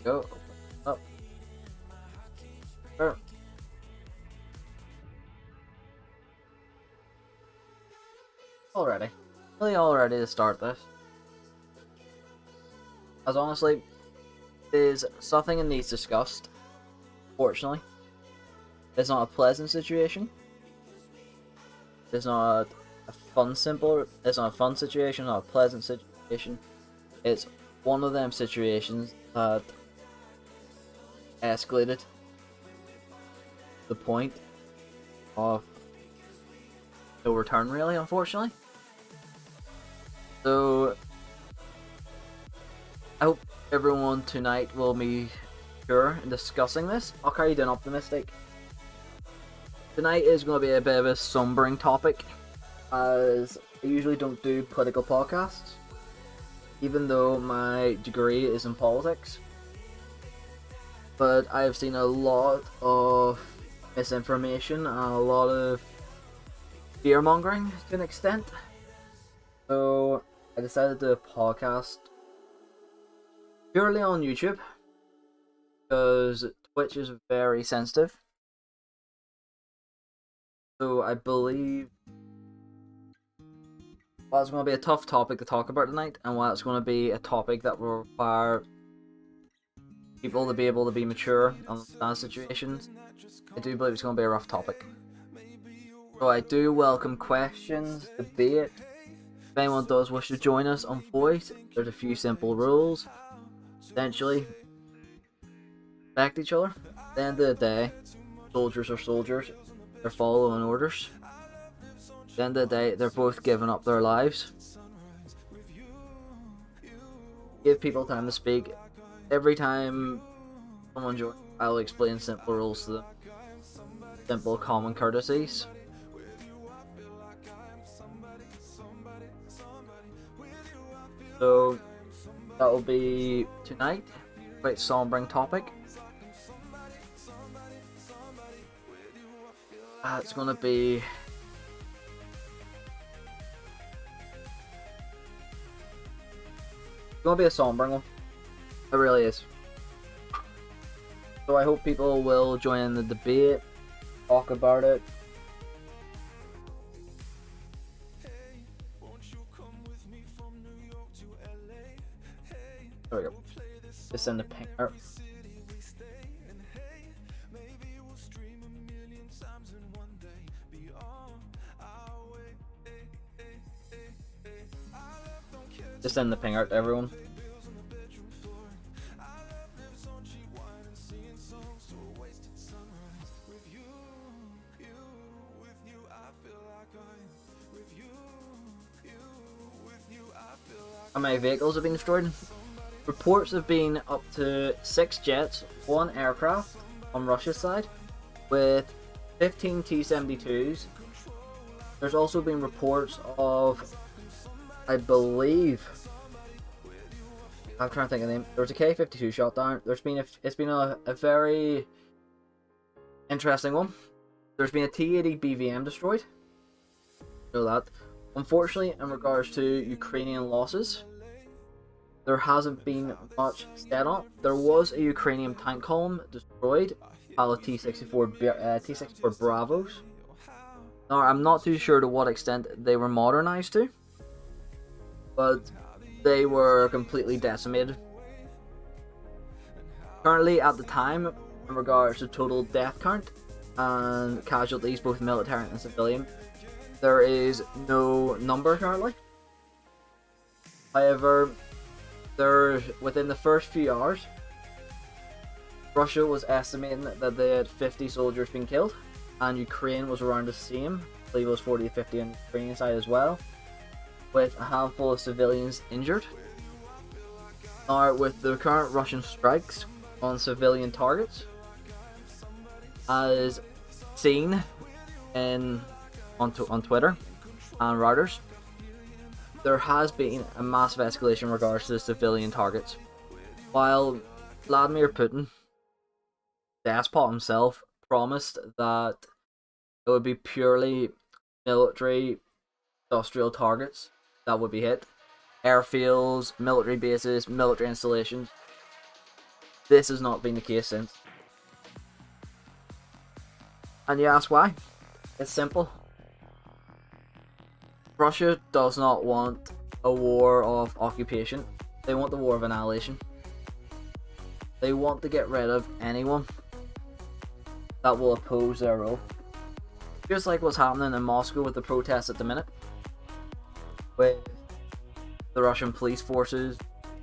Go. Open up. Sure. Already. Really all ready to start this. As honestly, is something that needs discussed. Fortunately. It's not a pleasant situation. It's not a fun situation, not a pleasant situation. It's one of them situations that escalated to the point of no return, really, unfortunately. So I hope everyone tonight will be sure in discussing this. I'll carry you down optimistic. Tonight is going to be a bit of a sombering topic, as I usually don't do political podcasts, even though my degree is in politics. But I have seen a lot of misinformation and a lot of fear-mongering to an extent. So I decided to do a podcast purely on YouTube, because Twitch is very sensitive. So I believe while it's going to be a tough topic to talk about tonight, and while it's going to be a topic that will require people to be able to be mature and understand situations, I do believe it's going to be a rough topic. So I do welcome questions, debate. If anyone does wish to join us on voice, there's a few simple rules. Essentially, respect each other. At the end of the day, soldiers are soldiers. They're following orders. At the end of the day, they're both giving up their lives. Give people time to speak. Every time someone joins, I'll explain simple rules to them. Simple common courtesies. So that will be tonight. Quite sombering topic. It's gonna be a sombering one. It really is. So I hope people will join in the debate, talk about it. There we go. Just send a ping. Just send the ping out to everyone. How many vehicles have been destroyed? Reports have been up to 6 jets, 1 aircraft on Russia's side, with 15 T-72s. There's also been reports of, I believe, I'm trying to think of the name. There was a K-52 shot down. It's been a very interesting one. There's been a T-80 BVM destroyed. Know that. Unfortunately, in regards to Ukrainian losses, there hasn't been much said on. There was a Ukrainian tank column destroyed, pilot T-64 Bravos. Now, I'm not too sure to what extent they were modernized to, but they were completely decimated. Currently, at the time, in regards to total death count and casualties, both military and civilian, there is no number currently. However, within the first few hours, Russia was estimating that they had 50 soldiers being killed, and Ukraine was around the same. I believe it was 40 to 50 on the Ukrainian side as well, with a handful of civilians injured. Now, with the current Russian strikes on civilian targets, as seen on Twitter and Reuters, there has been a massive escalation in regards to the civilian targets. While Vladimir Putin, despot himself, promised that it would be purely military industrial targets that would be hit, airfields, military bases, military installations, This has not been the case since. And you ask why? It's simple. Russia does not want a war of occupation. They want the war of annihilation. They want to get rid of anyone that will oppose their rule. Just like what's happening in Moscow with the protests at the minute, with the Russian police forces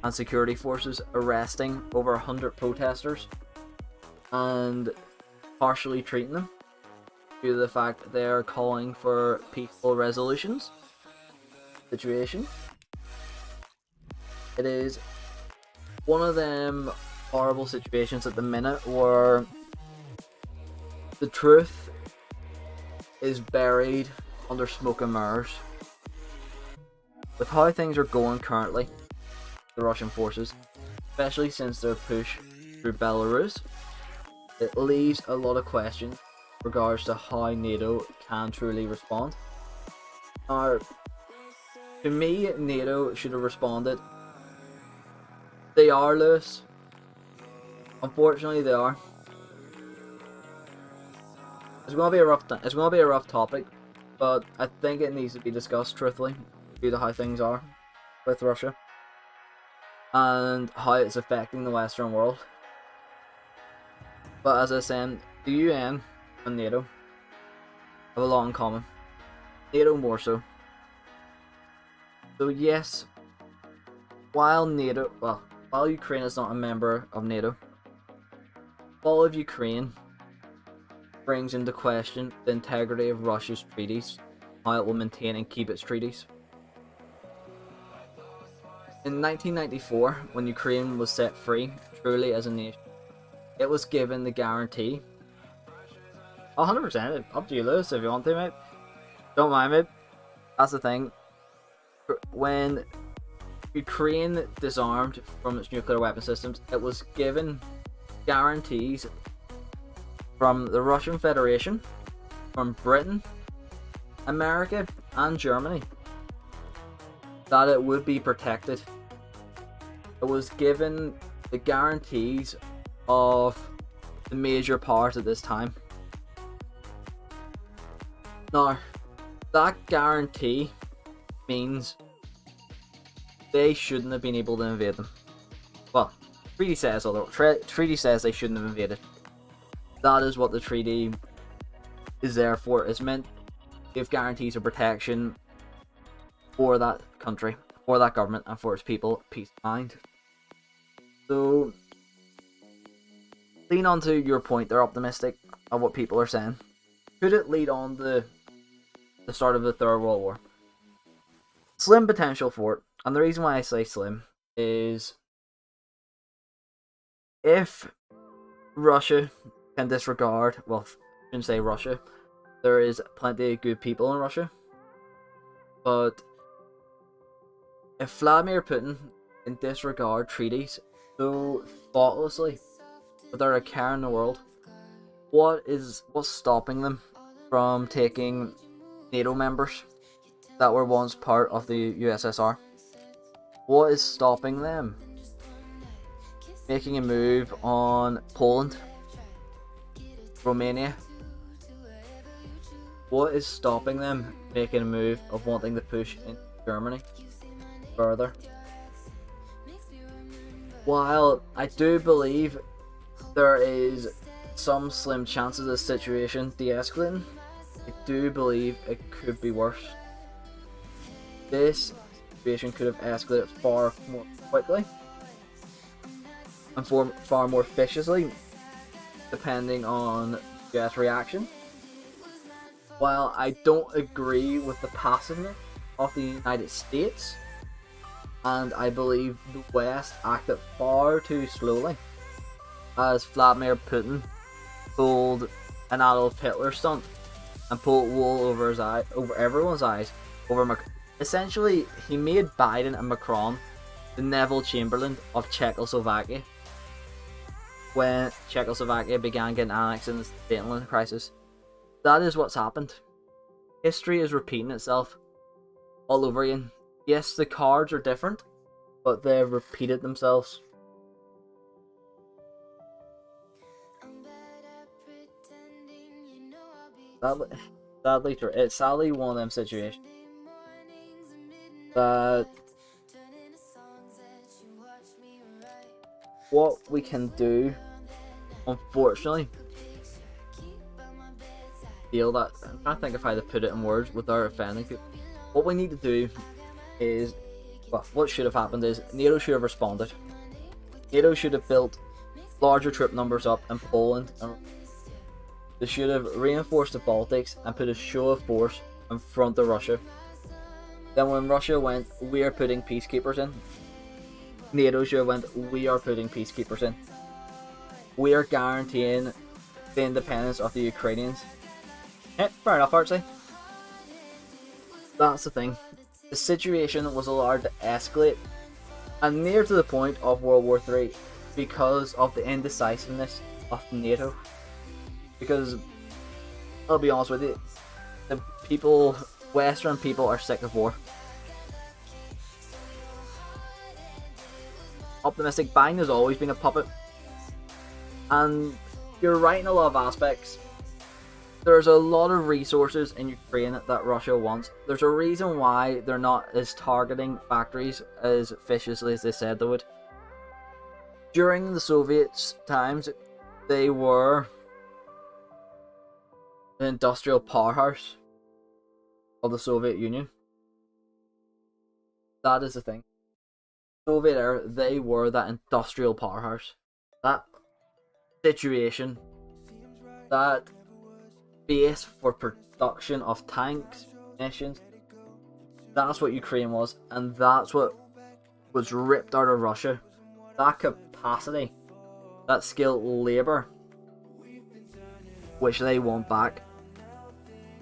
and security forces arresting over 100 protesters and partially treating them due to the fact that they are calling for peaceful resolutions. Situation. It is one of them horrible situations at the minute where the truth is buried under smoke and mirrors. With how things are going currently, the Russian forces, especially since their push through Belarus, it leaves a lot of questions in regards to how NATO can truly respond. Now, to me, NATO should have responded. They are, Lewis. Unfortunately, they are. It's going to be a rough topic, but I think it needs to be discussed truthfully due to how things are with Russia and how it's affecting the Western world. But as I said, the UN and NATO have a lot in common. NATO more so. So yes, while Ukraine is not a member of NATO, all of Ukraine brings into question the integrity of Russia's treaties, how it will maintain and keep its treaties. In 1994, when Ukraine was set free, truly as a nation, it was given the guarantee. 100%, up to you, Lewis, if you want to, mate. Don't mind, mate. That's the thing. When Ukraine disarmed from its nuclear weapon systems, it was given guarantees from the Russian Federation, from Britain, America, and Germany that it would be protected. It was given the guarantees of the major powers at this time. Now, that guarantee means they shouldn't have been able to invade them. Well, treaty says treaty says they shouldn't have invaded. That is what the treaty is there for. It's meant to give guarantees of protection for that country, for that government, and for its people, peace of mind. So, lean on to your point, they're optimistic of what people are saying. Could it lead on to the start of the Third World War? Slim potential for it. And the reason why I say slim is if Russia can disregard, well, I shouldn't say Russia, there is plenty of good people in Russia, but if Vladimir Putin can disregard treaties so thoughtlessly without a care in the world, what's stopping them from taking NATO members that were once part of the USSR? What is stopping them making a move on Poland, Romania? What is stopping them making a move of wanting to push into Germany further? While I do believe there is some slim chances of this situation de-escalating, I do believe it could be worse. This situation could have escalated far more quickly and far more viciously, depending on US reaction. While I don't agree with the passiveness of the United States, and I believe the West acted far too slowly, as Vladimir Putin pulled an Adolf Hitler stunt and pulled wool over his eye, over everyone's eyes, essentially he made Biden and Macron the Neville Chamberlain of Czechoslovakia when Czechoslovakia began getting annexed in the Stalingrad crisis. That is what's happened. History is repeating itself all over again. Yes, the cards are different, but they've repeated themselves. It's sadly one of them situations that what we can do, unfortunately, feel that I'm trying to think of how to put it in words without offending people. What we need to do is, well, what should have happened is NATO should have responded. NATO should have built larger troop numbers up in Poland, and they should have reinforced the Baltics and put a show of force in front of Russia. Then when Russia went, we are putting peacekeepers in, NATO should have went, we are putting peacekeepers in. We are guaranteeing the independence of the Ukrainians. Fair enough, Archie. That's the thing. The situation was allowed to escalate and near to the point of World War III because of the indecisiveness of NATO. Because, I'll be honest with you, the people, Western people, are sick of war. Optimistic Biden has always been a puppet. And you're right in a lot of aspects. There's a lot of resources in Ukraine that Russia wants. There's a reason why they're not as targeting factories as viciously as they said they would. During the Soviet times, they were an industrial powerhouse of the Soviet Union. That is the thing. Soviet era, they were that industrial powerhouse. That situation, that base for production of tanks, munitions, that's what Ukraine was, and that's what was ripped out of Russia. That capacity, that skilled labour, which they want back,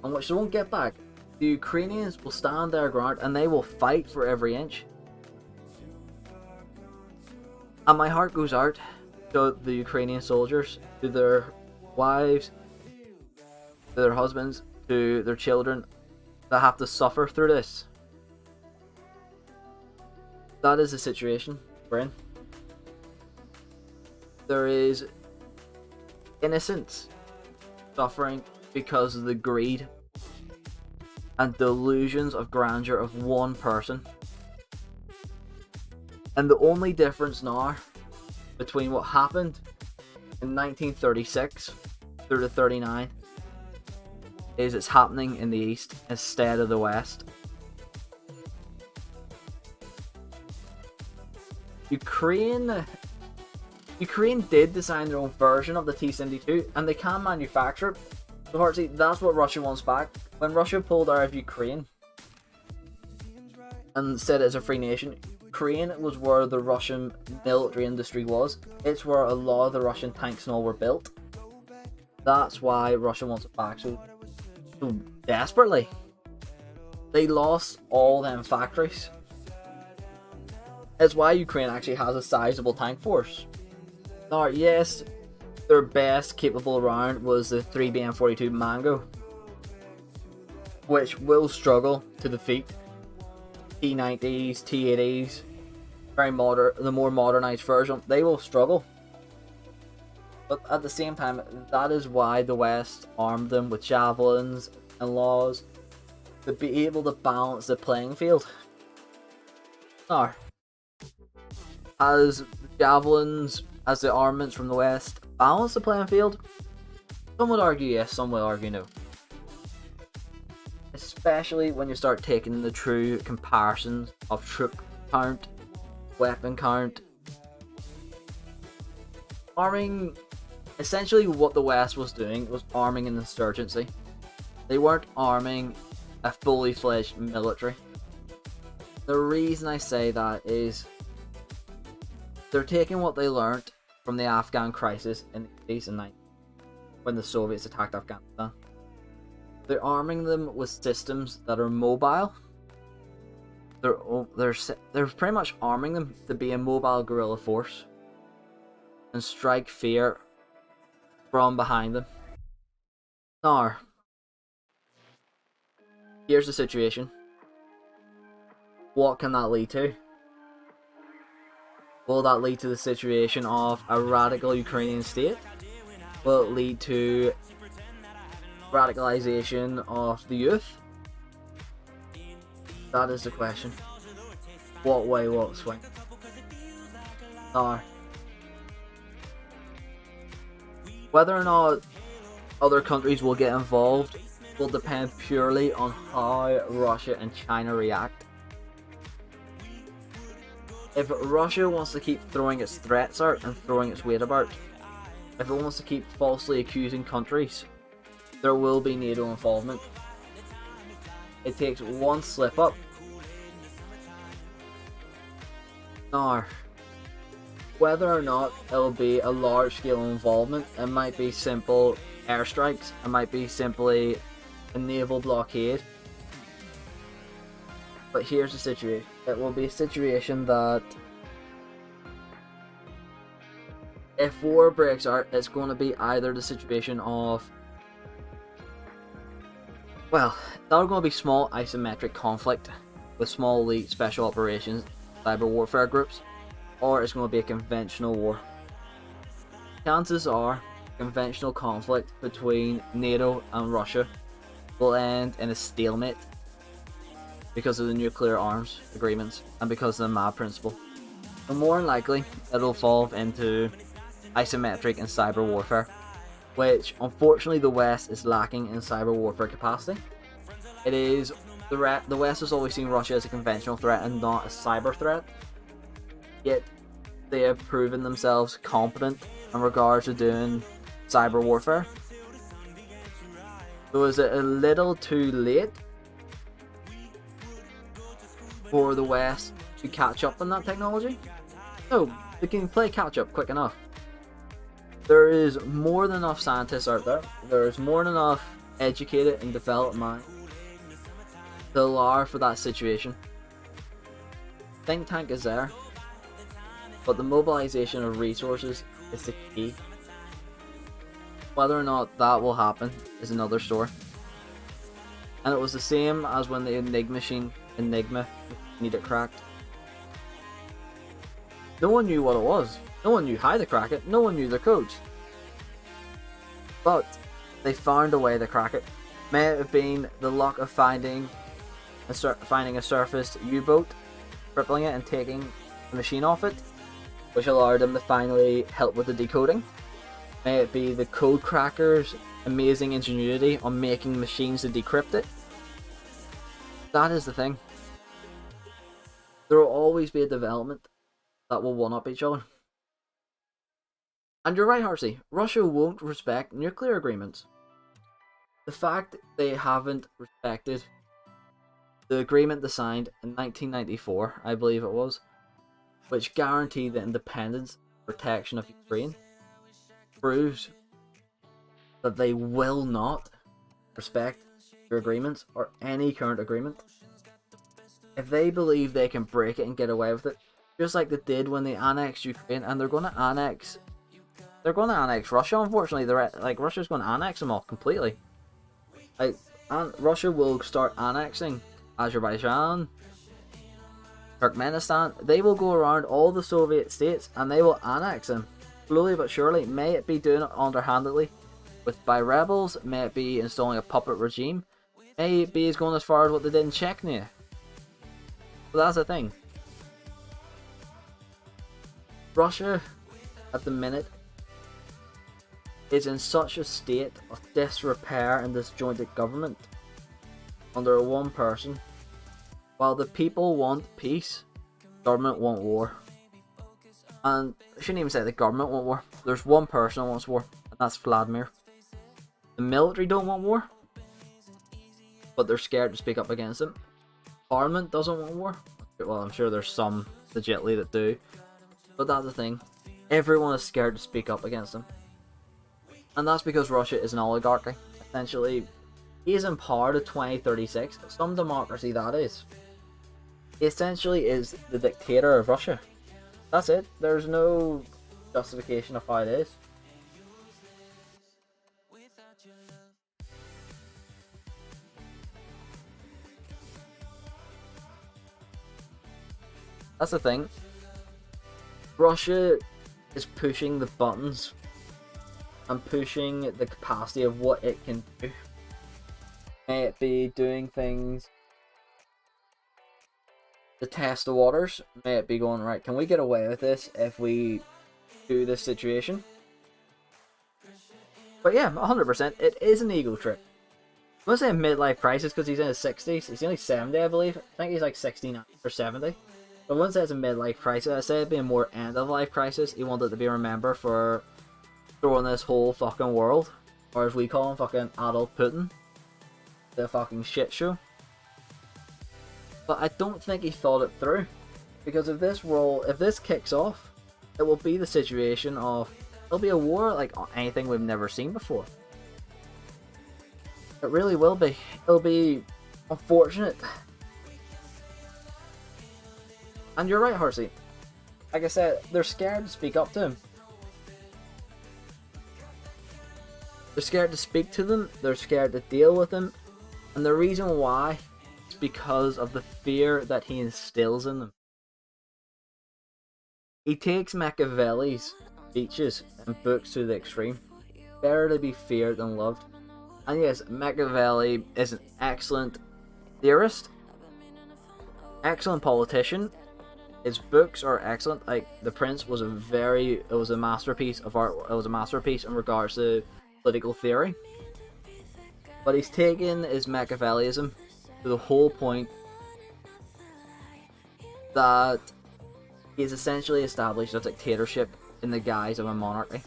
and which they won't get back. The Ukrainians will stand their ground and they will fight for every inch. And my heart goes out to the Ukrainian soldiers, to their wives, to their husbands, to their children that have to suffer through this. That is the situation we're in. There is innocence suffering because of the greed and delusions of grandeur of one person. And the only difference now between what happened in 1936 through to 39 is it's happening in the East instead of the West. Ukraine did design their own version of the T-72 and they can manufacture it. So Hartsey, that's what Russia wants back. When Russia pulled out of Ukraine and said it's a free nation, Ukraine was where the Russian military industry was. It's where a lot of the Russian tanks and all were built. That's why Russia wants it back so desperately. They lost all them factories. It's why Ukraine actually has a sizable tank force. Now, yes, their best capable round was the 3BM42 Mango, which will struggle to defeat T90s, T80s, the more modernized version. They will struggle. But at the same time, that is why the West armed them with javelins and laws to be able to balance the playing field. Now, as the javelins, as the armaments from the West balance the playing field, some would argue yes, some would argue no. Especially when you start taking the true comparisons of troop count, weapon count, arming. Essentially what the West was doing was arming an insurgency. They weren't arming a fully fledged military. The reason I say that is they're taking what they learnt from the Afghan crisis in the 80s and 90s when the Soviets attacked Afghanistan. They're arming them with systems that are mobile. They're pretty much arming them to be a mobile guerrilla force and strike fear from behind them. Now, here's the situation. What can that lead to? Will that lead to the situation of a radical Ukrainian state? Will it lead to radicalization of the youth? That is the question. What way will it swing? Now, whether or not other countries will get involved will depend purely on how Russia and China react. If Russia wants to keep throwing its threats out and throwing its weight about, if it wants to keep falsely accusing countries, there will be NATO involvement. It takes one slip up. Now, whether or not it'll be a large scale involvement, it might be simple airstrikes, it might be simply a naval blockade. But here's the situation. It will be a situation that if war breaks out, it's going to be either the situation of, well, there's going to be small asymmetric conflict with small elite special operations, cyber warfare groups, or it's going to be a conventional war. Chances are conventional conflict between NATO and Russia will end in a stalemate because of the nuclear arms agreements and because of the MAB principle. But more than likely, it'll evolve into isometric and cyber warfare, which unfortunately the West is lacking in cyber warfare capacity. It is the West has always seen Russia as a conventional threat and not a cyber threat, yet they have proven themselves competent in regards to doing cyber warfare. So is it a little too late for the West to catch up on that technology? No, they can play catch up quick enough. There is more than enough scientists out there. There is more than enough educated and developed minds to allow for that situation. Think tank is there, but the mobilization of resources is the key. Whether or not that will happen is another story. And it was the same as when the Enigma machine needed cracked. No one knew what it was. No one knew how to crack it. No one knew the codes. But they found a way to crack it. May it have been the luck of finding a surfaced U-boat, crippling it and taking the machine off it, which allowed them to finally help with the decoding. May it be the code crackers' amazing ingenuity on making machines to decrypt it. That is the thing. There will always be a development that will one-up each other. And you're right, Harsey, Russia won't respect nuclear agreements. The fact they haven't respected the agreement they signed in 1994, I believe it was, which guaranteed the independence and protection of Ukraine, proves that they will not respect your agreements or any current agreement. If they believe they can break it and get away with it, just like they did when they annexed Ukraine, and they're going to annex Russia. Unfortunately, Russia's going to annex them all completely. And Russia will start annexing Azerbaijan, Turkmenistan. They will go around all the Soviet states and they will annex them slowly but surely. May it be doing it underhandedly by rebels, may it be installing a puppet regime, may it be going as far as what they did in Chechnya. But that's the thing. Russia, at the minute, is in such a state of disrepair and disjointed government under one person. While the people want peace, government want war. And I shouldn't even say the government want war. There's one person who wants war, and that's Vladimir. The military don't want war, but they're scared to speak up against him. Parliament doesn't want war. Well, I'm sure there's some legitly that do, but that's the thing. Everyone is scared to speak up against him. And that's because Russia is an oligarchy. Essentially, he is in power to 2036. Some democracy, that is. He essentially is the dictator of Russia. That's it. There's no justification of how it is. That's the thing. Russia is pushing the buttons and pushing the capacity of what it can do May it be doing things to test the waters? May it be going, right, can we get away with this if we do this situation? But yeah, 100%, it is an ego trip. I wouldn't say a midlife crisis because he's in his 60s. He's only 70, I believe. I think he's like 69 or 70. But I wouldn't say it's a midlife crisis. I'd say it'd be a more end-of-life crisis. He wanted to be remembered for throwing this whole fucking world, or as we call him, fucking adult Putin, the fucking shit show. But I don't think he thought it through. Because if this kicks off, it will be the situation of, it'll be a war like anything we've never seen before. It really will be. It'll be unfortunate. And you're right, Horsey. Like I said, they're scared to speak up to him. They're scared to speak to them. They're scared to deal with him. And the reason why is because of the fear that he instills in them. He takes Machiavelli's speeches and books to the extreme. Better to be feared than loved. And yes, Machiavelli is an excellent theorist, excellent politician. His books are excellent. Like The Prince was it was a masterpiece of art. It was a masterpiece in regards to political theory. But he's taken his Machiavellism to the whole point that he's essentially established a dictatorship in the guise of a monarchy.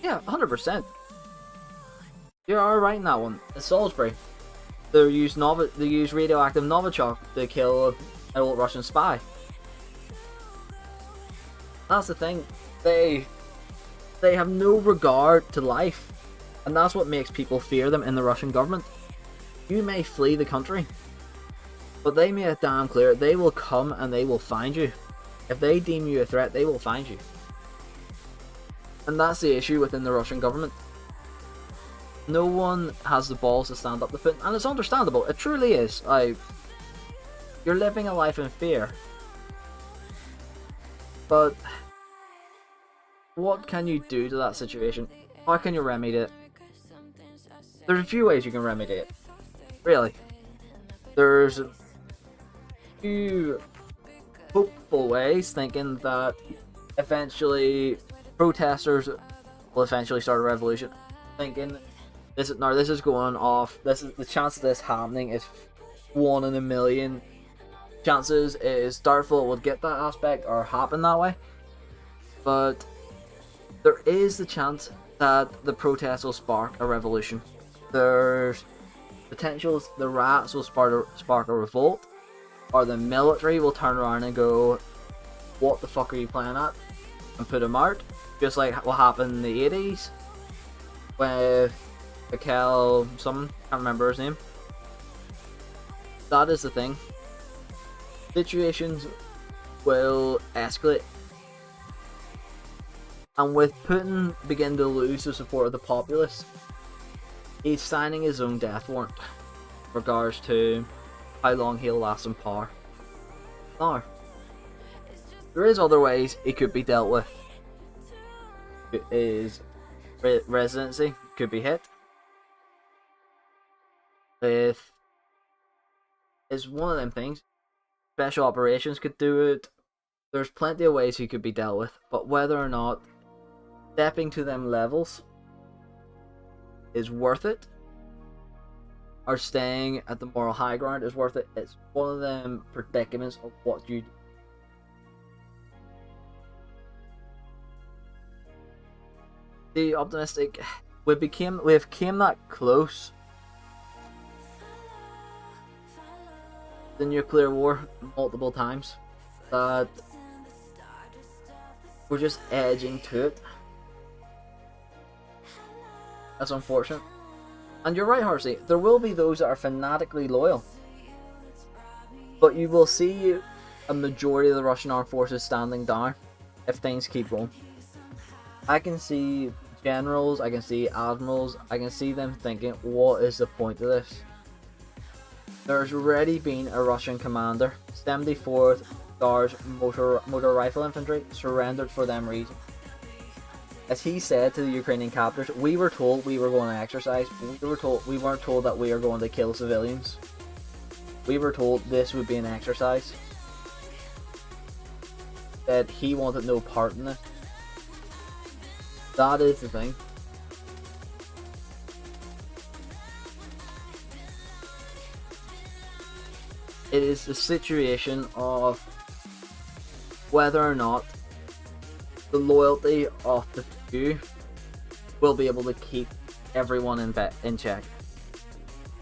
Yeah, 100%. You are right in that one. In Salisbury, they use radioactive Novichok to kill an old Russian spy. That's the thing. They have no regard to life, and that's what makes people fear them in the Russian government. You may flee the country, but they make it damn clear they will come and they will find you. If they deem you a threat, they will find you. And that's the issue within the Russian government. No one has the balls to stand up to Putin, and it's understandable. It truly is. You're living a life in fear. But what can you do to that situation? How can you remedy it? There's a few ways you can remedy it. Really. There's a few hopeful ways, thinking that eventually protesters will eventually start a revolution. Thinking this is going off. This is the chance of this happening is 1 in a million. Chances is doubtful it would get that aspect or happen that way. But there is the chance that the protests will spark a revolution. There's potentials the rats will spark a revolt, or the military will turn around and go, "What the fuck are you playing at?" and put them out. Just like what happened in the 80s with Mikhail, someone, can't remember his name. That is the thing. Situations will escalate. And with Putin beginning to lose the support of the populace, he's signing his own death warrant in regards to how long he'll last in power. Now, there is other ways it could be dealt with. His residency could be hit. Is one of them things. Special operations could do it. There's plenty of ways he could be dealt with, but whether or not stepping to them levels is worth it, or staying at the moral high ground is worth it, it's one of them predicaments of what you do. The optimistic, we've came that close. The nuclear war multiple times that we're just edging to it. That's unfortunate. And you're right, Horsey, there will be those that are fanatically loyal, but you will see a majority of the Russian armed forces standing down if things keep going. I can see generals, I can see admirals, I can see them thinking, what is the point of this? There's already been a Russian commander, 74th Guards Motor Rifle Infantry, surrendered for them reasons. as he said to the Ukrainian captors, we were told we were going to exercise. We weren't told that we are going to kill civilians. We were told this would be an exercise. That he wanted no part in it. That is the thing. It is the situation of whether or not the loyalty of the few will be able to keep everyone in check.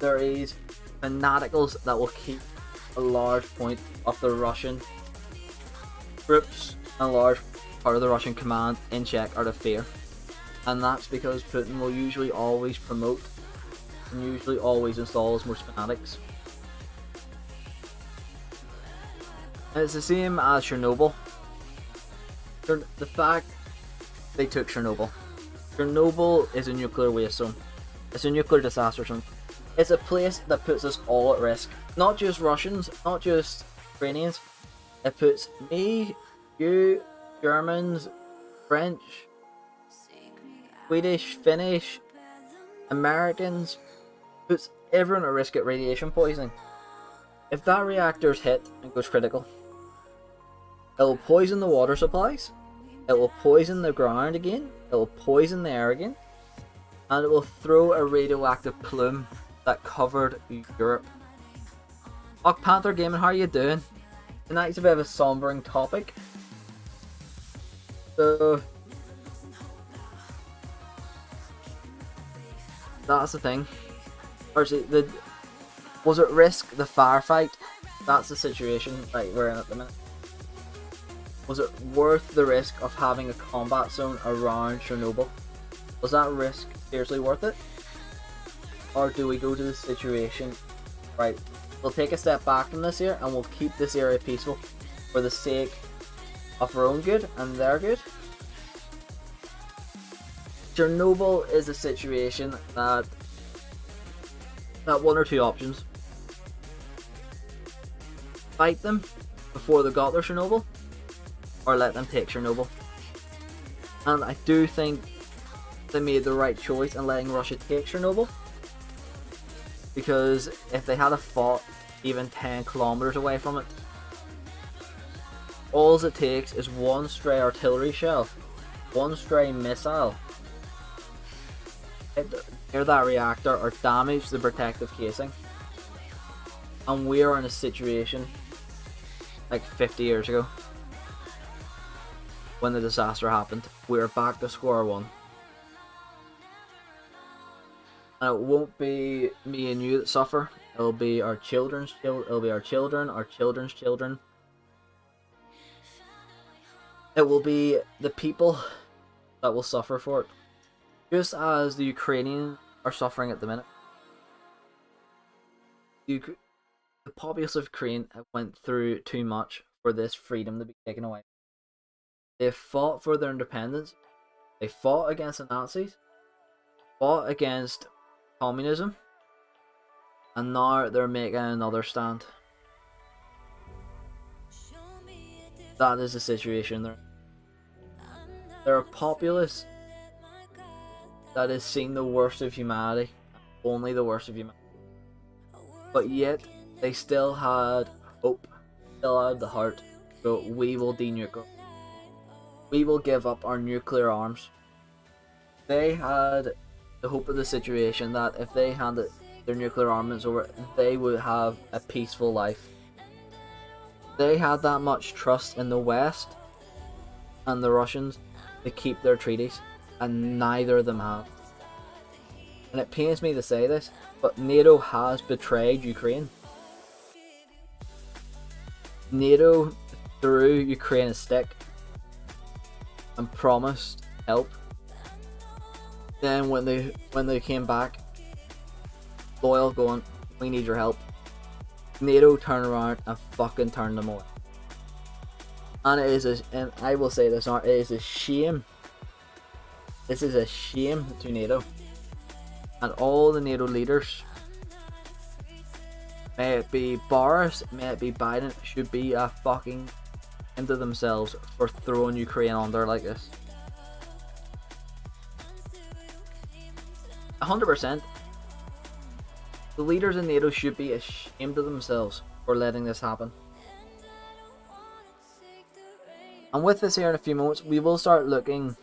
There is fanaticals that will keep a large point of the Russian troops and a large part of the Russian command in check out of fear. And that's because Putin will usually always promote and usually always install his most fanatics. And it's the same as Chernobyl. The fact they took Chernobyl. Chernobyl is a nuclear waste zone. It's a nuclear disaster zone. It's a place that puts us all at risk. Not just Russians, not just Ukrainians. It puts me, you, Germans, French, Swedish, Finnish, Americans. Puts everyone at risk at radiation poisoning. If that reactor's hit and goes critical, it will poison the water supplies, it will poison the ground again, it will poison the air again, and it will throw a radioactive plume that covered Europe. Black Panther Gaming, how are you doing? Tonight's a bit of a sombering topic. So that's the thing. Or was it risk the firefight? That's the situation right we're in at the minute. Was it worth the risk of having a combat zone around Chernobyl? Was that risk seriously worth it? Or do we go to the situation, right, we'll take a step back from this here and we'll keep this area peaceful for the sake of our own good and their good? Chernobyl is a situation that one or two options. Fight them before they got their Chernobyl, or let them take Chernobyl. And I do think they made the right choice in letting Russia take Chernobyl, because if they had fought even 10 kilometers away from it, all it takes is one stray artillery shell, one stray missile, hit near that reactor or damage the protective casing, and we are in a situation like 50 years ago when the disaster happened. We're back to square one. And it won't be me and you that suffer. It'll be our children's children. It'll be our children, our children's children. It will be the people that will suffer for it. Just as the Ukrainians are suffering at the minute. The populace of Ukraine have went through too much for this freedom to be taken away. They fought for their independence. They fought against the Nazis. Fought against communism. And now they're making another stand. That is the situation there. They're a populace that has seen the worst of humanity. Only the worst of humanity. But yet, they still had hope. Still had the heart. So we will denuclearize. We will give up our nuclear arms. They had the hope of the situation that if they handed their nuclear armaments over, they would have a peaceful life. They had that much trust in the West and the Russians to keep their treaties, and neither of them have. And it pains me to say this, but NATO has betrayed Ukraine. NATO threw Ukraine a stick and promised help. Then when they came back, loyal, going, we need your help, NATO turned around and fucking turned them away. And and I will say this now, it is a shame. This is a shame to NATO and all the NATO leaders. May it be Boris, may it be Biden, should be a fucking into themselves for throwing Ukraine on there like this. 100%. The leaders in NATO should be ashamed of themselves for letting this happen. And with this here in a few moments, we will start looking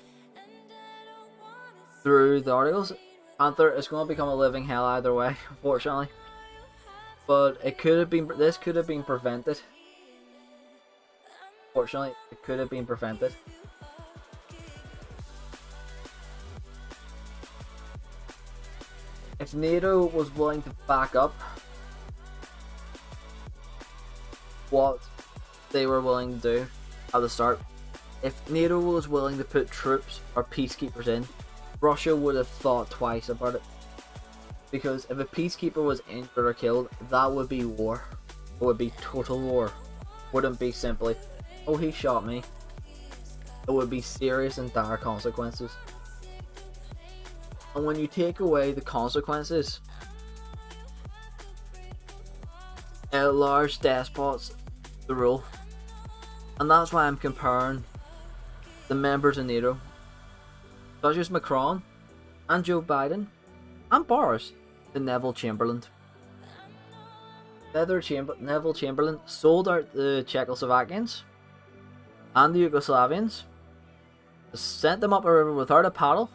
through the articles. Panther is going to become a living hell either way, unfortunately. But it could have been. This could have been prevented. Fortunately, it could have been prevented. If NATO was willing to back up what they were willing to do at the start, if NATO was willing to put troops or peacekeepers in, Russia would have thought twice about it. Because if a peacekeeper was injured or killed, that would be war. It would be total war. It wouldn't be simply, oh, he shot me. It would be serious and dire consequences. And when you take away the consequences, it allows despots to rule. And that's why I'm comparing the members of NATO, such as Macron and Joe Biden and Boris, to Neville Chamberlain. Neville Chamberlain sold out the Czechoslovakians and the Yugoslavians, sent them up a river without a paddle,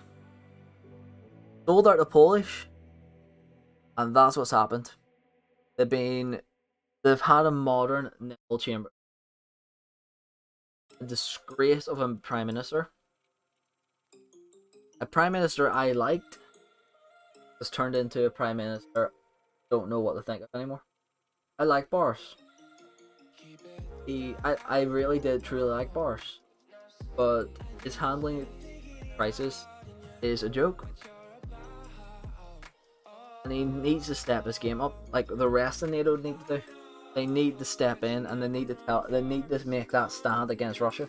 sold out the Polish, and that's what's happened. They've had a modern Neville Chamberlain. A disgrace of a prime minister. A prime minister I liked has turned into a prime minister I don't know what to think of anymore. I like Boris. I really did truly like Boris. But his handling of crisis is a joke. And he needs to step his game up like the rest of NATO need to do. They need to step in and they need to make that stand against Russia.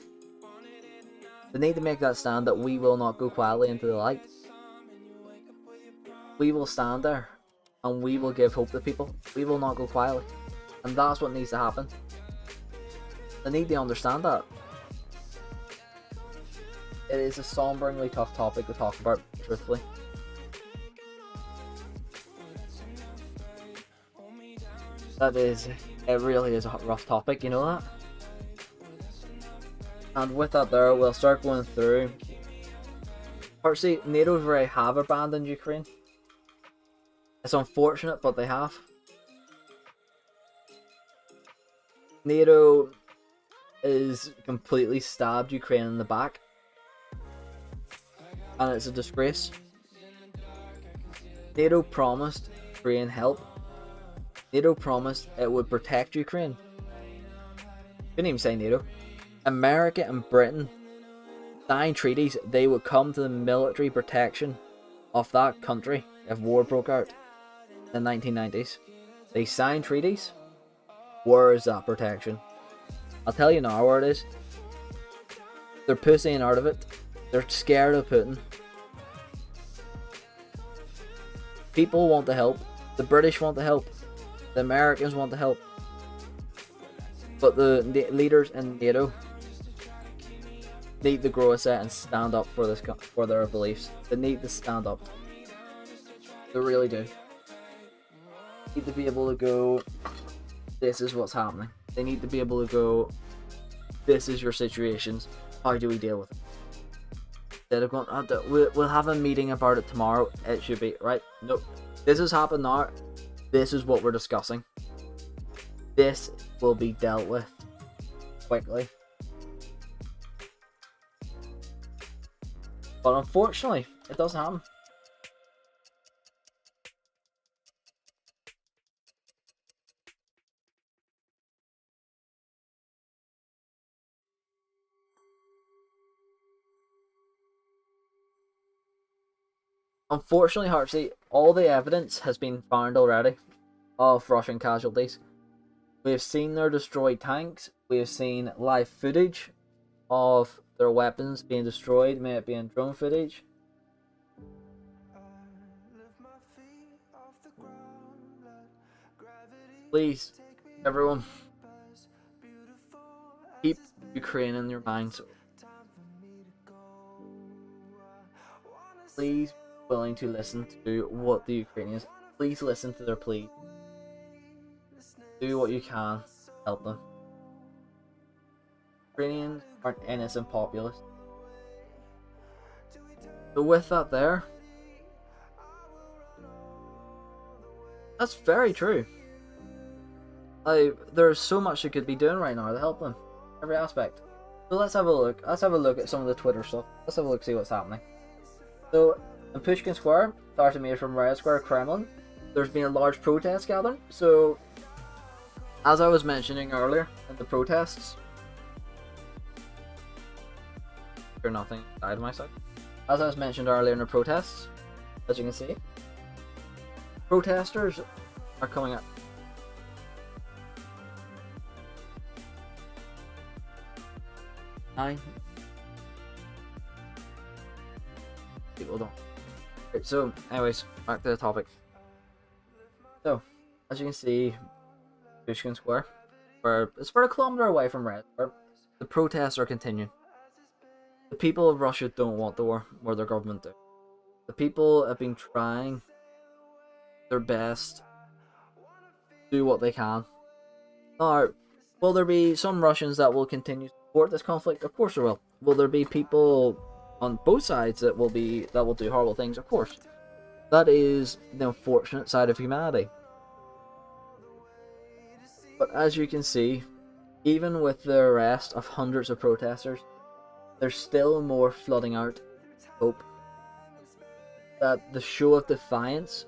They need to make that stand that we will not go quietly into the light. We will stand there and we will give hope to people. We will not go quietly. And that's what needs to happen. They need to understand that. It is a somberingly tough topic to talk about, truthfully. It really is a rough topic, you know that? And with that there, we'll start going through. Firstly, NATO very have abandoned Ukraine. It's unfortunate, but they have. NATO is completely stabbed Ukraine in the back. And it's a disgrace. NATO promised Ukraine help. NATO promised it would protect Ukraine. Couldn't even say NATO. America and Britain signed treaties they would come to the military protection of that country if war broke out in the 1990s. They signed treaties. Where is that protection? I'll tell you now where it is. They're pussying out of it. They're scared of Putin. People want to help. The British want to help. The Americans want to help. But the leaders in NATO need to grow a set and stand up for their beliefs. They need to stand up. They really do. They need to be able to go, this is what's happening. They need to be able to go, this is your situations. How do we deal with it? Instead of going, oh, we'll have a meeting about it tomorrow. It should be, right? Nope. This has happened now. This is what we're discussing. This will be dealt with quickly. But unfortunately, it doesn't happen. Unfortunately, Hartsey, all the evidence has been found already of Russian casualties. We have seen their destroyed tanks. We have seen live footage of their weapons being destroyed, may it be in drone footage. Please, everyone, keep Ukraine in your minds. Please willing to listen to what the Ukrainians. Please listen to their plea. Do what you can to help them. Ukrainians aren't innocent populace. So with that there, that's very true. There's so much they could be doing right now to help them, every aspect. So let's have a look. Let's have a look at some of the Twitter stuff. Let's have a look, see what's happening. So in Pushkin Square, 30 meters from Red Square, Kremlin, there's been a large protest gathering. So, as I was mentioning earlier in the protests, or nothing died on my side. As I was mentioned earlier in the protests, as you can see, protesters are coming up. People don't. Right, so, anyways, back to the topic. So, as you can see, Pushkin Square, where it's about a kilometer away from Red Square, the protests are continuing. The people of Russia don't want the war, or their government do. The people have been trying their best to do what they can. Now, will there be some Russians that will continue to support this conflict? Of course there will. Will there be people on both sides that will do horrible things? Of course. That is the unfortunate side of humanity. But as you can see, even with the arrest of hundreds of protesters, there's still more flooding out hope that the show of defiance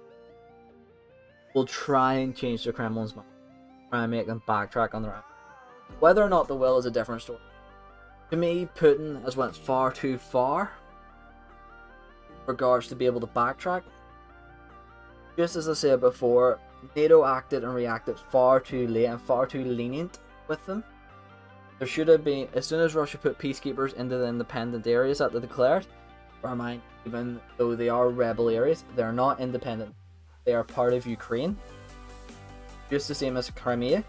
will try and change the Kremlin's mind, try and make them backtrack on their act. Whether or not they will is a different story. To me, Putin has went far too far in regards to be able to backtrack. Just as I said before, NATO acted and reacted far too late and far too lenient with them. There should have been, as soon as Russia put peacekeepers into the independent areas that they declared, bear in mind, even though they are rebel areas, they are not independent. They are part of Ukraine, just the same as Crimea.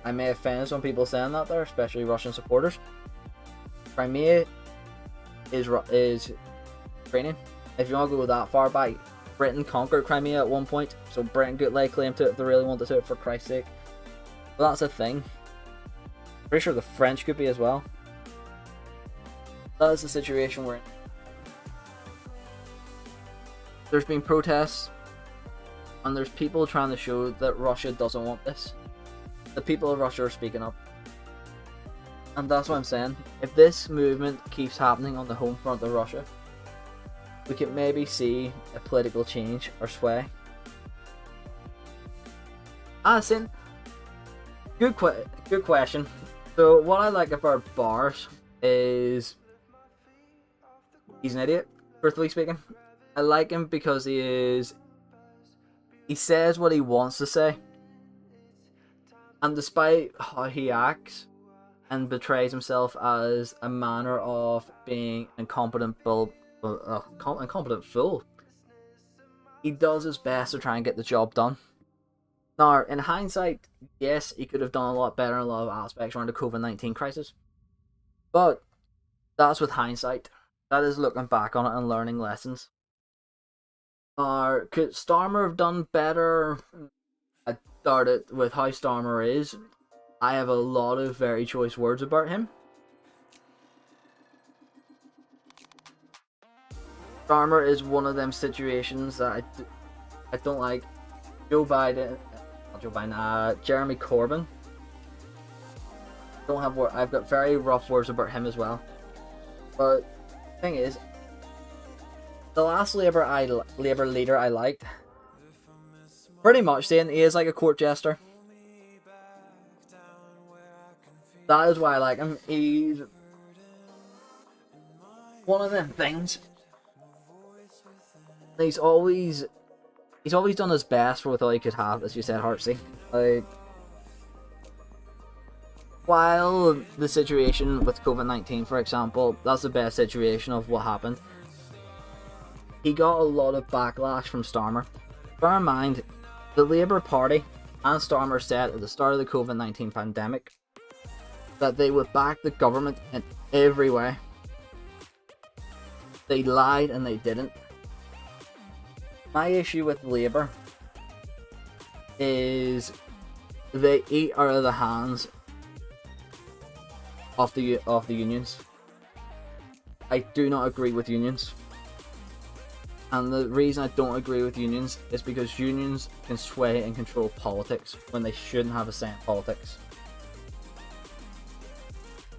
I may offend some people saying that there, especially Russian supporters. Crimea is Ukrainian. If you want to go that far back, Britain conquered Crimea at one point, so Britain could lay claim to it if they really wanted to, for Christ's sake. But that's a thing. Pretty sure the French could be as well. That is the situation we're in. There's been protests, and there's people trying to show that Russia doesn't want this. The people of Russia are speaking up. And that's what I'm saying. If this movement keeps happening on the home front of Russia, we could maybe see a political change or sway. Sin. Good question. So what I like about Bars is he's an idiot, truthfully speaking. I like him because he says what he wants to say. And despite how he acts and betrays himself as a manner of being incompetent fool, he does his best to try and get the job done. Now, in hindsight, yes, he could have done a lot better in a lot of aspects around the COVID-19 crisis. But that's with hindsight. That is looking back on it and learning lessons. Could Starmer have done better? I doubt it with how Starmer is. I have a lot of very choice words about him. Starmer is one of them situations that I don't like. Jeremy Corbyn. I've got very rough words about him as well. But the thing is, the last Labour leader I liked, pretty much saying he is like a court jester. That is why I like him. He's one of them things. He's always done his best with all he could have, as you said, Heartsy. Like, while the situation with COVID-19, for example, that's the best situation of what happened. He got a lot of backlash from Starmer. Bear in mind, the Labour Party and Starmer said at the start of the COVID-19 pandemic that they would back the government in every way. They lied and they didn't. My issue with Labour is they eat out of the hands of the unions. I do not agree with unions. And the reason I don't agree with unions is because unions can sway and control politics when they shouldn't have a say in politics.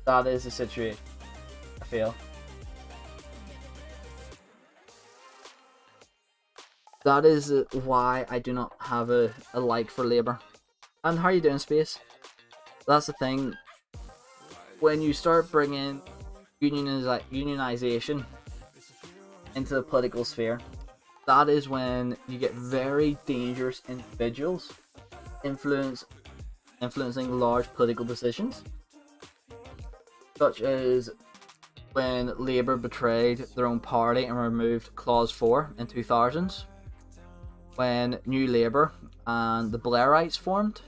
That is the situation, I feel. That is why I do not have a like for Labour. And how are you doing, Space? That's the thing. When you start bringing unionization into the political sphere, that is when you get very dangerous individuals influencing large political decisions, such as when Labour betrayed their own party and removed Clause 4 in 2000s, when New Labour and the Blairites formed.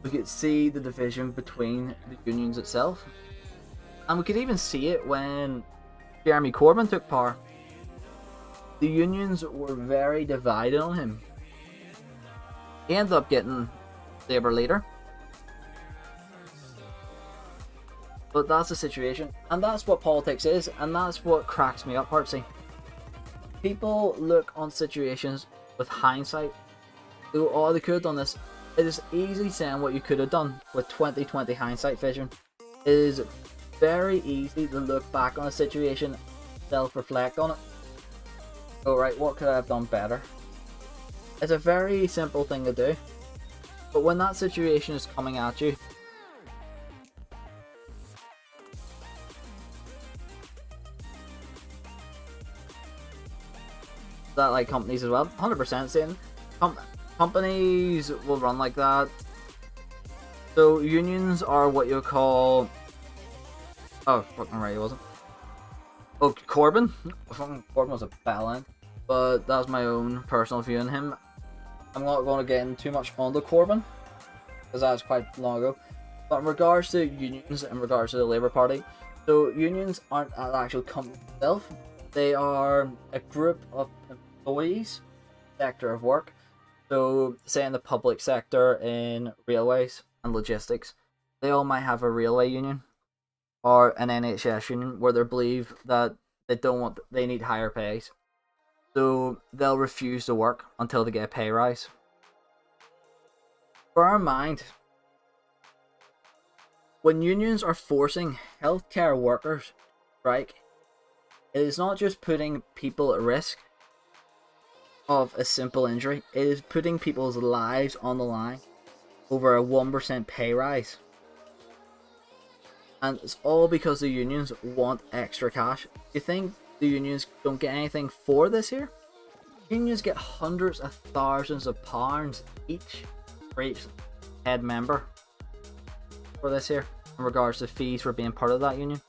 We could see the division between the unions itself, and we could even see it when Jeremy Corbyn took power. The unions were very divided on him. He ended up getting Labour leader. But that's the situation, and that's what politics is, and that's what cracks me up, Heartsy. People look on situations with hindsight. Do all they could have done this. It is easy saying what you could have done with 2020 hindsight vision. It is very easy to look back on a situation, self-reflect on it. Go, right, what could I have done better? It's a very simple thing to do. But when that situation is coming at you, that like companies as well, 100% saying companies will run like that. So unions are what you call, oh fucking right, it wasn't. Oh, Corbyn was a bellend, but that's my own personal view on him. I'm not going to get in too much on the Corbyn because that was quite long ago. But in regards to unions, in regards to the Labour Party, so unions aren't an actual company itself. They are a group of employees, sector of work. So, say in the public sector, in railways and logistics, they all might have a railway union or an NHS union where they believe that they need higher pays. So they'll refuse to work until they get a pay rise. Bear in mind, when unions are forcing healthcare workers to strike, it is not just putting people at risk of a simple injury, it is putting people's lives on the line over a 1% pay rise. And it's all because the unions want extra cash. You think the unions don't get anything for this here? Unions get hundreds of thousands of pounds each for each head member for this here, in regards to fees for being part of that union.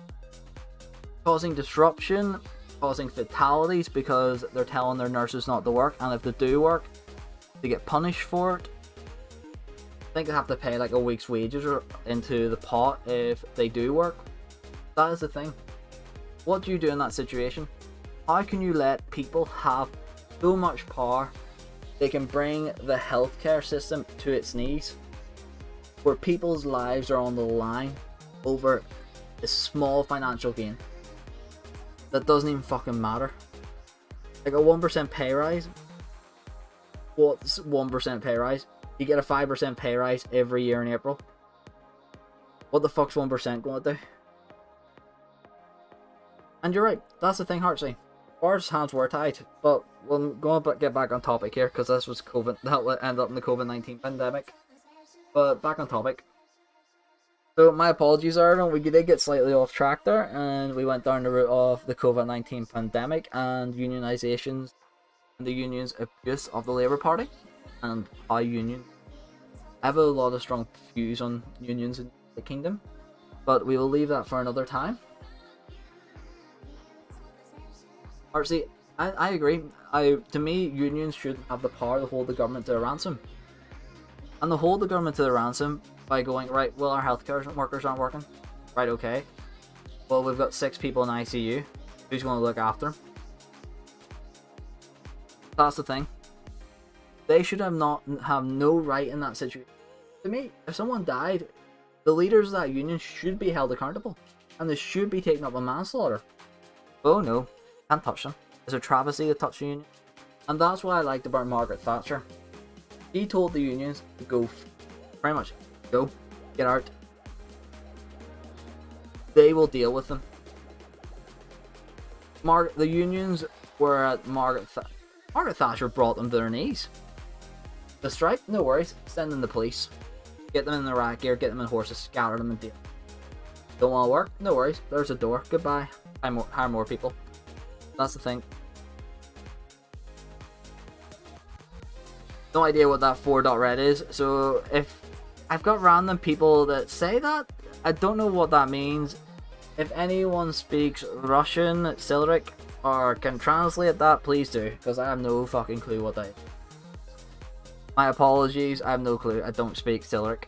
Causing disruption, causing fatalities because they're telling their nurses not to work, and if they do work, they get punished for it. I think they have to pay like a week's wages or into the pot if they do work. That is the thing. What do you do in that situation? How can you let people have so much power they can bring the healthcare system to its knees, where people's lives are on the line over a small financial gain that doesn't even fucking matter? Like a 1% pay rise. What's 1% pay rise? You get a 5% pay rise every year in April. What the fuck's 1% going to do? And you're right, that's the thing, Heartsy. Bar's hands were tied, but we're going to get back on topic here because this was COVID. That ended up in the COVID-19 pandemic. But back on topic. So my apologies, Arden. We did get slightly off track there, and we went down the route of the COVID-19 pandemic and unionizations and the union's abuse of the Labour Party and how unions. I have a lot of strong views on unions in the kingdom, but we will leave that for another time. Artsy, I agree. To me, unions shouldn't have the power to hold the government to a ransom. And to hold the government to the ransom by going, right, well, our healthcare workers aren't working. Right, okay. Well, we've got 6 people in ICU. Who's going to look after them? That's the thing. They should have no right in that situation. To me, if someone died, the leaders of that union should be held accountable, and they should be taken up on manslaughter. Oh no, can't touch them. It's a travesty to touch the union. And that's what I liked about Margaret Thatcher. She told the unions to go, pretty much, go, get out. They will deal with them. The unions were at Margaret Thatcher brought them to their knees. The strike, no worries, send in the police. Get them in the riot gear, get them in horses, scatter them and deal. Don't want to work? No worries, there's a door, goodbye. Hire more people. That's the thing. No idea what that 4.red is, so if I've got random people that say that, I don't know what that means. If anyone speaks Russian, Cyrillic, or can translate that, please do, because I have no fucking clue what that is. My apologies, I have no clue, I don't speak Cyrillic.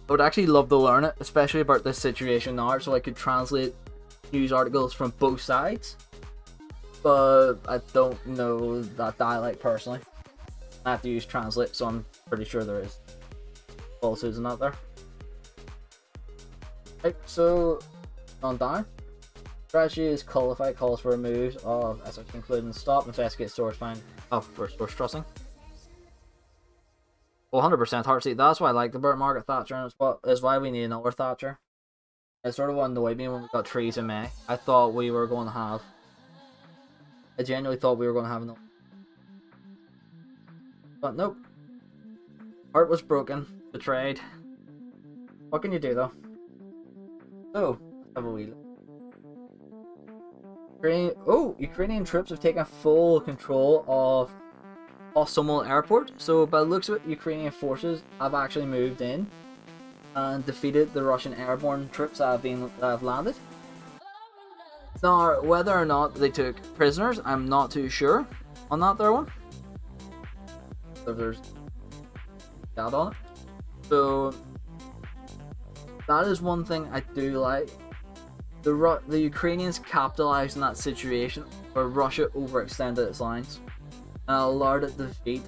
I would actually love to learn it, especially about this situation now, so I could translate news articles from both sides. But I don't know that dialect personally. I have to use translate, so I'm pretty sure there is falsehoods in that there. Right, so on down. Strategy is qualified, calls for removes of assets including stop, investigate, source, find. Oh, for source trusting. 100% hard seat. That's why I liked about Margaret Thatcher, and it's why we need another Thatcher. It sort of annoyed me when we got Theresa May. I thought we were going to have. I genuinely thought we were going to have another. But nope. Heart was broken. Betrayed. What can you do though? So, let's have a wee look. Ukrainian troops have taken full control of Hostomel Airport. So, by the looks of it, Ukrainian forces have actually moved in and defeated the Russian airborne troops that have landed. Now, whether or not they took prisoners, I'm not too sure on that there one. So there's that on it. So that is one thing I do like. The Ukrainians capitalized on that situation where Russia overextended its lines and allowed it to defeat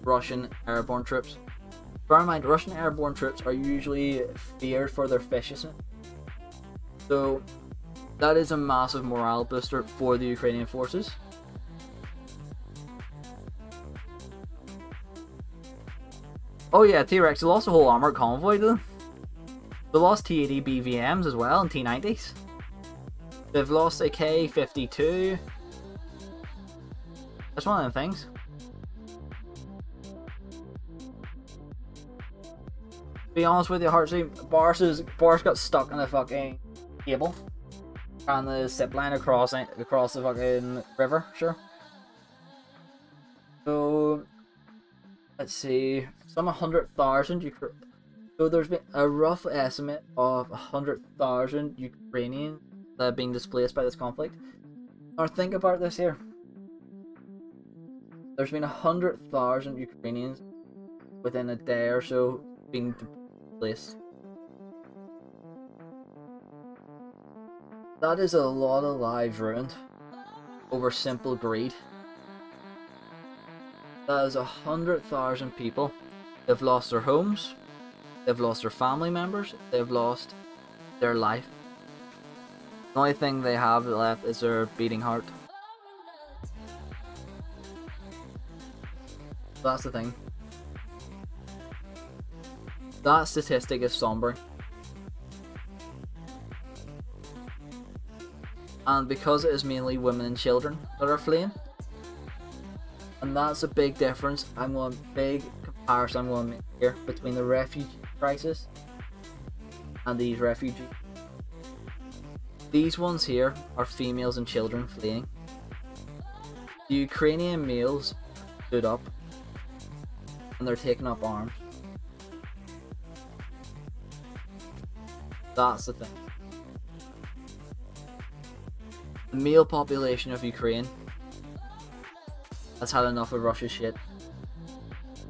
Russian airborne troops. Bear in mind, Russian airborne troops are usually feared for their viciousness. So that is a massive morale booster for the Ukrainian forces. Oh yeah, T-Rex, they lost a whole armoured convoy to them. They lost T-80 BVMs as well and T-90s. They've lost a K-52. That's one of them things. To be honest with you, Heartseed, Boris got stuck in a fucking cable. On the zip line across the fucking river, sure. So let's see, some 100,000 so there's been a rough estimate of 100,000 Ukrainians that have been displaced by this conflict. Now think about this here. There's been 100,000 Ukrainians within a day or so being displaced. That is a lot of lives ruined over simple greed. That is 100,000 people. They've lost their homes, they've lost their family members, they've lost their life. The only thing they have left is their beating heart. That's the thing. That statistic is sombering. And because it is mainly women and children that are fleeing, and that's a big difference. Big comparison I'm going to make here between the refugee crisis and these refugees. These ones here are females and children fleeing. The Ukrainian males stood up and they're taking up arms. That's the thing. The male population of Ukraine has had enough of Russia's shit,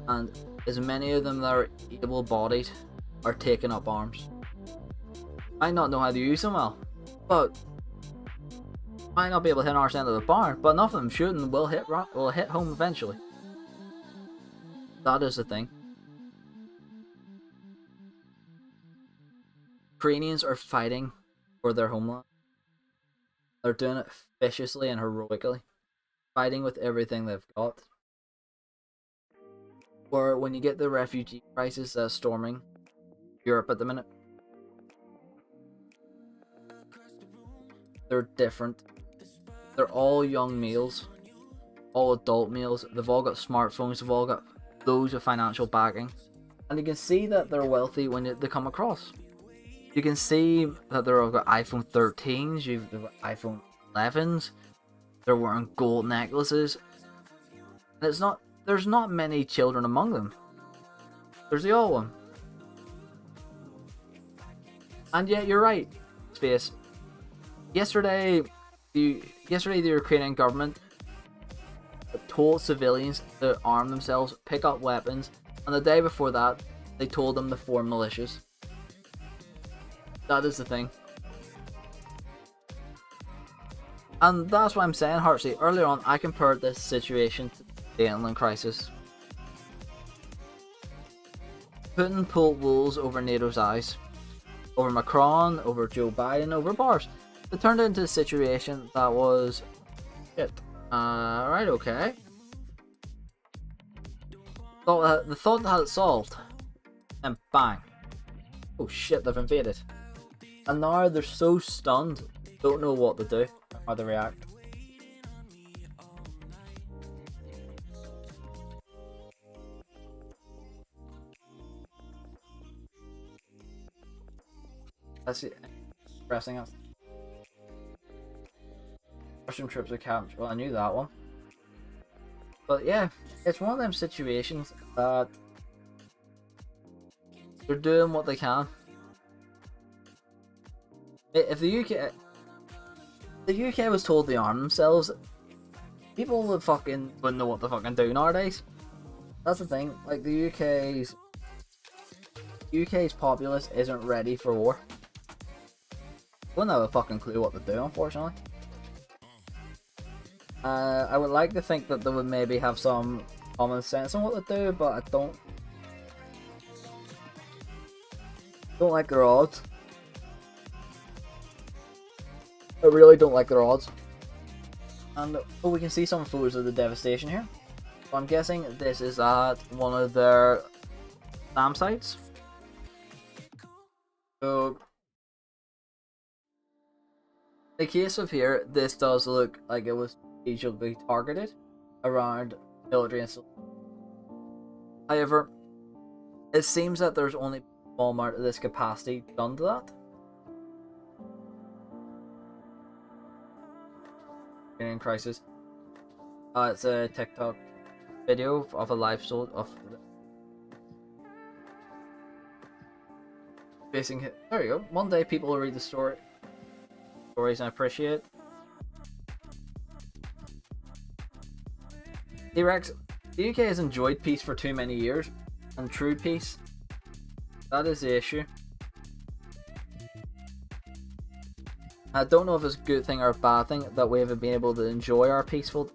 and as many of them that are able-bodied are taking up arms. I not know how to use them well, but Might not be able to hit our end of the barn, but enough of them shooting will hit home eventually. That is the thing. Ukrainians are fighting for their homeland. They're doing it viciously and heroically, fighting with everything they've got. Or when you get the refugee crisis storming Europe at the minute, they're different. They're all young males, all adult males. They've all got smartphones. They've all got loads of financial backing, and you can see that they're wealthy when they come across. You can see that they've got iPhone 13s, you've got iPhone 11s. They're wearing gold necklaces, and there's not many children among them. There's the old one, and yet you're right, Space. Yesterday the Ukrainian government told civilians to arm themselves, pick up weapons, and the day before that, they told them to form militias. That is the thing. And that's what I'm saying, Heartsy. Earlier on, I compared this situation to the England crisis. Putin pulled wool over NATO's eyes. Over Macron, over Joe Biden, over Boris. It turned into a situation that was shit. Right, okay. The thought had it solved. And bang. Oh shit, they've invaded. And now they're so stunned, don't know what to do, how to react. That's it. Pressing us. Russian troops are captured. Well, I knew that one. But yeah, it's one of them situations that they're doing what they can. If the UK was told to arm themselves, people wouldn't know what to fucking do nowadays. That's the thing. Like the UK's populace isn't ready for war. Wouldn't have a fucking clue what to do, unfortunately. I would like to think that they would maybe have some common sense on what to do, but I don't like their odds. I really don't like their odds. And we can see some photos of the devastation here. So I'm guessing this is at one of their dam sites. So in the case of here, this does look like it was strategically targeted around military installations. However, it seems that there's only a small amount of this capacity done to that. Ukrainian crisis. It's a TikTok video of a live soul of facing it. There you go. One day people will read the stories and appreciate it. T-Rex, the UK has enjoyed peace for too many years, and true peace, that is the issue. I don't know if it's a good thing or a bad thing that we haven't been able to enjoy our peaceful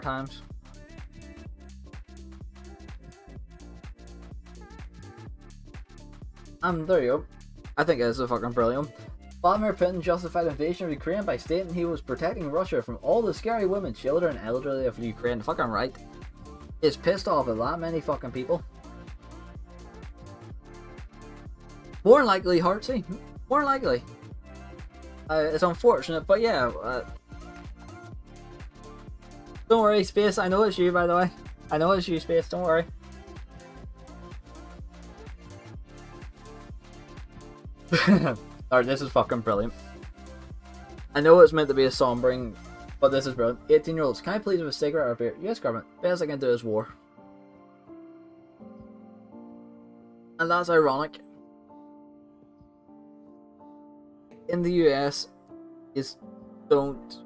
times. There you go. I think it is a fucking brilliant. Vladimir Putin justified invasion of Ukraine by stating he was protecting Russia from all the scary women, children, and elderly of Ukraine. Fucking right. He's pissed off at that many fucking people. More likely, Heartsy. More likely. It's unfortunate, but yeah. Don't worry, Space. I know it's you, by the way. I know it's you, Space. Don't worry. Alright, this is fucking brilliant. I know it's meant to be a sombering, but this is brilliant. 18-year-olds, can I please have a cigarette or a beer? Yes, government. Best I can do is war. And that's ironic. In the US, you don't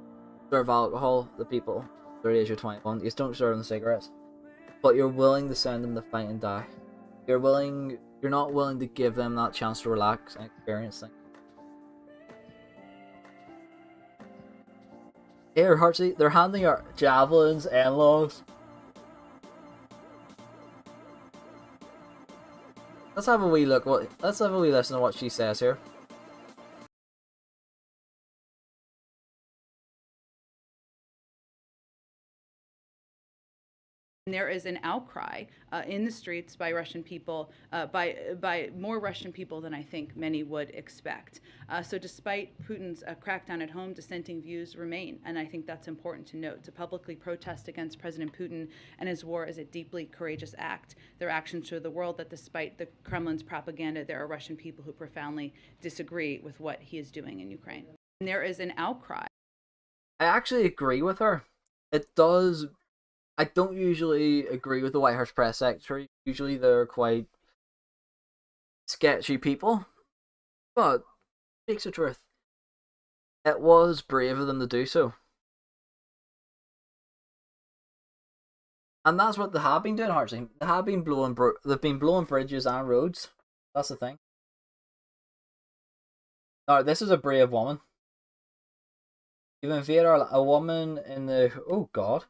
serve alcohol to people under the age of 21. You don't serve them cigarettes. But you're willing to send them to fight and die. You're not willing to give them that chance to relax and experience things. Here, Hartsey, they're handing our javelins and logs. Let's have a wee look. Let's have a wee listen to what she says here. There is an outcry in the streets by Russian people, by more Russian people than I think many would expect. So despite Putin's crackdown at home, dissenting views remain, and I think that's important to note. To publicly protest against President Putin and his war is a deeply courageous act. Their actions show the world that despite the Kremlin's propaganda, there are Russian people who profoundly disagree with what he is doing in Ukraine. And there is an outcry. I actually agree with her. It does. I don't usually agree with the White House press secretary. Usually they're quite sketchy people. But, speaks the truth. It was brave of them to do so. And that's what they have been doing, Hartsey. They have been they've been blowing bridges and roads. That's the thing. Now, this is a brave woman. You've invaded a woman in the... Oh, God.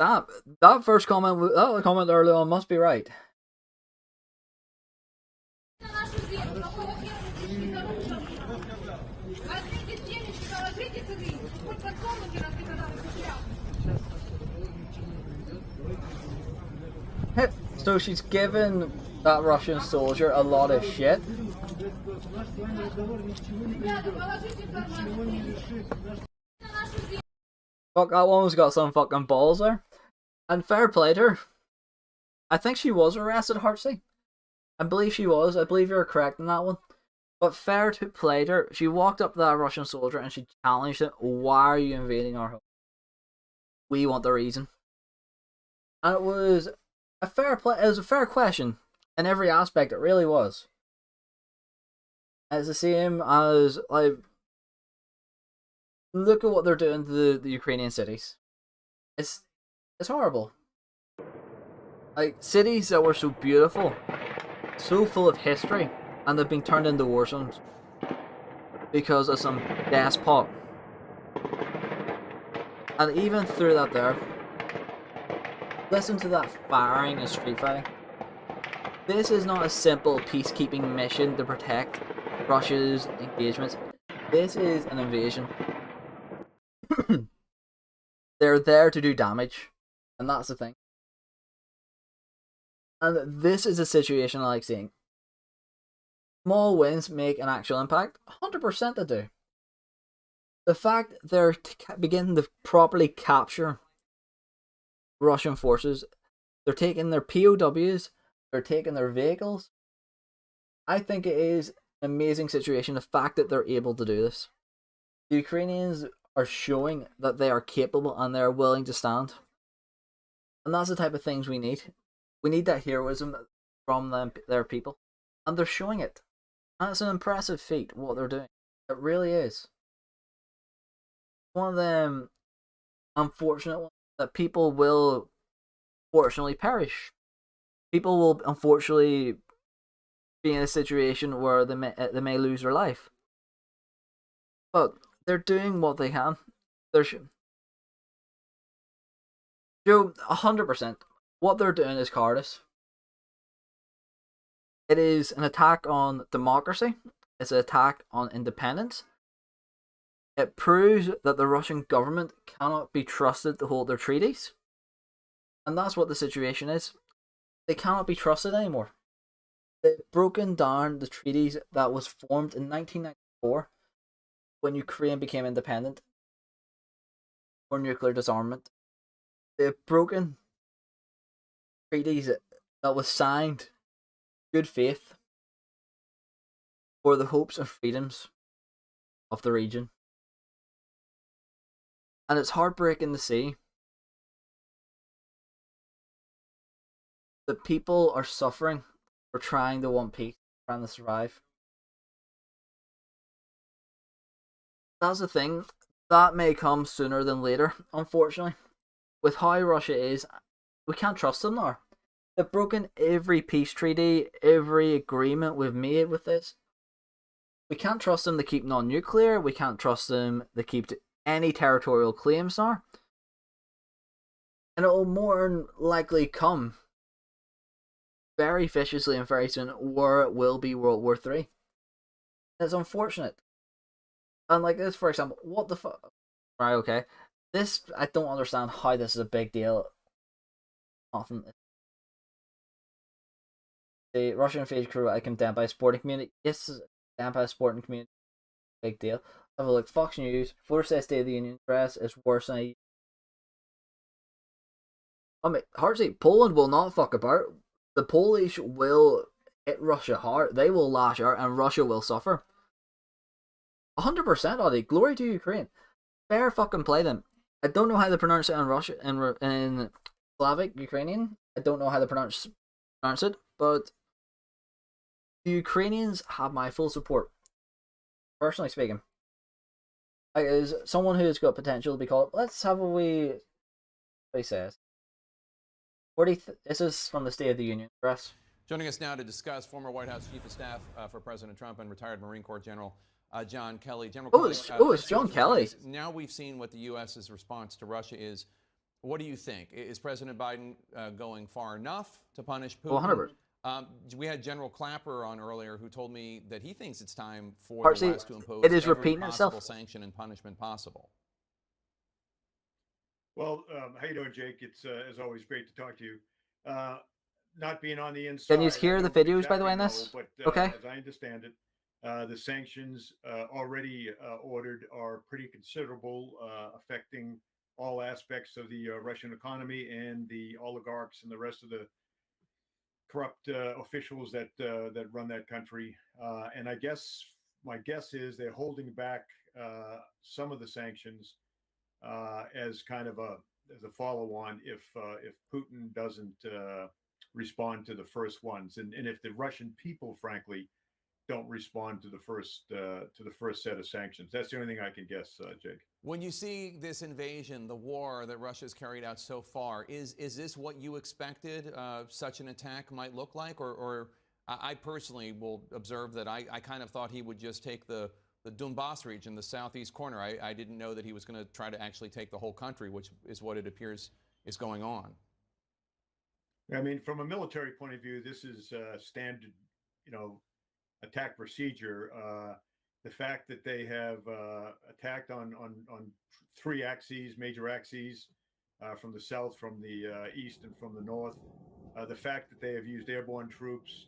That first comment, that comment earlier on must be right. So she's given that Russian soldier a lot of shit. Fuck, that woman's got some fucking balls there. And fair play to her. I think she was arrested, Hartsey. I believe she was. I believe you're correct in that one. But fair to play to her. She walked up to that Russian soldier and she challenged him. Why are you invading our home? We want the reason. And it was a fair play. It was a fair question in every aspect. It really was. It's the same as, like, look at what they're doing to the Ukrainian cities. It's horrible. Like, cities that were so beautiful, so full of history, and they've been turned into war zones because of some despot. And even through that there, listen to that firing and street fighting. This is not a simple peacekeeping mission to protect Russia's engagements. This is an invasion. They're there to do damage. And that's the thing. And this is a situation I like seeing. Small wins make an actual impact. 100% they do. The fact they're beginning to properly capture Russian forces, they're taking their POWs, they're taking their vehicles. I think it is an amazing situation, the fact that they're able to do this. The Ukrainians are showing that they are capable and they are willing to stand. And that's the type of things we need. We need that heroism from them, their people. And they're showing it. And it's an impressive feat, what they're doing. It really is. One of them unfortunate ones that people will unfortunately perish. People will unfortunately be in a situation where they may lose their life. But they're doing what they can. They're Joe, 100%. What they're doing is cowardice. It is an attack on democracy. It's an attack on independence. It proves that the Russian government cannot be trusted to hold their treaties. And that's what the situation is. They cannot be trusted anymore. They've broken down the treaties that was formed in 1994 when Ukraine became independent for nuclear disarmament. They've broken treaties that was signed good faith for the hopes and freedoms of the region. And it's heartbreaking to see that people are suffering for trying to want peace, trying to survive. That's the thing. That may come sooner than later, unfortunately. With how Russia is, we can't trust them now. They've broken every peace treaty, every agreement we've made with this. We can't trust them to keep non-nuclear. We can't trust them to keep any territorial claims now, and it will more than likely come very viciously and very soon, where it will be World War III. It's unfortunate. And like this, for example, what the fuck? Right, okay. This, I don't understand how this is a big deal. Nothing. The Russian invasion crew I condemned by a sporting community. Yes, condemned by a sporting community. Big deal. Have a look. Fox News. Further says State of the Union address is worse than I mean, hardly Poland will not fuck about. The Polish will hit Russia hard. They will lash out, and Russia will suffer. 100%, Audie. Glory to Ukraine. Fair fucking play them. I don't know how they pronounce it in Russia in Slavic Ukrainian. I don't know how they pronounce it, but the Ukrainians have my full support. Personally speaking, as someone who's got potential to be called, let's have a wee. What he says. This is from the State of the Union address. Joining us now to discuss, former White House Chief of Staff for President Trump and retired Marine Corps General John Kelly. General Kelly, it's John Kelly. Now we've seen what the U.S.'s response to Russia is. What do you think? Is President Biden going far enough to punish Putin? 100%. We had General Clapper on earlier who told me that he thinks it's time for the West to impose it is every repeating possible itself. sanction and punishment possible. Well, how you doing, Jake? It's as always great to talk to you. Not being on the inside. Can you hear the videos, by the way, in this? But, okay. As I understand it, the sanctions already ordered are pretty considerable, affecting all aspects of the Russian economy and the oligarchs and the rest of the corrupt officials that run that country. And I guess my guess is they're holding back some of the sanctions as kind of a follow-on if Putin doesn't respond to the first ones, and if the Russian people, frankly, don't respond to the first set of sanctions. That's the only thing I can guess, Jake. When you see this invasion, the war that Russia's carried out so far, is this what you expected such an attack might look like? Or I personally will observe that I kind of thought he would just take the Donbass region, the southeast corner. I didn't know that he was going to try to actually take the whole country, which is what it appears is going on. I mean, from a military point of view, this is standard, attack procedure. The fact that they have attacked on three axes, major axes, from the south, from the east, and from the north. The fact that they have used airborne troops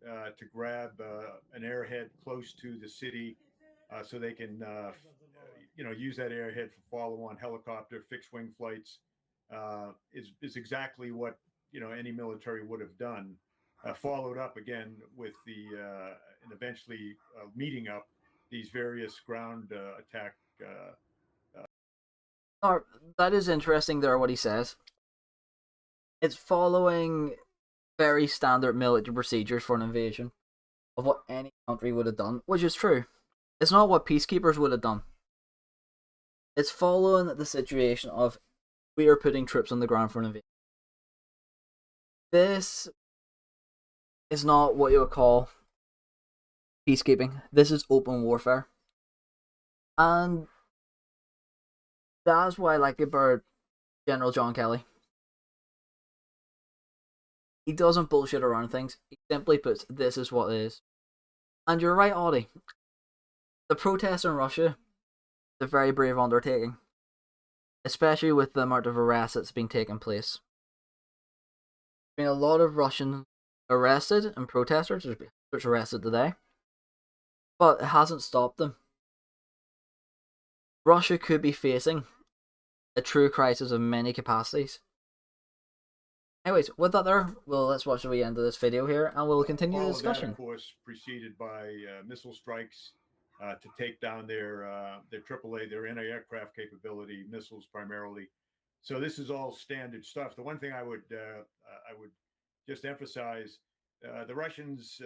to grab an airhead close to the city, so they can, use that airhead for follow-on helicopter, fixed-wing flights, is exactly what any military would have done. Followed up again with and eventually meeting up these various ground attack. That is interesting there, what he says. It's following very standard military procedures for an invasion of what any country would have done, which is true. It's not what peacekeepers would have done. It's following the situation of we are putting troops on the ground for an invasion. This is not what you would call peacekeeping. This is open warfare. And that's what I like about General John Kelly. He doesn't bullshit around things. He simply puts, this is what it is. And you're right, Audie. The protests in Russia is a very brave undertaking. Especially with the amount of arrests that's been taking place. There's been a lot of Russians arrested and protesters. There's arrested today. But it hasn't stopped them. Russia could be facing a true crisis of many capacities. Anyways, with that there, well, let's watch the end of this video here, and we'll continue the discussion. That, of course, preceded by missile strikes to take down their AAA, their anti-aircraft capability, missiles primarily. So this is all standard stuff. The one thing I would just emphasize, the Russians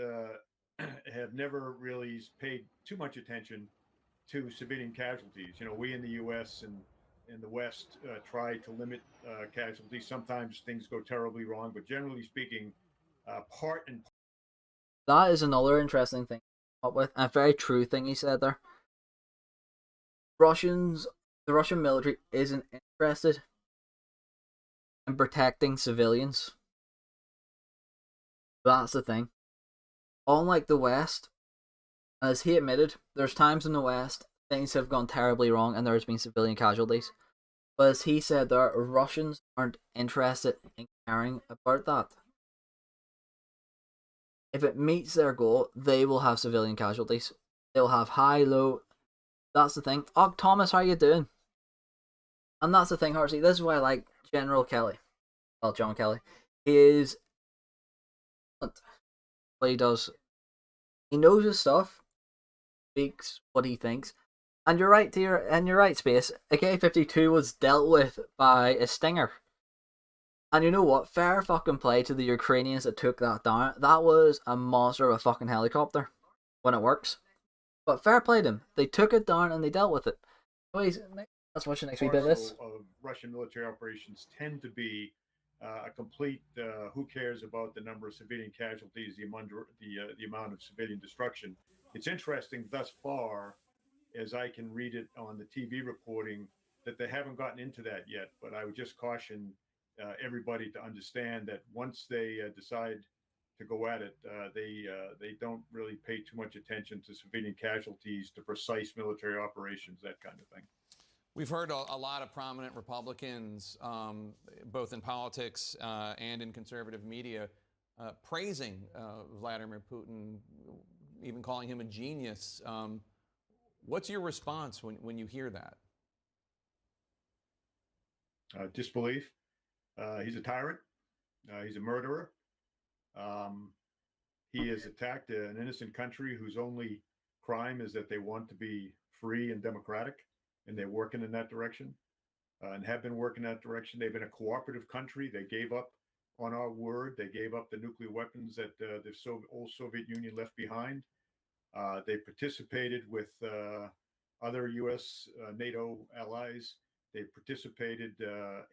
have never really paid too much attention to civilian casualties. We in the U.S. and in the West try to limit casualties. Sometimes things go terribly wrong, but generally speaking, that is another interesting thing to come up with, and a very true thing he said there. Russians the Russian military isn't interested in protecting civilians. That's the thing. Unlike the West, as he admitted, there's times in the West things have gone terribly wrong and there's been civilian casualties. But as he said, the Russians aren't interested in caring about that. If it meets their goal, they will have civilian casualties. They'll have high, low. That's the thing. Oh, Thomas, how you doing? And that's the thing, Harsey. This is why I like General Kelly. Well, John Kelly. He is what he does. He knows his stuff. Speaks what he thinks. And you're right, dear. And you're right, Space. A K-52 was dealt with by a Stinger. And you know what? Fair fucking play to the Ukrainians that took that down. That was a monster of a fucking helicopter. When it works. But fair play to them. They took it down and they dealt with it. Anyways, let's watch the next wee bit of this. Of Russian military operations tend to be a complete who cares about the number of civilian casualties, the amount of civilian destruction. It's interesting thus far, as I can read it on the TV reporting, that they haven't gotten into that yet. But I would just caution everybody to understand that once they decide to go at it, they don't really pay too much attention to civilian casualties, to precise military operations, that kind of thing. We've heard a lot of prominent Republicans, both in politics and in conservative media, praising Vladimir Putin, even calling him a genius. What's your response when you hear that? Disbelief. He's a tyrant. He's a murderer. He has attacked an innocent country whose only crime is that they want to be free and democratic, and they're working in that direction and have been working in that direction. They've been a cooperative country. They gave up on our word. They gave up the nuclear weapons that the old Soviet Union left behind. They participated with other U.S. NATO allies. They participated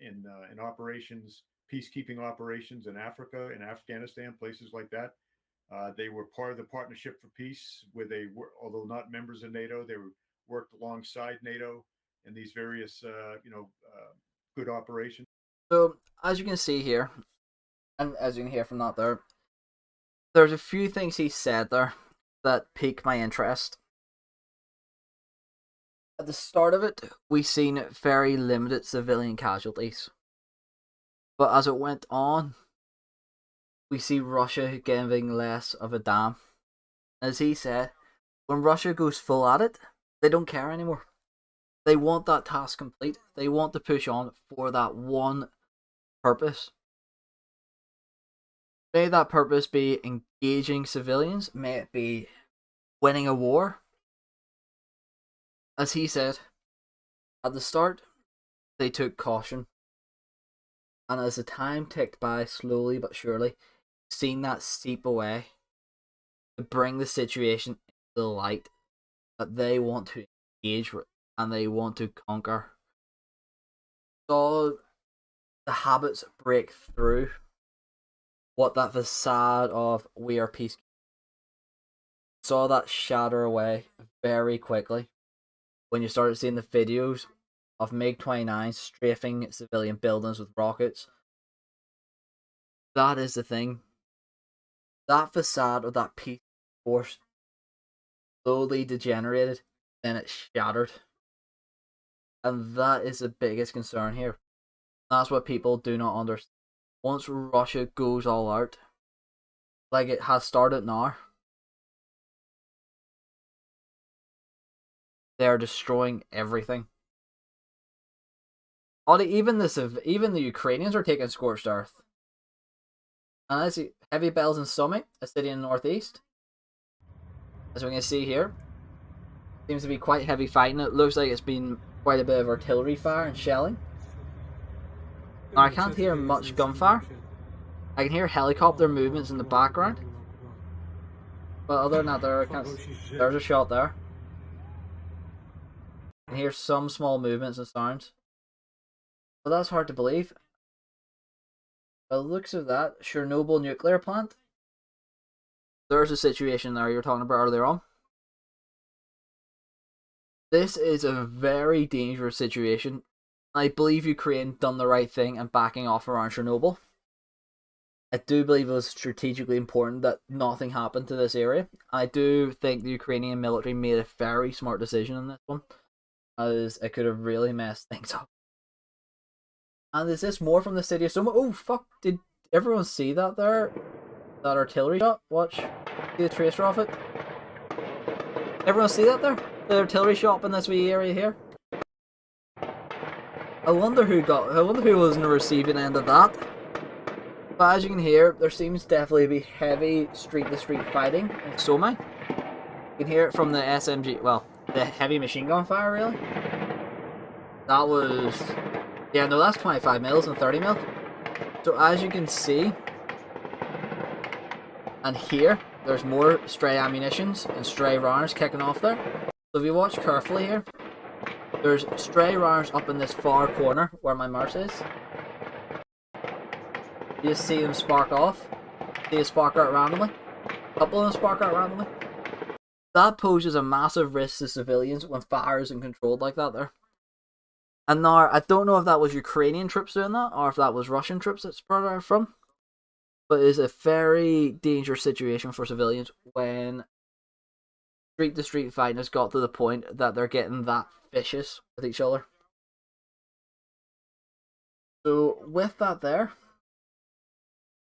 in operations, peacekeeping operations in Africa, in Afghanistan, places like that. They were part of the Partnership for Peace, where they were, although not members of NATO, they worked alongside NATO in these various, good operations. So, as you can see here, and as you can hear from that there's a few things he said there that piqued my interest. At the start of it, we seen very limited civilian casualties. But as it went on, we see Russia giving less of a damn. As he said, when Russia goes full at it, they don't care anymore. They want that task complete. They want to push on for that one purpose. May that purpose be engaging civilians. May it be winning a war. As he said, at the start, they took caution. And as the time ticked by slowly but surely, seen that seep away to bring the situation into the light that they want to engage with and they want to conquer. Saw the habits break through what that facade of we are peace. Saw that shatter away very quickly when you started seeing the videos of MiG-29 strafing civilian buildings with rockets. That is the thing. That facade of that peace force slowly degenerated, then it shattered. And that is the biggest concern here. That's what people do not understand. Once Russia goes all out, like it has started now, they are destroying everything. Even the Ukrainians are taking scorched earth. And I see Heavy Bells in Summit, a city in the northeast. As we can see here, seems to be quite heavy fighting. It looks like it's been quite a bit of artillery fire and shelling. Now, I can't hear much gunfire. I can hear helicopter movements in the background. But other than that, there's a shot there. I can hear some small movements and sounds. But that's hard to believe. By the looks of that, Chernobyl nuclear plant. There's a situation there you were talking about earlier on. This is a very dangerous situation. I believe Ukraine done the right thing and backing off around Chernobyl. I do believe it was strategically important that nothing happened to this area. I do think the Ukrainian military made a very smart decision on this one, as it could have really messed things up. And is this more from the city of Soma? Oh fuck! Did everyone see that there? That artillery shot? Watch. See the tracer of it? Everyone see that there? The artillery shot in this wee area here? I wonder who was in the receiving end of that. But as you can hear, there seems definitely to be heavy street-to-street fighting in Soma. You can hear it from the SMG, well, the heavy machine gun fire, really. That was... yeah, no, that's 25 mils and 30 mil. So as you can see, and here, there's more stray ammunitions and stray rounds kicking off there. So if you watch carefully here, there's stray rounds up in this far corner where my mouse is. You just see them spark off. See them spark out randomly. A couple of them spark out randomly. That poses a massive risk to civilians when fire isn't controlled like that there. And now, I don't know if that was Ukrainian troops doing that, or if that was Russian troops that spread out from. But it is a very dangerous situation for civilians when street-to-street fighting has got to the point that they're getting that vicious with each other. So, with that there,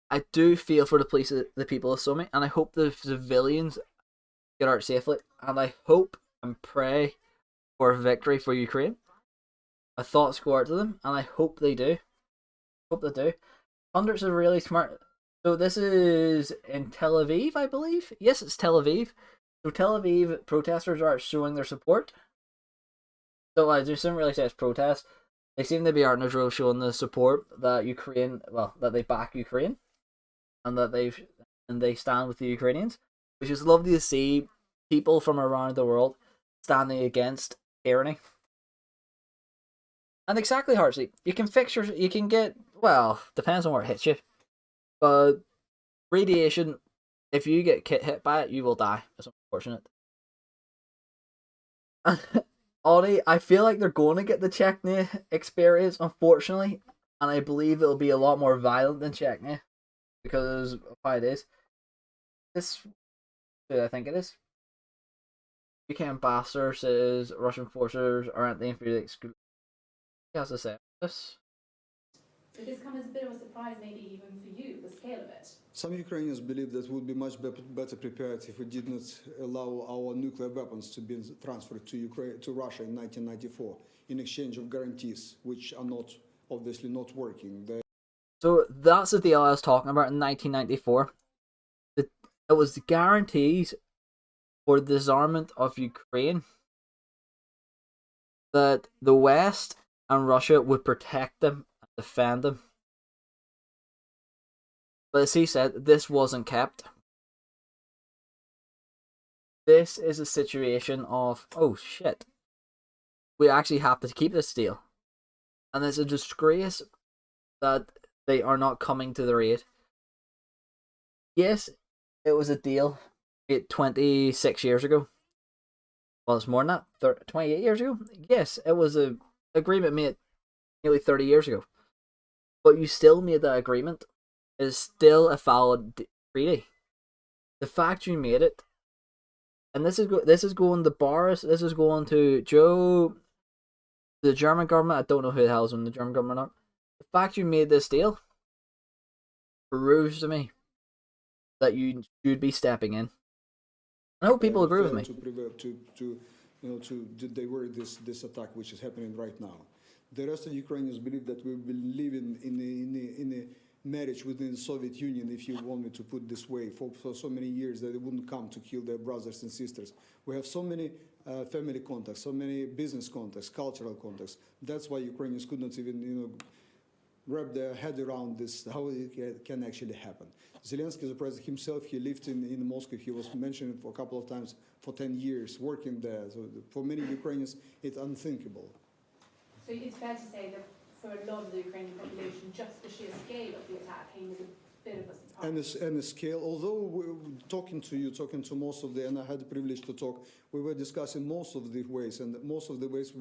I do feel for the people of Summit, and I hope the civilians get out safely, and I hope and pray for victory for Ukraine. My thoughts go out to them, and I hope they do. Hope they do. Hundreds are really smart. So this is in Tel Aviv, I believe. Yes, it's Tel Aviv. So Tel Aviv protesters are showing their support. So I just didn't really say it's protest. They seem to be out in a drove showing the support that Ukraine, well, that they back Ukraine, and that they stand with the Ukrainians, which is lovely to see people from around the world standing against tyranny. And exactly, Hartley, you can get, well, depends on where it hits you, but radiation, if you get hit by it, you will die. It's unfortunate. Audi, I feel like they're going to get the Chechnya experience, unfortunately, and I believe it'll be a lot more violent than Chechnya because of how it is. This, I think it is. UK ambassador says Russian forces aren't the inferior exclusion. He has to say this. Did this come as a bit of a surprise, maybe even for you, the scale of it? Some Ukrainians believe that we would be much better prepared if we did not allow our nuclear weapons to be transferred to Russia in 1994 in exchange of guarantees, which are obviously not working. So that's the deal I was talking about in 1994. It was the guarantees for the disarmament of Ukraine that the West and Russia would protect them and defend them. But as he said, this wasn't kept. This is a situation of, oh shit, we actually have to keep this deal. And it's a disgrace that they are not coming to their aid. Yes, it was a deal 26 years ago. Well, it's more than that, 28 years ago. Yes, it was an agreement made nearly 30 years ago. But you still made that agreement. It is still a valid treaty. The fact you made it, and this is going to Boris, this is going to Joe, the German government. I don't know who the hell is in the German government or not. The fact you made this deal proves to me that you should be stepping in. I hope people agree with me. To divert this attack which is happening right now. The rest of Ukrainians believe that we will live in a marriage within the Soviet Union, if you want me to put this way, for so many years that they wouldn't come to kill their brothers and sisters. We have so many family contacts, so many business contacts, cultural contacts. That's why Ukrainians could not even, wrap their head around this, how it can actually happen. Zelensky, the president himself, he lived in Moscow. He was mentioned for a couple of times for 10 years, working there. So for many Ukrainians, it's unthinkable. So it's fair to say that for a lot of the Ukrainian population, just the sheer scale of the attack came as a bit of a surprise. And the scale, although talking to most of the, and I had the privilege to talk, we were discussing most of the ways, and most of the ways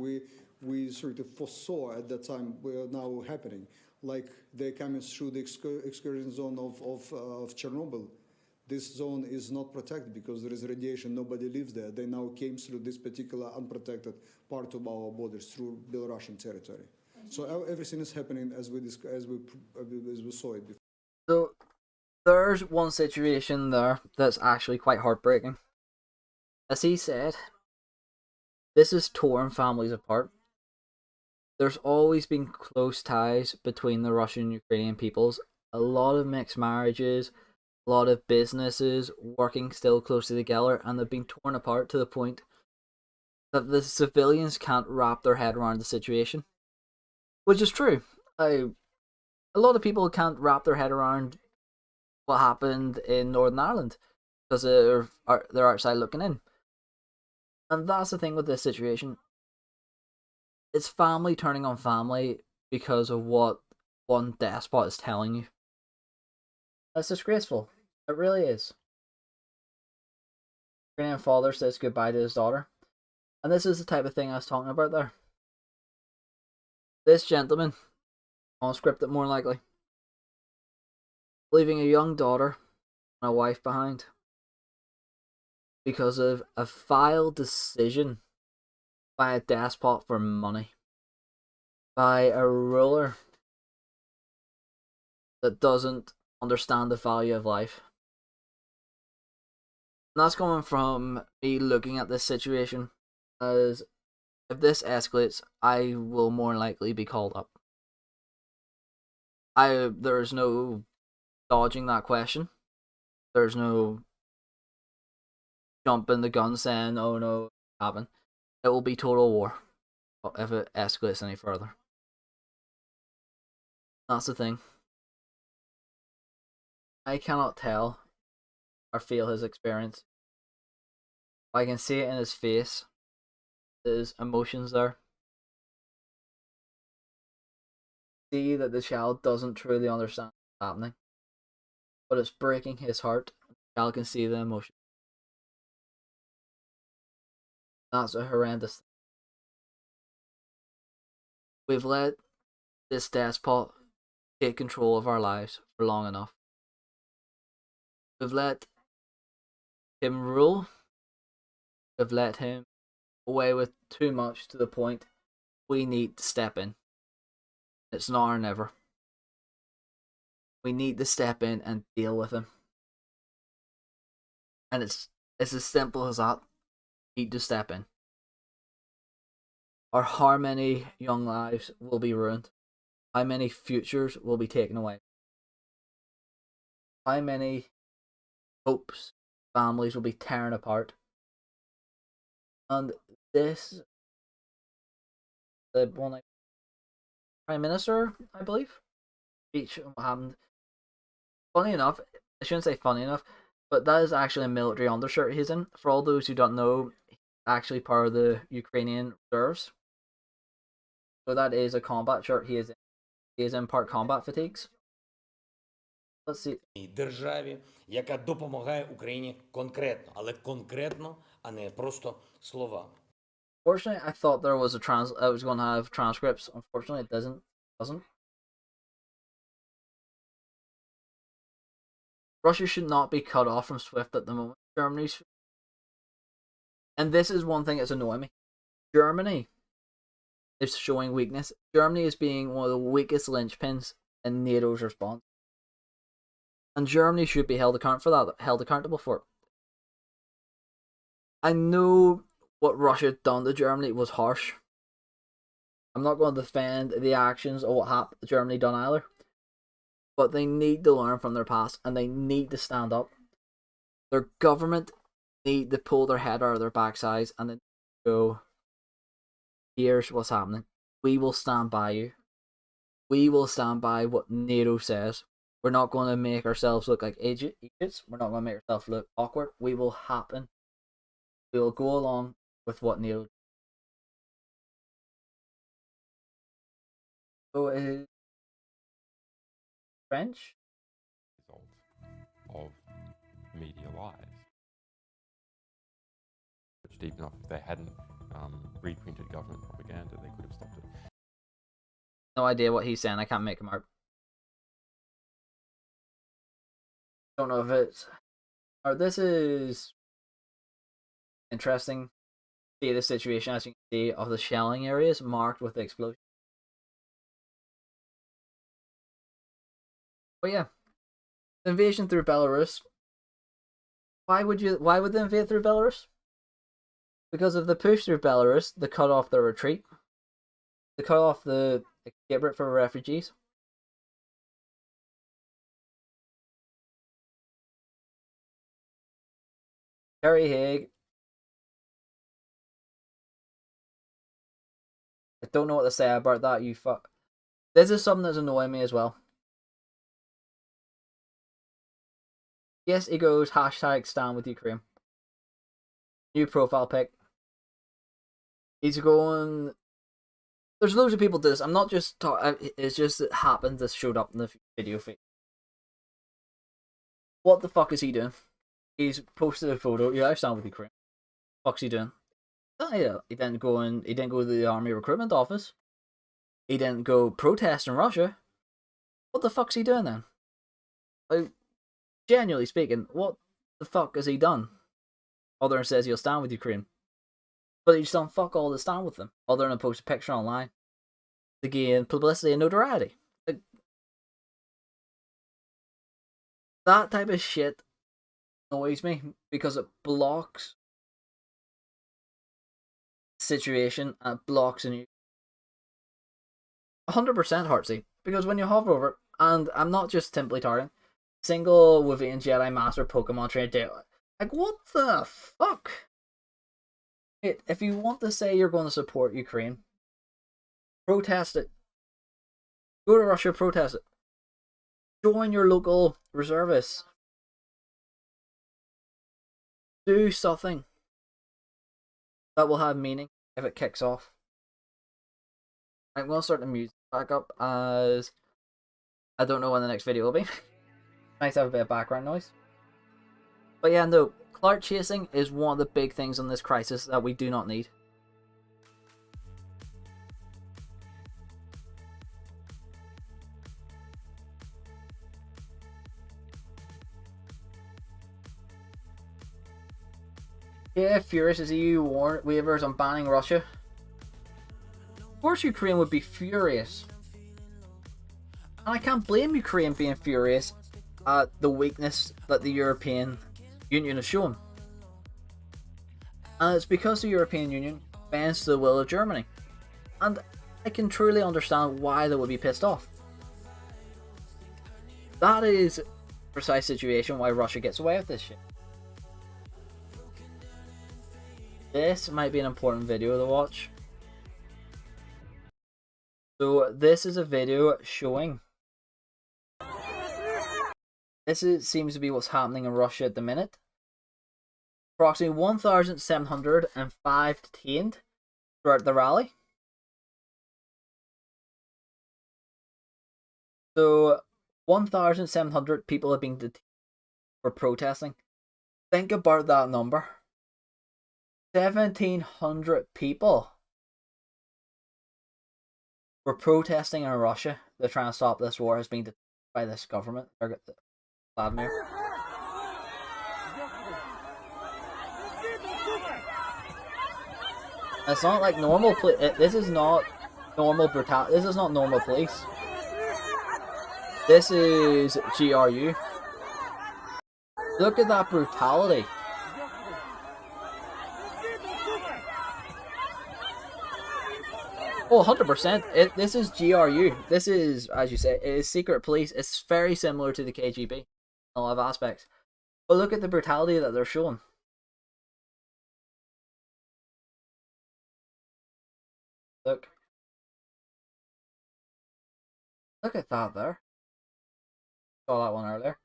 we sort of foresaw at that time were now happening, like they're coming through the excursion zone of Chernobyl. This zone is not protected because there is radiation, nobody lives there. They now came through this particular unprotected part of our borders through Belarusian territory. So everything is happening as we saw it before. So there's one situation there that's actually quite heartbreaking. As he said, this has torn families apart. There's always been close ties between the Russian and Ukrainian peoples. A lot of mixed marriages, a lot of businesses working still closely together, and they've been torn apart to the point that the civilians can't wrap their head around the situation. Which is true. A lot of people can't wrap their head around what happened in Northern Ireland because they're outside looking in. And that's the thing with this situation. It's family turning on family because of what one despot is telling you. That's disgraceful. It really is. Ukrainian father says goodbye to his daughter. And this is the type of thing I was talking about there. This gentleman, unscripted more likely, leaving a young daughter and a wife behind because of a vile decision by a despot for money, by a ruler that doesn't understand the value of life. And that's coming from me looking at this situation as, if this escalates, I will more likely be called up. There's no dodging that question. There's no jumping the gun saying, oh no, it happened. It will be total war if it escalates any further. That's the thing. I cannot tell or feel his experience. I can see it in his face. His emotions there. See that the child doesn't truly understand what's happening. But it's breaking his heart. The child can see the emotion. That's a horrendous thing. We've let this despot take control of our lives for long enough. We've let him rule. We've let him away with too much to the point we need to step in. It's now or never. We need to step in and deal with him. And it's as simple as that. We need to step in. Or how many young lives will be ruined? How many futures will be taken away? How many hopes, families will be torn apart? And this, the one Prime Minister, I believe, speech happened. Funny enough, I shouldn't say funny enough, but that is actually a military undershirt he's in. For all those who don't know, he's actually part of the Ukrainian reserves. So that is a combat shirt he is in. He is in part combat fatigues. Let's see. Державі, яка допомагає Україні конкретно, але конкретно, а не просто словами. Fortunately, I thought there was I was going to have transcripts. Unfortunately, it doesn't. Russia should not be cut off from SWIFT at the moment. Germany's, and this is one thing that's annoying me. Germany is showing weakness. Germany is being one of the weakest linchpins in NATO's response, and Germany should be held accountable for it. I know what Russia done to Germany was harsh. I'm not going to defend the actions of what Germany done either. But they need to learn from their past and they need to stand up. Their government need to pull their head out of their backsides and then go, here's what's happening. We will stand by you. We will stand by what NATO says. We're not going to make ourselves look like idiots. We're not going to make ourselves look awkward. We will go along with what NATO. So French. of media lies. Which deep enough, if they hadn't reprinted government propaganda, they could have stopped it. No idea what he's saying. I can't make him out. Don't know if it's. Or this is interesting. See the situation, as you can see, of the shelling areas marked with the explosion. But yeah, the invasion through Belarus. Why would they invade through Belarus? Because of the push through Belarus, they cut off their retreat. They cut off the escape route for refugees. Harry Haig. I don't know what to say about that, you fuck. This is something that's annoying me as well. Yes, he goes hashtag stand with Ukraine. New profile pic. He's going. There's loads of people do this. I'm not just talking. It's just it happened. This showed up in the video feed. What the fuck is he doing? He's posted a photo. Yeah, I stand with Ukraine. What's he doing? Oh yeah, he didn't go in. He didn't go to the army recruitment office. He didn't go protest in Russia. What the fuck's he doing then? Like, genuinely speaking, what the fuck has he done? Other than says he'll stand with Ukraine. But he's done fuck all to stand with them. Other than post a picture online to gain publicity and notoriety. Like, that type of shit annoys me because it blocks the situation and it blocks a new 100% Heartsy. Because when you hover over, and I'm not just simply targeting single Within Jedi Master Pokemon Trainer, like what the fuck? If you want to say you're going to support Ukraine, protest it. Go to Russia, protest it. Join your local reservists. Do something that will have meaning if it kicks off. I'm going to start the music back up as I don't know when the next video will be. Nice to have a bit of background noise. But yeah, no. Clout chasing is one of the big things in this crisis that we do not need. Yeah, furious as EU waivers on banning Russia. Of course Ukraine would be furious. And I can't blame Ukraine being furious at the weakness that the European Union has shown. And it's because the European Union bends to the will of Germany. And I can truly understand why they would be pissed off. That is the precise situation why Russia gets away with this shit. This might be an important video to watch. So this is a video showing. Seems to be what's happening in Russia at the minute. Approximately 1,705 detained throughout the rally. So 1,700 people have been detained for protesting. Think about that number. 1,700 people were protesting in Russia. They're trying to stop this war has been detained by this government. Vladimir. It's not like normal this is not normal brutality. This is not normal police. This is GRU. Look at that brutality. Oh, 100%. This is GRU. This is, as you say, it is secret police. It's very similar to the KGB in a lot of aspects. But look at the brutality that they're showing. Look. Look at that there. Saw that one earlier.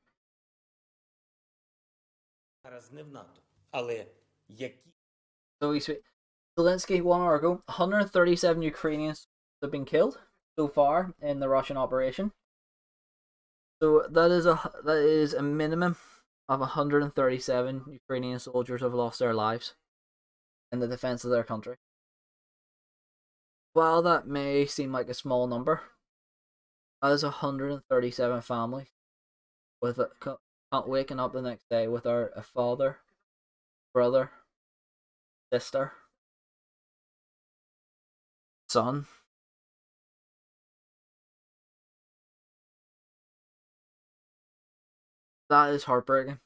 So we Zelensky 1 hour ago, 137 Ukrainians have been killed so far in the Russian operation. So that is a minimum of 137 Ukrainian soldiers have lost their lives in the defense of their country. While that may seem like a small number, that is 137 families with waking up the next day without a father, brother, sister, son. That is heartbreaking.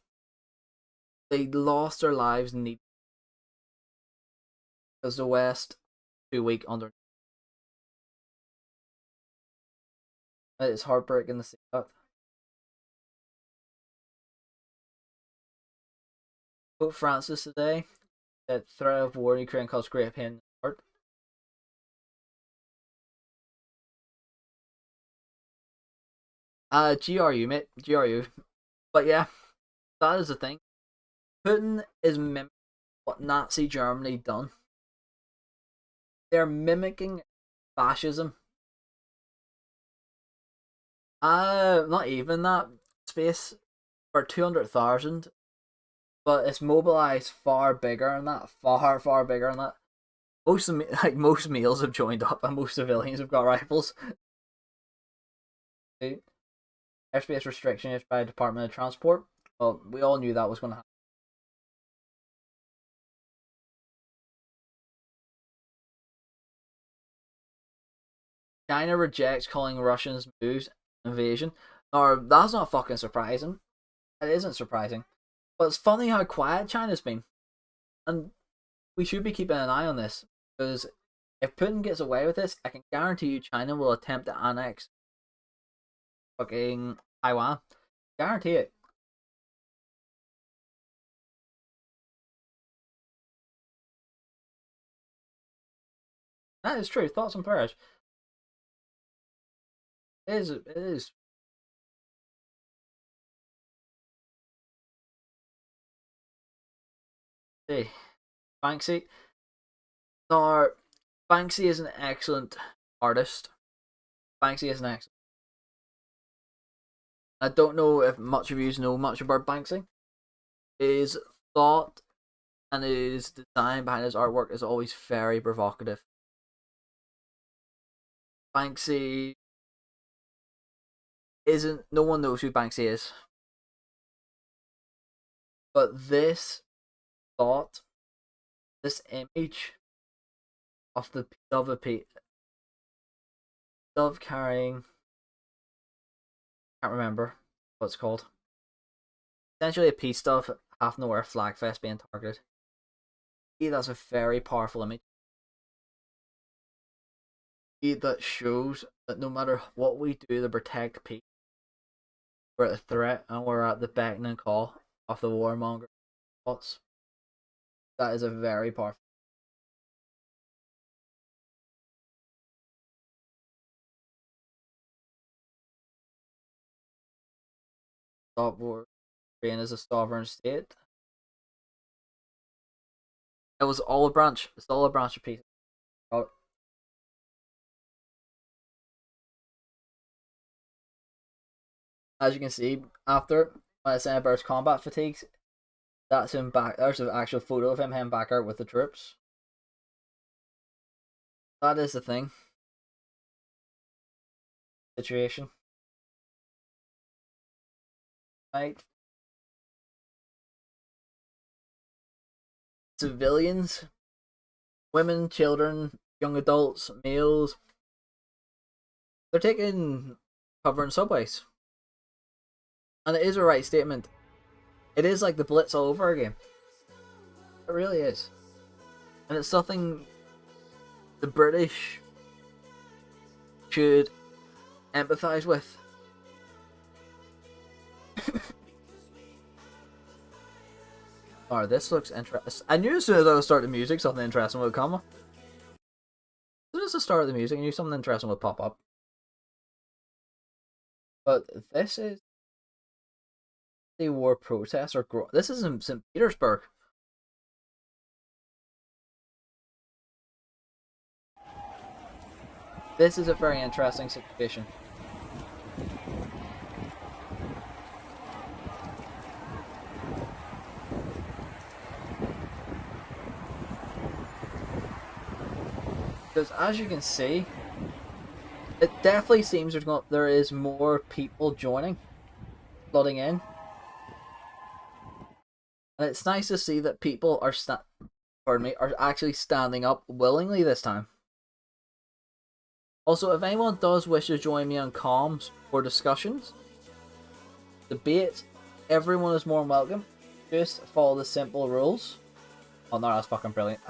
They lost their lives in need because the West too weak under. It is heartbreaking to see that. Pope Francis today said threat of war in Ukraine caused great pain in his heart. GRU, mate. GRU. But yeah, that is the thing. Putin is mimicking what Nazi Germany done. They're mimicking fascism. Not even that space for 200,000, but it's mobilized far bigger than that. Far bigger than that. Most males have joined up, and most civilians have got rifles. Airspace restriction issued by the Department of Transport. Well, we all knew that was going to happen. China rejects calling Russians' moves invasion. Or that's not fucking surprising. It isn't surprising. But it's funny how quiet China's been. And we should be keeping an eye on this. Because if Putin gets away with this, I can guarantee you China will attempt to annex fucking Taiwan. Guarantee it. That is true. Thoughts and prayers. It is. It is. See, Banksy. Now, Banksy is an excellent artist. Banksy is an excellent. I don't know if much of you know much about Banksy. His thought and his design behind his artwork is always very provocative. Banksy isn't. No one knows who Banksy is. But this thought, this image of the dove carrying, can't remember what it's called. Essentially a peace dove having to wear a flag vest being targeted. That's a very powerful image. That shows that no matter what we do to protect peace, we're at a threat and we're at the beck and call of the warmonger thoughts. That is a very powerful. Stop war. Ukraine is a sovereign state. It was all a branch. It's all a branch of peace. As you can see, after when I said about combat fatigues, that's him back. There's an actual photo of him back out with the troops. That is the thing. Situation. Right. Civilians, women, children, young adults, males, they're taking cover in subways. And it is a right statement. It is like the Blitz all over again. It really is. And it's something the British should empathise with. Oh, this looks interesting. I knew as soon as I would start the music, something interesting would come. As soon as I started the music, I knew something interesting would pop up. But this is the war protests are growing. This is in St. Petersburg. This is a very interesting situation. Because as you can see, it definitely seems there is more people joining, flooding in. And it's nice to see that people are are actually standing up willingly this time. Also, if anyone does wish to join me on comms for discussions, debates, everyone is more than welcome. Just follow the simple rules. Oh no, that's fucking brilliant.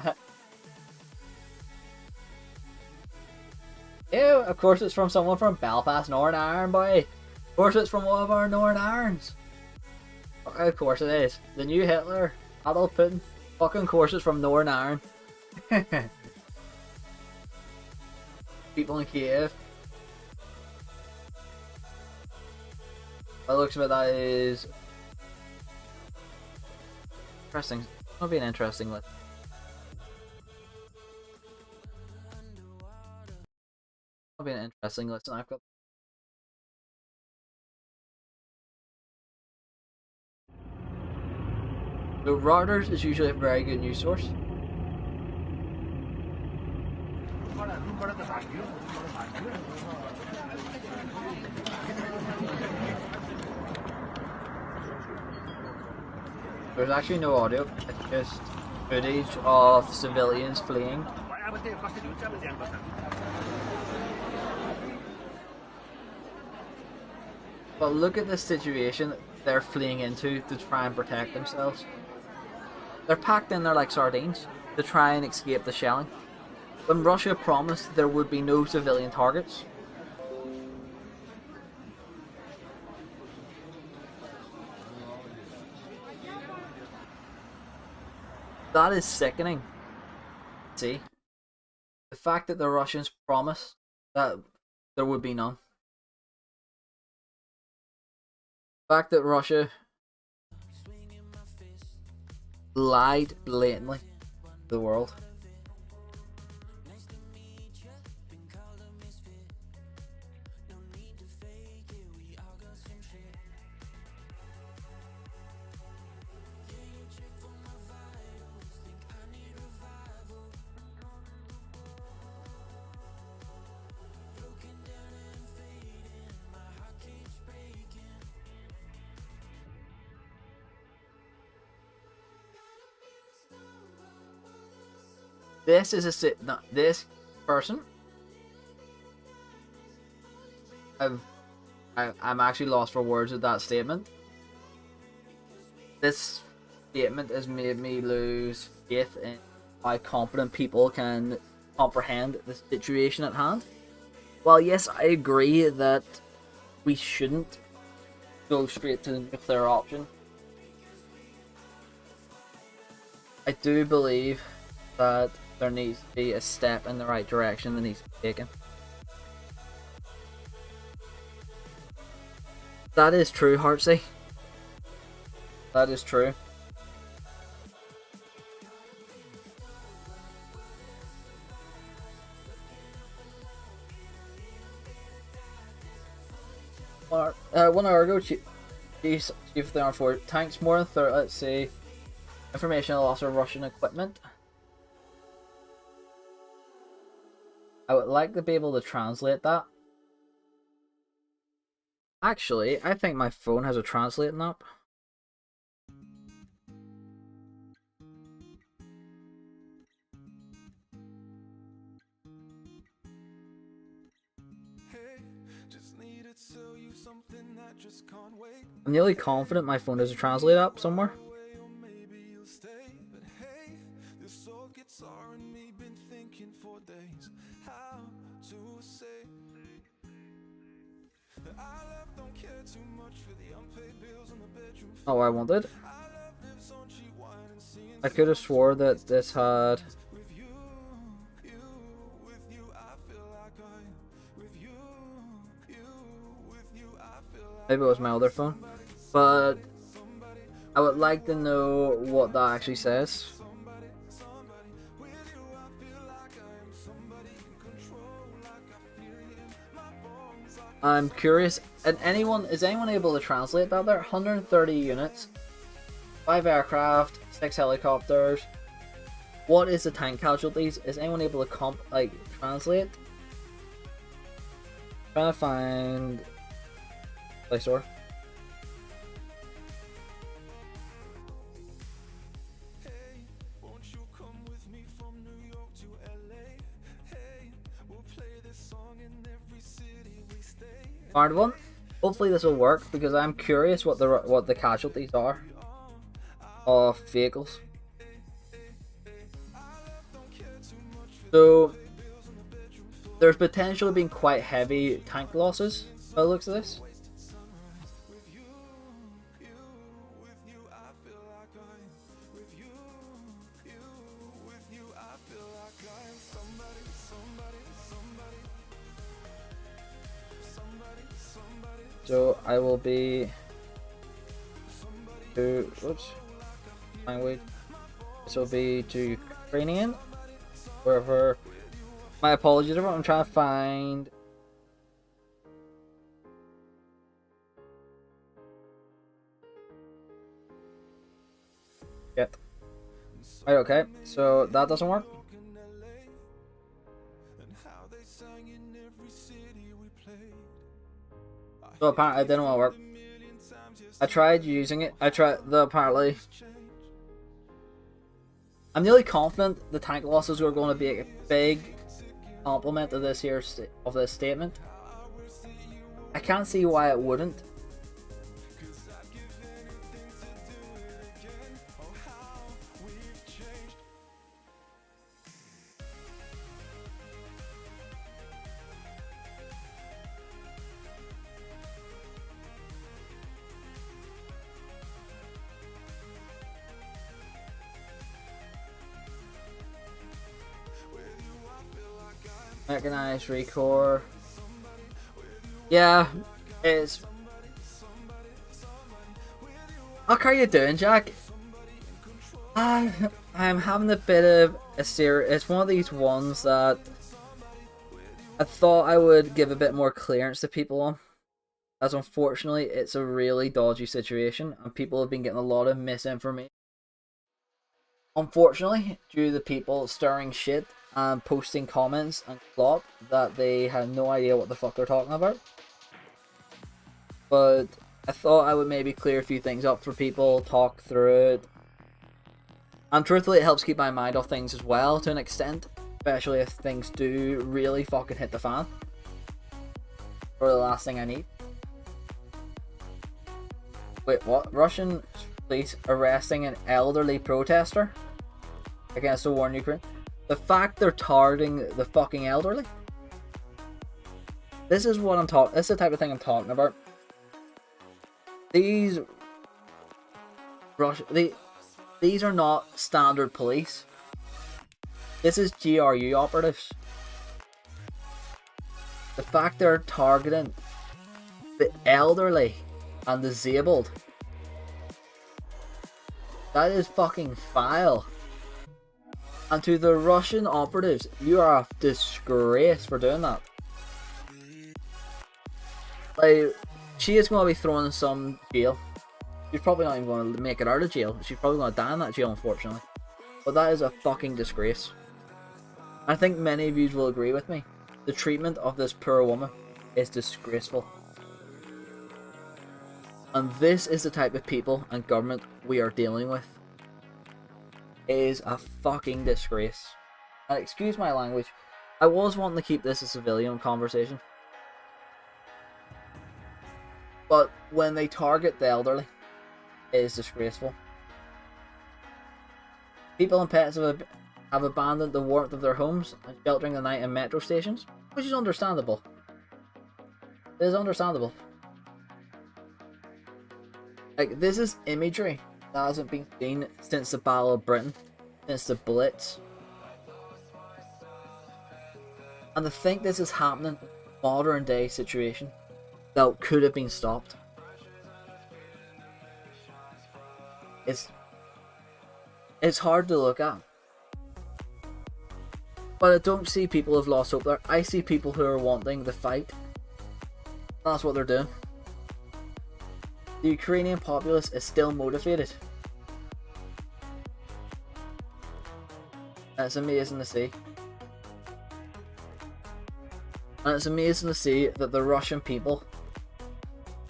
Ew, of course it's from someone from Belfast, Northern Ireland, boy. Of course it's from one of our Northern Irons. Okay, of course it is. The new Hitler, Adolf Putin. Fucking course it's from Northern Ireland. People in Kiev. By the looks of it, that is interesting. It'll be an interesting list. It'll be an interesting list, and I've got. So Reuters is usually a very good news source. There's actually no audio, it's just footage of civilians fleeing. But look at the situation they're fleeing into to try and protect themselves. They're packed in there like sardines to try and escape the shelling. When Russia promised there would be no civilian targets. That is sickening. See? The fact that the Russians promised that there would be none. The fact that Russia lied blatantly to the world. This is this person. I'm actually lost for words with that statement. This statement has made me lose faith in how competent people can comprehend the situation at hand. While yes, I agree that we shouldn't go straight to the nuclear option, I do believe that there needs to be a step in the right direction that needs to be taken. That is true, Heartsy. That is true. One hour ago, Chief of the Armed Forces, tanks more than 30, let's see, information on loss of Russian equipment. I would like to be able to translate that. Actually, I think my phone has a translating app. I'm nearly confident my phone has a translate app somewhere. Oh, I wanted. I could have swore that this had. Maybe it was my other phone, but I would like to know what that actually says. I'm curious, and is anyone able to translate that there? 130 units, 5 aircraft, 6 helicopters. What is the tank casualties? Is anyone able to translate. Trying to find Play Store. Hard one. Hopefully this will work because I'm curious what the casualties are of vehicles. So there's potentially been quite heavy tank losses by the looks of this. So I will be to language. This will be to Ukrainian. Wherever. My apologies, everyone. I'm trying to find. Yep. Right. Okay. So that doesn't work. So apparently it didn't want to work. I tried using it. Apparently. I'm nearly confident the tank losses were going to be a big compliment of this statement. I can't see why it wouldn't. Mechanized Recore. Yeah, it's. How are you doing, Jack? I'm having a bit of a serious. It's one of these ones that I thought I would give a bit more clearance to people on, as unfortunately it's a really dodgy situation and people have been getting a lot of misinformation. Unfortunately, due to the people stirring shit and posting comments and plot that they had no idea what the fuck they're talking about. But I thought I would maybe clear a few things up for people, talk through it. And truthfully, it helps keep my mind off things as well to an extent, especially if things do really fucking hit the fan. Or the last thing I need. Wait, what? Russian police arresting an elderly protester against the war in Ukraine? The fact they're targeting the fucking elderly? This is what I'm talking. This is the type of thing I'm talking about. These are not standard police. This is GRU operatives. The fact they're targeting the elderly and disabled, that is fucking vile. And to the Russian operatives, you are a disgrace for doing that. Like, she is going to be thrown in some jail. She's probably not even going to make it out of jail. She's probably going to die in that jail, unfortunately. But that is a fucking disgrace. I think many of you will agree with me. The treatment of this poor woman is disgraceful. And this is the type of people and government we are dealing with. It is a fucking disgrace. And excuse my language, I was wanting to keep this a civilian conversation. But when they target the elderly, it is disgraceful. People and pets have abandoned the warmth of their homes and sheltering the night in metro stations, which is understandable. It is understandable. Like, this is imagery that hasn't been seen since the Battle of Britain, since the Blitz. And to think this is happening in a modern day situation that could have been stopped. It's hard to look at. But I don't see people who have lost hope there. I see people who are wanting the fight. That's what they're doing. The Ukrainian populace is still motivated. And it's amazing to see. And it's amazing to see that the Russian people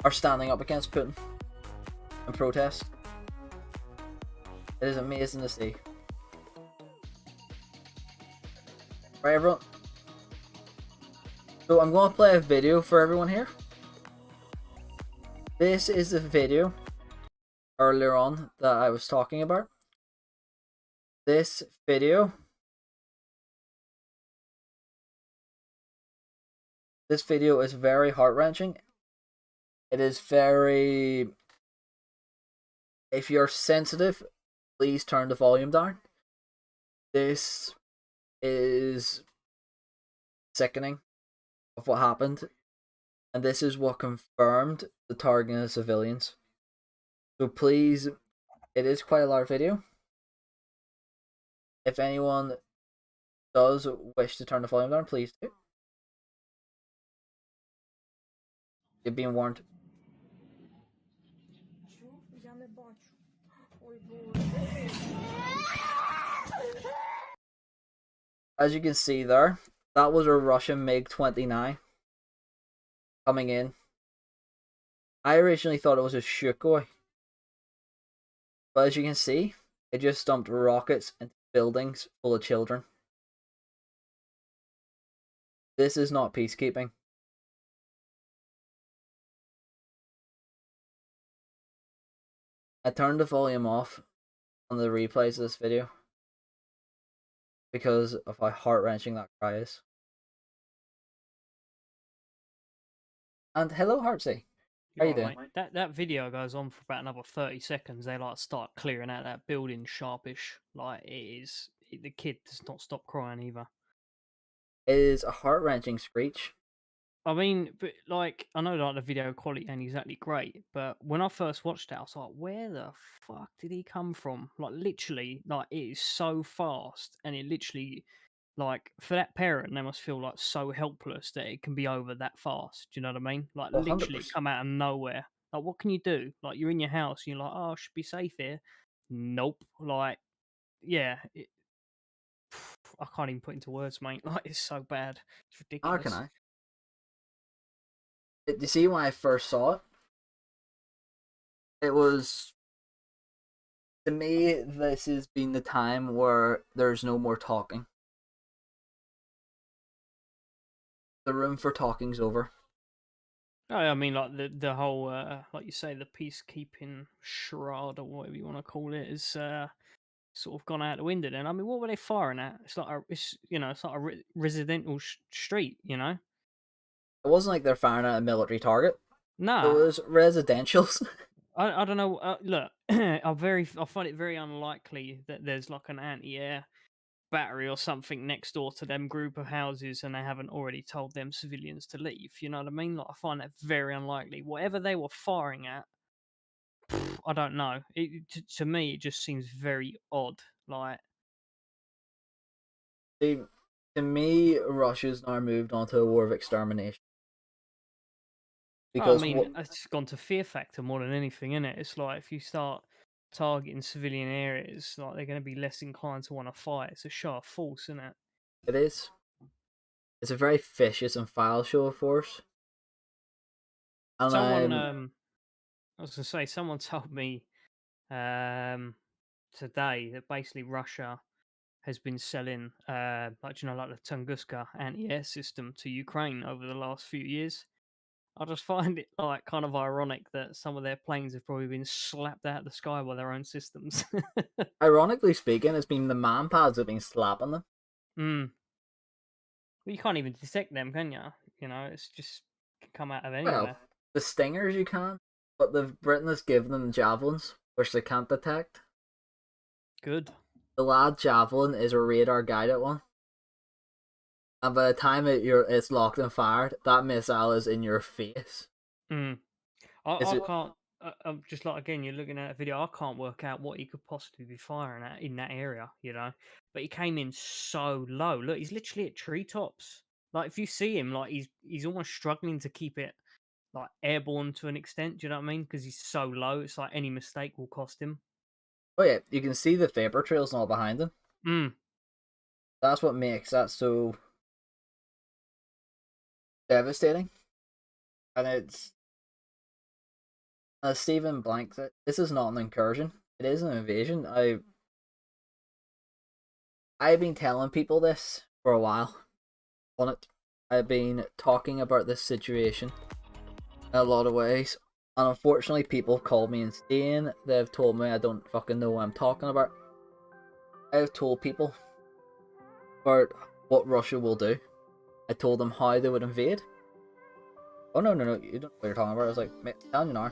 are standing up against Putin in protest. It is amazing to see. Right, everyone? So I'm going to play a video for everyone here. This is the video earlier on that I was talking about. This video is very heart-wrenching. It is very... If you're sensitive, please turn the volume down. This is sickening of what happened, and this is what confirmed the targeting of civilians. So please, it is quite a large video. If anyone does wish to turn the volume down, please do. You're being warned. As you can see there, that was a Russian MiG-29 coming in. I originally thought it was a Sukhoi, but as you can see, it just dumped rockets into buildings full of children. This is not peacekeeping. I turned the volume off on the replays of this video because of how heart-wrenching that cry is. And hello, Heartsy. How you doing? That video goes on for about another 30 seconds. They like start clearing out that building sharpish. Like the kid does not stop crying either. It is a heart-wrenching screech. I mean, but like I know like the video quality ain't exactly great, but when I first watched it, I was like, where the fuck did he come from? Like literally, like it is so fast, and it literally, like for that parent, they must feel like so helpless that it can be over that fast. Do you know what I mean? Like 100%. literally come out of nowhere. Like what can you do? Like you're in your house, and you're like, oh, I should be safe here. Nope. Like, yeah, I can't even put into words, mate. Like it's so bad. It's How ridiculous. can I? You see, when I first saw it, it was, to me, this has been the time where there's no more talking. The room for talking's over. Oh, I mean, like the whole, like you say, the peacekeeping charade or whatever you want to call it is sort of gone out the window. Then, I mean, what were they firing at? It's like it's like a residential street, you know. It wasn't like they're firing at a military target. Nah, It was residentials. I don't know. Look, I find it very unlikely that there's like an anti-air battery or something next door to them group of houses and they haven't already told them civilians to leave. You know what I mean? Like I find that very unlikely. Whatever they were firing at, I don't know. To me, it just seems very odd. Like, See, to me, Russia's now moved on to a war of extermination. I Because mean, it's gone to fear factor more than anything, isn't it? It's like if you start targeting civilian areas, like they're going to be less inclined to want to fight. It's a show of force, isn't it? it is. It's a very vicious and foul show of force. And Someone, I was going to say, someone told me today that basically Russia has been selling, like like the Tunguska anti-air system to Ukraine over the last few years. I just find it like kind of ironic that some of their planes have probably been slapped out of the sky by their own systems. ironically speaking, it's been the man-pads that have been slapping them. Well, you can't even detect them, can you? You know, it's just can come out of anywhere. Well, the Stingers you can, but Britain has given them javelins, which they can't detect. Good. The lad javelin is a radar guided one, and by the time it's locked and fired, that missile is in your face. I can't. I'm just like again, you're looking at a video. I can't work out what he could possibly be firing at in that area, you know. But he came in so low. Look, he's literally at treetops. Like if you see him, like he's almost struggling to keep it like airborne to an extent. Do you know what I mean? Because he's so low. It's like any mistake will cost him. Oh yeah, you can see the vapor trails and all behind him. That's what makes that so devastating. And it's, as Stephen Blank said, this is not an incursion. It is an invasion. I've been telling people this for a while on it. I've been talking about this situation in a lot of ways. And unfortunately, people have called me insane. They've told me I don't fucking know what I'm talking about. I've told people about what Russia will do. I told them how they would invade. Oh, no, you don't know what you're talking about. I was like, mate, I'm telling you now.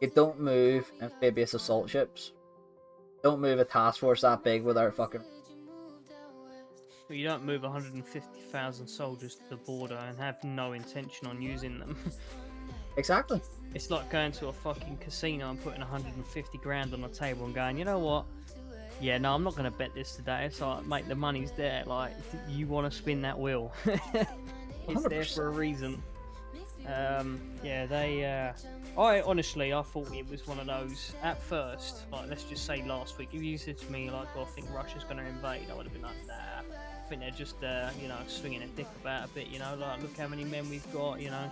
You don't move amphibious assault ships. Don't move a task force that big without fucking... But you don't move 150,000 soldiers to the border and have no intention on using them. Exactly. It's like going to a fucking casino and putting 150 grand on the table and going, you know what? Yeah, no, I'm not going to bet this today. It's like, mate, the money's there. Like, you want to spin that wheel. It's 100%. There for a reason. Yeah, I honestly, I thought it was one of those, at first, like, let's just say last week, if you said to me, like, oh, I think Russia's going to invade, I would have been like, nah. I think they're just, you know, swinging a dick about a bit, you know, like, look how many men we've got, you know.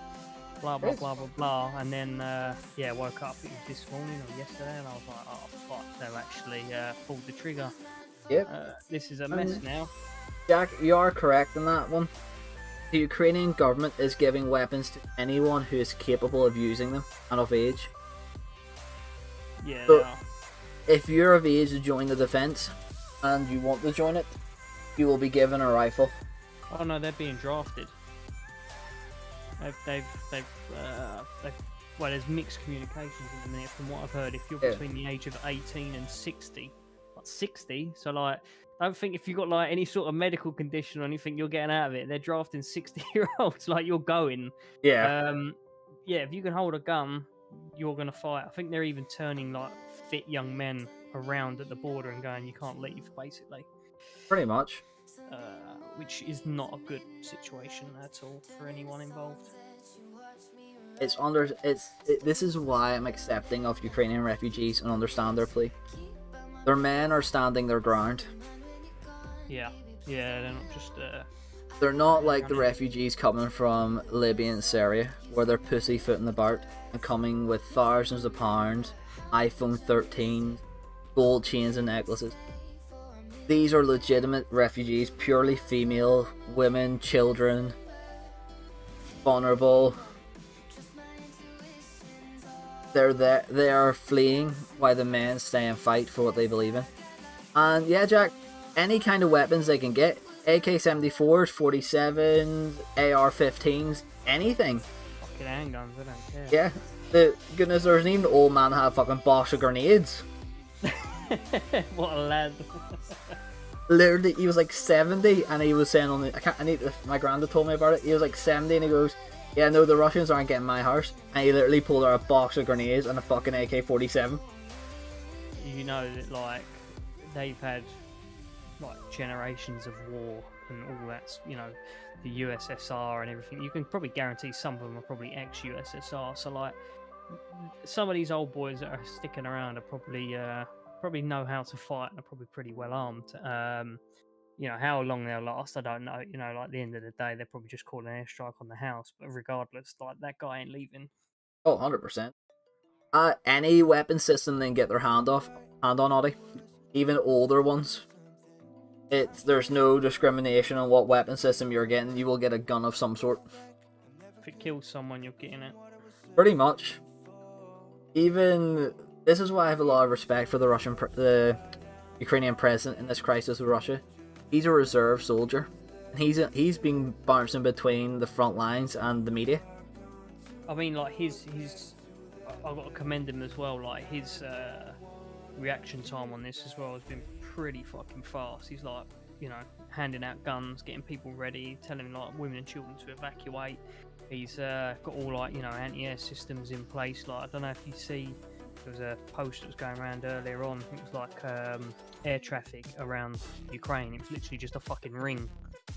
Blah blah blah blah blah, and then yeah, woke up, it was this morning or yesterday, and I was like, oh fuck, they've actually pulled the trigger. Yep. This is a mess now. Jack, you are correct in that one. The Ukrainian government is giving weapons to anyone who is capable of using them and of age. Yeah, so, they are. If you're of age to join the defense and you want to join it, you will be given a rifle. Oh no, they're being drafted. They've well, there's mixed communications at the minute from what I've heard. If you're between the age of 18 and 60, like 60, so like, I don't think if you've got like any sort of medical condition or anything, you're getting out of it. They're drafting 60-year-olds, like you're going. Yeah. Yeah, if you can hold a gun, you're gonna fight. I think they're even turning like fit young men around at the border and going, you can't leave, basically. Pretty much. Which is not a good situation at all for anyone involved. This is why I'm accepting of Ukrainian refugees and understand their plea. Their men are standing their ground. Yeah, they're not just. They're not like the refugees coming from Libya and Syria, where they're pussyfooting about and coming with thousands of pounds, iPhone 13, gold chains and necklaces. These are legitimate refugees, purely female, women, children, vulnerable. They're there. They are fleeing while the men stay and fight for what they believe in. And yeah, Jack, any kind of weapons they can get, AK-74s, 47s, AR-15s, anything. Fucking handguns, I don't care. Yeah, goodness, there's an even old man had a fucking box of grenades. What a lad. Literally, he was like 70, and he was saying on the, my granddad told me about it, he was like 70, and he goes, yeah, no, the Russians aren't getting my house. And he literally pulled out a box of grenades and a fucking AK-47. You know that, like, they've had, like, generations of war and all that's, you know, the USSR and everything. You can probably guarantee some of them are probably ex-USSR, so, like, some of these old boys that are sticking around are probably know how to fight and are probably pretty well armed. You know, how long they'll last, I don't know. You know, like, at the end of the day, they're probably just calling an airstrike on the house. But regardless, like, that guy ain't leaving. Oh, 100%. Any weapon system they can get their hand on, Audie. Even older ones. There's no discrimination on what weapon system you're getting. You will get a gun of some sort. If it kills someone, you're getting it. Pretty much. Even... This is why I have a lot of respect for the Ukrainian president in this crisis with Russia. He's a reserve soldier. He's been bouncing between the front lines and the media. I mean, like, his I've got to commend him as well. Like, his reaction time on this as well has been pretty fucking fast. He's like, you know, handing out guns, getting people ready, telling like women and children to evacuate. He's got all, like, you know, anti-air systems in place. Like, I don't know if you see. There was a post that was going around earlier on. It was like air traffic around Ukraine. It was literally just a fucking ring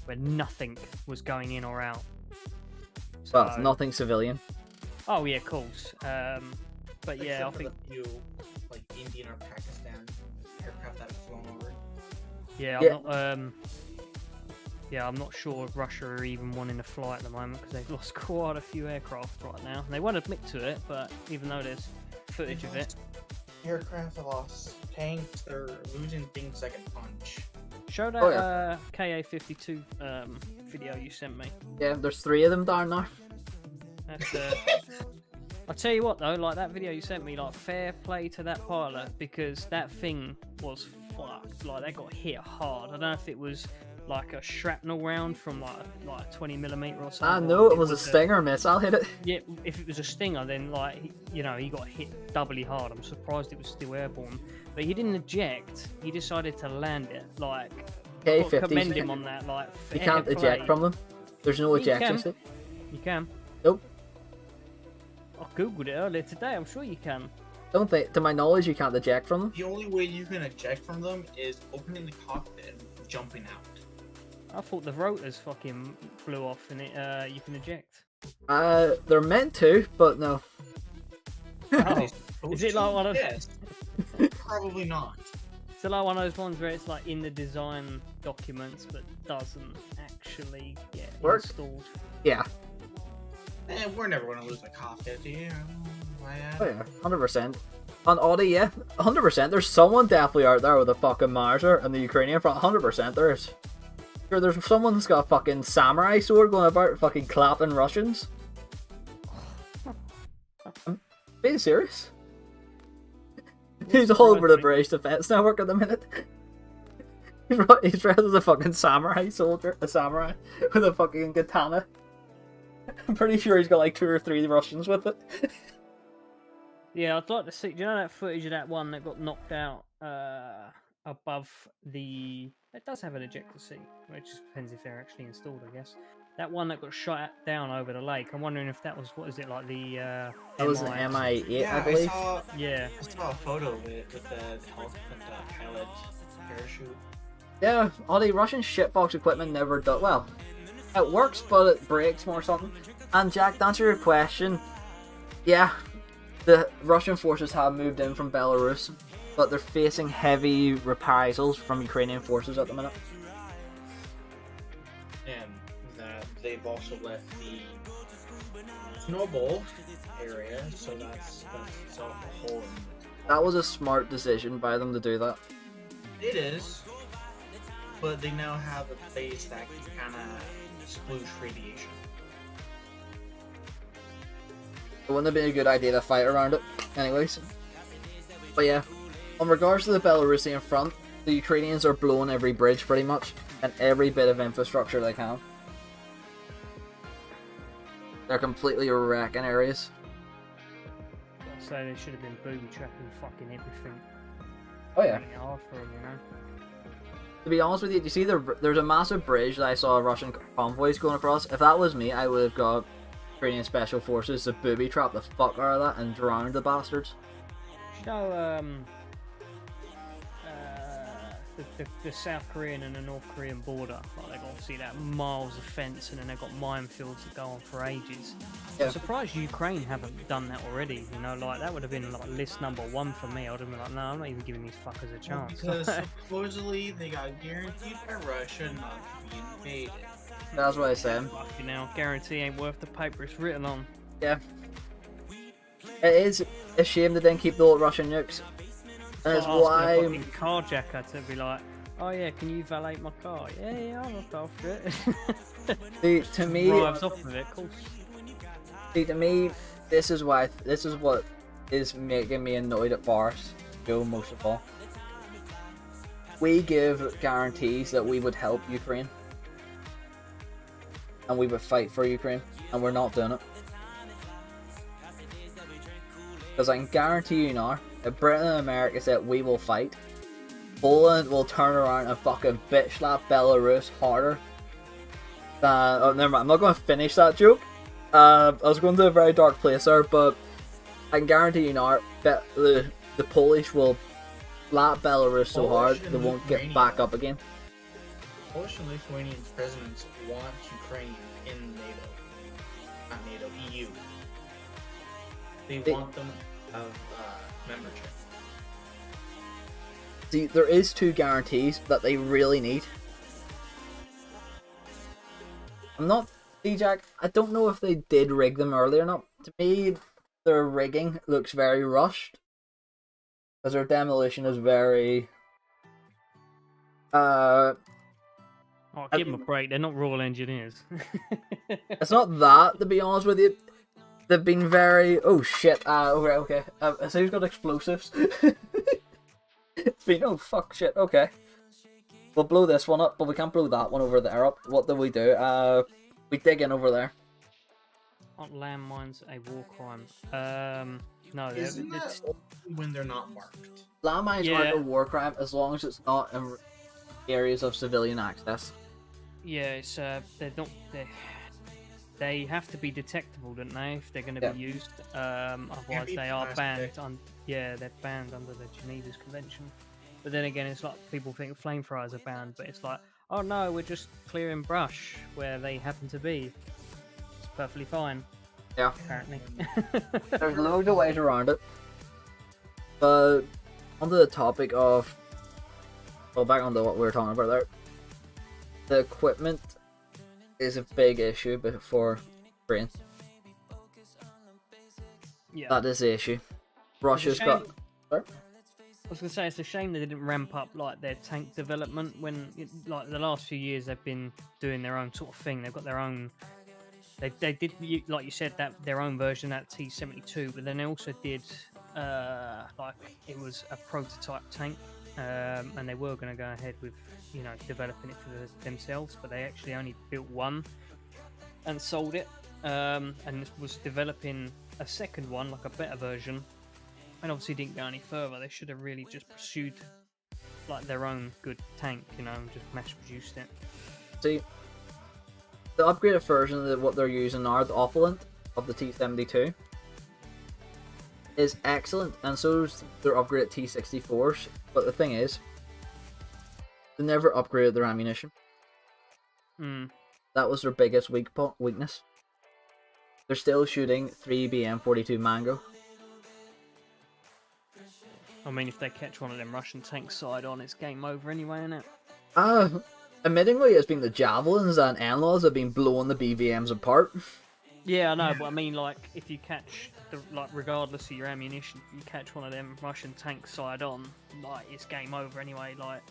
where nothing was going in or out. So, well, nothing civilian. Oh yeah, of course. But yeah, I think few, like, Indian or Pakistan aircraft that have flown over. Yeah, I'm not. yeah, I'm not sure if Russia are even wanting to fly at the moment because they've lost quite a few aircraft right now. And they won't admit to it, but even though there's footage of it. Aircraft are lost. Tanks, they're losing things like a punch. Show that Oh, yeah. KA-52 video you sent me. Yeah, there's 3 of them down there. That's, I'll tell you what though, like that video you sent me, like fair play to that pilot because that thing was fucked. Like they got hit hard. I don't know if it was like a shrapnel round from like a 20mm or something. I know it was a Stinger missile hit it. Yeah, if it was a Stinger, then like you know he got hit doubly hard. I'm surprised it was still airborne, but he didn't eject. He decided to land it. Like, I've got to commend him on that. Like, You fair can't play. eject from them. There's no You ejection can. stick. You can. Nope. I googled it earlier today. I'm sure you can. Don't think, to my knowledge, you can't eject from them. The only way you can eject from them is opening the cockpit and jumping out. I thought the rotors fucking flew off and it you can eject. They're meant to, but no. Oh, is it like one of? Yes. Probably not. Is it like one of those ones where it's like in the design documents but doesn't actually get Work. installed? Yeah. We're never going to lose a cockpit, do you? Oh yeah, 100%. On Audi, yeah, 100%. There's someone definitely out there with a fucking Marser and the Ukrainian front. 100% there is. Sure, there's someone that's got a fucking samurai sword going about fucking clapping Russians. I'm being serious. He's all over the British Defense Network at the minute. He's dressed as a fucking samurai soldier, a samurai with a fucking katana. I'm pretty sure he's got like 2 or 3 Russians with it. Yeah, I'd like to see. Do you know that footage of that one that got knocked out above the? It does have an ejector seat, which just depends if they're actually installed, I guess. That one that got shot down over the lake. I'm wondering if that was what is it like the? That was an MI-8, Yeah, I believe. Yeah. I saw a photo of it with the pilot parachute. Yeah, all the Russian shitbox equipment never does well. It works, but it breaks more or something. And Jack, to answer your question, yeah, the Russian forces have moved in from Belarus, but they're facing heavy reprisals from Ukrainian forces at the minute. And that they've also left the snowball area, so that's itself a hole in the That was a smart decision by them to do that. It is, but they now have a place that can kind of sploosh radiation. It wouldn't have been a good idea to fight around it, anyways. But yeah, on regards to the Belarusian front, the Ukrainians are blowing every bridge pretty much, and every bit of infrastructure they can. They're completely wrecking areas. I'd say they should have been booby trapping fucking everything. Oh yeah. Making it hard for them, you know. To be honest with you, do you see there's a massive bridge that I saw Russian convoys going across? If that was me, I would have got Ukrainian special forces to booby trap the fuck out of that and drown the bastards. You know, the South Korean and the North Korean border, like they've got obviously that miles of fence and then they've got minefields that go on for ages. Yeah. I'm surprised Ukraine haven't done that already, you know, like that would have been like list number 1 for me. I would have been like, no, I'm not even giving these fuckers a chance. Because supposedly they got guaranteed by Russia not to be invaded. That's what I said. Fucking hell, guarantee ain't worth the paper it's written on. Yeah. It is a shame they didn't keep the old Russian nukes. And it's Asking a why... fucking carjacker to be like, oh yeah, can you valet my car? Yeah, I'll look after it. See, to me... Drives off with it, of course. See, to me, this is what is making me annoyed at Boris, Joe, most of all. We give guarantees that we would help Ukraine. And we would fight for Ukraine. And we're not doing it. Because I can guarantee you now, if Britain and America said we will fight, Poland will turn around and fucking bitch slap Belarus harder than... Oh, never mind, I'm not going to finish that joke. I was going to a very dark place there, but I can guarantee you now, the Polish will slap Belarus so hard they won't get back up again. Polish and Lithuanian presidents want Ukraine in NATO. Not NATO, EU. They want them to have membership. See, there is 2 guarantees that they really need. I'm not, see, Jack, I don't know if they did rig them early or not. To me, their rigging looks very rushed. Because their demolition is very... Oh, give them a break. They're not Royal Engineers. It's not that, to be honest with you. They've been very... Oh, shit. Okay. So who's got explosives? It's been... Oh, fuck, shit. Okay. We'll blow this one up, but we can't blow that one over there up. What do? We dig in over there. Aren't landmines a war crime? No. Isn't that when they're not marked? Landmines aren't a war crime as long as it's not in areas of civilian access. Yeah, it's they have to be detectable, don't they? If they're going to be used, otherwise they are banned. They're banned under the Geneva's Convention. But then again, it's like people think flamethrowers are banned, but it's like, oh no, we're just clearing brush where they happen to be. It's perfectly fine. Yeah. Apparently. There's loads of ways around it. But onto the topic of, well, back onto what we were talking about there. The equipment is a big issue for Ukraine. Yeah. That is the issue. Russia's got... Sorry? I was going to say, it's a shame they didn't ramp up like their tank development when, like, the last few years they've been doing their own sort of thing. They've got their own... They did, like you said, that their own version of that T-72, but then they also did, like, it was a prototype tank, and they were going to go ahead with, you know, developing it for themselves, but they actually only built one and sold it, and was developing a second one, like a better version, and obviously didn't go any further. They should have really just pursued, like, their own good tank, you know, and just mass-produced it. See, the upgraded version of what they're using now, the opulent of the T-72, is excellent, and so is their upgraded T-64s, but the thing is, they never upgraded their ammunition. That was their biggest weakness. They're still shooting 3 BM-42 Mango. I mean, if they catch one of them Russian tanks side on, it's game over anyway, isn't it? Admittingly, it's been the Javelins and N-Laws that have been blowing the BVMs apart. Yeah, I know, but I mean, like, if you catch, regardless of your ammunition, if you catch one of them Russian tanks side on, like, it's game over anyway. Like,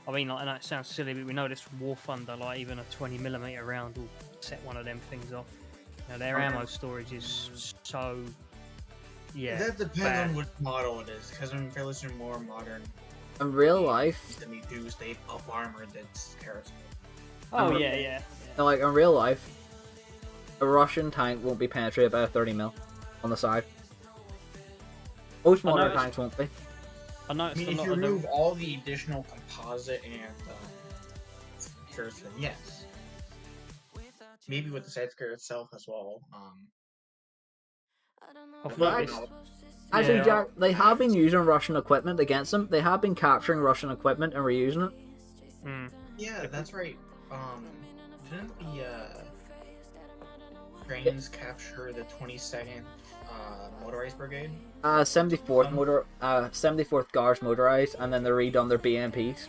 I mean, like, I know it sounds silly, but we know this from War Thunder, like, even a 20mm round will set one of them things off. You know, their ammo storage is so, yeah. That depends on what model it is, because when fairly soon more modern. In real life, they up armor that's charisma. Oh yeah. Now, like, in real life, a Russian tank won't be penetrated by a 30mm on the side. Most modern tanks won't be. I mean, if you remove all the additional composite and features, then yes. Maybe with the side skirt itself as well. Actually, Jack, they have been using Russian equipment against them. They have been capturing Russian equipment and reusing it. Yeah, that's right. Didn't the Ukrainians capture the 22nd motorized brigade? 74th Guards motorized, and then they redone their BMPs.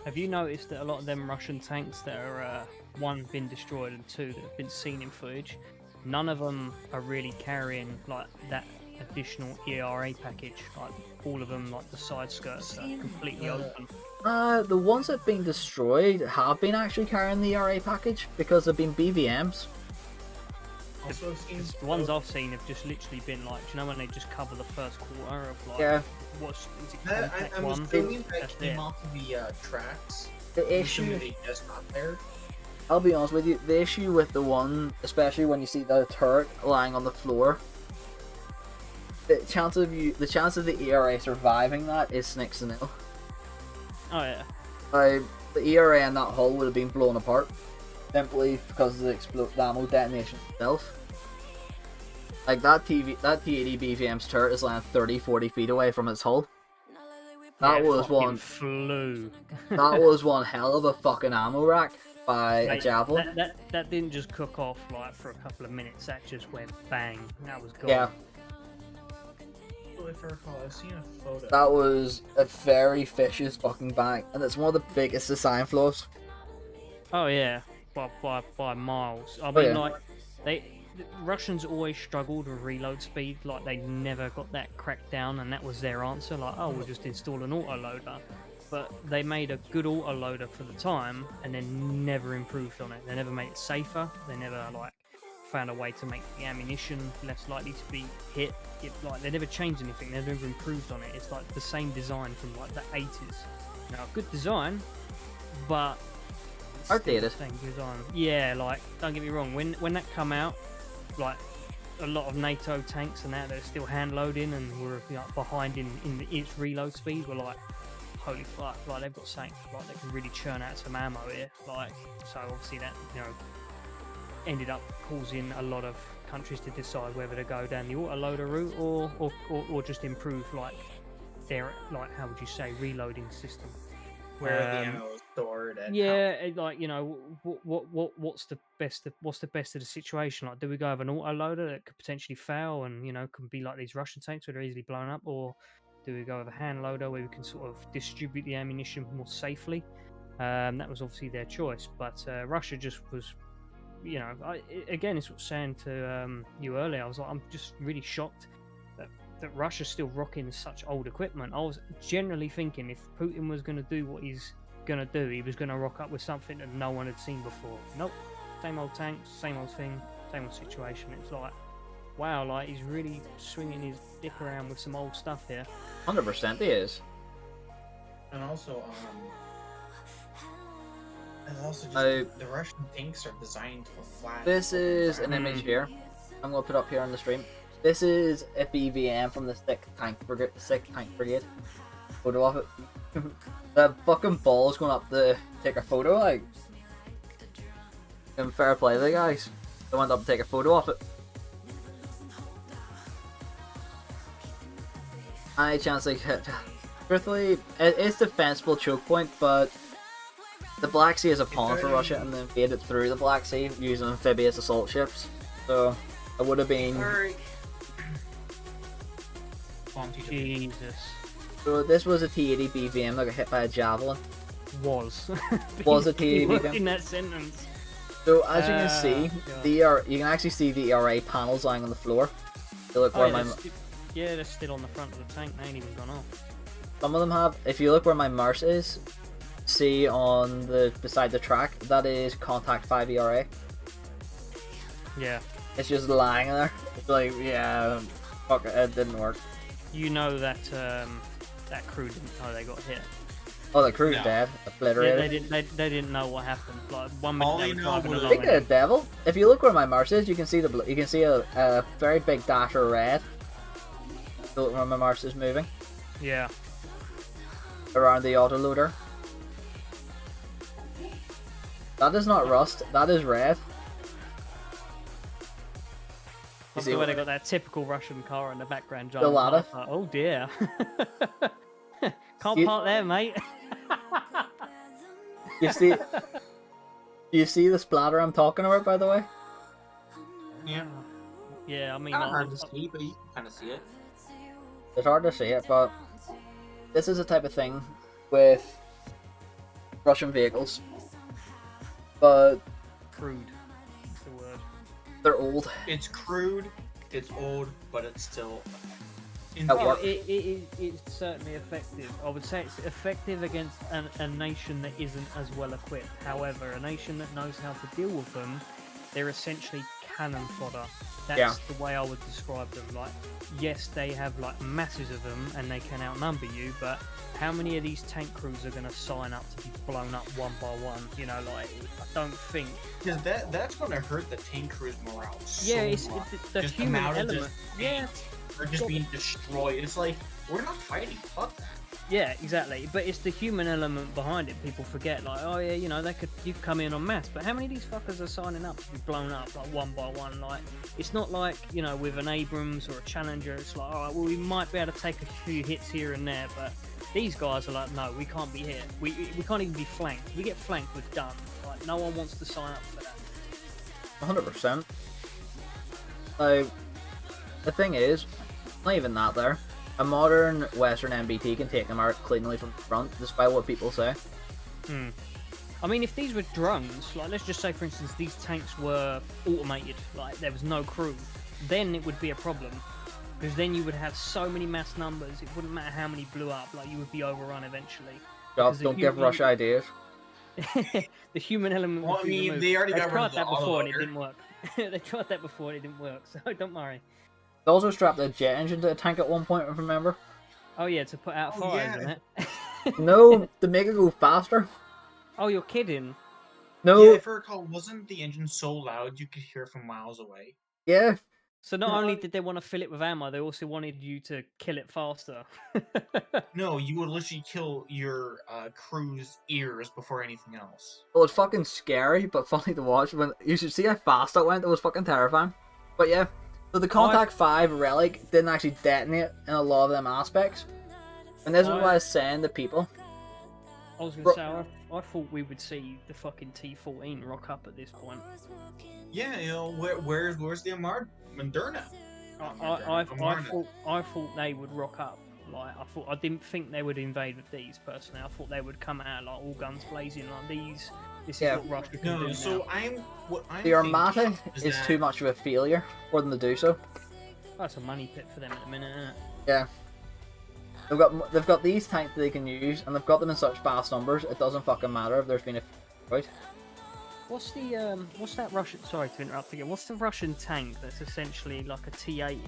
Have you noticed that a lot of them Russian tanks that are one been destroyed and two that have been seen in footage, none of them are really carrying like that additional ERA package? Like all of them, like the side skirts are completely open. The ones that have been destroyed have been actually carrying the ERA package because they've been BVMs. The ones I've seen have just literally been like, do you know when they just cover the first quarter of like, what's is it contact I'm one? assuming that came off of the tracks. The issue, they just got there. I'll be honest with you, the issue with the one, especially when you see the turret lying on the floor, the chance of the ERA surviving that is next to nil. Oh yeah. The ERA and that hull would have been blown apart simply because of the ammo detonation itself. Like that T-80 BVM's turret is lying 30-40 feet away from its hull. That was one flew. That was one hell of a fucking ammo rack by a Javelin. That didn't just cook off like for a couple of minutes. That just went bang. That was gone. Yeah. If I recall, I've seen a photo. That was a very vicious fucking bang, and it's one of the biggest design flaws. Oh yeah. by miles. I Oh, mean, yeah. like the Russians always struggled with reload speed. Like they never got that cracked down, and that was their answer. Like, oh, we'll just install an autoloader. But they made a good autoloader for the time, and then never improved on it. They never made it safer. They never like found a way to make the ammunition less likely to be hit. Like they never changed anything. They never improved on it. It's like the same design from like the 80s. Now, good design, but still Outdated. the same design. Yeah, like don't get me wrong. When that come out, like a lot of NATO tanks and that, they're still hand loading and were behind in its reload speed. Were like, holy fuck! Like they've got something like they can really churn out some ammo here. Like so, obviously that ended up causing a lot of countries to decide whether to go down the autoloader route or just improve like their how would you say reloading system. Where the ammo is stored and what's the best of the situation? Like, do we go with an autoloader that could potentially fail and can be like these Russian tanks where they're easily blown up, or do we go with a hand loader where we can sort of distribute the ammunition more safely? That was obviously their choice, but Russia just was, again, it's what I was saying to you earlier. I was like, I'm just really shocked that Russia's still rocking such old equipment. I was generally thinking if Putin was going to do what he's going to do, he was going to rock up with something that no one had seen before. Nope, same old tanks, same old thing, same old situation. It's like, wow, like he's really swinging his dick around with some old stuff here. 100% he is. And also, just the Russian tanks are designed for flat. This is an image here. I'm going to put up here on the stream. This is a BVM from the 6th Tank Brigade. Photo of it. The fucking ball's going up to take a photo, like. And fair play to the guys. They went up to take a photo of it. I chance like truthfully, it's defensible choke point, but the Black Sea is a pawn for Russia, and they invaded through the Black Sea using amphibious assault ships. So it would have been. Jesus. So this was a T-80 BVM that got hit by a javelin. Was a T-80 BVM in that sentence. So as you can see, God. you can actually see the ERA panels lying on the floor. They look where they're still on the front of the tank. They ain't even gone off. Some of them have. If you look where my mouse is, see on the beside the track, that is contact 5 ERA. Yeah. It's just lying there. It's like, yeah, fuck it didn't work. You know that that crew didn't know they got hit. Oh, the crew's dead, obliterated. Yeah, they didn't know what happened. Like 1 minute they were driving along. Speaking of devil, if you look where my mouse is, you can see a very big dash of red. Look where my mouse is moving. Yeah. Around the autoloader. That is not rust. That is red. You see where they got that typical Russian car in the background? The ladder. Like, oh dear. Can't park there, mate. You see? Do you see the splatter I'm talking about, by the way? Yeah. Yeah, I mean, Not hard to see, but you can kind of see it. It's hard to see it, but this is the type of thing with Russian vehicles. But crude. That's the word. They're old. It's crude, it's old, but it's still. It's certainly effective. I would say it's effective against a nation that isn't as well equipped. However, a nation that knows how to deal with them, they're essentially cannon fodder. That's the way I would describe them. Like, yes, they have like masses of them and they can outnumber you, but how many of these tank crews are going to sign up to be blown up one by one? You know, like, I don't think. Because that's going to hurt the tank crew's morale. Yeah, so it's much. the just human the element. Yeah. They're just being destroyed. It's like, we're not fighting. Fuck that. Yeah, exactly. But it's the human element behind it. People forget, like, oh yeah, you know, you could come in en masse. But how many of these fuckers are signing up to be blown up like one by one? Like, it's not like, you know, with an Abrams or a Challenger. It's like, all right, well, we might be able to take a few hits here and there, but these guys are like, no, we can't be hit. We can't even be flanked. We get flanked, we're done. Like, no one wants to sign up for that. 100%. So the thing is, not even that there. A modern Western MBT can take them out cleanly from the front, despite what people say. I mean, if these were drones, like let's just say, for instance, these tanks were automated, like there was no crew, then it would be a problem. Because then you would have so many mass numbers, it wouldn't matter how many blew up, like you would be overrun eventually. Don't give Russia ideas. The human element Well, would I be mean, removed. they already They've got rid of tried the that before and it autoloader. didn't work. They tried that before and it didn't work, so don't worry. They also strapped a jet engine to a tank at one point, if you remember. Oh yeah, to put out fires yeah. on it. No, to make it go faster. Oh, you're kidding? No, Yeah, if I recall, wasn't the engine so loud you could hear it from miles away? yeah. So not only did they want to fill it with ammo, they also wanted you to kill it faster. No, you would literally kill your crew's ears before anything else. It was fucking scary, but funny to watch. When you should see how fast it went, it was fucking terrifying. But yeah, so the Contact 5 relic didn't actually detonate in a lot of them aspects. And this is what I was saying to people. I was going to say, I thought we would see the fucking T-14 rock up at this point. Yeah, you know, where's the Moderna? I thought they would rock up. Like I didn't think they would invade with these personally. I thought they would come out like all guns blazing like these. This is what Russia can do so now. I'm The Armata is that... too much of a failure for them to do so. That's a money pit for them at the minute, isn't it? Yeah. They've got these tanks that they can use, and they've got them in such vast numbers. It doesn't fucking matter if there's been a fight. What's that Russian? Sorry to interrupt again. What's the Russian tank that's essentially like a T-80,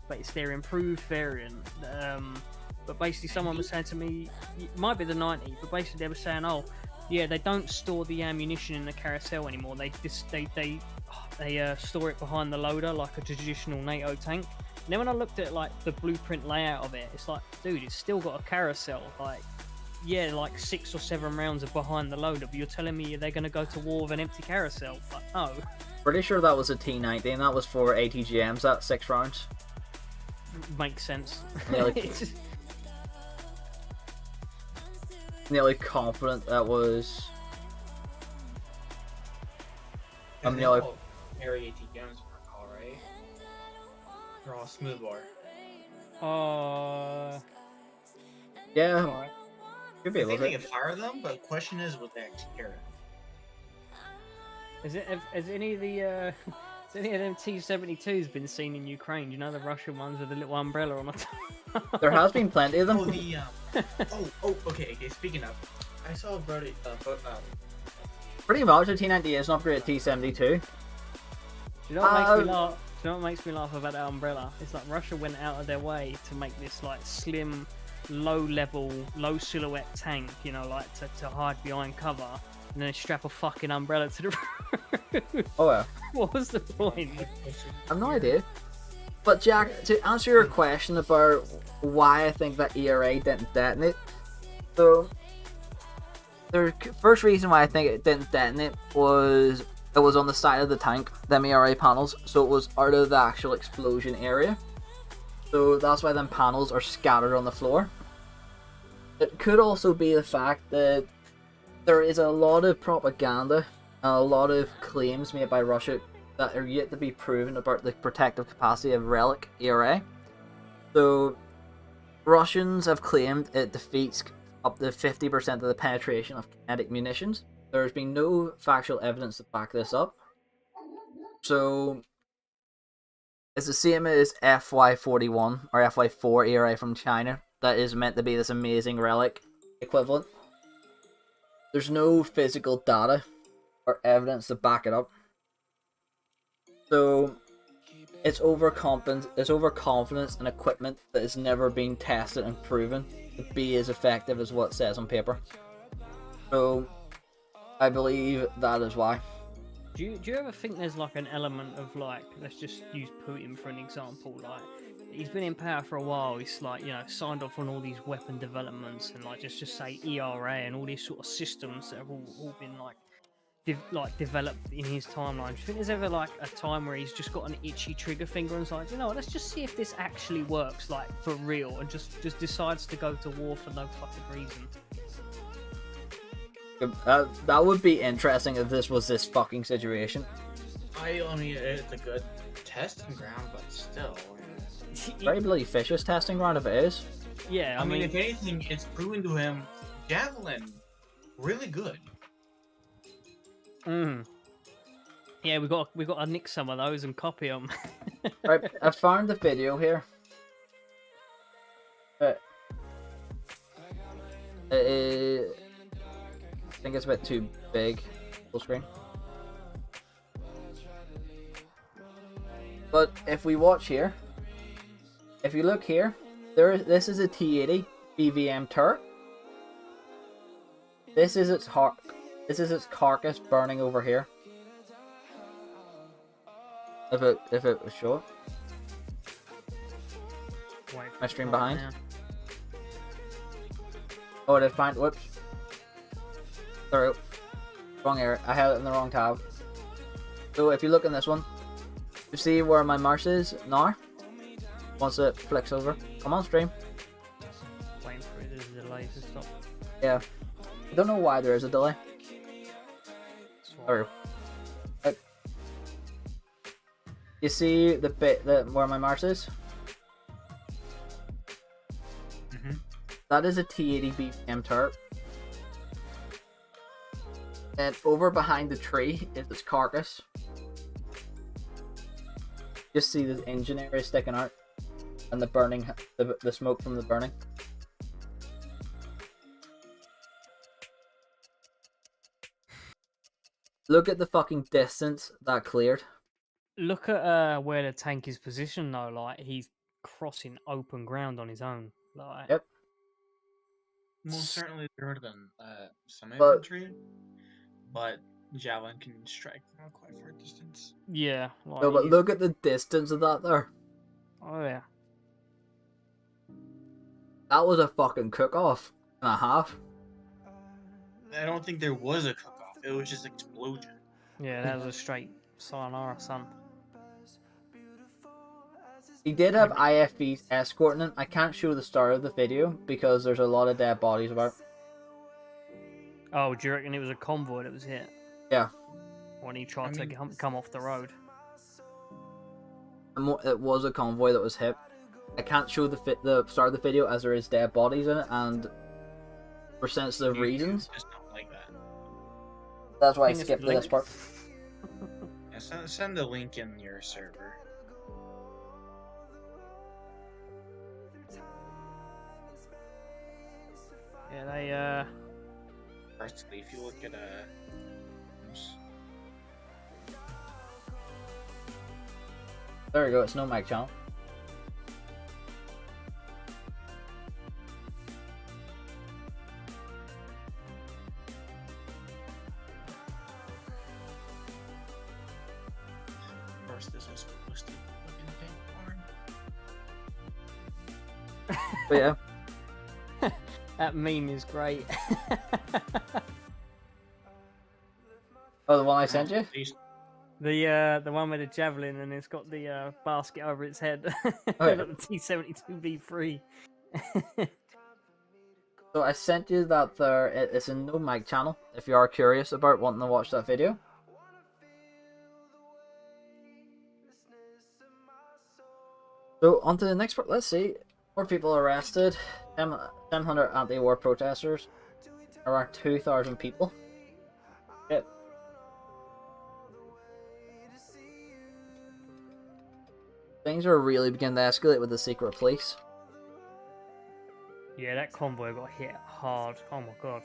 but it's their improved variant? But basically, someone was saying to me, it might be the 90, but basically they were saying, oh, yeah, they don't store the ammunition in the carousel anymore. They store it behind the loader like a traditional NATO tank. And then when I looked at like the blueprint layout of it, it's like, dude, it's still got a carousel. Like, yeah, like 6 or 7 rounds are behind the loader, but you're telling me they're going to go to war with an empty carousel? Like, no. Pretty sure that was a T-90, and that was for ATGMs, that 6 rounds. Makes sense. Nearly confident that was... I'm nearly... Area ATGMs, recall, right? They're all smoothbore. Yeah. Alright. Could be I able think they to. can fire them, but the question is, would they actually carry them? Has any of them T-72s been seen in Ukraine? You know, the Russian ones with the little umbrella on the top? There has been plenty of them. Oh, okay. Speaking of, I saw about it. Pretty much, the T-90 is an upgraded T-72. Do you know what makes me laugh? Do you know what makes me laugh about that umbrella? It's like Russia went out of their way to make this like slim, low-level, low-silhouette tank, you know, like to hide behind cover, and then they strap a fucking umbrella to the roof. Oh yeah. What was the point? I've no idea. But Jack, to answer your question about why I think that ERA didn't detonate, so the first reason why I think it didn't detonate was it was on the side of the tank, them ERA panels, so it was out of the actual explosion area. So that's why them panels are scattered on the floor. It could also be the fact that there is a lot of propaganda and a lot of claims made by Russia that are yet to be proven about the protective capacity of Relic ERA. So Russians have claimed it defeats up to 50% of the penetration of kinetic munitions. There's been no factual evidence to back this up. So it's the same as FY41 or FY4 ERA from China that is meant to be this amazing relic equivalent. There's no physical data or evidence to back it up. So it's overconfidence in equipment that has never been tested and proven to be as effective as what it says on paper. So I believe that is why. Do you ever think there's like an element of like, let's just use Putin for an example, like he's been in power for a while, he's like, you know, signed off on all these weapon developments and like just say ERA and all these sort of systems that have all been like developed in his timeline. Do you think there's ever like a time where he's just got an itchy trigger finger and is like, you know, let's just see if this actually works like for real, and just decides to go to war for no fucking reason? That would be interesting if this was this fucking situation. I mean, it's a good testing ground, but still. Very bloody vicious testing ground if it is. Yeah, I mean, if anything, it's proven to him Javelin really good. Mm. Yeah, we got to nick some of those and copy them. Right, I found the video here. I think it's a bit too big, full screen. But if we watch here, if you look here, this is a T-80 BVM turret. This is its carcass burning over here. If it was short. My stream behind. Now. Oh, it is behind. Whoops. Sorry. Wrong area. I had it in the wrong tab. So if you look in this one, you see where my mouse is now? Once it flicks over. Come on, stream. Waiting for it to delay to stop. Yeah. I don't know why there is a delay. Sorry. You see the bit where my mouse is? Mm-hmm. That is a T-80 BPM turret. And over behind the tree is its carcass. Just see the engine area sticking out. And the burning, the smoke from the burning. Look at the fucking distance that cleared. Look at where the tank is positioned though. Like he's crossing open ground on his own. Like, Yep. Most certainly there would have been some But- infantry, but Javelin can strike from a quite far distance. yeah. Like, No, but he's- look at the distance of that there. Oh yeah. That was a fucking cook-off and a half. I don't think there was a cook-off. It was just explosion. Yeah, that was a straight sayonara, son. He did have IFVs escorting him. I can't show the start of the video because there's a lot of dead bodies about. Oh, do you reckon it was a convoy that was hit Yeah. when he tried to come off the road? It was a convoy that was hit. I can't show the start of the video as there is dead bodies in it, and for sensitive reasons, Just don't like that. that's why I Think it's skipped to this linked. part. Yeah, send the link in your server. Yeah, they Firstly, if you look at There we go. It's no mic channel. first this was supposed to look in tank porn. But yeah, that meme is great. oh, the one I sent you. At least The one with the javelin and it's got the basket over its head. Oh, yeah. Got the T-72B3. So I sent you that there. It's a no mic channel. If you are curious about wanting to watch that video. So on to the next part. Let's see. More people arrested. 700 anti-war protesters. Around 2,000 people. Yep. Things are really beginning to escalate with the secret police. Yeah, that convoy got hit hard. Oh my god.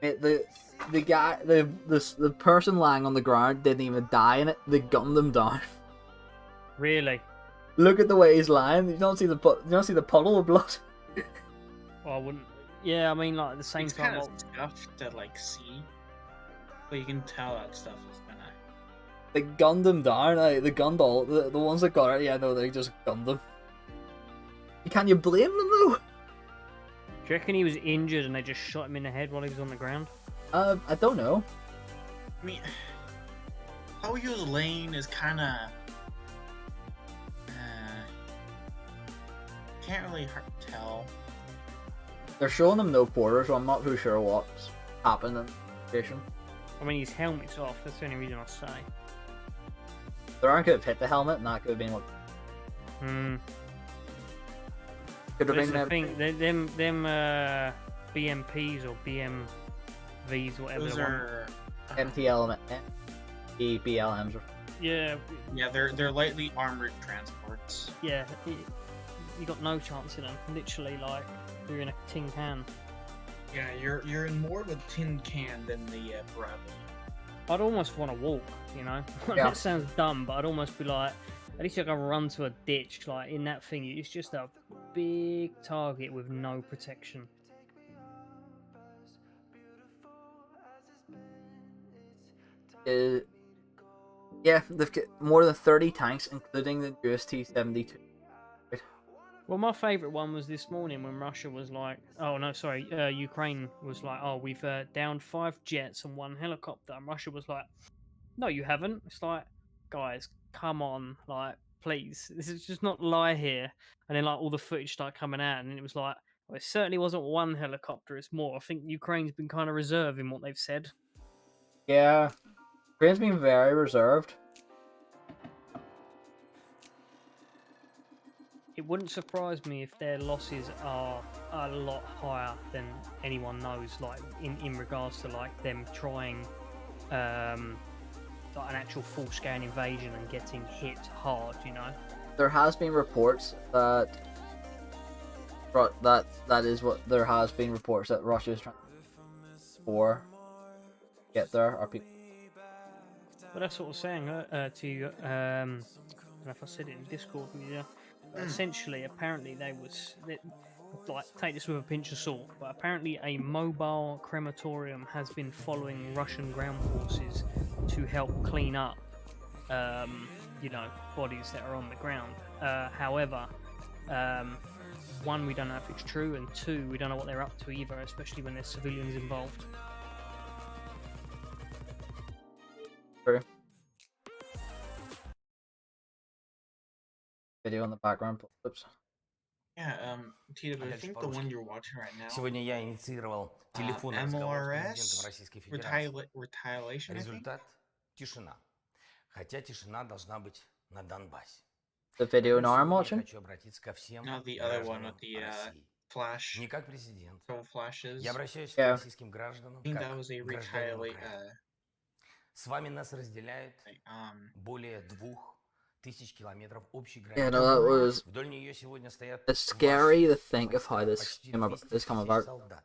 The guy, the person lying on the ground didn't even die in it. They gunned them down. Really? Look at the way he's lying. You don't see the puddle of blood. Oh, I wouldn't. Yeah, I mean, like at the same it's time. kind of tough to like see, but you can tell that stuff is gonna. They gunned him down. Like, they gunned all the ones that got it. Yeah, no, they just gunned them. Can you blame them though? Do you reckon he was injured and they just shot him in the head while he was on the ground? I don't know. I mean, how he was laying is kind of. Can't really tell. They're showing him no quarter, so I'm not too sure what's happened in the situation. I mean, his helmet's off. That's the only reason I say. The round could have hit the helmet, and that could have been what Hmm. could have But been. the thing, them BMPs or BM V's, whatever. Those the one. are MTL, BLMs. Yeah, yeah, they're lightly armored transports. yeah. You got no chance in them. Literally, like you're in a tin can. Yeah, you're in more of a tin can than the Bradley. I'd almost want to walk, you know. Yeah. That sounds dumb, but I'd almost be like, at least I can run to a ditch. Like in that thing, it's just a big target with no protection. Yeah, they've got more than 30 tanks, including the newest T-72. Well, my favourite one was this morning when Russia was like, oh no, sorry, Ukraine was like, oh, we've downed 5 jets and 1 helicopter, and Russia was like, no, you haven't. It's like, guys, come on, like, please, this is just not lie here. And then like all the footage started coming out, and it was like, well, it certainly wasn't 1 helicopter. It's more. I think Ukraine's been kind of reserved in what they've said. Yeah, Ukraine's been very reserved. It wouldn't surprise me if their losses are a lot higher than anyone knows, like in regards to like them trying like an actual full-scale invasion and getting hit hard, you know. There has been reports that there has been reports that Russia is trying to get there. Are people? But that's what I was saying to you. I don't know if I said it in Discord with you. Essentially, apparently like take this with a pinch of salt, but apparently a mobile crematorium has been following Russian ground forces to help clean up, you know, bodies that are on the ground. However, one, we don't know if it's true, and two, we don't know what they're up to either, especially when there's civilians involved. True. Video in the background. Oops. Yeah, Tito, I think the one you're watching right now. Сегодня я инициировал телефонный разговор с президентом Российской Федерации. Retaliation, Результат – тишина. Хотя тишина должна быть на Донбассе. The video now I'm Я watching. хочу обратиться ко всем Not the other one гражданам with the России. flash. Не как президент. Flashes. Я обращаюсь Yeah. к российским гражданам, I think как that was a гражданин Украины. С вами нас разделяет более 2000 километров общей границы. Yeah, no, that was. Вдоль нее сегодня стоят It's scary to ваши think of how this почти came 200 come тысяч about. солдат,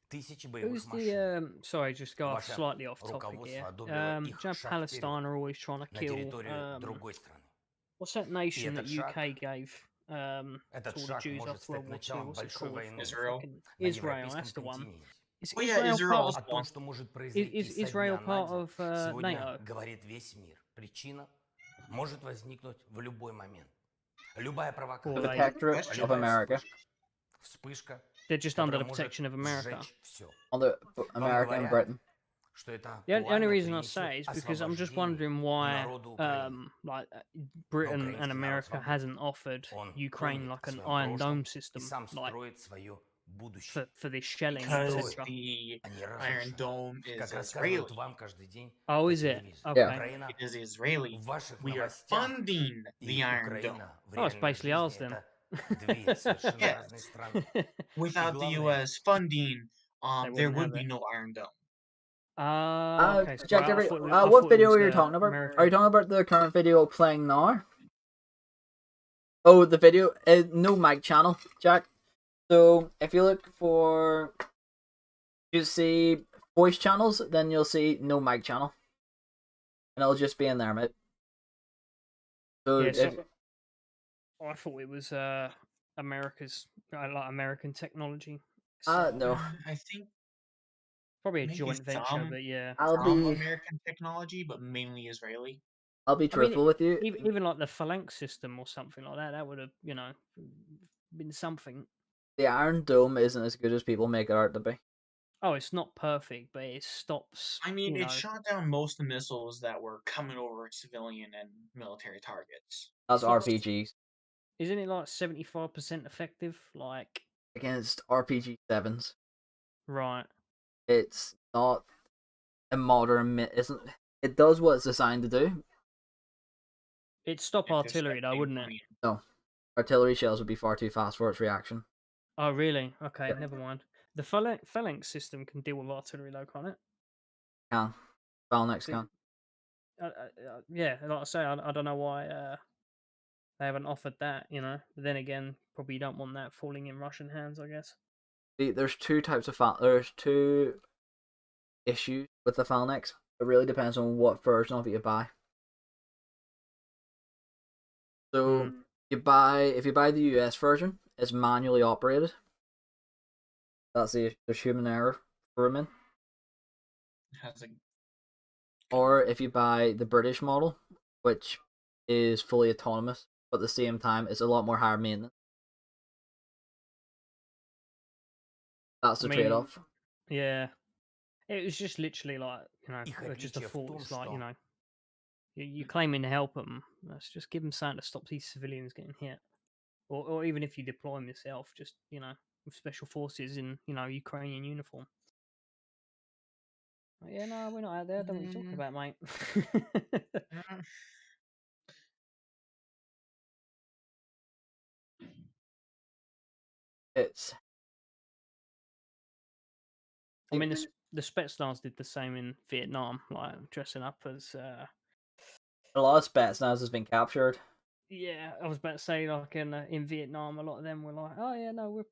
тысячи боевых Who's машин. the sorry, just go off Ваше slightly off topic руководство here. одобрило Do их you know шаг Palestine вперед are always trying to на kill территорию другой страны. what's that nation that этот шаг- UK gave Этот to all the шаг Jews может after World стать War II? началом What's it большой called? войны Israel. Fucking на Israel, that's европейском the one. континенте. Is Oh, yeah, Israel Israel part is of, О том, что может is произойти со Israel дня part на день, of сегодня NATO? говорит весь мир. Причина может возникнуть в любой момент. Любая провокация, Well, they- Protectorate of любая America. вспышка, They're just under которая the может protection of America. сжечь все. Under America and говорят, Britain. Что это The only пламя reason I принесет say is because I'm just освобождение wondering why, народу Украины. like Britain Украинский and народ America свободен. hasn't offered Он Ukraine помнит like о an своем Iron прошлом Dome и system, сам like строит свое будущее. for this shelling, Because etc. the Они Iron разрушают. Dome Как is рассказывают Israeli. вам каждый день Oh, по is it? телевизору. Okay. Украина It is Israeli. в ваших We are новостях funding и the Iron Dome. Украина в Oh, it's реальной basically ours жизни then. это две совершенно Yeah. разные страны. Without the главное- U.S. funding, They there wouldn't would have be it. no Iron Dome. Okay. So Jack, I thought it- I what thought it video was, are you talking about? America. Are you talking about the current video playing now? Oh, the video, no mic channel, Jack. So if you look for, you see voice channels, then you'll see no mic channel, and it'll just be in there, mate. So Yeah, if, so- I thought it was America's like American technology. no, I think Probably a maybe joint venture, some- but yeah. I'll some be American technology, but mainly Israeli. I'll be I mean, truthful with you. even like the phalanx system or something like that, that would have, you know, been something. The Iron Dome isn't as good as people make it out to be. Oh, it's not perfect, but it stops. I mean, you it know, shot down most of the missiles that were coming over civilian and military targets. That's It's not- RPGs Isn't it like 75% effective? Like, against RPG 7s. right. It's not a modern. Isn't it? Does what it's designed to do. It'd stop If they're artillery though, spending wouldn't it? money. Artillery shells would be far too fast for its reaction. Oh, really? Okay, Yeah. never mind. The phalanx system can deal with artillery, though, can't it? Can. Phalanx can. Yeah, like I say, I don't know why they haven't offered that, you know. But then again, probably you don't want that falling in Russian hands, I guess. There's two types of there's two issues with the Phalanx. It really depends on what version of it you buy. So if you buy the US version, it's manually operated. There's human error for them in. Or if you buy the British model, which is fully autonomous, but at the same time it's a lot more higher maintenance. That's the trade-off. Yeah, it was just literally like, you know, just a thought. It's like, you know, you're claiming to help them. Let's just give them something to stop these civilians getting hit, or even if you deploy them yourself, just, you know, with special forces in, you know, Ukrainian uniform. Yeah, no, we're not out there. I don't know what you're talking about, mate. I mean, the Spetsnaz did the same in Vietnam, like dressing up as. A lot of Spetsnaz has been captured. Yeah, I was about to say, like in Vietnam, a lot of them were like, "Oh yeah, no, we're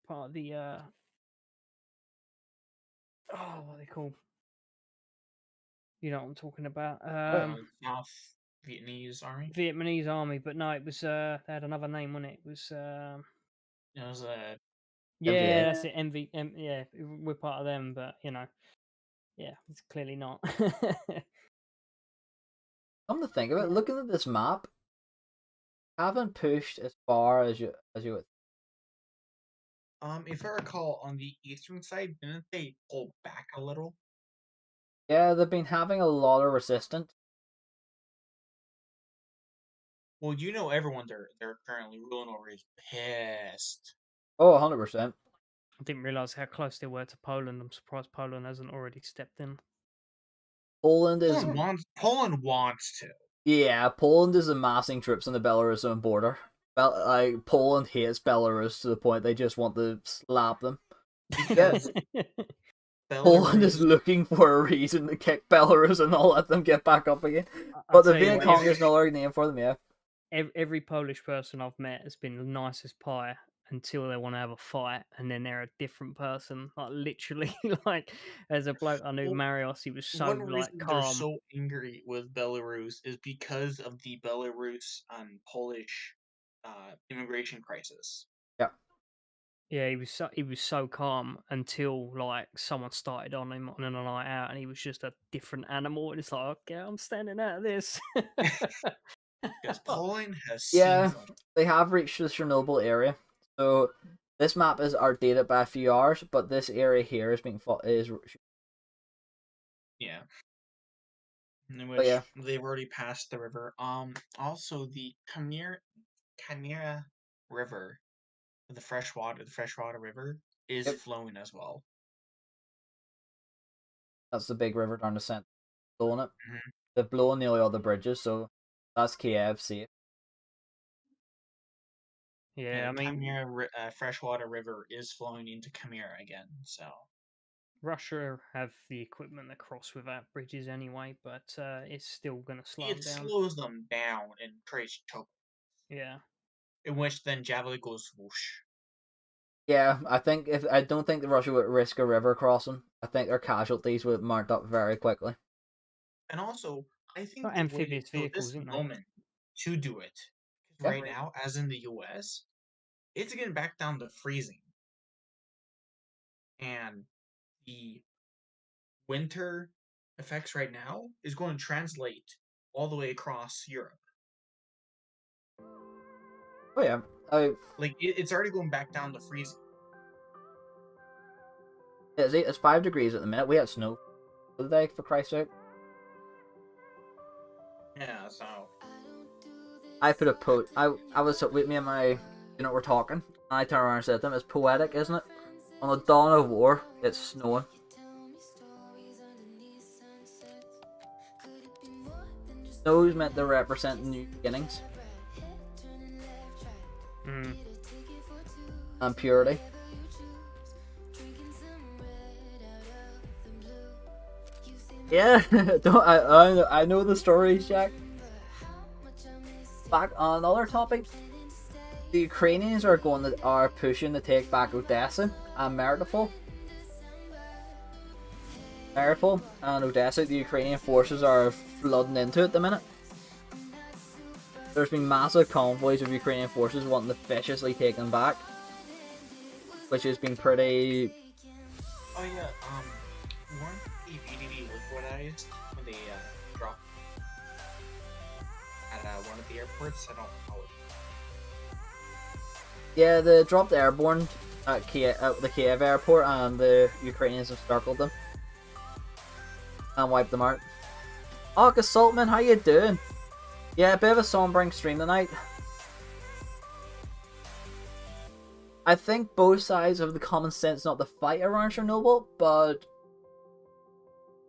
part of the oh, what are they called? You know what I'm talking about? South Vietnamese army. Vietnamese army, but no, it was they had another name on it. It was It was yeah, that's it. Yeah, we're part of them, but you know, yeah, it's clearly not. Come to think of it, looking at this map, haven't pushed as far as you would. If I recall, on the eastern side, didn't they pull back a little? Yeah, they've been having a lot of resistance. Well, you know, everyone they're currently ruling over is pissed. Oh, 100%. I didn't realize how close they were to Poland. I'm surprised Poland hasn't already stepped in. Poland wants to. Yeah, Poland is amassing troops on the Belarusian border. Like Poland hates Belarus to the point they just want to slap them. Because Poland is looking for a reason to kick Belarus and not let them get back up again. But the Viet Cong is no other name for them, yeah. Every Polish person I've met has been nice as pie until they want to have a fight, and then they're a different person. Like literally, like there's a bloke I knew, Marios. He was so one reason calm. they're so angry with Belarus is because of the Belarus and Polish immigration crisis. Yeah. Yeah, he was so calm until like someone started on him on a night out, and he was just a different animal. And it's like, okay, I'm standing out of this. Because Poland has seen they have reached the Chernobyl area. So this map is outdated by a few hours, but this area here is being fought yeah. In which they've already passed the river. Also the Chimera River, the freshwater river is flowing as well. That's the big river down the center, blowing it. They've blown nearly all the bridges, so that's Kiev safe. Yeah, I mean, Chimera freshwater river is flowing into Chimera again. So Russia have the equipment to cross without bridges anyway, but it's still going to slow them down. It slows them down and creates choke. Yeah. In which then Javelin goes whoosh. Yeah, I don't think Russia would risk a river crossing. I think their casualties would mount up very quickly. And also, I think amphibious vehicles, this moment to do it right now, as in the US, it's getting back down to freezing, and the winter effects right now is going to translate all the way across Europe. Oh yeah, like it's already going back down to freezing. It's 5 degrees at the minute. We had snow today, for Christ's sake. Yeah, so I put a post. I was with me and my we're talking, and I turned around and said to them, "It's poetic, isn't it? On the dawn of war, it's snowing." Snow is meant to represent new beginnings. and purity. Yeah, I know the stories, Jack. Back on another topic, the Ukrainians are pushing to take back Odessa and Mariupol. Mariupol and Odessa, the Ukrainian forces are flooding into at the minute. There's been massive convoys of Ukrainian forces wanting to viciously take them back, which has been pretty. Oh yeah, weren't the VDV liquidized when they dropped at one of the airports? I don't know. Yeah, they dropped airborne at the Kiev airport, and the Ukrainians have circled them and wiped them out. Oh, Saltman, how you doing? Yeah, a bit of a sombering stream tonight. I think both sides have the common sense not to fight around Chernobyl, but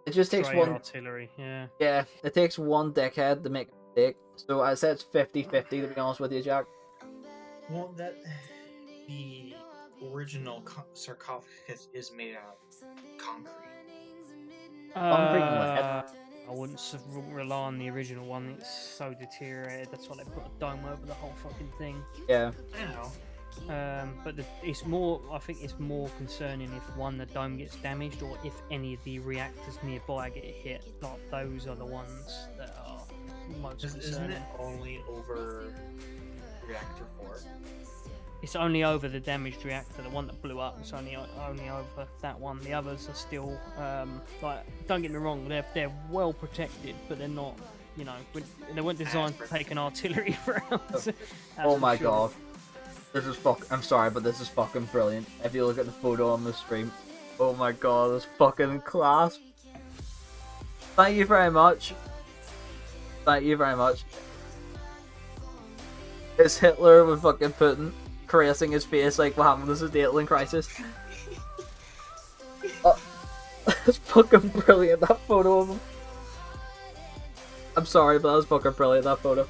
it just takes one artillery. Yeah. Yeah, it takes one dickhead to make a mistake. So I said it's 50-50 to be honest with you, Jack. Well, the original sarcophagus is made out of concrete. I wouldn't rely on the original one. It's so deteriorated. That's why they put a dome over the whole fucking thing. Yeah. I know. But it's more. I think it's more concerning if the dome gets damaged, or if any of the reactors nearby get hit. Like those are the ones that are most concerning. Isn't it only over reactor 4? It's only over the damaged reactor, the one that blew up. It's only over that one. The others are still like. Don't get me wrong, they're well protected, but they're not. You know, they weren't designed to take an artillery round. Oh my god, this is I'm sorry, but this is fucking brilliant. If you look at the photo on the stream, oh my god, it's fucking class. Thank you very much. Thank you very much. It's Hitler with fucking Putin caressing his face like what happened. This is the Italian crisis. Oh, that's fucking brilliant, that photo of him. I'm sorry, but that was fucking brilliant, that photo.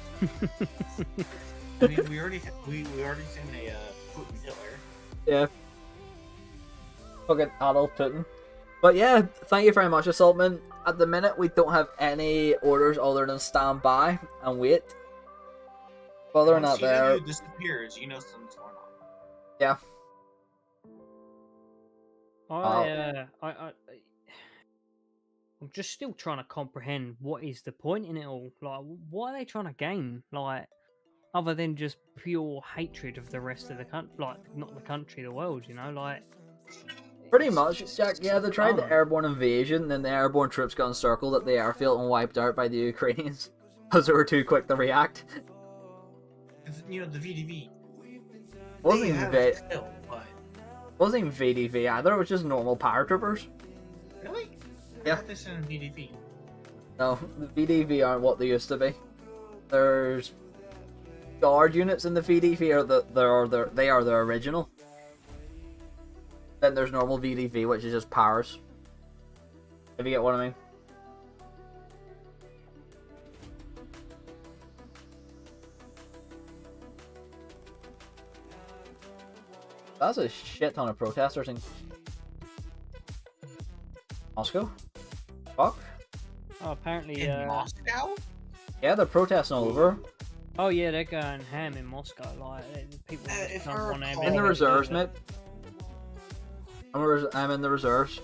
I mean, we already seen a Putin Hitler. Yeah. Fucking Adolf Putin. But yeah, thank you very much, Assaultman. At the minute, we don't have any orders other than stand by and wait. Whether or not there disappears, you know something's going on. Yeah. I'm just still trying to comprehend what is the point in it all. Like, what are they trying to gain? Like, other than just pure hatred of the rest of the country, like not the country, the world. You know, like. Pretty much, Jack. Yeah, they tried the airborne invasion, and then the airborne troops got encircled at the airfield and wiped out by the Ukrainians because they were too quick to react. You know, the VDV. Wasn't even VDV either. It was just normal paratroopers. Really? Yeah. I thought this in VDV. No, the VDV aren't what they used to be. There's guard units in the VDV. They are the original. Then there's normal VDV, which is just powers. If you get what I mean. That's a shit ton of protesters in Moscow. Fuck. Oh, apparently. In Moscow? Yeah, they're protesting all over. Oh yeah, they're going ham in Moscow. Like people just don't want to. In the reserves, mate. I'm in the reserves.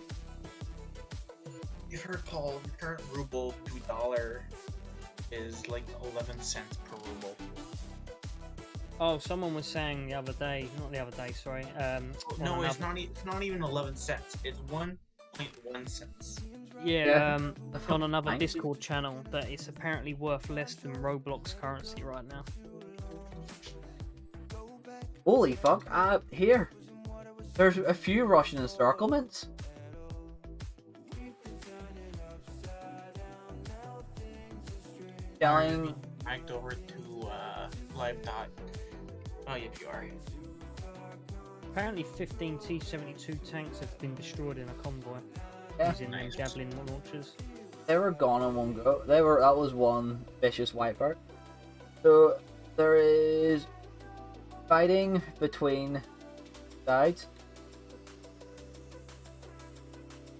If I recall, the current ruble to $1 is like 11 cents per ruble. Oh, someone was saying the other day, not the other day, sorry. No, it's not even 11 cents. It's 1.1 cents. Yeah, on another Discord channel that it's apparently worth less than Roblox currency right now. Holy fuck! Here, there's a few Russian encirclements. Telling. Backed over to live dot. Oh, yep, you are. Apparently 15 T-72 tanks have been destroyed in a convoy using them Javelin launchers. They were gone in one go. That was one vicious wipeout. So there is fighting between sides.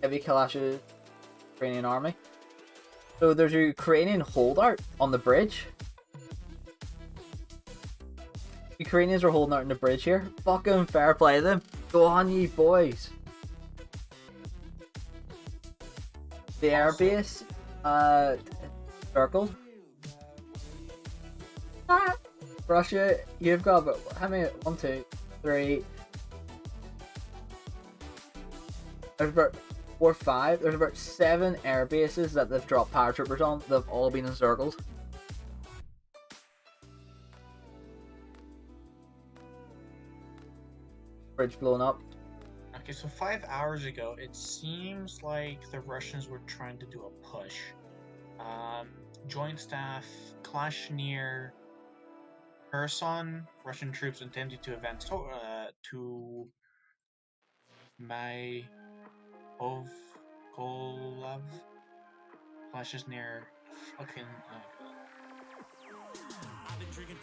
Heavy Kalashnikov Ukrainian army. So there's a Ukrainian holdout on the bridge. Ukrainians are holding out on the bridge here. Fucking fair play to them. Go on, ye boys. The air base, circled. Russia, you've got about, how many? 1, 2, 3. There's about 4, 5. There's about 7 air bases that they've dropped paratroopers on. They've all been encircled. Bridge blown up. Okay, so 5 hours ago, it seems like the Russians were trying to do a push. Joint Staff, Kalashnikov, Kherson, Russian troops intended to advance to Mykolaiv. Kalashnikov near fucking.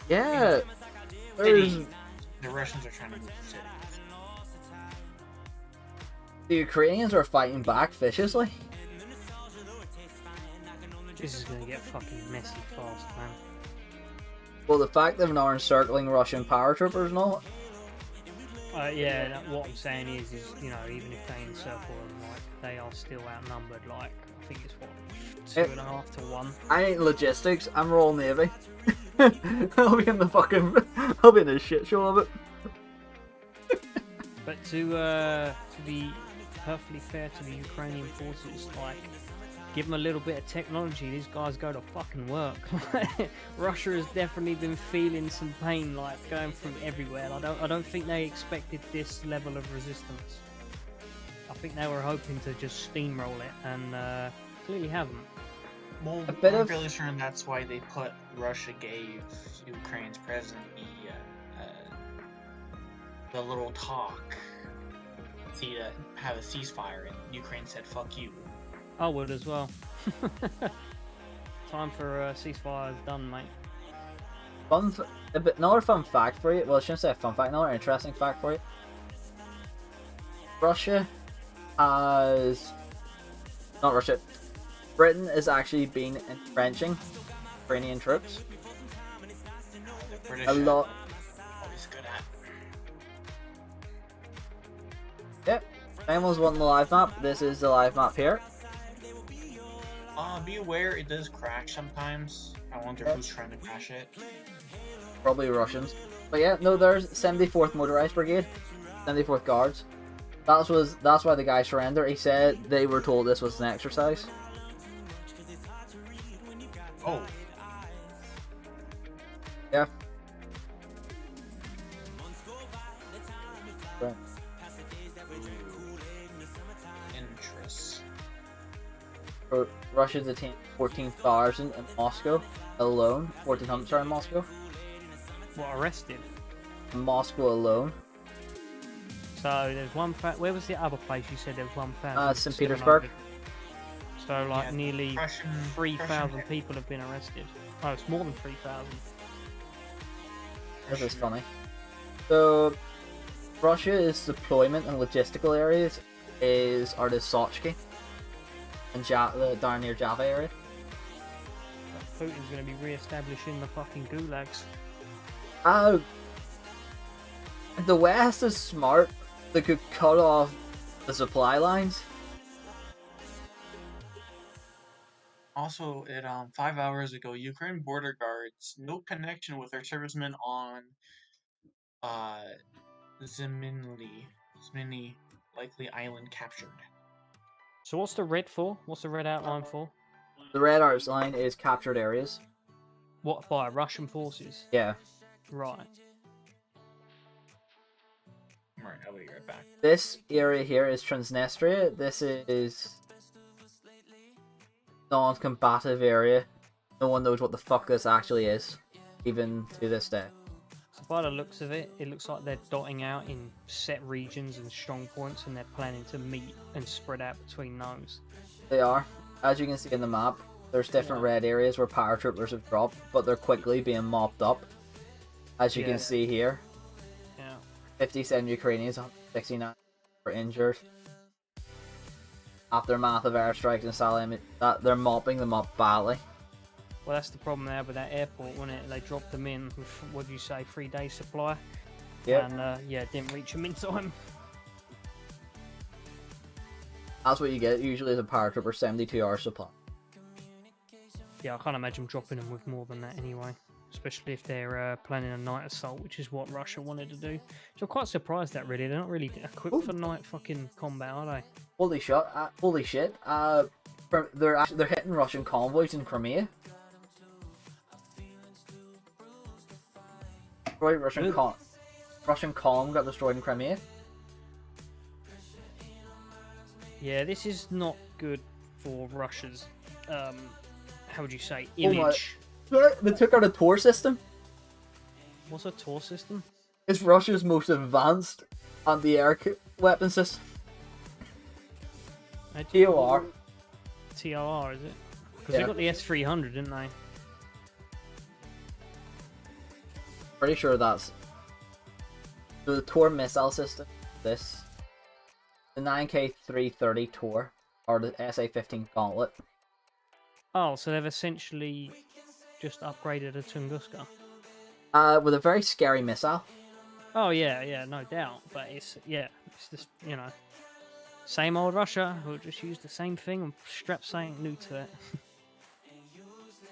Yeah. The Russians are trying to move the city. The Ukrainians are fighting back viciously. This is gonna get fucking messy fast, man. Well, the fact they're now encircling Russian paratroopers and all. Yeah, what I'm saying is, you know, even if they encircle them, like, they are still outnumbered, like, I think it's what, 2.5 to 1. I ain't logistics, I'm Royal Navy. I'll be in the fucking, I'll be in the shit show of it. But to be perfectly fair to the Ukrainian forces, like, give them a little bit of technology, these guys go to fucking work. Russia has definitely been feeling some pain, like, going from everywhere. I don't think they expected this level of resistance. I think they were hoping to just steamroll it, and clearly haven't. Well, I'm I'm fairly certain that's why they put Russia gave Ukraine's president the little talk to have a ceasefire, and Ukraine said "fuck you." I would as well. Time for a ceasefire is done, mate. Another fun fact for you. Well, I shouldn't say a fun fact. Another interesting fact for you. Britain is actually been entrenching Ukrainian troops. British A lot. always good at. Yep. If anyone's wanting the live map, this is the live map here. Be aware it does crash sometimes. I wonder who's trying to crash it. Probably Russians. But yeah, no, there's 74th Motorized Brigade, 74th Guards. That's why the guy surrendered. He said they were told this was an exercise. Oh. Yeah. Right. Interest. Russia detained 14,000 in Moscow alone. 1,400, sorry, in Moscow. What, arrested? In Moscow alone. So there's one. Where was the other place you said there was 1,000? St. Petersburg. So like Yeah, nearly 3,000 people have been arrested. Oh, it's more than 3,000. This is funny. So, Russia's deployment and logistical areas are the Sochi and down near Java area. Putin's going to be re-establishing the fucking gulags. The West is smart. They could cut off the supply lines. Also, 5 hours ago, Ukraine border guards, no connection with their servicemen on Zimny, likely island captured. So what's the red for? What's the red outline for? The red outline is captured areas. What, by Russian forces? Yeah. Right. Alright, I'll be right back. This area here is Transnistria. This is non-combative area. No one knows what the fuck this actually is, even to this day. So by the looks of it, it looks like they're dotting out in set regions and strong points, and they're planning to meet and spread out between those. They are. As you can see in the map, there's different red areas where paratroopers have dropped, but they're quickly being mopped up. As you can see here. Yeah. 57 Ukrainians, 169 were injured. Aftermath of airstrikes in Salem, that they're mopping them up badly. Well, that's the problem there with that airport, wasn't it? They dropped them in with, what do you say, 3 days supply? Yeah. And yeah, didn't reach them in time. That's what you get usually as a paratrooper, 72-hour supply. Yeah, I can't imagine dropping them with more than that anyway. Especially if they're planning a night assault, which is what Russia wanted to do. So I'm quite surprised that really. They're not really equipped for night fucking combat, are they? Holy shit! Holy shit! They're hitting Russian convoys in Crimea. Russian column got destroyed in Crimea. Yeah, this is not good for Russia's, how would you say, image. They took out a Tor system. What's a Tor system? It's Russia's most advanced anti-air weapon system. TOR. TOR, is it? Because Yeah. they got the S-300, didn't they? Pretty sure that's the Tor missile system. This, the 9K330 Tor, or the SA-15 Gauntlet. Oh, so they've essentially just upgraded a Tunguska. With a very scary missile. Oh yeah, no doubt. But it's just, you know, same old Russia. We'll just use the same thing and strap something new to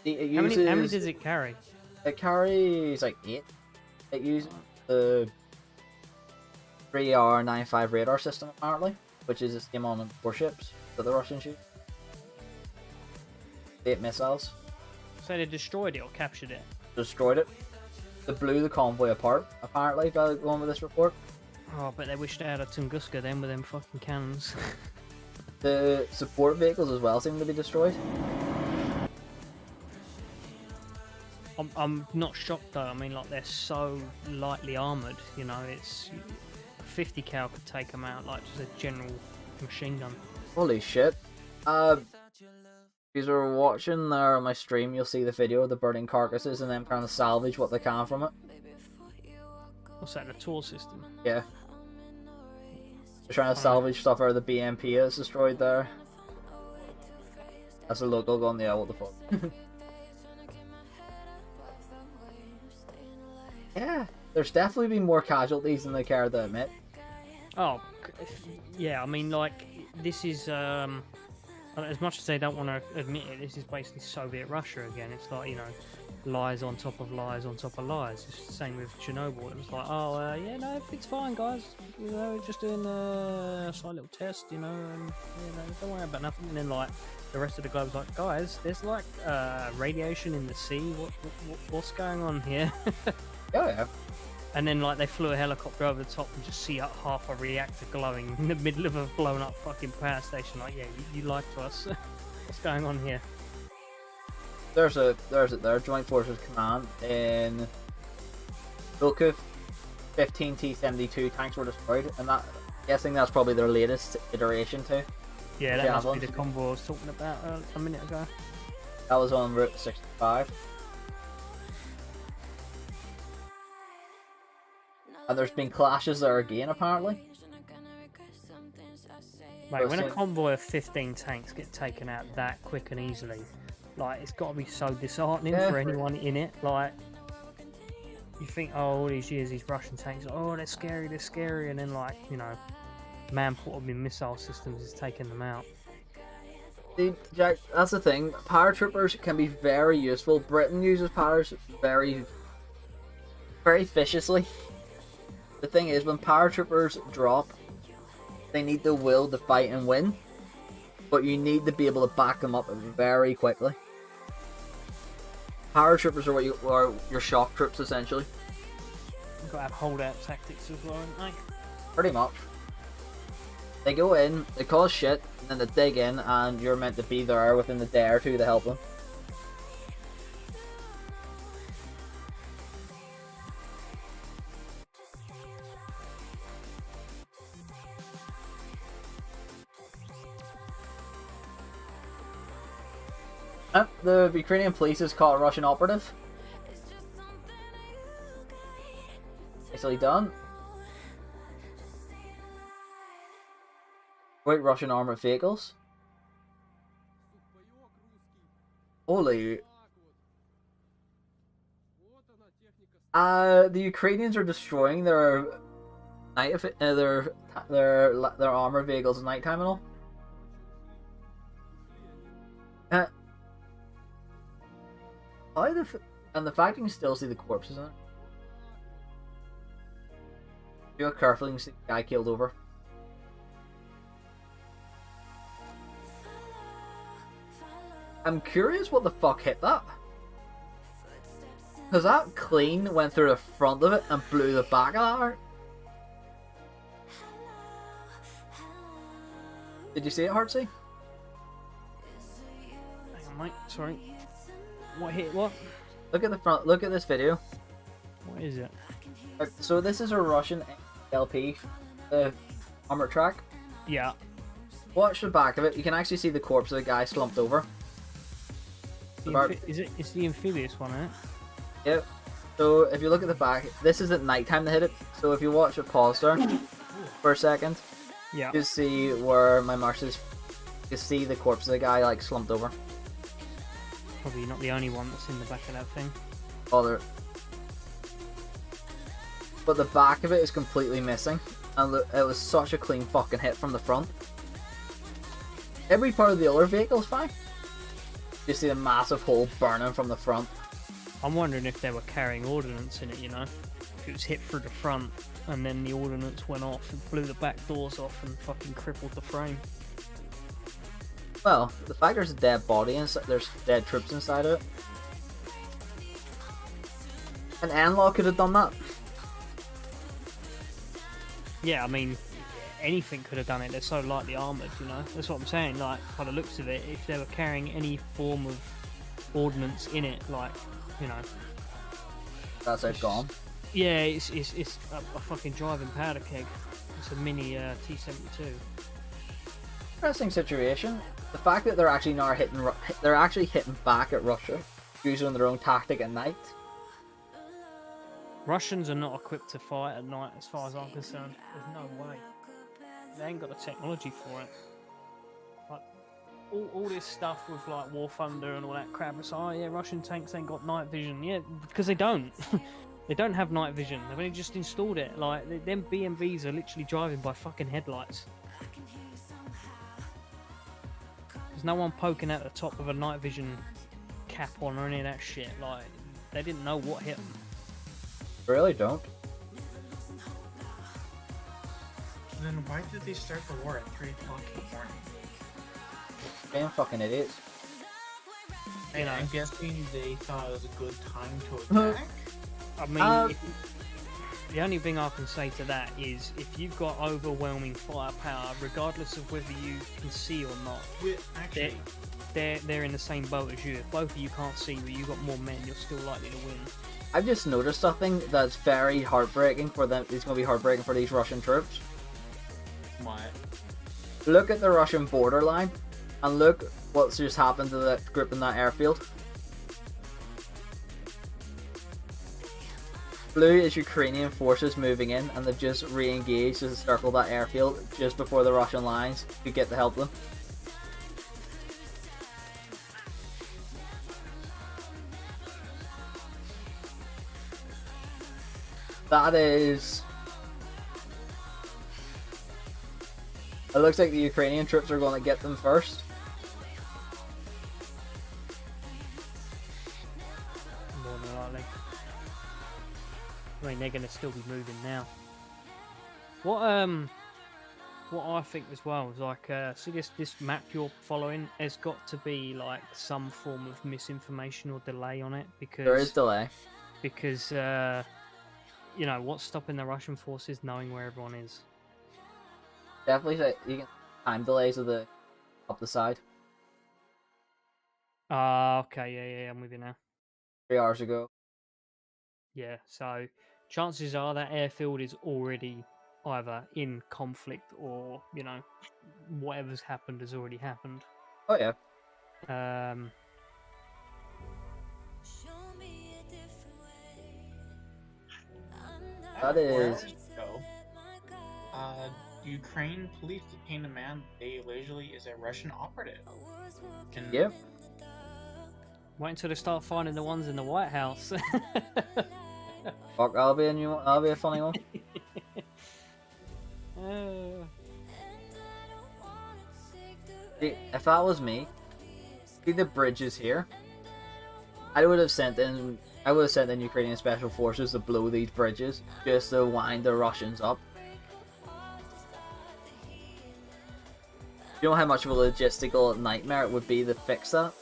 it. How many does it carry? It carries like 8. It uses the 3R95 radar system apparently, which is the same on warships that the Russians use. 8 missiles. So they destroyed it or captured it? Destroyed it. They blew the convoy apart, apparently, by going with this report. Oh, but they wished they had a Tunguska then with them fucking cannons. The support vehicles as well seem to be destroyed. I'm not shocked though. I mean, like, they're so lightly armoured, you know, it's 50 cal could take them out, like just a general machine gun. Holy shit. If you are watching there on my stream, you'll see the video of the burning carcasses and them trying to salvage what they can from it. What's that, the Tor system? Yeah. They're trying to salvage stuff out of the BMP that's destroyed there. That's a local gun, yeah, what the fuck. Yeah, there's definitely been more casualties than they care to admit. Oh, yeah, I mean, like, this is, as much as they don't want to admit it, this is basically Soviet Russia again. It's like, you know, lies on top of lies on top of lies. It's the same with Chernobyl. It was like, oh, yeah, no, it's fine, guys. You know, just doing a slight little test, you know, and, you know, don't worry about nothing. And then, like, the rest of the globe's like, guys, there's, like, radiation in the sea. What's going on here? Oh, yeah. And then, like, they flew a helicopter over the top and just see half a reactor glowing in the middle of a blown up fucking power station. Like, yeah, you lied to us. What's going on here? There's their Joint Forces Command in Volkov. 15 T-72 tanks were destroyed, and that, guessing that's probably their latest iteration too. Yeah, that must be the convoy I was talking about a minute ago. That was on Route 65. And there's been clashes there again, apparently. Mate, when a convoy of 15 tanks get taken out that quick and easily, like, it's got to be so disheartening for anyone in it. Like, you think, oh, all these years, these Russian tanks, oh, they're scary, and then, like, you know, man-portable missile systems is taking them out. See, Jack, that's the thing. Paratroopers can be very useful. Britain uses paras very viciously. The thing is, when paratroopers drop, they need the will to fight and win, but you need to be able to back them up very quickly. Paratroopers are your shock troops, essentially. You've got to have holdout tactics as well, haven't they? Pretty much. They go in, they cause shit, and then they dig in, and you're meant to be there within a day or two to help them. The Ukrainian police has caught a Russian operative. Nicely done. White Russian armored vehicles. Holy. The Ukrainians are destroying their their armored vehicles at nighttime and all. And the fact you can still see the corpses on it. If you look carefully, you can see the guy killed over. I'm curious what the fuck hit that. Because that clean went through the front of it and blew the back of that. Did you see it, Heartsy? Hang on, mate. Sorry. What hit what? Look at the front. Look at this video. What is it? So this is a Russian LP, the armor track. Yeah. Watch the back of it. You can actually see the corpse of the guy slumped over. It's the amphibious one, isn't it? Yep. So if you look at the back, this is at nighttime they hit it. So if you watch it pause there for a second, yeah, you see where my mark is. You see the corpse of the guy like slumped over. Probably not the only one that's in the back of that thing. Oh, but the back of it is completely missing, and it was such a clean fucking hit from the front. Every part of the other vehicle is fine. You see a massive hole burning from the front. I'm wondering if they were carrying ordnance in it, you know? If it was hit through the front, and then the ordnance went off and blew the back doors off and fucking crippled the frame. Well, the fact there's a dead body inside, there's dead troops inside of it. An Analog could have done that. Yeah, I mean, anything could have done it. They're so lightly armoured, you know? That's what I'm saying. Like, by the looks of it, if they were carrying any form of ordnance in it, like, you know... That's it gone. Yeah, it's a fucking driving powder keg. It's a mini T-72. Interesting situation. The fact that they're actually now they're actually hitting back at Russia, using their own tactic at night. Russians are not equipped to fight at night, as far as I'm concerned. There's no way. They ain't got the technology for it. Like, all this stuff with like War Thunder and all that crap. It's like, oh yeah, Russian tanks ain't got night vision. Yeah, because they don't. They don't have night vision. They've only just installed it. Like, them BMVs are literally driving by fucking headlights. There's no one poking out the top of a night vision cap on or any of that shit. Like, they didn't know what hit them. Really don't. Then why did they start the war at 3 o'clock in the morning? Damn fucking idiots. And I'm guessing they thought it was a good time to attack? I mean, the only thing I can say to that is if you've got overwhelming firepower, regardless of whether you can see or not, actually, they're in the same boat as you. If both of you can't see, but you've got more men, you're still likely to win. I've just noticed something that's very heartbreaking for them. It's going to be heartbreaking for these Russian troops. What? Look at the Russian borderline, and look what's just happened to that group in that airfield. Blue is Ukrainian forces moving in, and they've just re-engaged to circle that airfield just before the Russian lines could get to help them. That is... It looks like the Ukrainian troops are going to get them first. More than likely. I mean, they're going to still be moving now. What I think as well is like, see this map you're following has got to be like some form of misinformation or delay on it, because there is delay. Because you know what's stopping the Russian forces knowing where everyone is. Definitely say you can time delays of the up the side. Okay, yeah, I'm with you now. 3 hours ago. Yeah, so chances are that airfield is already either in conflict or, you know, whatever's happened has already happened. Oh yeah. That is... Ukraine police detained a man they allegedly is a Russian operative. Yep. Wait until they start finding the ones in the White House. Fuck, that'll be a new one. That'll be a funny one. See, if that was me, see the bridges here. I would have sent in Ukrainian special forces to blow these bridges just to wind the Russians up. You know how much of a logistical nightmare it would be to fix that?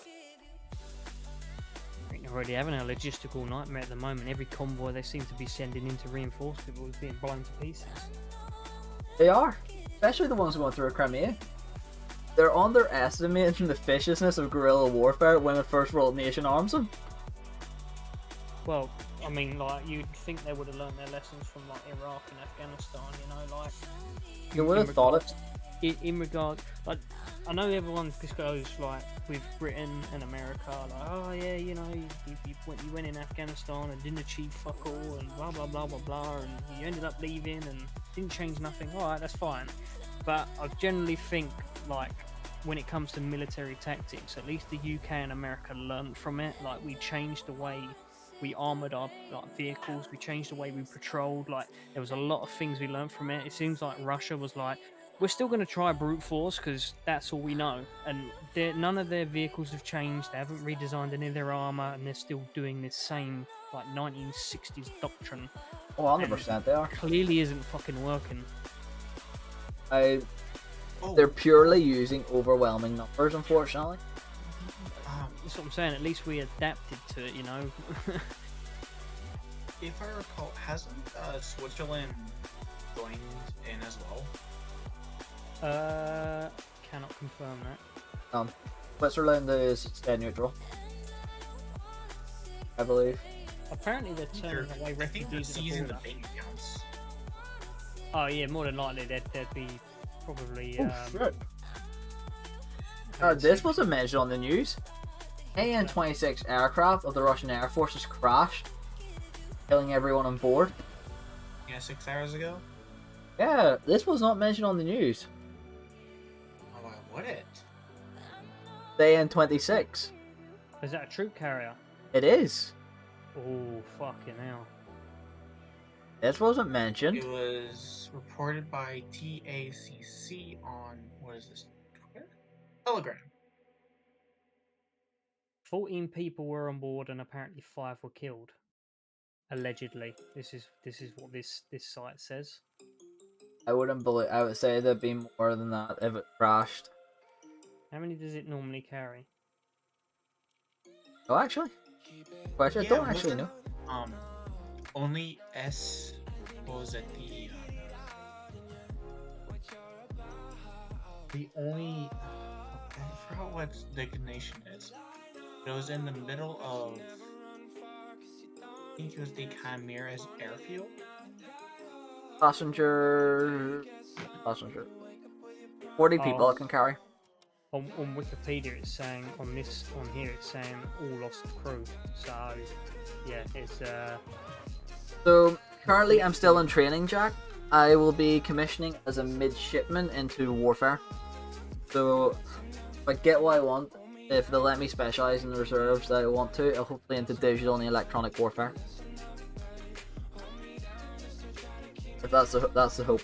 I think they're already having a logistical nightmare at the moment. Every convoy they seem to be sending in to reinforce people is being blown to pieces. They are, especially the ones going through Crimea. They're underestimating the viciousness of guerrilla warfare when a first world nation arms them. Well, I mean, like, you'd think they would have learned their lessons from, like, Iraq and Afghanistan, you know, like... You would have thought it. In regard, like, I know everyone just goes, like, with Britain and America, like, oh yeah, you know, you went in Afghanistan and didn't achieve fuck all, and blah blah blah blah blah, and you ended up leaving and didn't change nothing. Alright, that's fine. But I generally think, like, when it comes to military tactics, at least the UK and America learned from it. Like, we changed the way we armoured our, like, vehicles, we changed the way we patrolled. Like, there was a lot of things we learned from it. It seems like Russia was like, we're still going to try brute force because that's all we know. And none of their vehicles have changed. They haven't redesigned any of their armour, and they're still doing this same, like, 1960s doctrine. Oh, 100% they are. Clearly isn't fucking working. They're purely using overwhelming numbers, unfortunately. That's what I'm saying. At least we adapted to it, you know. If I recall, hasn't Switzerland joined in as well? Cannot confirm that. Switzerland is stay neutral, I believe. Apparently they're turning away refugees at the border. Oh yeah, more than likely there'd be probably. Shit. This wasn't mentioned on the news. AN-26 aircraft of the Russian Air Forces crashed, killing everyone on board. Yeah, 6 hours ago? Yeah, this was not mentioned on the news. Oh, why would it? The AN-26. Is that a troop carrier? It is. Oh, fucking hell. This wasn't mentioned. It was reported by TACC on, what is this, Twitter? Telegram. 14 people were on board and apparently 5 were killed. Allegedly. This is what this site says. I wouldn't believe. I would say there'd be more than that if it crashed. How many does it normally carry? Oh, actually, question. Yeah, Don't actually know. Only S was at the only. I forgot what the nation is. It was in the middle of. I think it was the Chimera's airfield. Passenger. 40 people it can carry. On Wikipedia it's saying on here it's saying all lost crew. So yeah, it's So currently I'm still in training, Jack. I will be commissioning as a midshipman into warfare. So if I get what I want, if they let me specialise in the reserves that I want to, I'll hopefully into digital and electronic warfare. If that's the hope.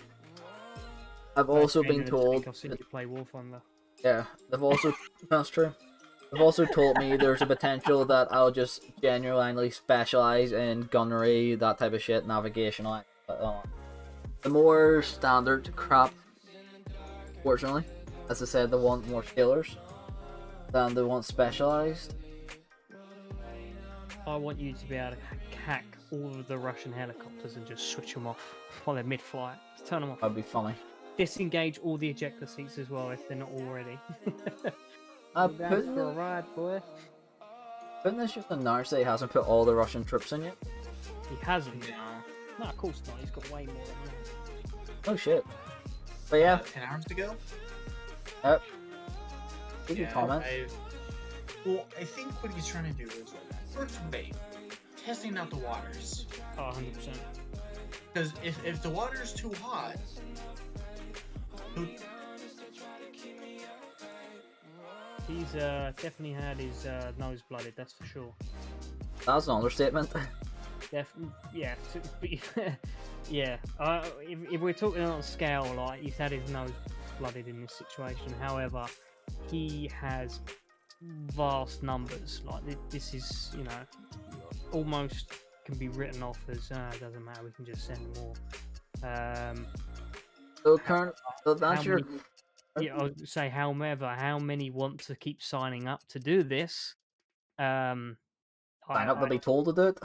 I've also been told. I've seen you play War Thunder. Yeah, they've also that's true. They've also told me there's a potential that I'll just genuinely specialise in gunnery, that type of shit, navigational. The more standard crap, fortunately, as I said, they want more skillers than they want specialised. I want you to be able to hack all of the Russian helicopters and just switch them off while they're mid-flight. Just turn them off. That'd be funny. Disengage all the ejector seats as well if they're not already. Putin, for a ride, boy. Putin has just announced that he hasn't put all the Russian troops in yet. He hasn't? No. No, of course not. He's got way more than that. Oh shit. But yeah. 10 hours to go? Yep. You can comment. Well, I think what he's trying to do is, first wave, testing out the waters. Oh, 100%. Because if the water is too hot, He's definitely had his nose blooded, that's for sure. That's an understatement. Yeah, yeah. If we're talking on a scale, like, he's had his nose blooded in this situation. However, he has vast numbers. Like, this is, you know, almost can be written off as doesn't matter. We can just send more. So that's your. Yeah, I would say, however, how many want to keep signing up to do this? Sign up to be told to do it.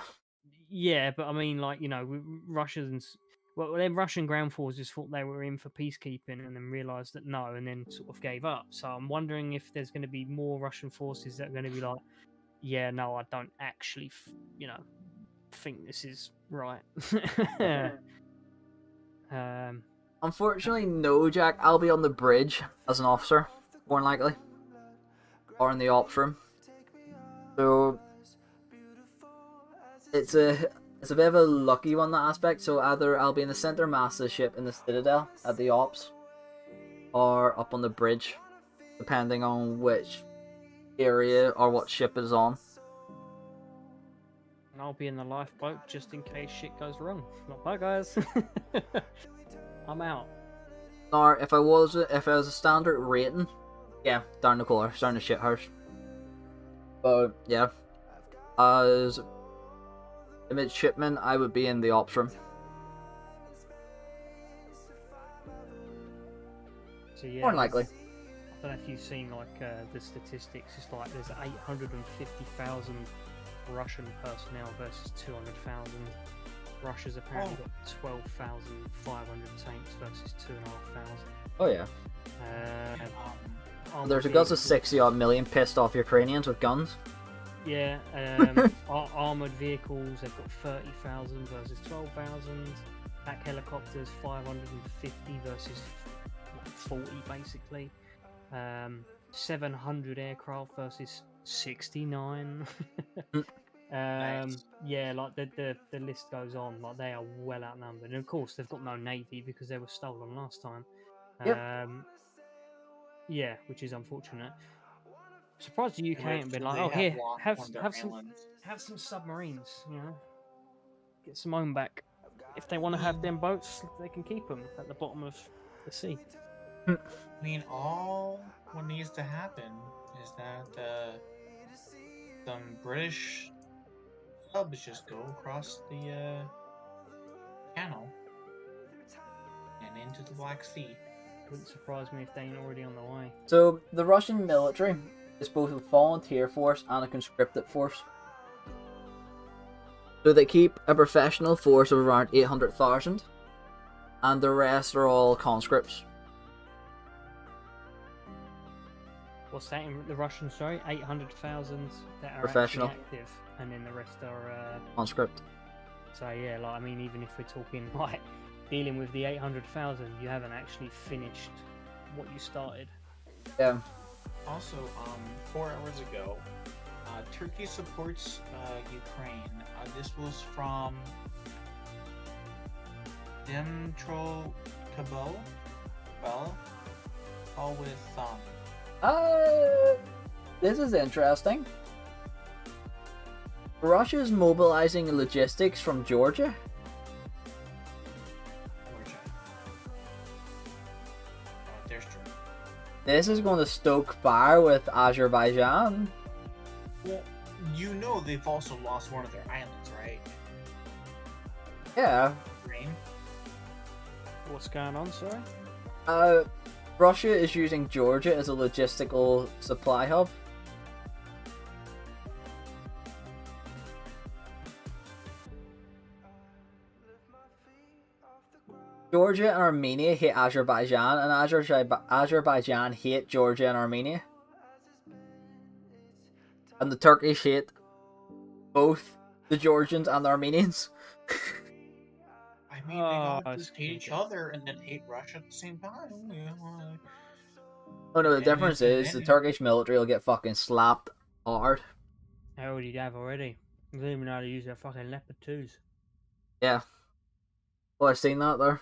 Yeah, but I mean, like, you know, Russians. Well, then Russian ground forces thought they were in for peacekeeping, and then realised that no, and then sort of gave up. So I'm wondering if there's going to be more Russian forces that are going to be like, yeah, no, I don't actually, you know, think this is right. Unfortunately, no, Jack. I'll be on the bridge as an officer, more than likely, or in the ops room. So it's a bit of a lucky one, that aspect. So either I'll be in the center mast of the ship in the Citadel at the ops, or up on the bridge, depending on which area or what ship is on. And I'll be in the lifeboat just in case shit goes wrong. Not bad, guys. I'm out. Or if I was a standard rating, yeah, down the collar, down the shit house. But yeah, as a midshipman, I would be in the ops room. So yeah, more than likely. I don't know if you've seen like the statistics. It's like there's 850,000 Russian personnel versus 200,000. Russia's apparently got 12,500 tanks versus 2,500. Oh yeah. There's a guts of 60-odd million pissed off Ukrainians with guns. Yeah, armored vehicles, they've got 30,000 versus 12,000. Attack helicopters, 550 versus 40, basically. 700 aircraft versus 69. Nice. Yeah, like the list goes on. Like, they are well outnumbered, and of course they've got no navy because they were stolen last time. Yep. Yeah, which is unfortunate. Surprised the UK ain't been like, They oh, here, lost have one of their islands. some submarines, you know, get some own back. If they want to have them boats, they can keep them at the bottom of the sea. I mean, all what needs to happen is that some British subs just go across the channel and into the Black Sea. Wouldn't surprise me if they ain't already on the way. So the Russian military is both a volunteer force and a conscripted force. So they keep a professional force of around 800,000, and the rest are all conscripts. What's that in the Russian? Sorry, 800,000 that are Professional. actually active, and then the rest are conscript. So yeah, like, I mean, even if we're talking like dealing with the 800,000, you haven't actually finished what you started. Yeah. Also, 4 hours ago, Turkey supports Ukraine. This was from Demtro Kabul. All with This is interesting. Russia's mobilizing logistics from Georgia. There's Georgia. This is going to stoke fire with Azerbaijan. Well, you know they've also lost one of their islands, right? Yeah. Ukraine. What's going on, sorry? Russia is using Georgia as a logistical supply hub. Georgia and Armenia hate Azerbaijan, and Azerbaijan hate Georgia and Armenia. And the Turkish hate both the Georgians and the Armenians. I mean, they gotta just hate each other and then hate Russia at the same time. You know, Oh no, the difference is the Turkish military will get fucking slapped hard. They already have already. They don't even know how to use their fucking Leopard 2s. Yeah. Well, I've seen that there.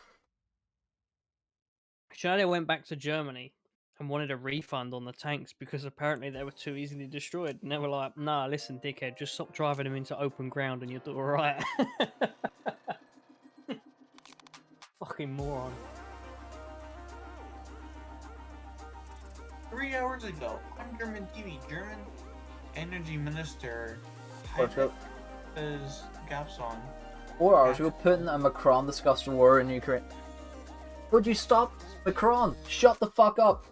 Shadow went back to Germany and wanted a refund on the tanks because apparently they were too easily destroyed. And they were like, nah, listen, dickhead, just stop driving them into open ground and you'll do alright. Fucking moron. 3 hours ago, on German TV, German Energy Minister What's up? Heinz Gapson. 4 hours ago, Putin and Macron discussed war in Ukraine. Would you stop, Macron? Shut the fuck up,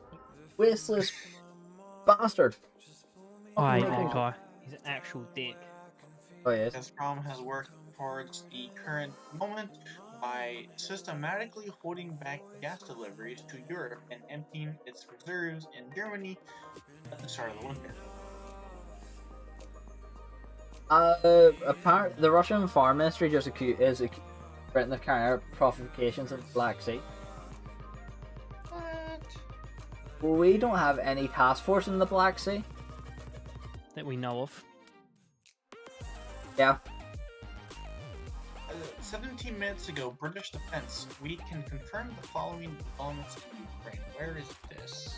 wasteless bastard. I hate that guy. He's an actual dick. Oh yes. Gazprom has worked towards the current moment by systematically holding back gas deliveries to Europe and emptying its reserves in Germany at the start of the winter. Apparently, the Russian Foreign Ministry just is threatening to carry out provocations in the Black Sea. What? We don't have any task force in the Black Sea. That we know of. Yeah. 17 minutes ago, British Defense, we can confirm the following developments in Ukraine. Where is this?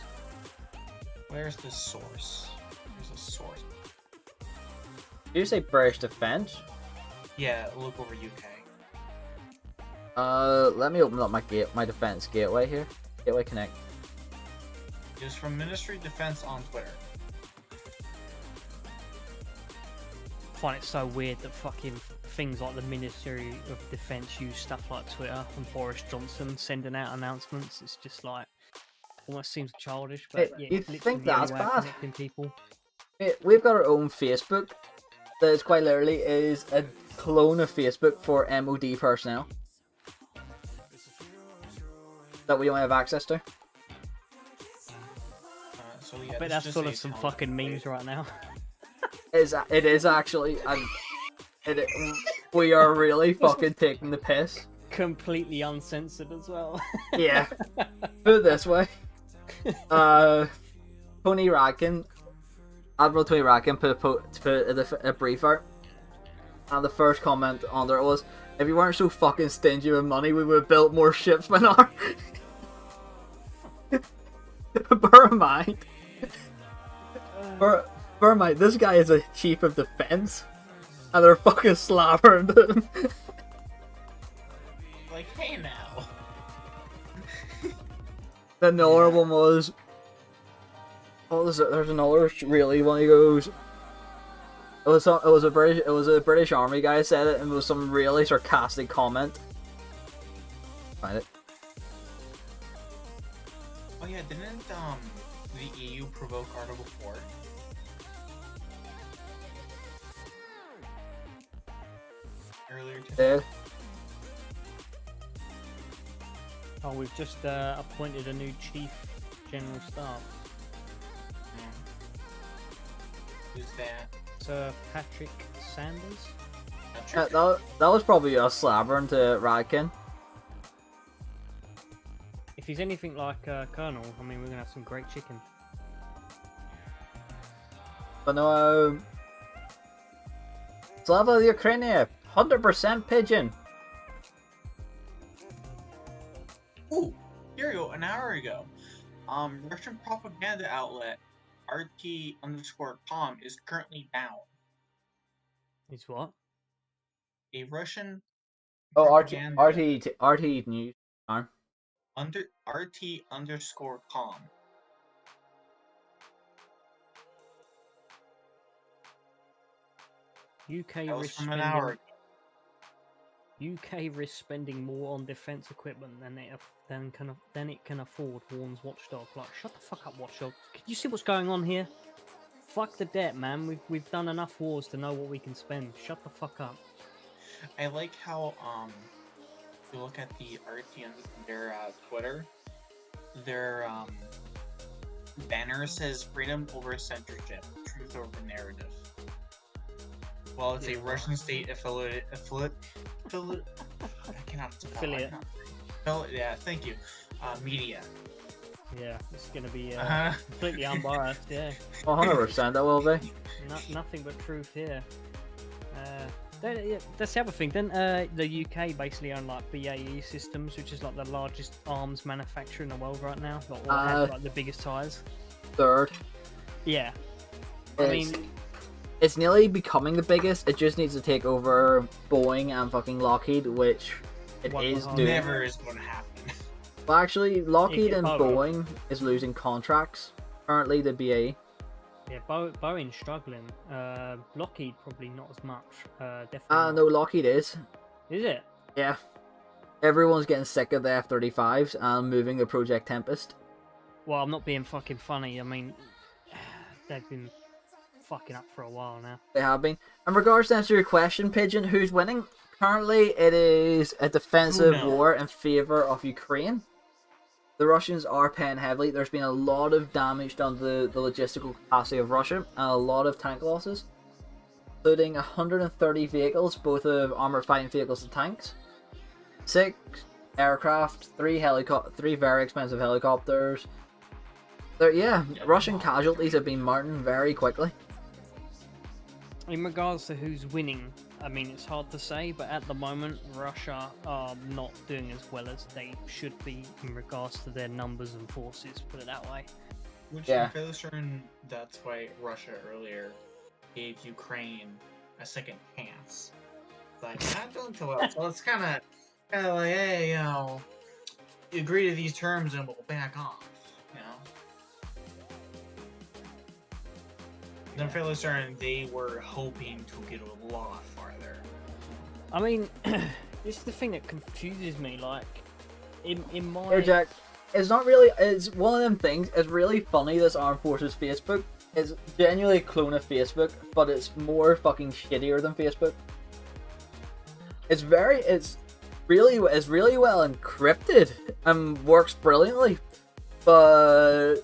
Where's the source? There's a source. Did you say British Defense? Yeah, look over UK. Let me open up my defense gateway here. Gateway Connect. It was from Ministry of Defense on Twitter. I find it so weird that fucking things like the Ministry of Defense use stuff like Twitter and Boris Johnson sending out announcements. It's just like almost seems childish, but yeah, you it's think literally the only that's way of bad? connecting people. We've got our own Facebook that is quite literally is a clone of Facebook for MOD personnel that we don't have access to. So yeah, I bet this that's just full of says some how- fucking memes right now. It is actually, and we are really fucking taking the piss. Completely uncensored as well. Yeah. Put it this way. Tony Radkin, Admiral Tony Radkin put a brief out, and the first comment on there was, if you weren't so fucking stingy with money, we would have built more ships by now. Bear in mind, this guy is a chief of defense, and they're fucking slapping him. Like, hey now. Then the other one was, what was it? There's another really one. He goes, it was a British Army guy said it, and it was some really sarcastic comment. Find it. Oh yeah, didn't the EU provoke Article 4? Earlier today. Did. Oh, we've just appointed a new Chief General Staff. Who's that? Sir Patrick Sanders. That was probably a slabbering to Radkin. If he's anything like Colonel, I mean, we're gonna have some great chicken. But no, Slava Ukraine, 100% pigeon. Ooh, here we go. An hour ago, Russian propaganda outlet RT_com is currently down. It's what? A Russian Oh, propaganda RT news. Arm. under RT_com. UK That was risk from an spending. hour ago. UK risk spending more on defense equipment than it can afford, warns Watchdog. Like, shut the fuck up, Watchdog. Can you see what's going on here? Fuck the debt, man. We've done enough wars to know what we can spend. Shut the fuck up. I like how if you look at the RT on their Twitter, their banner says freedom over censorship, truth over narrative. Well, it's a Russian state affiliate. I cannot spell. Affiliate. Yeah, thank you. Media. Yeah, it's gonna be completely unbiased. Yeah. 100% that will be. Nothing but truth here. That's the other thing. Then the UK basically own like BAE Systems, which is like the largest arms manufacturer in the world right now, or has like the biggest tires. Third. Yeah. It's nearly becoming the biggest. It just needs to take over Boeing and fucking Lockheed, which it is doing. Never is going to happen. Well, actually, Lockheed and Boeing is losing contracts currently to BAE. Yeah, Boeing's struggling. Lockheed probably not as much. Definitely. No, Lockheed is. Is it? Yeah. Everyone's getting sick of the F-35s and moving to Project Tempest. Well, I'm not being fucking funny. I mean, they've been fucking up for a while now. They have been. In regards to answer your question, Pigeon, who's winning? Currently, it is a defensive war in favor of Ukraine. The Russians are paying heavily. There's been a lot of damage done to the logistical capacity of Russia and a lot of tank losses, including 130 vehicles, both of armored fighting vehicles and tanks, 6 aircraft, 3 very expensive helicopters. Russian casualties have been mounting very quickly. In regards to who's winning, I mean, it's hard to say, but at the moment, Russia are not doing as well as they should be in regards to their numbers and forces, put it that way. Which I'm fairly certain that's why Russia earlier gave Ukraine a second chance. It's like, not doing too well, so it's kind of like, hey, you agree to these terms and we'll back off, I'm fairly certain they were hoping to get a lot farther. I mean, this is the thing that confuses me. Like, in my... Here, Jack, it's not really... It's one of them things. It's really funny, this Armed Forces Facebook. It's genuinely a clone of Facebook, but it's more fucking shittier than Facebook. It's really well encrypted and works brilliantly, but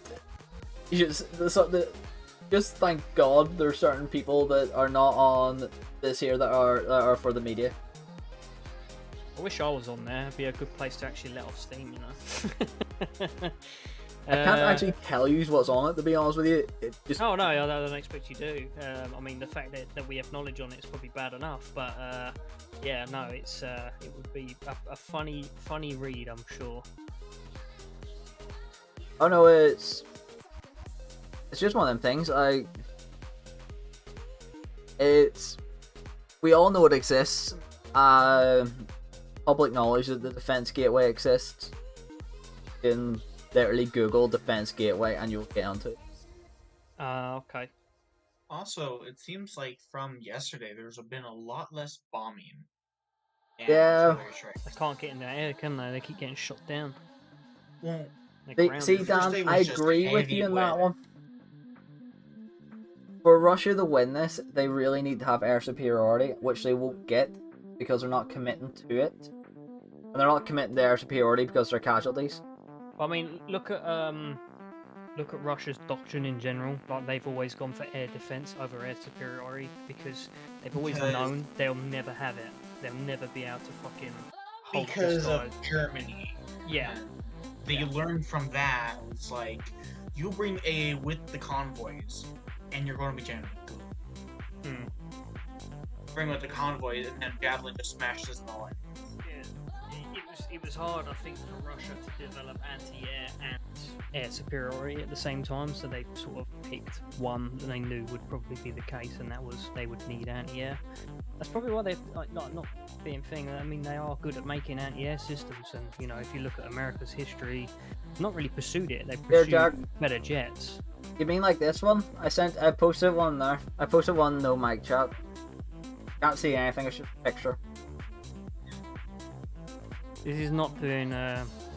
just thank God there's certain people that are not on this here that are for the media. I wish I was on there. It'd be a good place to actually let off steam, you know. I can't actually tell you what's on it, to be honest with you. Oh no, I don't expect you to. I mean, the fact that we have knowledge on it is probably bad enough, but yeah, no, it would be a funny read, I'm sure. Oh no, it's just one of them things. We all know it exists. Public knowledge that the Defense Gateway exists. You can literally Google Defense Gateway and you'll get onto it. Okay. Also, it seems like from yesterday there's been a lot less bombing. Yeah. They can't get in the air, can they? They keep getting shot down. Well, see, Dan, I agree with you on that one. For Russia to win this, they really need to have air superiority, which they won't get because they're not committing to it. And they're not committing to air superiority because they're casualties. I mean, look at Russia's doctrine in general. Like, they've always gone for air defense over air superiority because they've always known they'll never have it. They'll never be able to fucking hold because of Germany. Yeah. They learned from that. It's like, you bring AA with the convoys, and you're going to be jammed. Bring with the convoys, and then Javelin just smashes them all in. It was hard, I think, for Russia to develop anti-air and air superiority at the same time, so they sort of picked one that they knew would probably be the case, and that was they would need anti-air. That's probably why they're not being thing. I mean, they are good at making anti-air systems, and you know, if you look at America's history, not really pursued it. They pursued better jets. You mean like this one? I posted one there. I posted one no mic chat. Can't see anything. It's just a picture. This is not doing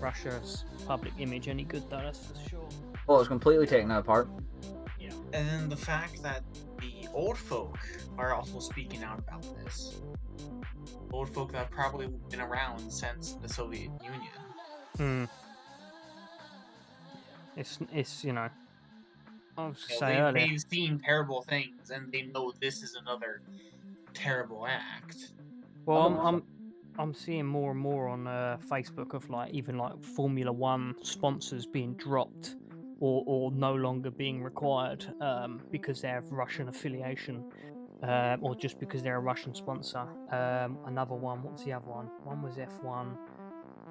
Russia's public image any good, though, that's for sure. Well, it's completely taken apart. Yeah. And then the fact that the old folk are also speaking out about this. Old folk that have probably been around since the Soviet Union. It's you know, I was say earlier, they've seen terrible things and they know this is another terrible act. Well, I'm seeing more and more on Facebook of even Formula One sponsors being dropped or no longer being required because they have Russian affiliation. or just because they're a Russian sponsor. Another one, what was the other one? One was F1.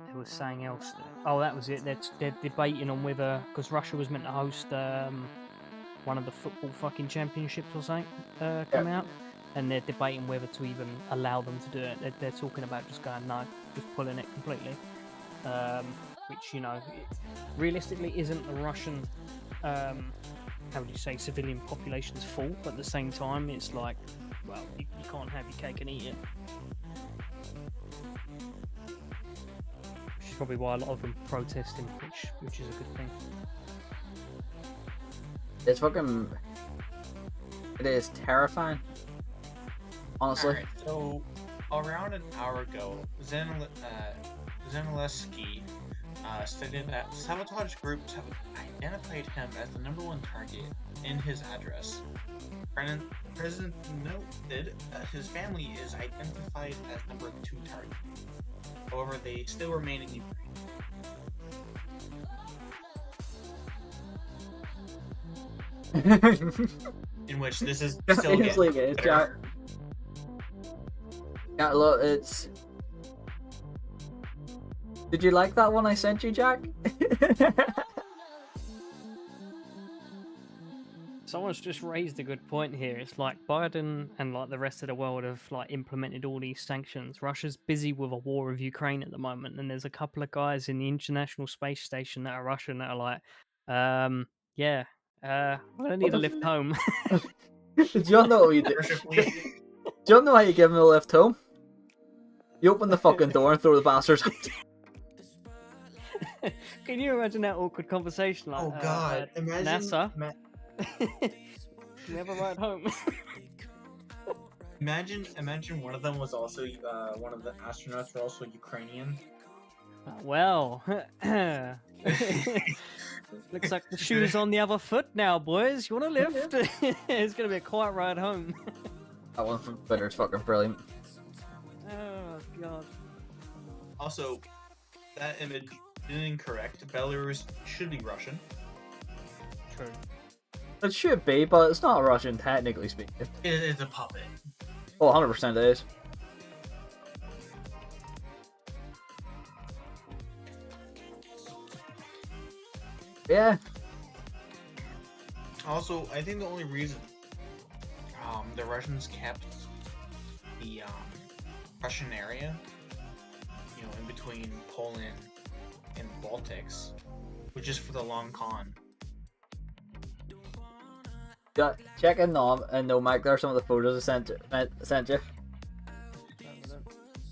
There was something else. Oh, that was it. They're debating on whether, because Russia was meant to host one of the football fucking championships or something coming out, and they're debating whether to even allow them to do it. They're talking about just going, no, just pulling it completely. Which, you know, realistically isn't the Russian, how would you say, civilian population's fault, but at the same time, it's like, well, you can't have your cake and eat it. Which is probably why a lot of them protesting, which is a good thing. It's fucking... It is terrifying. Honestly. Alright, so around an hour ago, Zelensky stated that sabotage groups have identified him as the #1 target in his address. President noted that his family is identified as #2 target. However, they still remain in Ukraine. In which this is still getting better. Yeah, look, it's... Did you like that one I sent you, Jack? Someone's just raised a good point here. It's like Biden and like the rest of the world have like implemented all these sanctions. Russia's busy with a war with Ukraine at the moment, and there's a couple of guys in the International Space Station that are Russian that are like, I'm gonna need a lift home. Do you know what you do? Do you know how you give them a lift home? You open the fucking door and throw the bastards out. Can you imagine that awkward conversation? Like, oh god, imagine NASA. We have a ride home. Imagine one of them was also one of the astronauts were also Ukrainian. Well, looks like the shoe's on the other foot now, boys. You want to lift? It's gonna be a quiet ride home. That one from Twitter is fucking brilliant. Oh god. Also, that image is incorrect. Belarus should be Russian. True. It should be, but it's not Russian, technically speaking. It is a puppet. Oh, 100% it is. Yeah. Also, I think the only reason the Russians kept the Russian area, you know, in between Poland and the Baltics, was just for the long con. Yeah, check in Nom and no Mike. There are some of the photos I sent you.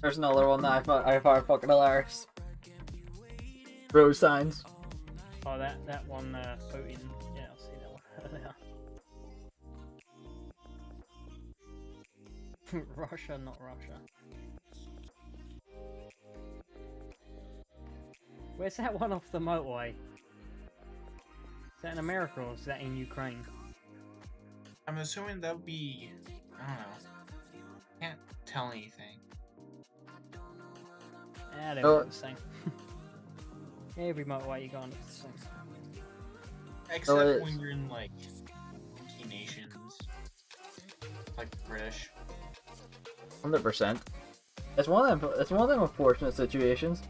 There's another one that I find fucking hilarious. Road signs. Oh, that one, Putin. Yeah, I'll see that one. Russia, not Russia. Where's that one off the motorway? Is that in America or is that in Ukraine? I'm assuming that would be, I don't know. Can't tell anything. Yeah, they're all the same. Every motorway you go on, it's the same. Except when you're in like key nations, like the British. 100%. It's one of them. It's one of them unfortunate situations.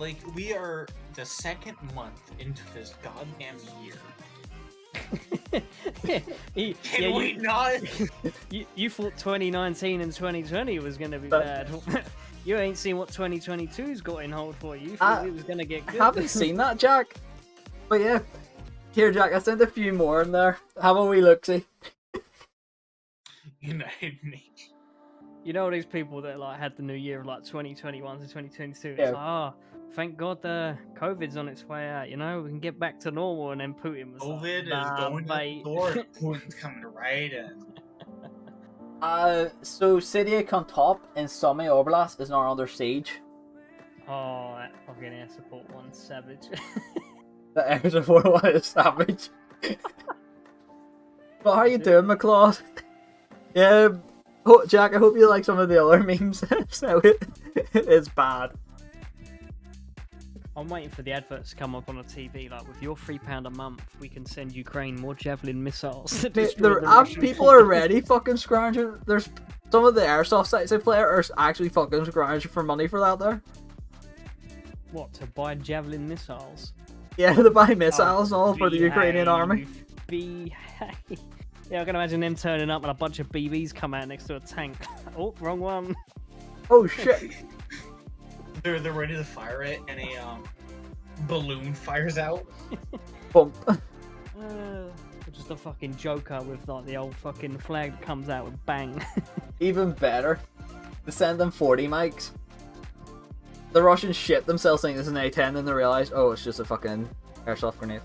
Like, we are the second month into this goddamn year. Can we not? You thought 2019 and 2020 was going to be bad. You ain't seen what 2022's got in hold for you. You thought it was going to get good. I haven't seen that, Jack. But yeah. Here, Jack, I sent a few more in there. Have a wee look-see. United Nations. You know these people that like had the new year of like 2021 to 2022. It's Yeah. like, thank God COVID's on its way out. You know, we can get back to normal. And then Putin was COVID like, is going mate. to the door. Putin's coming right in. So City on top in Sumy Oblast is now under siege. Oh, that fucking air support one's savage. The air support one is savage. But how you doing, McClaw? Yeah, Jack, I hope you like some of the other memes. So it's bad. I'm waiting for the adverts to come up on the TV. Like, with your £3 a month, we can send Ukraine more Javelin missiles. To destroy the Russian People are already fucking scrounging. There's some of the airsoft sites I play are actually fucking scrounging for money for that there. What, to buy Javelin missiles? Yeah, to buy missiles and all for the Ukrainian army. Yeah, I can imagine them turning up and a bunch of BBs come out next to a tank. Oh, wrong one. Oh shit. They're ready to fire it, and a balloon fires out. Bump. Just a fucking Joker with like the old fucking flag that comes out with bang. Even better, to send them 40 mics. The Russians shit themselves thinking it's an A10, and they realize, oh, it's just a fucking airsoft grenade.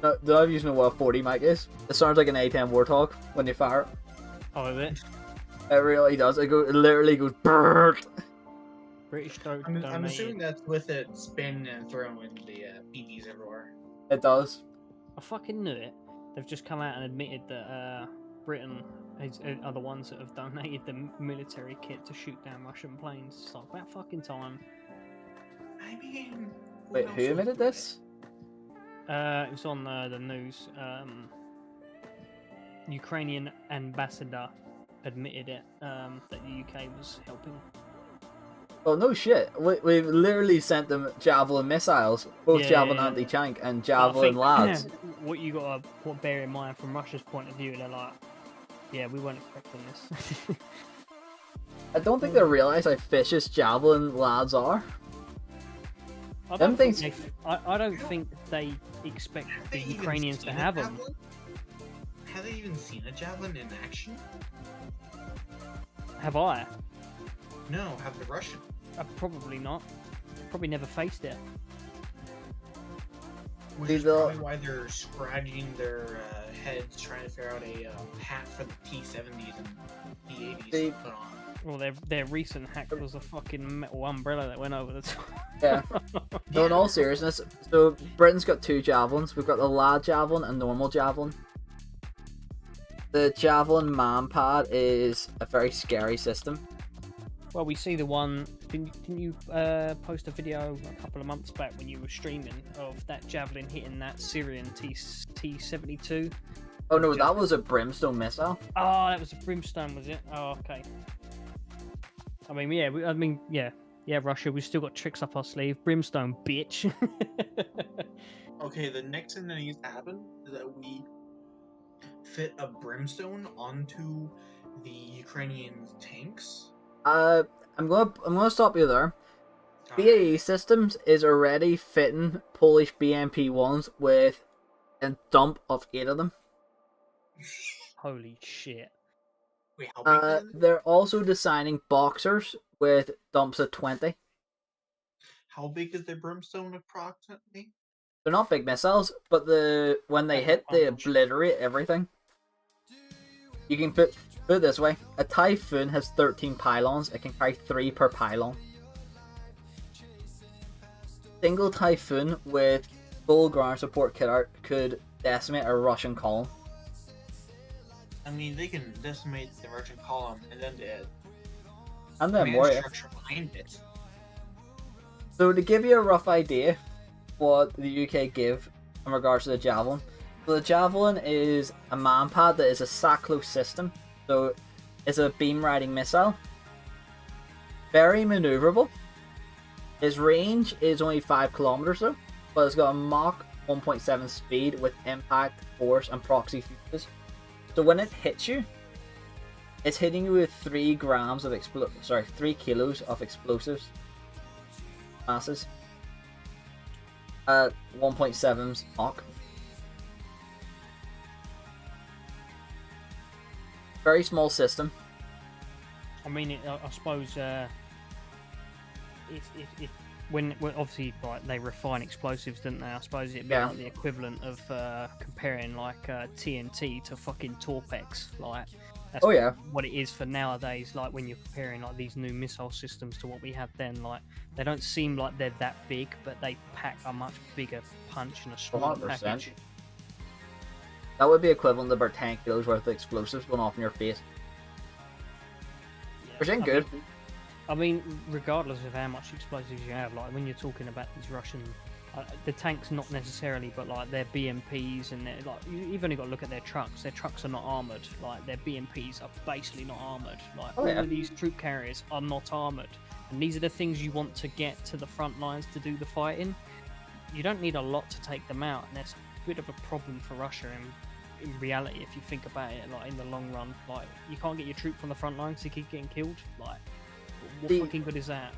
No, do I usually know what a 40 mic is? It sounds like an A10 Warthog when you fire it. Oh, is it? It really does. It literally goes brrrr. British I'm assuming that's with it spin and throwing the BBs everywhere. It does. I fucking knew it. They've just come out and admitted that Britain are the ones that have donated the military kit to shoot down Russian planes. It's like, about fucking time. I mean... Wait, who admitted this? It was on the news. Ukrainian ambassador admitted it, that the UK was helping. Oh no shit! We've literally sent them Javelin missiles, both Javelin yeah. anti-tank and Javelin lads. What you gotta bear in mind from Russia's point of view, they're like, yeah, we weren't expecting this. I don't think they realise how vicious Javelin lads are. I don't think they expect the Ukrainians to have them. Have they even seen a Javelin in action? Have I? No, have the Russians? Probably not. Probably never faced it. Which is probably why they're scratching their heads trying to figure out a hat for the T-70s and T-80s to put on. Well, their recent hack was a fucking metal umbrella that went over the top. Yeah. No, in all seriousness, so Britain's got two Javelins. We've got the lad Javelin and normal Javelin. The Javelin man-pad is a very scary system. Well, we see the one. Didn't you post a video a couple of months back when you were streaming of that Javelin hitting that Syrian T-72? Oh no, that was a brimstone missile. Oh, that was a brimstone, was it? Oh, okay. I mean, yeah, Russia, we've still got tricks up our sleeve. Brimstone, bitch. Okay, the next thing that needs to happen is that we fit a brimstone onto the Ukrainian tanks. I'm gonna stop you there. BAE Systems is already fitting Polish BMP-1s with a dump of 8 of them. Holy shit. Wait, how big they're also designing Boxers with dumps of 20. How big is the brimstone approximately? They're not big missiles, but when they hit, they obliterate everything. You can put it this way: a Typhoon has 13 pylons. It can carry 3 per pylon. Single Typhoon with full ground support kit out could decimate a Russian column. I mean, they can decimate the Russian column and then And more. Structure behind it. So to give you a rough idea what the UK give in regards to the Javelin. So the Javelin is a man-pad that is a SACLO system. So it's a beam riding missile. Very maneuverable. Its range is only 5 kilometers though, but it's got a Mach 1.7 speed with impact, force, and proxy fuses. So when it hits you, it's hitting you with 3 kilos of explosives masses at 1.7 Mach. Very small system. I mean, I suppose when obviously they refine explosives, didn't they? I suppose it'd be like the equivalent of comparing like TNT to fucking Torpex. Like, that's what it is for nowadays. Like when you're comparing like these new missile systems to what we had then, like they don't seem like they're that big, but they pack a much bigger punch in a smaller package. That would be equivalent to about 10 kilos worth of explosives going off in your face. Which ain't good. I mean, regardless of how much explosives you have, like when you're talking about these Russian, the tanks not necessarily, but like their BMPs and their like, you've only got to look at their trucks. Their trucks are not armored. Like their BMPs are basically not armored. Like all of these troop carriers are not armored, and these are the things you want to get to the front lines to do the fighting. You don't need a lot to take them out, and that's a bit of a problem for Russia in reality if you think about it. Like in the long run, like you can't get your troops on the front lines to keep getting killed. Like what fucking good is that?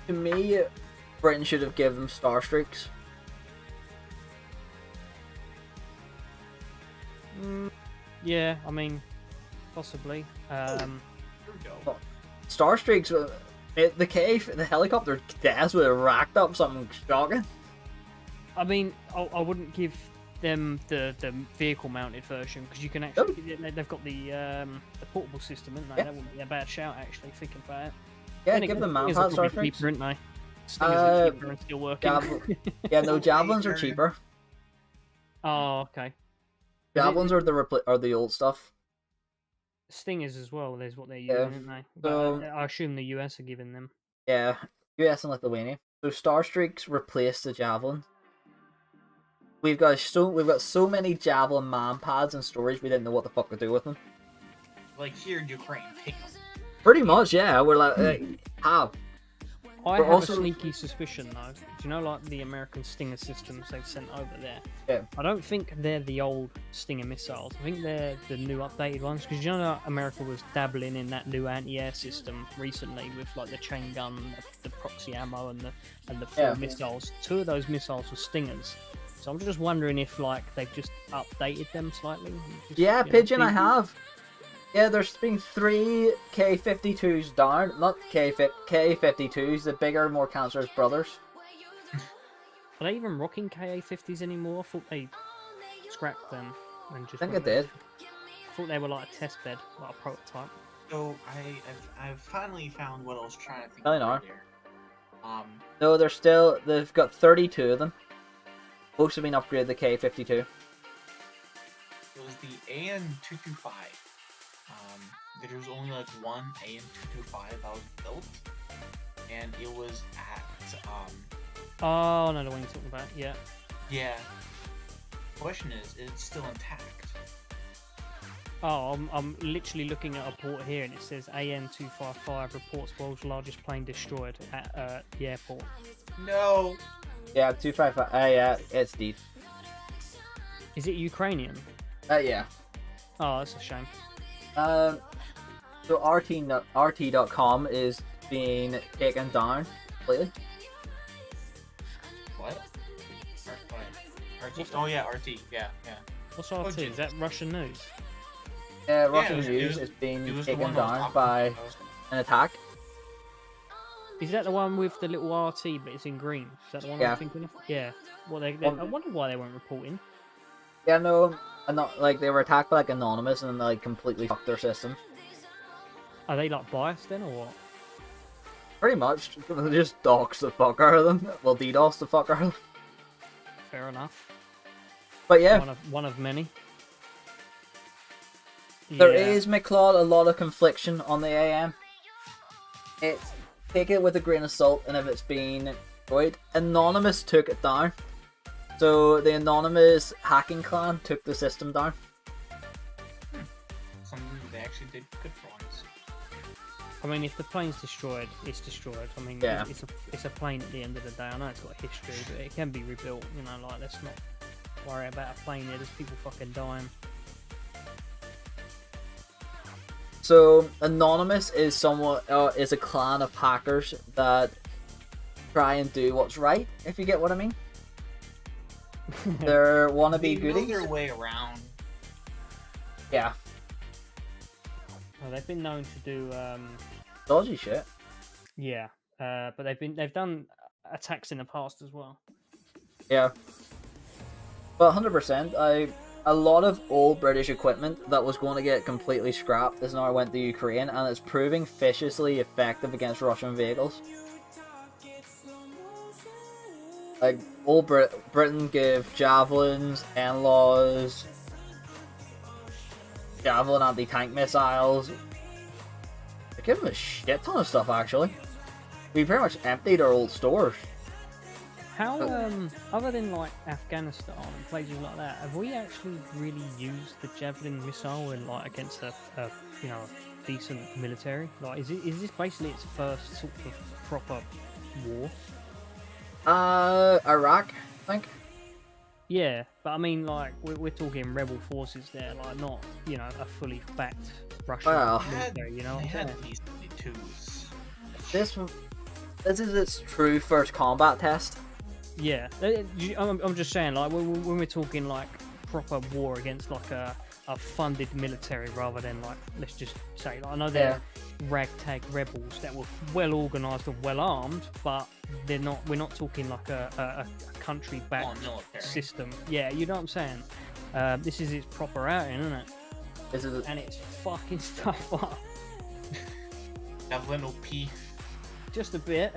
To me, Britain should have given them Star Streaks. Yeah, I mean, possibly. Star Streaks, the helicopter deaths would have racked up something shocking. I mean, I wouldn't give them the vehicle mounted version because you can actually they've got the portable system, isn't they? Yeah. That wouldn't be a bad shout actually. Thinking about it. Yeah, give them mount pad Star Streaks. Cheaper, aren't they? Stingers are cheaper and still working. Yeah, no, javelins are cheaper. Oh, okay. Javelins are the old stuff. Stingers as well. There's what they're using, aren't they? But So, I assume the US are giving them. Yeah, US and Lithuania. So Star Streaks replace the javelin. We've got so many javelin man pads and storage. We didn't know what the fuck to do with them. Like here in Ukraine, take them. Pretty much, yeah. We're like how? I have a sneaky suspicion though. Do you know, like the American Stinger systems they've sent over there? Yeah. I don't think they're the old Stinger missiles. I think they're the new updated ones. Because you know, America was dabbling in that new anti-air system recently with like the chain gun, the proxy ammo, and the full missiles. Two of those missiles were Stingers. So I'm just wondering if like they've just updated them slightly. Yeah, Pigeon, I have. Yeah, there's been 3 K-52s down. Not K-52s, the bigger, more cancerous brothers. Are they even rocking Ka-50s anymore? I thought they scrapped them and just. I think it did. I thought they were like a test bed, like a prototype. So I've finally found what I was trying to think I of know. earlier. No, they've got 32 of them. Most have been upgraded to K-52. It was the AN-225. There was only like one AN-225 that was built, and it was at Oh no, the one you're talking about, yeah. Yeah. Question is it's still intact? Oh, I'm literally looking at a port here, and it says AN-255 reports world's largest plane destroyed at the airport. No. Yeah, 255. Yeah, it's deep. Is it Ukrainian? Yeah. Oh, that's a shame. So RT.com is being taken down completely. What? RT? Oh yeah, RT. Yeah. What's RT? Is that Russian news? Yeah, Russian news is being taken down by an attack. Is that the one with the little RT, but it's in green? Is that the one I'm thinking of? Yeah. Well, I wonder why they weren't reporting. Yeah, no, not like they were attacked by like Anonymous and like completely fucked their system. Are they like biased then, or what? Pretty much, just dox the fuck out of them. Well, DDoS the fuck out of them. Fair enough. But yeah, one of many. There is, McCloud, a lot of confliction on the AM. Take it with a grain of salt, and if it's been destroyed, Anonymous took it down. So the Anonymous hacking clan took the system down. Something they actually did good for once. I mean, if the plane's destroyed, it's destroyed. I mean, it's a plane at the end of the day. I know it's got a history, but it can be rebuilt. You know, like let's not worry about a plane here. There's people fucking dying. So Anonymous is is a clan of hackers that try and do what's right. If you get what I mean. They're wannabe goodies. They know their way around. Yeah. Well, they've been known to do dodgy shit. Yeah, but they've done attacks in the past as well. Yeah, but 100%. A lot of old British equipment that was going to get completely scrapped has now went to Ukraine, and it's proving viciously effective against Russian vehicles. Like old Britain give javelins, NLAWs, javelin anti-tank missiles. They give them a shit ton of stuff actually. We pretty much emptied our old stores. How, other than like Afghanistan and places like that, have we actually really used the Javelin missile in like against a you know, decent military? Like, is this basically its first sort of proper war? Iraq, I think. Yeah, but I mean, like, we're talking rebel forces there, like, not, you know, a fully backed Russian military, you know what I'm saying? This is its true first combat test. Yeah, I'm just saying, like, when we're talking, like, proper war against, like, a funded military rather than, like, let's just say, like, I know they're ragtag rebels that were well organised and well armed, but we're not talking like a country-backed system. Yeah, you know what I'm saying? This is its proper outing, isn't it? And it's fucking stuff up. Javelin OP. Just a bit.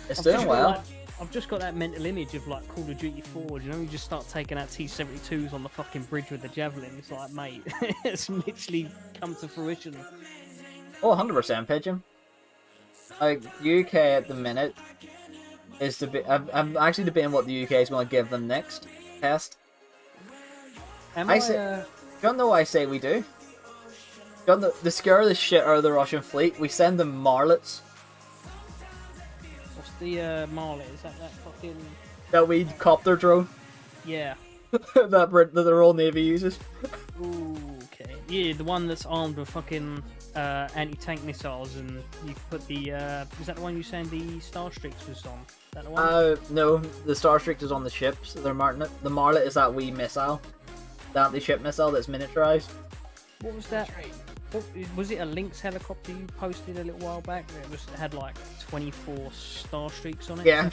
It's doing well. I've just got that mental image of like Call of Duty 4, you know, you just start taking out T-72s on the fucking bridge with the Javelin. It's like, mate, it's literally come to fruition. Oh, 100% Pigeon. Like, UK at the minute is I'm actually debating what the UK is going to give them next test. Do you know what I say we do? Do you know, to scare the shit out of the Russian fleet, we send them Marlets. What's the Marlet? Is that fucking... That we copter drone? Yeah. that the Royal Navy uses. Ooh, okay. Yeah, the one that's armed with fucking anti-tank missiles, and you put the... is that the one you saying the Starstreaks was on? Is that the one? No, the Starstreak is on the ships. The Marlet is that wee missile. The anti-ship missile that's miniaturized. What was that? Was it a Lynx helicopter you posted a little while back? It had like 24 Starstreaks on it? Yeah.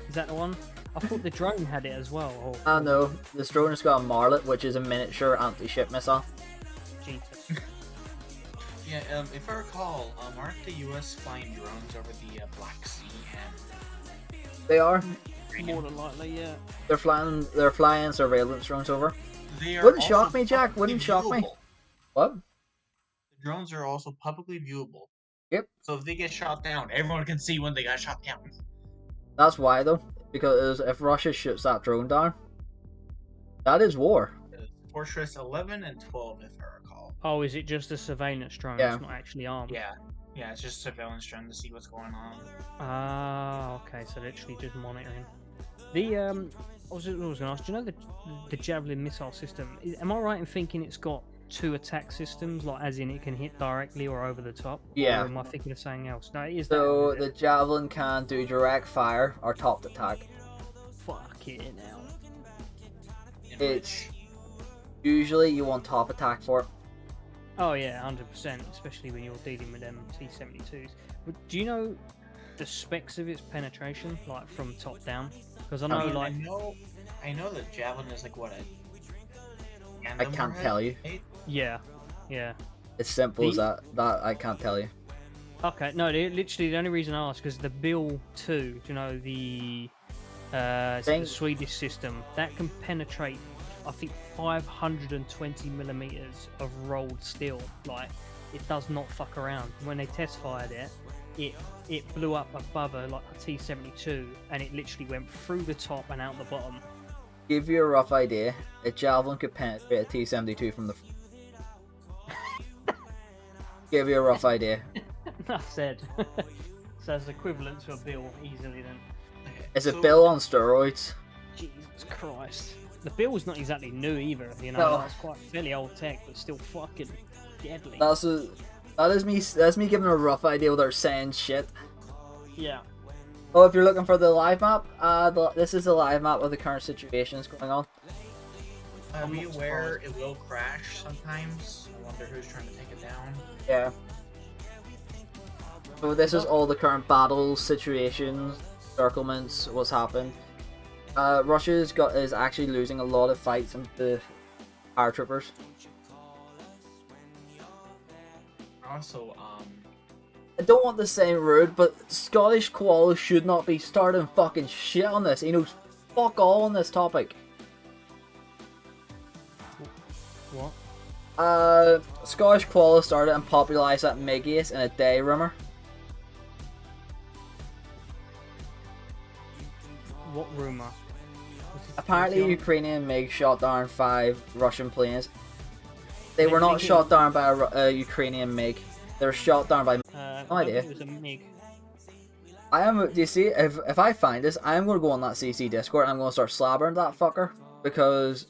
Is that the one? I thought the drone had it as well. No, this drone has got a Marlet, which is a miniature anti-ship missile. Jesus. Yeah, if I recall, aren't the US flying drones over the Black Sea and... They are. More than likely, yeah. They're flying surveillance drones over. They Wouldn't shock me, Jack. Wouldn't shock me. What? The drones are also publicly viewable. Yep. So if they get shot down, everyone can see when they got shot down. That's why, though. Because if Russia shoots that drone down, that is war. Fortress 11 and 12, if I recall. Oh, is it just a surveillance drone? Yeah. It's not actually armed? Yeah. Yeah, it's just surveillance drone to see what's going on. Ah, okay. So literally just monitoring. The I was going to ask, do you know the Javelin missile system? Am I right in thinking it's got 2 attack systems, like as in it can hit directly or over the top? Yeah. Or am I thinking of something else? No, it is. So the Javelin can do direct fire or topped attack. Fuck it now. It's usually you want top attack for it. Oh yeah, 100%, especially when you're dealing with them T-72s. But do you know the specs of its penetration, like from top down? Because I know, I know that Javelin is like what I can't tell you. Yeah, yeah. It's simple as that. That I can't tell you. Okay, no, literally the only reason I ask is the Bill 2. Do you know the Swedish system that can penetrate? I think 520 millimeters of rolled steel. Like, it does not fuck around. When they test fired it blew up above like a T-72, and it literally went through the top and out the bottom. Give you a rough idea, a Javelin could penetrate a T-72 from the... Give you a rough idea. Enough said. So it's equivalent to a Bill easily then. It's a Bill on steroids. Jesus Christ. The Bill's not exactly new either, you know. No. It's quite fairly old tech, but still fucking deadly. That's me giving a rough idea without saying shit. Yeah. Oh, if you're looking for the live map, this is the live map of the current situations going on. Be aware it will crash sometimes. I wonder who's trying to take it down. Yeah. So this is all the current battles, situations, circlements, what's happened. Russia is actually losing a lot of fights into paratroopers. Also, I don't want to say rude, but Scottish Koala should not be starting fucking shit on this. He knows fuck all on this topic. What? Scottish Koala started and popularized that Migius in a day rumor. rumor? Apparently, Ukrainian MiG shot down 5 Russian planes. They were not think shot down by a Ukrainian MiG. They were shot down by. I No idea. think it was a MiG. I am. Do you see? If I find this, I'm gonna go on that CC Discord and I'm gonna start slabbering that fucker because.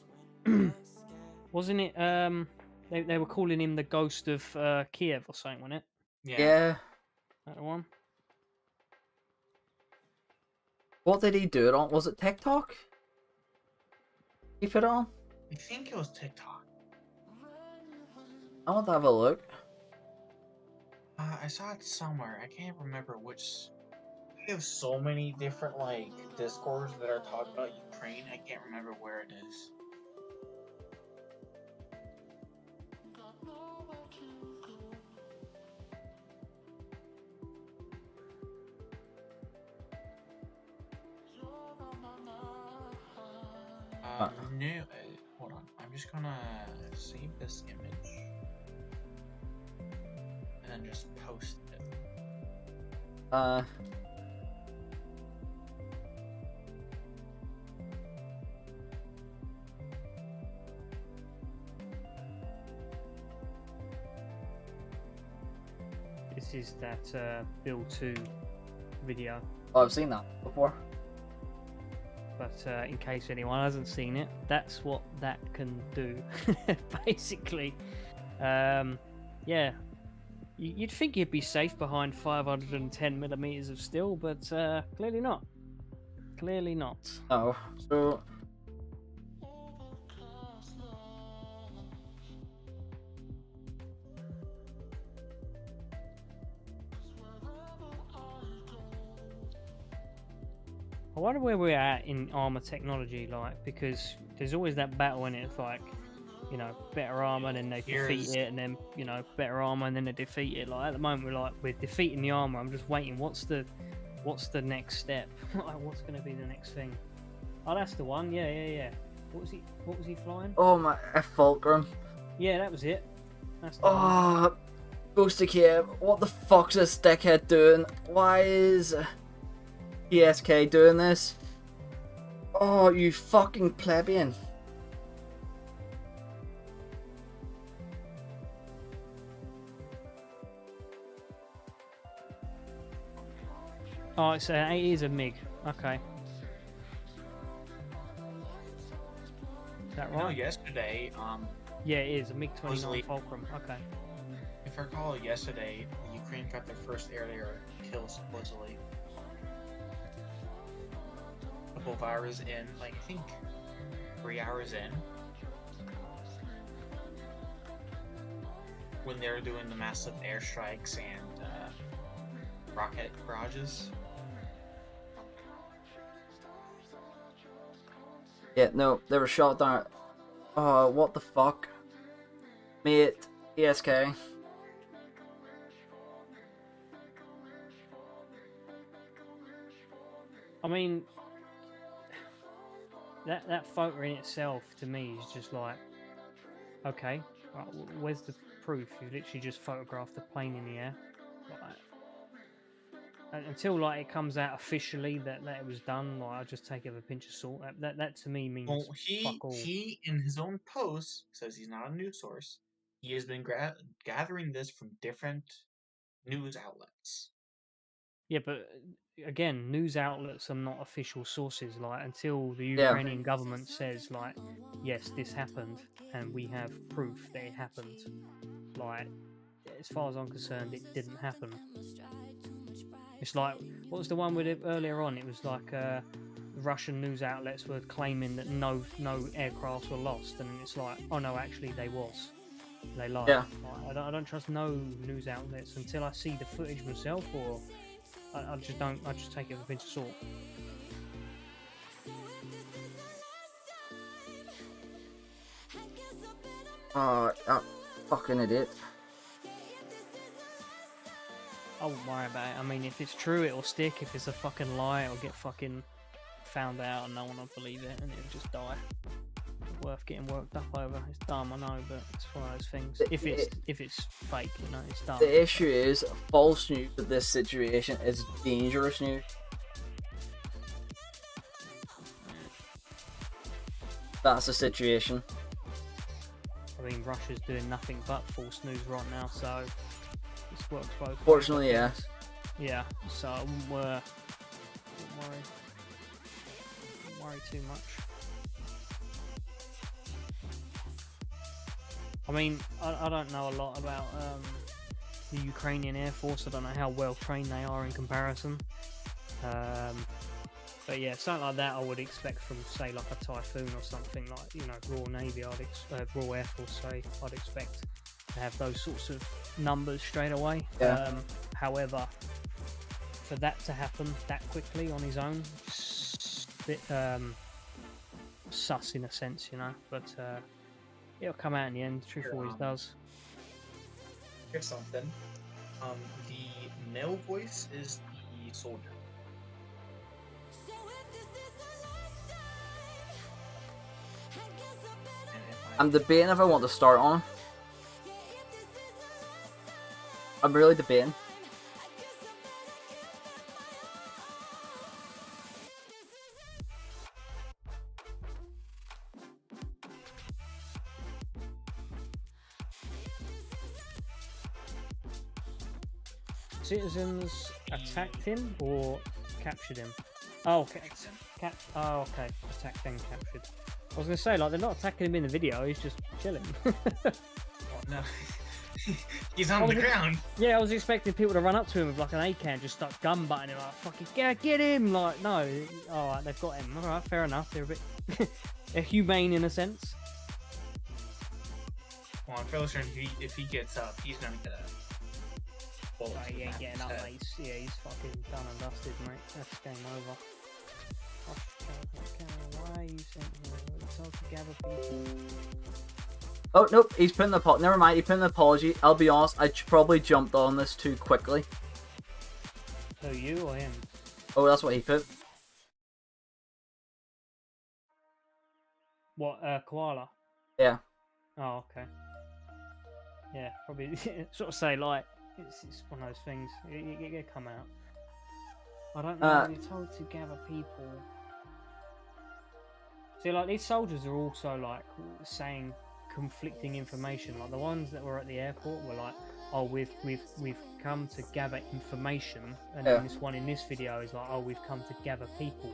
Wasn't it? They were calling him the ghost of Kiev or something, wasn't it? Yeah. That the one. What did he do it on? Was it TikTok? He put it on? I think it was TikTok. I want to have a look. I saw it somewhere. I can't remember which. We have so many different like discords that are talking about Ukraine. I can't remember where it is. No, hold on. I'm just gonna save this image and then just post it. This is that Bill 2 video. Oh, I've seen that before. But in case anyone hasn't seen it, that's what that can do. Basically, yeah, you'd think you'd be safe behind 510mm of steel, but clearly not. Clearly not. Oh, so I wonder where we're at in armor technology, like, because there's always that battle in it. It's like, you know, better armor, and then they defeat it, and then, you know, better armor, and then they defeat it. Like, at the moment, we're defeating the armor. I'm just waiting. What's the next step? Like, what's going to be the next thing? Oh, that's the one. Yeah. What was he flying? Oh my, F Fulcrum. Yeah, that was it. That's the one. Ghost of Kiev. What the fuck's this dickhead doing? Why is PSK doing this? Oh, you fucking plebeian. Oh, it is a MiG. Okay. Is that right? No, yesterday, yeah, it is a MiG-29 Fulcrum. Okay. If I recall, yesterday, Ukraine got their first air-to-air kill, supposedly. A couple of hours in, like, I think 3 hours in. When they were doing the massive airstrikes and rocket barrages. Yeah, no, they were shot down. Oh, what the fuck? Mate, PSK. I mean, that photo in itself, to me, is just like, okay, right, where's the proof? You literally just photographed the plane in the air. Like, until like it comes out officially that it was done, like, I just take it with a pinch of salt. That to me means fuck all. He in his own post says he's not a news source. He has been gathering this from different news outlets. Yeah, but again, news outlets are not official sources. Like, until the Ukrainian government says, like, yes, this happened, and we have proof that it happened. Like, as far as I'm concerned, it didn't happen. It's like, what was the one with it earlier on? It was like Russian news outlets were claiming that no aircrafts were lost, and it's like, oh no, actually they was. They lied. Yeah. Like, I don't trust no news outlets until I see the footage myself, or I just don't. I just take it with a pinch of salt. Oh, that fucking idiot. I won't worry about it. I mean, if it's true, it'll stick. If it's a fucking lie, it'll get fucking found out and no one will believe it, and it'll just die. Worth getting worked up over. It's dumb, I know, but it's one of those things. If it's fake, you know, it's dumb. The issue is, false news with this situation is dangerous news. That's the situation. I mean, Russia's doing nothing but false news right now, so this works both ways. Fortunately, yeah. Yeah, so I wouldn't worry too much. I mean, I don't know a lot about the Ukrainian Air Force. I don't know how well trained they are in comparison. But yeah, something like that I would expect from, say, like a Typhoon or something, like, you know, Royal Navy, Royal Air Force, say, I'd expect to have those sorts of numbers straight away. Yeah. However, for that to happen that quickly on his own, it's a bit sus in a sense, you know, but it'll come out in the end. The truth always does. Here's something. The male voice is the soldier. I'm debating if I want to start on. I'm really debating. Citizens attacked him or captured him? Oh, okay. Attacked and captured. I was gonna say, like, they're not attacking him in the video. He's just chilling. Oh, no. He's on the ground. Yeah, I was expecting people to run up to him with like an AK, just start gun butting him, like, fucking get him! Like, no, alright, they've got him. Alright, fair enough. They're a bit they're humane in a sense. Well, I'm fairly certain if he gets up, he's gonna get a bullet. Oh, yeah, getting up, mate. He's fucking done and dusted, mate. That's game over. Why are you sent here? Told to gather people. Oh, nope, he's putting the never mind, he put an apology. I'll be honest, I probably jumped on this too quickly. So you or him? Oh, that's what he put. What, Koala? Yeah. Oh, okay. Yeah, probably sort of say, like, it's one of those things. It come out. I don't know, you're told to gather people. See, like, these soldiers are also, like, saying conflicting information. Like, the ones that were at the airport were like, oh, we've come to gather information, and then this one in this video is like, oh, we've come to gather people.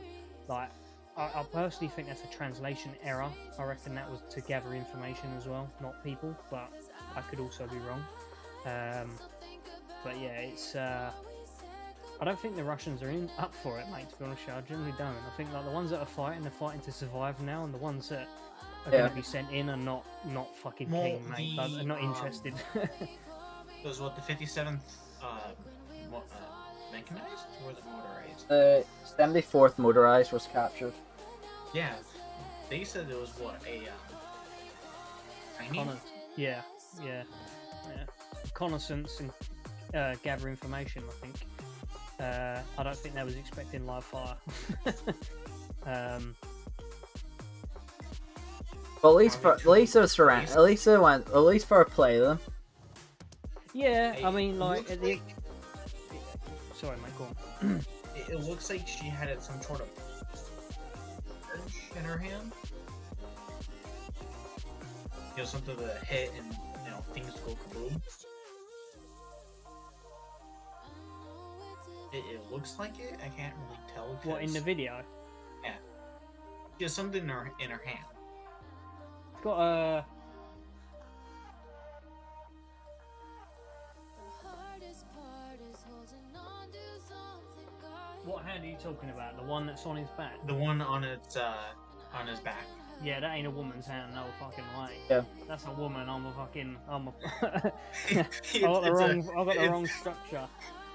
Like, I personally think that's a translation error. I reckon that was to gather information as well, not people, but I could also be wrong. But yeah, it's I don't think the Russians are up for it, mate, to be honest with you. I generally don't. I think, like, the ones that are fighting, they're fighting to survive now, and the ones that are going to be sent in are not fucking keen, mate. They're not interested. Was what, the 57th mechanized or the motorized? 74th motorized was captured. Yeah, they said it was what, training? Yeah. Reconnaissance and gather information, I think. I don't think they was expecting live fire. Well, at least for a play then. Yeah, I mean, like, sorry, mate, go on. It looks like she had some sort of in her hand. You know, something to hit and, you know, things go kaboom. It looks like it. I can't really tell. What, in the video? Yeah. She has something in her hand. It's got a. What hand are you talking about? The one that's on his back? The one on his back. Yeah, that ain't a woman's hand, no fucking way. Yeah. That's a woman. I got the wrong structure.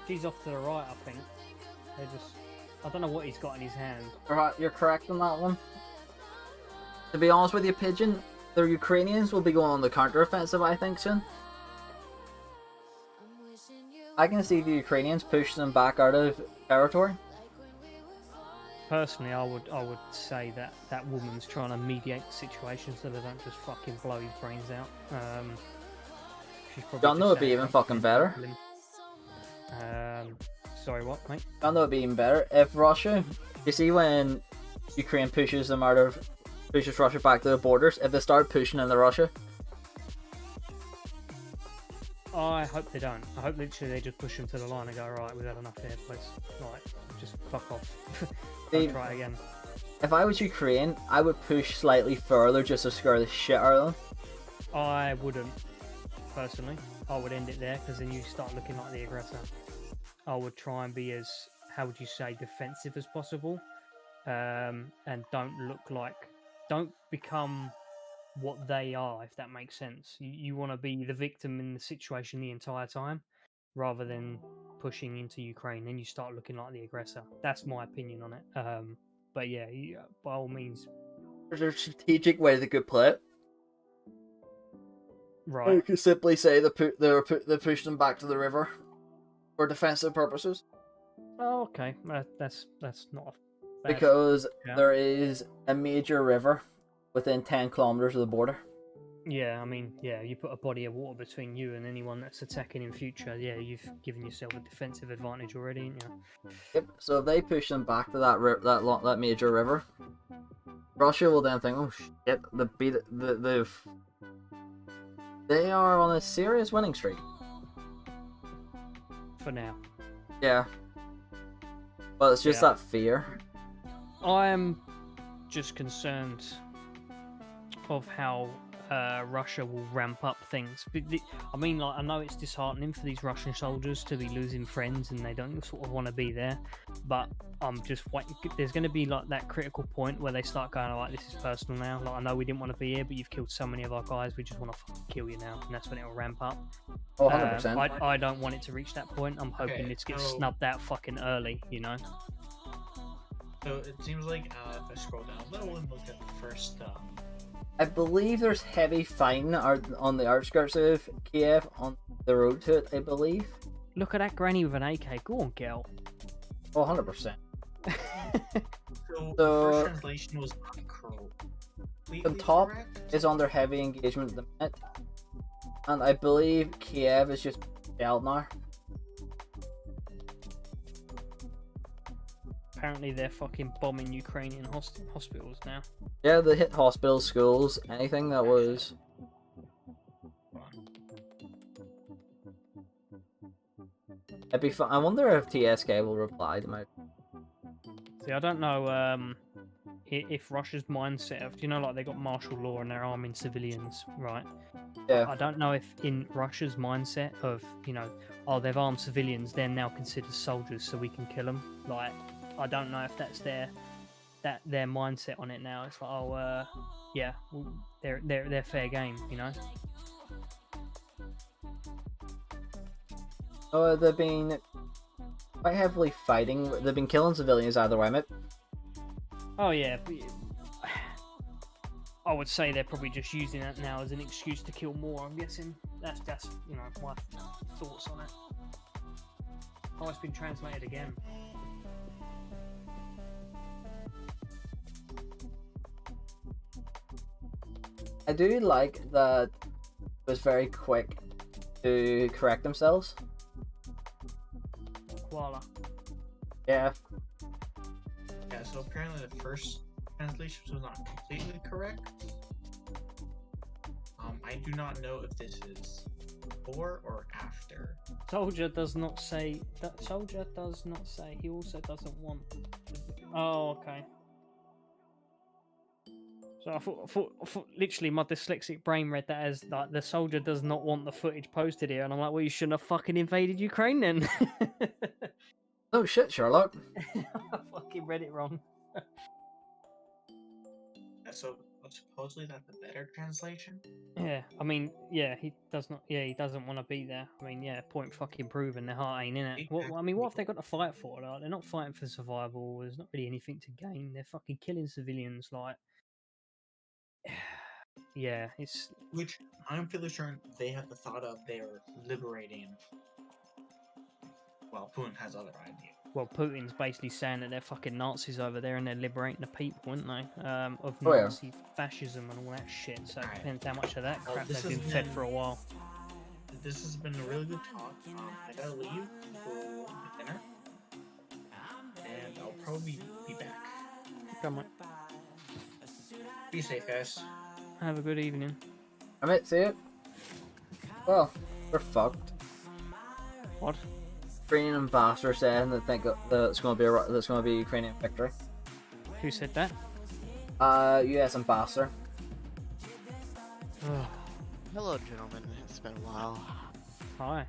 She's off to the right, I think. I don't know what he's got in his hand. You're correct on that one. To be honest with you, Pigeon, the Ukrainians will be going on the counter-offensive, I think, soon. I can see the Ukrainians pushing them back out of territory. Personally, I would say that woman's trying to mediate the situation so they don't just fucking blow his brains out. Don't know it'd be even fucking better. Sorry, what, mate? Don't know it'd be even better if Russia. You see when Ukraine pushes them out of pushes Russia back to the borders, if they start pushing into Russia? I hope they don't. I hope literally they just push them to the line and go, right, we've had enough here, please. Right, just fuck off. Don't try it again. If I was Ukraine, I would push slightly further just to scare the shit out of them. I wouldn't, personally. I would end it there, because then you start looking like the aggressor. I would try and be as, how would you say, defensive as possible. And don't become what they are, if that makes sense. You want to be the victim in the situation the entire time, rather than pushing into Ukraine. Then you start looking like the aggressor. That's my opinion on it. But yeah, by all means. There's a strategic way they could play it. Right. You could simply say they're pushing them back to the river for defensive purposes. Oh, okay. That's not a bad Because yeah. there is a major river within 10 kilometers of the border. Yeah, I mean, yeah, you put a body of water between you and anyone that's attacking in future. Yeah, you've given yourself a defensive advantage already, ain't you? Yep. So if they push them back to that major river, Russia will then think, oh shit, they are on a serious winning streak. For now. Yeah. But it's just that fear. I am just concerned of how Russia will ramp up things. I mean, like, I know it's disheartening for these Russian soldiers to be losing friends and they don't sort of want to be there, but I'm just waiting. There's going to be like that critical point where they start going, alright, this is personal now. Like, I know we didn't want to be here, but you've killed so many of our guys, we just want to fucking kill you now, and that's when it will ramp up. Oh, 100%. I don't want it to reach that point. I'm hoping it gets snubbed out fucking early, you know? So it seems like if I scroll down a little and look at the first I believe there's heavy fighting on the outskirts of Kiev, on the road to it, I believe. Look at that granny with an AK. Go on, girl. Oh, 100%. So the first translation was the top is under heavy engagement at the minute. And I believe Kiev is just shelled now. Apparently they're fucking bombing Ukrainian hospitals now. Yeah, they hit hospitals, schools, anything that was... It'd be fun. I wonder if TSK will reply to my... See, I don't know if Russia's mindset of, you know, like they got martial law and they're arming civilians, right? Yeah. I don't know if in Russia's mindset of, you know, oh, they've armed civilians, they're now considered soldiers, so we can kill them. Like, I don't know if that's their mindset on it now. It's like, oh, yeah, they're fair game, you know. Oh, they've been quite heavily fighting. They've been killing civilians either way, mate. Oh yeah, I would say they're probably just using that now as an excuse to kill more. I'm guessing that's you know, my thoughts on it. Oh, it's been translated again. I do like that it was very quick to correct themselves. Koala. Yeah. Yeah, so apparently the first translation was not completely correct. I do not know if this is before or after. Soldier does not say that. Soldier does not say. He also doesn't want. Oh, okay. So I thought literally my dyslexic brain read that as like the soldier does not want the footage posted here, and I'm like, well, you shouldn't have fucking invaded Ukraine then. Oh shit, Sherlock. I fucking read it wrong. So supposedly that's the better translation. Yeah, I mean, yeah, he does not. Yeah, he doesn't want to be there. I mean, yeah, point fucking proven. Their heart ain't in it. I mean, what have they got to fight for? Like, they're not fighting for survival. There's not really anything to gain. They're fucking killing civilians. Like, yeah, it's. Which I'm fairly sure they have the thought of they're liberating. Well, Putin has other ideas. Well, Putin's basically saying that they're fucking Nazis over there and they're liberating the people, aren't they? Of Nazi fascism and all that shit. So it depends how much of that crap they've been fed for a while. This has been a really good talk. I gotta leave for dinner, and I'll probably be back. Come on. Be safe, guys. Have a good evening. I might see it. Well, we're fucked. What? Ukrainian ambassador saying that it's going to be a Ukrainian victory. Who said that? U.S. ambassador. Hello, gentlemen. It's been a while. Hi.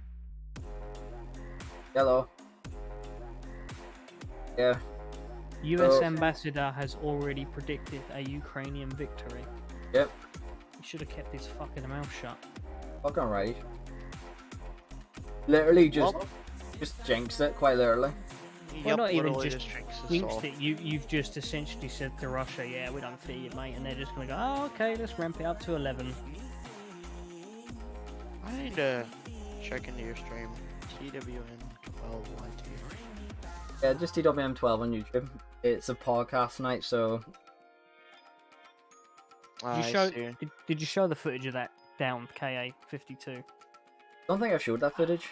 Hello. Yeah. U.S. ambassador has already predicted a Ukrainian victory. Yep. He should have kept his fucking mouth shut. Fucking right. Literally just jinxed it, quite literally. Well, not even just jinxed it. You've just essentially said to Russia, yeah, we don't fear you, mate, and they're just gonna go, oh, okay, let's ramp it up to 11. I need to check into your stream. TWN12YT. Yeah, just TWM12 on YouTube. It's a podcast night, so. Did you show the footage of that downed KA-52? Don't think I showed that footage.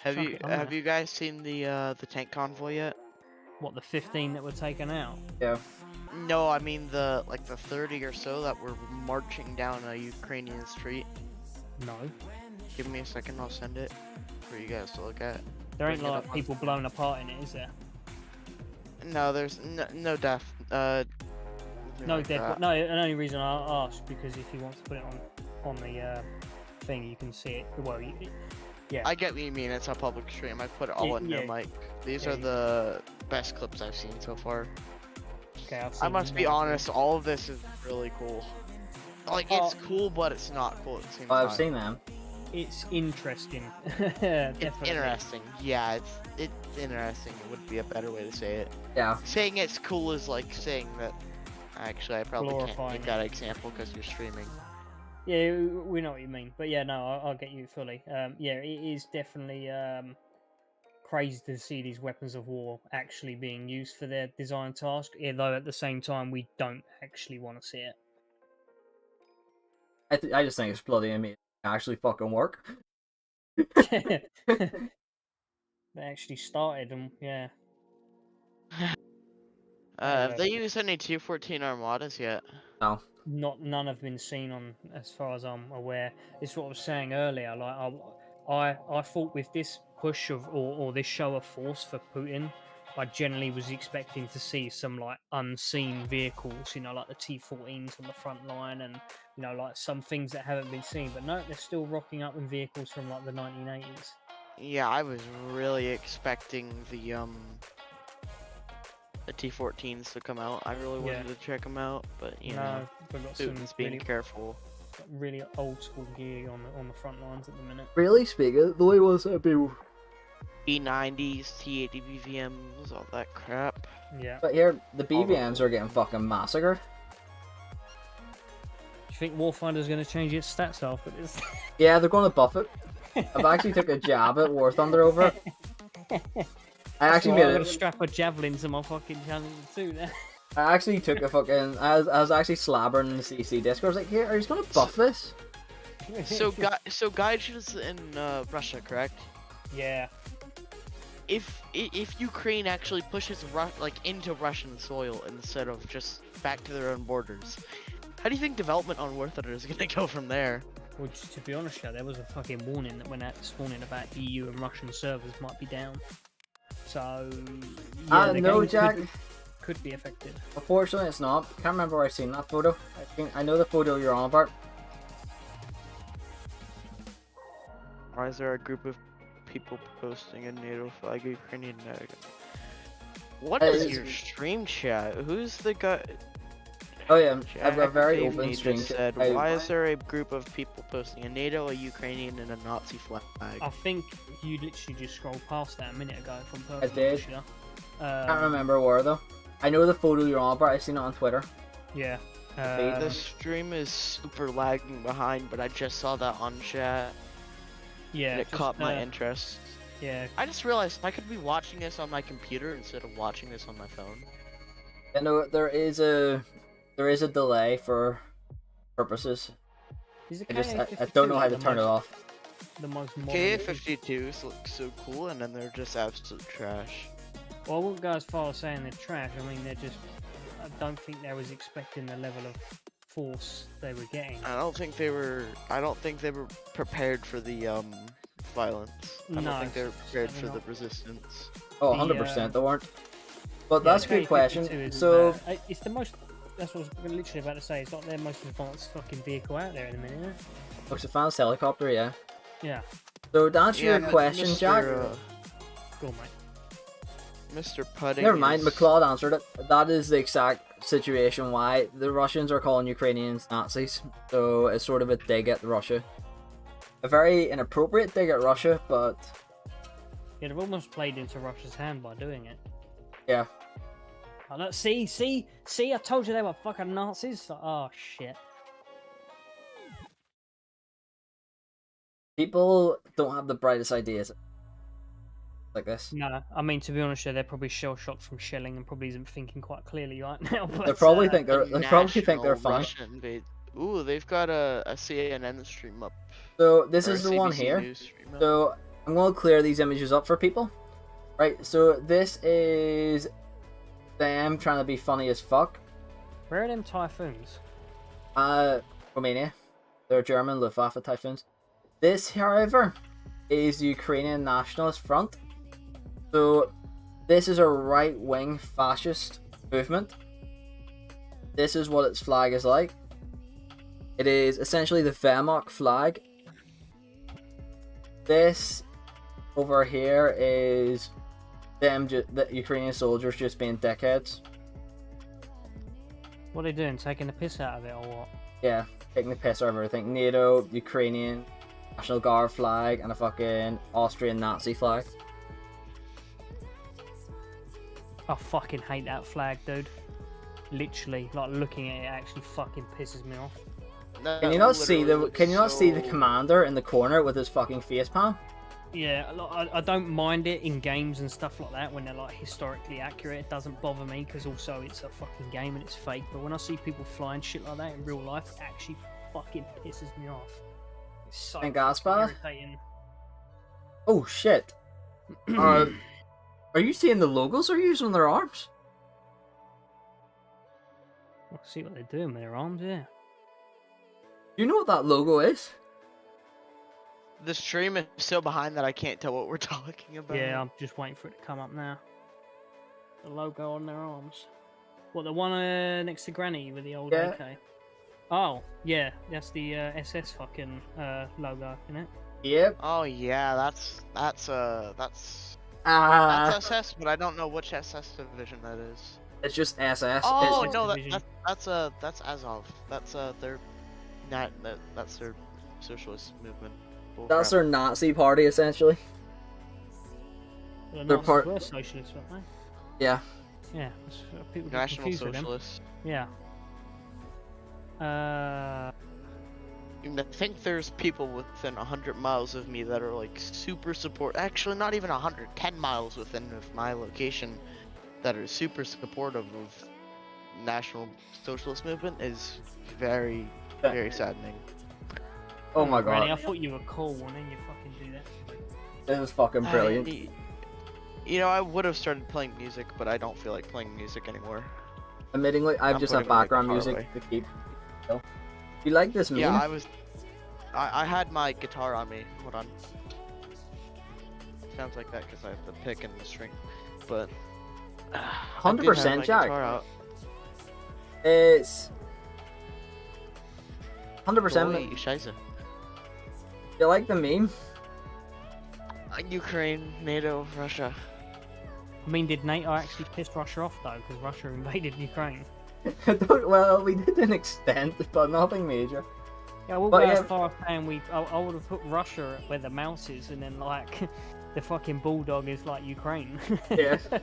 Have you guys seen the tank convoy yet? What, the 15 that were taken out? Yeah. No, I mean the 30 or so that were marching down a Ukrainian street. No. Give me a second, I'll send it for you guys to look at. There ain't like people blown apart in it, is there? No, there's no death. No death. No, the only reason I asked because if you want to put it on the thing, you can see it. Well, yeah. I get what you mean. It's a public stream. I put it all in no mic. These are the best clips I've seen so far. Okay, I must be honest. All of this is really cool. Like it's cool, but it's not cool at the same time. I've seen them. It's interesting. It's interesting. Yeah, it's interesting. It would be a better way to say it. Yeah. Saying it's cool is like saying that. Actually, I probably can't Glorifying give that example because you're streaming. Yeah, we know what you mean. But yeah, no, I'll get you fully. Yeah, it is definitely crazy to see these weapons of war actually being used for their design task, although at the same time we don't actually want to see it. I just think it's bloody amazing. Actually fucking work. They actually started them, yeah. Have they used any T-14 armadas yet? No. None have been seen on, as far as I'm aware. It's what I was saying earlier. Like I thought with this push of or this show of force for Putin, I generally was expecting to see some like unseen vehicles, you know, like the T-14s on the front line, and you know, like some things that haven't been seen. But no, they're still rocking up in vehicles from like the 1980s. Yeah, I was really expecting the T-14s to come out. I really wanted to check them out, but you know, we've got Putin's being careful. Really old school gear on the front lines at the minute. Really speaking, the way was that people. B90s, T80 BVMs, all that crap. Yeah. But here, the BVMs are getting fucking massacred. Do you think Warfinder's going to change its stats after this? Yeah, they're going to buff it. I've actually took a jab at War Thunder over it. I actually made I'm it. going to strap a javelin to my fucking channel too now. I actually took a fucking. I was actually slabbering in the CC Discord. I was like, "Here, are you going to buff this?" So Gaiju's in Russia, correct? Yeah. If Ukraine actually pushes into Russian soil instead of just back to their own borders, how do you think development on War Thunder is gonna go from there? Well, to be honest, yeah, there was a fucking warning that went out this morning about EU and Russian servers might be down. So yeah, no, Jack. Could be affected. Unfortunately, it's not. Can't remember where I've seen that photo. I know the photo you're on about. Why is there a group of people posting a NATO flag Ukrainian flag? What is your stream chat? Who's the guy? Oh yeah, I've got a very open stream chat. Why is there a group of people posting a NATO, a Ukrainian, and a Nazi flag? I think you literally just scrolled past that a minute ago from I did. Can't remember where though. I know the photo you're on, but I've seen it on Twitter. Yeah. The stream is super lagging behind, but I just saw that on chat. Yeah. And it caught my interest. Yeah. I just realized I could be watching this on my computer instead of watching this on my phone. I know there is a delay for purposes. I don't know how to turn it off. The most KA-52s look so cool, and then they're just absolute trash. Well, I wouldn't go as far as saying they're trash. I mean, they're just I don't think they was expecting the level of force they were getting. I don't think they were prepared for the violence. I don't think they were prepared for the resistance. Oh, 100% they weren't. But that's a good question. So it's the most. That's what I was literally about to say. It's not their most advanced fucking vehicle out there in a minute. Isn't it? Looks a fast helicopter, yeah. Yeah. So to answer your question, Jack. Go on, mate. Mr. Pudding. Never mind, McLeod answered it. That is the exact situation why the Russians are calling Ukrainians Nazis. So it's sort of a dig at Russia. A very inappropriate dig at Russia, but... Yeah, they've almost played into Russia's hand by doing it. Yeah. Oh, look, see, I told you they were fucking Nazis. Oh, shit. People don't have the brightest ideas like this. No, I mean, to be honest, they're probably shell-shocked from shelling and probably isn't thinking quite clearly right now. But, they probably think they're fine. Ooh, they've got a CNN stream up. So this is the one here. So I'm going to clear these images up for people. Right, so this is them trying to be funny as fuck. Where are them typhoons? Romania. They're German Luftwaffe typhoons. This, however, is the Ukrainian Nationalist Front. So this is a right-wing fascist movement. This is what its flag is like. It is essentially the Wehrmacht flag. This over here is them, the Ukrainian soldiers just being dickheads. What are they doing? Taking the piss out of it or what? Yeah, taking the piss out of everything. NATO, Ukrainian, National Guard flag, and a fucking Austrian Nazi flag. I fucking hate that flag, dude. Literally, like looking at it actually fucking pisses me off. Can you not see the commander in the corner with his fucking face palm? Yeah, I don't mind it in games and stuff like that when they're like historically accurate. It doesn't bother me because also it's a fucking game and it's fake. But when I see people flying shit like that in real life, it actually fucking pisses me off. It's so irritating. Oh shit! Are you seeing the logos they're using on their arms? I'll see what they're doing with their arms, yeah. You know what that logo is? The stream is so behind that I can't tell what we're talking about. Yeah, I'm just waiting for it to come up now. The logo on their arms. What, the one next to Granny with the old AK? Oh, yeah, that's the SS fucking logo, isn't it? Yep. Oh yeah, that's SS, but I don't know which SS division that is. It's just SS. Oh no, that's Azov. That's that's their socialist movement. That's their Nazi party, essentially. Well, the Nazis were socialists, weren't they? Yeah. Yeah. People National Socialists. Yeah. I think there's people within 100 miles of me that are like super support. Actually, not even 100, 10 miles within of my location that are super supportive of National Socialist movement is very, very saddening. Oh my god. Randy, I thought you were cool, and then you fucking do that. It was fucking brilliant. You know, I would have started playing music, but I don't feel like playing music anymore. Admittingly, I've just had background music to keep. You like this meme? Yeah, I had my guitar on me. Hold on. Sounds like that because I have the pick and the string, but 100% Jack. It's 100%. Scheiße. You like the meme? Ukraine, NATO, Russia. I mean, did NATO actually piss Russia off though? Because Russia invaded Ukraine. Well, we did an extent, but nothing major. Yeah, we'll go as far as saying I would have put Russia where the mouse is, and then like the fucking bulldog is like Ukraine. Yeah. But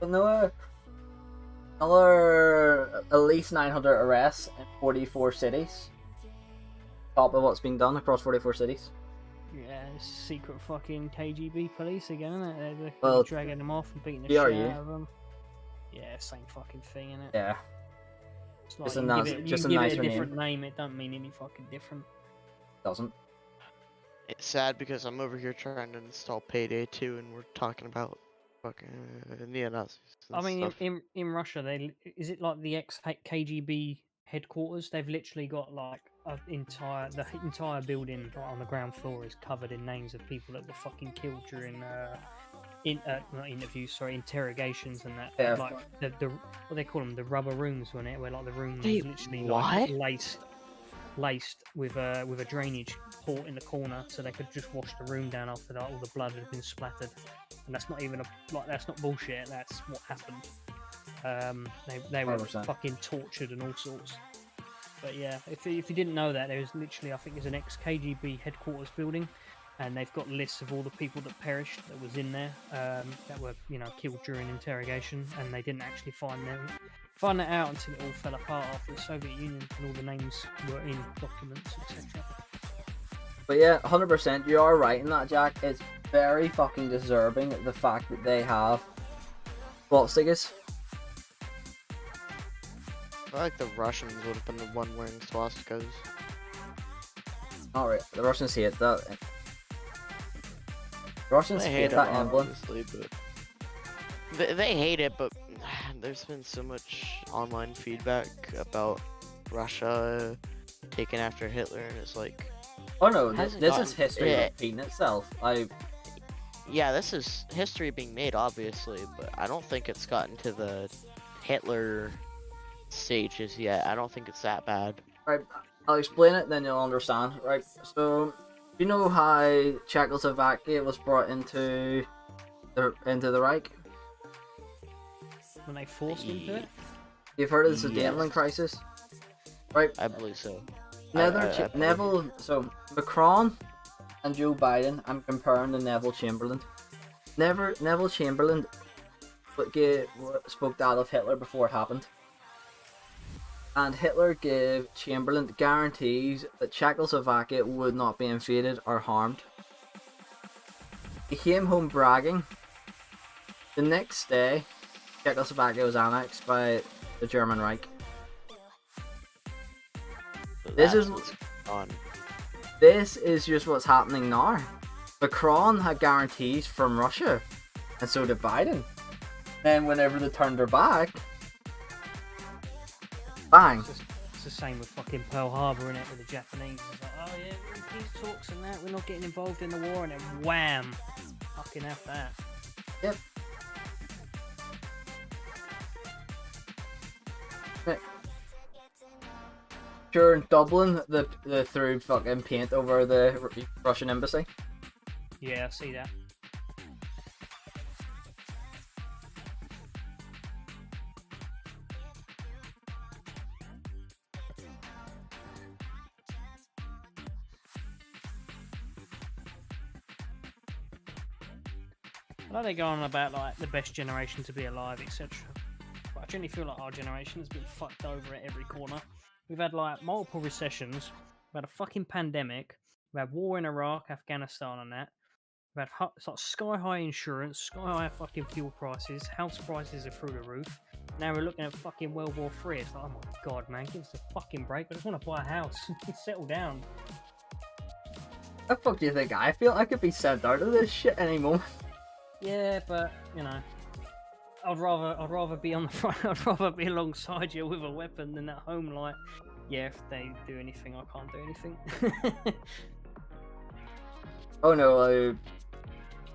another at least 900 arrests in 44 cities. Top of what's been done across 44 cities. Yeah, it's secret fucking KGB police again, isn't it? They're dragging them off and beating the shit out of them. Yeah, same fucking thing, innit? Yeah. It's like just a nicer different name, it don't mean any fucking different. Doesn't. It's sad because I'm over here trying to install Payday 2 and we're talking about Fucking neo-Nazis. I and mean, stuff. in Russia, is it like the ex-KGB headquarters? They've literally got like the entire building on the ground floor is covered in names of people that were fucking killed during not interviews, sorry, interrogations and that. Yeah. Like the what they call them, the rubber rooms, where like the room was Wait, literally what? like laced with a drainage port in the corner, so they could just wash the room down after that all the blood had been splattered. And that's not even that's not bullshit. That's what happened. They were 100%. fucking tortured and all sorts. But yeah, if you didn't know that, there was literally, I think there's an ex-KGB headquarters building, and they've got lists of all the people that perished that was in there, that were killed during interrogation, and they didn't actually find that out until it all fell apart after the Soviet Union and all the names were in documents, etc. But yeah, 100%, you are right in that, Jack. It's very fucking deserving, the fact that they have swastikas. I feel like the Russians would have been the one wearing swastikas. Alright, the Russians hate that. The Russians They hate hate it, that emblem. obviously, but they hate it. But there's been so much online feedback about Russia taking after Hitler, and it's like, Oh no, this hasn't is gotten- history yeah. repeating itself. yeah, this is history being made, obviously, but I don't think it's gotten to the Hitler stages yet. I don't think it's that bad. Right, I'll explain it, then you'll understand. Right, so you know how Czechoslovakia was brought into the Reich? When they forced into it. You've heard of the Yes. Sudetenland crisis, right? I believe so. Neville, so Macron and Joe Biden, I'm comparing to Neville Chamberlain. Neville Chamberlain spoke that of Hitler before it happened. And Hitler gave Chamberlain guarantees that Czechoslovakia would not be invaded or harmed. He came home bragging. The next day, Czechoslovakia was annexed by the German Reich. This is on. This is just what's happening now. Macron had guarantees from Russia, and so did Biden. Then whenever they turned their back, bang. It's the same with fucking Pearl Harbor, innit, with the Japanese. It's like, oh yeah, we're in peace talks and that, we're not getting involved in the war, and then wham! Fucking have that. Yep. Sure, in Dublin, they threw fucking paint over the Russian embassy. Yeah, I see that. I know they go on about like the best generation to be alive, etc. But I generally feel like our generation has been fucked over at every corner. We've had like multiple recessions, we've had a fucking pandemic, we've had war in Iraq, Afghanistan and that. We've had it's like sky high insurance, sky high fucking fuel prices, house prices are through the roof. Now we're looking at fucking World War III. It's like, oh my god, man, give us a fucking break. I just want to buy a house. Settle down. What the fuck do you think? I feel I could be sent out of this shit any moment. Yeah, but you know, I'd rather be on the front. I'd rather be alongside you with a weapon than at home. Like, yeah, if they do anything, I can't do anything. Oh no,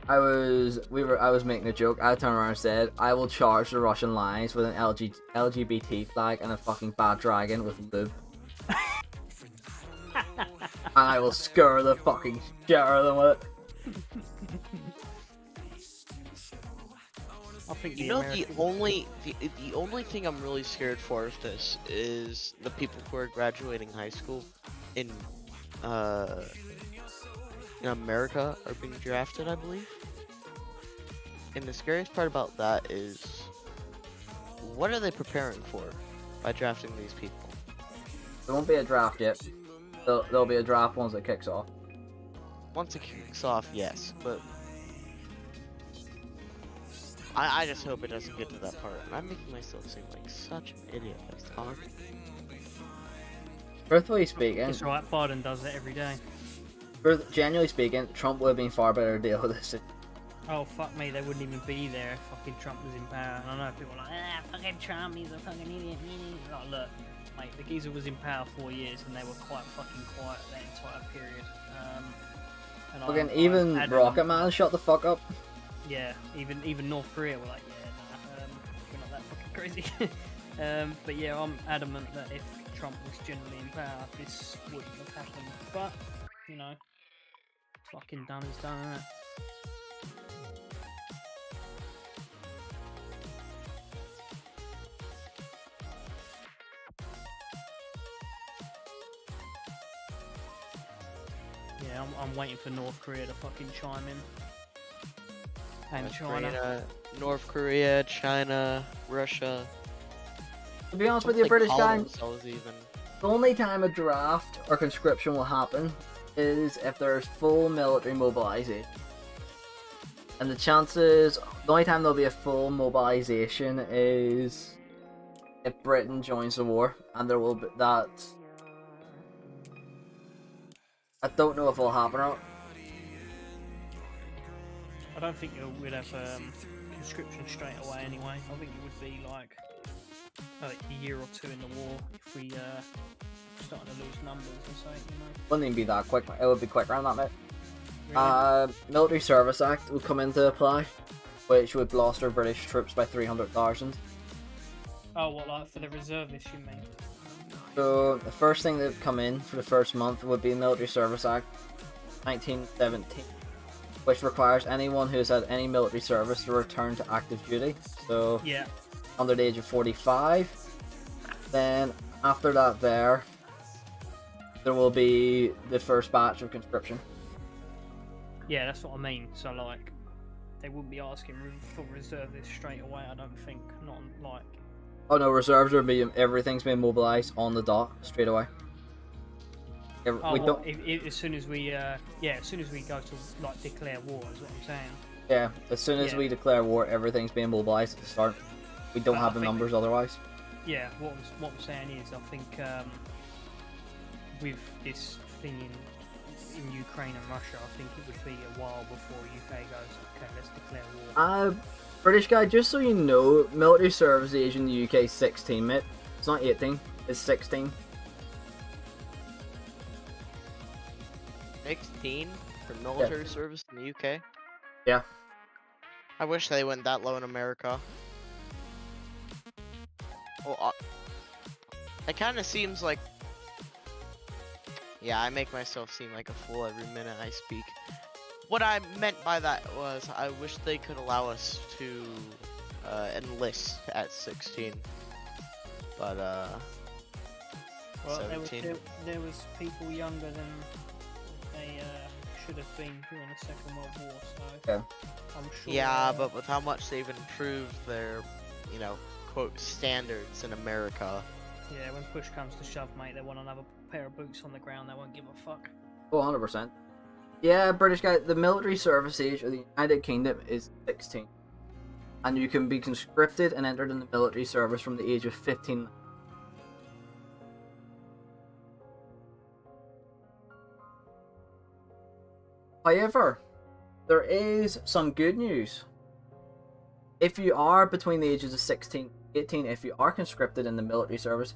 I was making a joke. I turned around and said, I will charge the Russian lines with an LGBT flag and a fucking bad dragon with lube. And I will scare the fucking shit out of them with it. I think You know, the only thing I'm really scared for of this is the people who are graduating high school in America are being drafted, I believe. And the scariest part about that is, what are they preparing for by drafting these people? There won't be a draft yet. There'll be a draft once it kicks off. Once it kicks off, yes, but I just hope it doesn't get to that part. And I'm making myself seem like such an idiot this time. Truthfully speaking, It's right. Biden does it every day. genuinely speaking, Trump would have been far better deal with this. Oh, fuck me, they wouldn't even be there if fucking Trump was in power. And I know people are like, fucking Trump, he's a fucking idiot. Like, look, mate, the geezer was in power 4 years and they were quite fucking quiet that entire period. Fucking even Rocket Man, shut the fuck up. Yeah, even North Korea were like, yeah, nah, we're not that fucking crazy. But yeah, I'm adamant that if Trump was generally in power, this wouldn't have happened. But, you know, fucking done is done, isn't it? Yeah, I'm waiting for North Korea to fucking chime in. And China. North Korea, China, Russia. To be honest with you, British guy, the only time a draft or conscription will happen is if there's full military mobilization. And the chances, the only time there'll be a full mobilization is if Britain joins the war, and there will be that. I don't know if it'll happen or not. I don't think we'd have conscription straight away anyway. I think it would be like a year or two in the war if we starting to lose numbers or something, you know. Wouldn't even be that quick. It would be quicker than that, mate. Really? Military Service Act would come into play, which would bolster British troops by 300,000. Oh, what, like for the reservists, you mean? So the first thing that would come in for the first month would be Military Service Act 1917, which requires anyone who has had any military service to return to active duty. So yeah, under the age of 45. Then after that, there will be the first batch of conscription. Yeah, that's what I mean. So like, they wouldn't be asking for reservists straight away. I don't think. Not like. Oh no, reserves are being, everything's being mobilized on the dot straight away. As soon as we as soon as we go to like declare war is what I'm saying. Yeah, as soon as we declare war, everything's being mobilized at the start. We don't have the numbers otherwise. Yeah, what I'm saying is, I think with this thing in Ukraine and Russia, I think it would be a while before UK goes, okay, let's declare war. British guy, just so you know, military service age in the UK is 16, mate. It's not 18, it's 16. 16 for military service in the UK? Yeah. I wish they went that low in America. Well, it kind of seems like... Yeah, I make myself seem like a fool every minute I speak. What I meant by that was I wish they could allow us to enlist at 16. But, well, 17. there was people younger than they should have been during the Second World War, so yeah. I'm sure... Yeah, but with how much they've improved their, you know, quote, standards in America. Yeah, when push comes to shove, mate, they want another pair of boots on the ground, they won't give a fuck. Oh, 100%. Yeah, British guy, the military service age of the United Kingdom is 16. And you can be conscripted and entered in the military service from the age of 15. However, there is some good news. If you are between the ages of 16 and 18, if you are conscripted in the military service,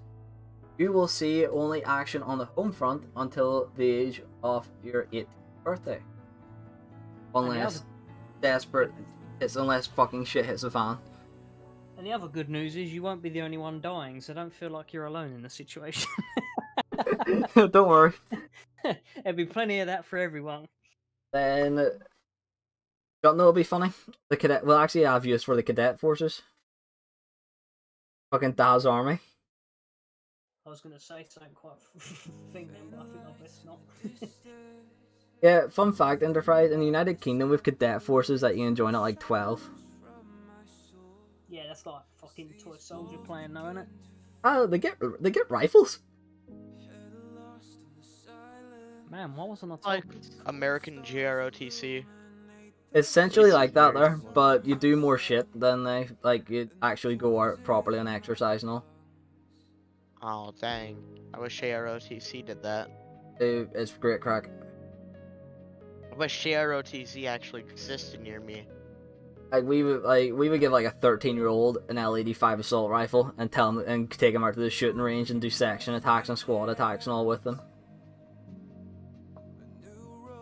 you will see only action on the home front until the age of your 18th birthday. Unless desperate, unless fucking shit hits the fan. And the other good news is you won't be the only one dying, so don't feel like you're alone in the situation. Don't worry. There'll be plenty of that for everyone. Then, don't know it'll be funny? The cadet will actually have use for the cadet forces. Fucking Daz Army. I was gonna say something quite thing then, but I think I'll best not. Yeah, fun fact, Enterprise, in the United Kingdom with cadet forces that you can join at like 12. Yeah, that's like fucking toy soldier playing now, isn't it? Oh, they get rifles. Man, why wasn't I like American GROTC? Essentially like that there, but you do more shit than they, like, you actually go out properly and exercise and all. Oh, dang. I wish GROTC did that. It's great crack. I wish GROTC actually existed near me. Like we would give like a 13-year-old an LED-5 assault rifle and tell him and take him out to the shooting range and do section attacks and squad attacks and all with them.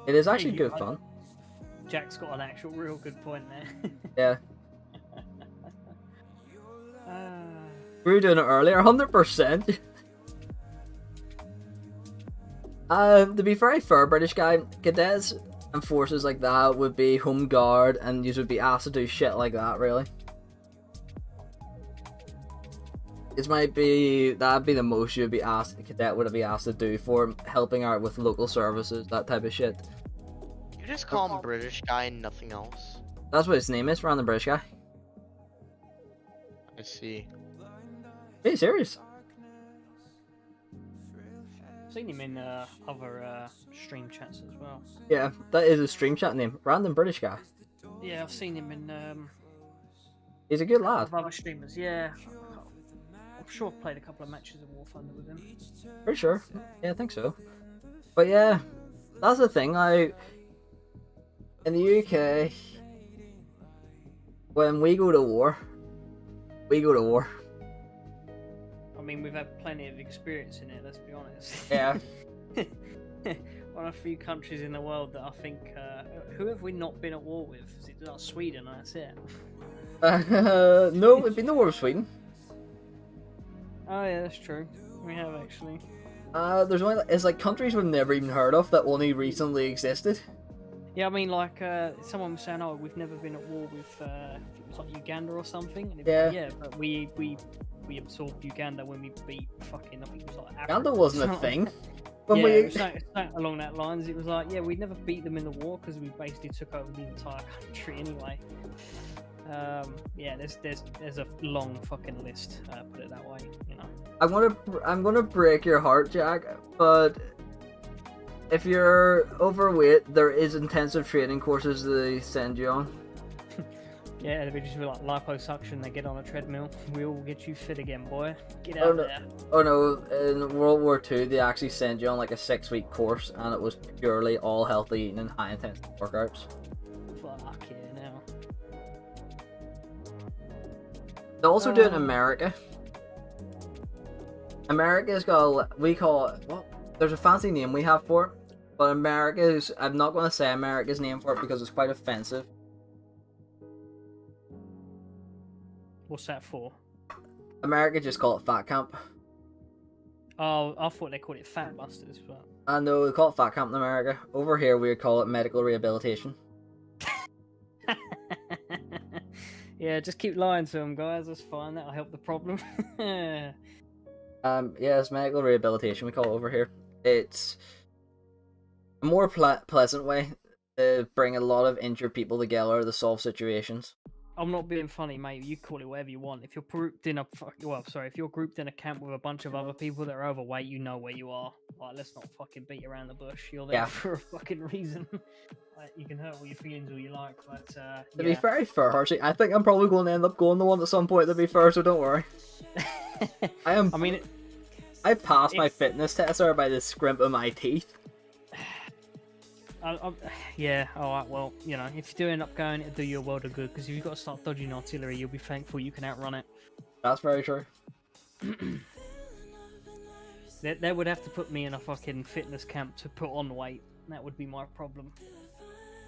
It is actually good fun. Jack's got an actual real good point there. Yeah. We were doing it earlier, 100%. To be very fair, British guy, cadets and forces like that would be home guard, and you would be asked to do shit like that, really. That'd be the most you'd be asked, a cadet would be asked to do for helping out with local services, that type of shit. You just call him British guy and nothing else. That's what his name is, random British guy. I see. Be serious. I've seen him in other stream chats as well. Yeah, that is a stream chat name, random British guy. Yeah, I've seen him in. He's a good lad. Other streamers, yeah. I'm sure I've played a couple of matches of War Thunder with him. Pretty sure. Yeah, I think so. But yeah, that's the thing. In the UK, when we go to war, we go to war. I mean, we've had plenty of experience in it, let's be honest. Yeah. One of the few countries in the world that I think, who have we not been at war with? Is it not Sweden? That's it. No, we've been to war with Sweden. Oh yeah, that's true. We have actually. There's only it's like countries we've never even heard of that only recently existed. Yeah, I mean, like someone was saying, "Oh, we've never been at war with it was like Uganda or something." And Yeah. like, yeah, but we absorbed Uganda when we beat fucking, I think it was like Africa. Uganda wasn't a thing. When yeah, we... it was something along that lines. It was like, yeah, we never beat them in the war because we basically took over the entire country anyway. Yeah, there's a long fucking list. Put it that way, you know. I'm gonna break your heart, Jack, but if you're overweight, there is intensive training courses they send you on. Yeah, they just be like liposuction. They get on a treadmill. We'll get you fit again, boy. Get out there. Oh no! In World War II, they actually sent you on like a 6-week course, and it was purely all healthy eating and high intensity workouts. Fuck yeah, now. They also do it in America. America's got we call it what? There's a fancy name we have for it, but America's. I'm not going to say America's name for it because it's quite offensive. What's that for? America just call it Fat Camp. Oh, I thought they called it Fat Busters, but. I know they call it Fat Camp in America. Over here we call it medical rehabilitation. Yeah, just keep lying to them, guys. That's fine. That'll help the problem. Yeah, it's medical rehabilitation we call it over here. It's a more pleasant way to bring a lot of injured people together to solve situations. I'm not being funny, mate. You call it whatever you want. If you're grouped in if you're grouped in a camp with a bunch of other people that are overweight, you know where you are. Like, let's not fucking beat around the bush. You're there for a fucking reason. Like, you can hurt all your feelings all you like, but to be very fair, Hershey, I think I'm probably going to end up going the one at some point. To be fair, so don't worry. I passed my fitness test there by the scrimp of my teeth. Yeah, alright, well, you know, if you do end up going, it'll do you a world of good, because if you've got to start dodging artillery, you'll be thankful you can outrun it. That's very true. They would have to put me in a fucking fitness camp to put on weight. That would be my problem.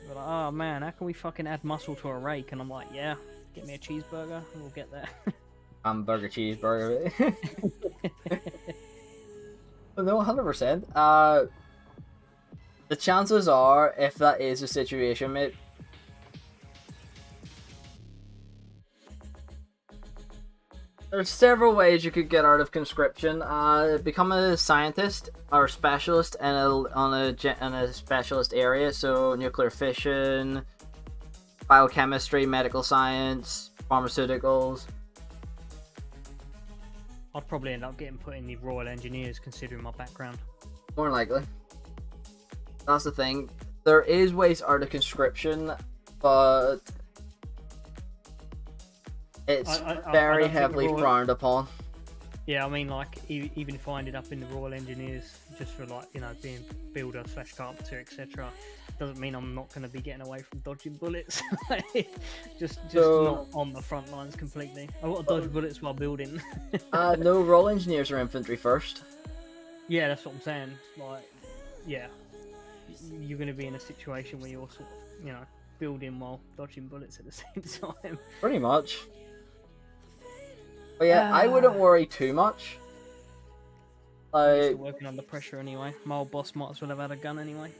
They're like, oh man, how can we fucking add muscle to a rake? And I'm like, yeah, get me a cheeseburger, and we'll get there. Hamburger, cheeseburger. No, 100%. The chances are, if that is the situation, mate, there's several ways you could get out of conscription. Become a scientist or specialist in a specialist area, so nuclear fission, biochemistry, medical science, pharmaceuticals. I'd probably end up getting put in the Royal Engineers, considering my background. More likely. That's the thing. There is ways out of conscription, but it's very heavily frowned upon. Yeah, I mean, like, even if I ended up in the Royal Engineers just for, like, you know, being builder / carpenter, etc., doesn't mean I'm not going to be getting away from dodging bullets. just not on the front lines completely. I've got to dodge bullets while building. No, Royal Engineers are infantry first. Yeah, that's what I'm saying. Like, yeah, you're going to be in a situation where you're sort of, you know, building while dodging bullets at the same time. Pretty much. But yeah, I wouldn't worry too much. I'm still working under pressure anyway. My old boss might as well have had a gun anyway.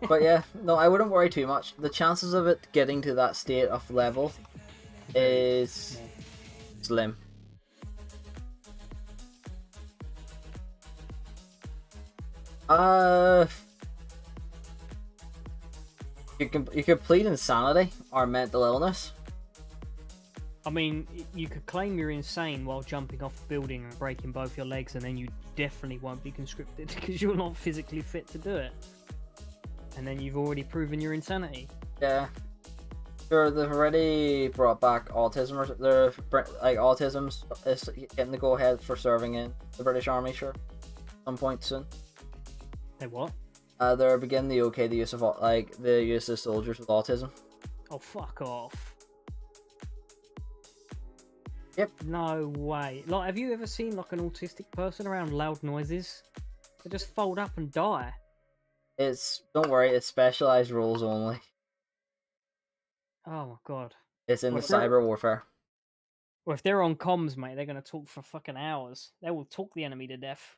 But yeah, no, I wouldn't worry too much. The chances of it getting to that state of level is slim. You could plead insanity or mental illness. I mean, you could claim you're insane while jumping off a building and breaking both your legs, and then you definitely won't be conscripted because you're not physically fit to do it. And then you've already proven your insanity. Yeah. Sure, they've already brought back autism, or they're like autism is getting the go ahead for serving in the British Army. Sure, some point soon. They what? They're beginning the use of the use of soldiers with autism. Oh, fuck off. Yep. No way. Like, have you ever seen like an autistic person around loud noises? They just fold up and die. Don't worry, it's specialized roles only. Oh my god. It's in the cyber warfare. Well, if they're on comms, mate, they're gonna talk for fucking hours. They will talk the enemy to death.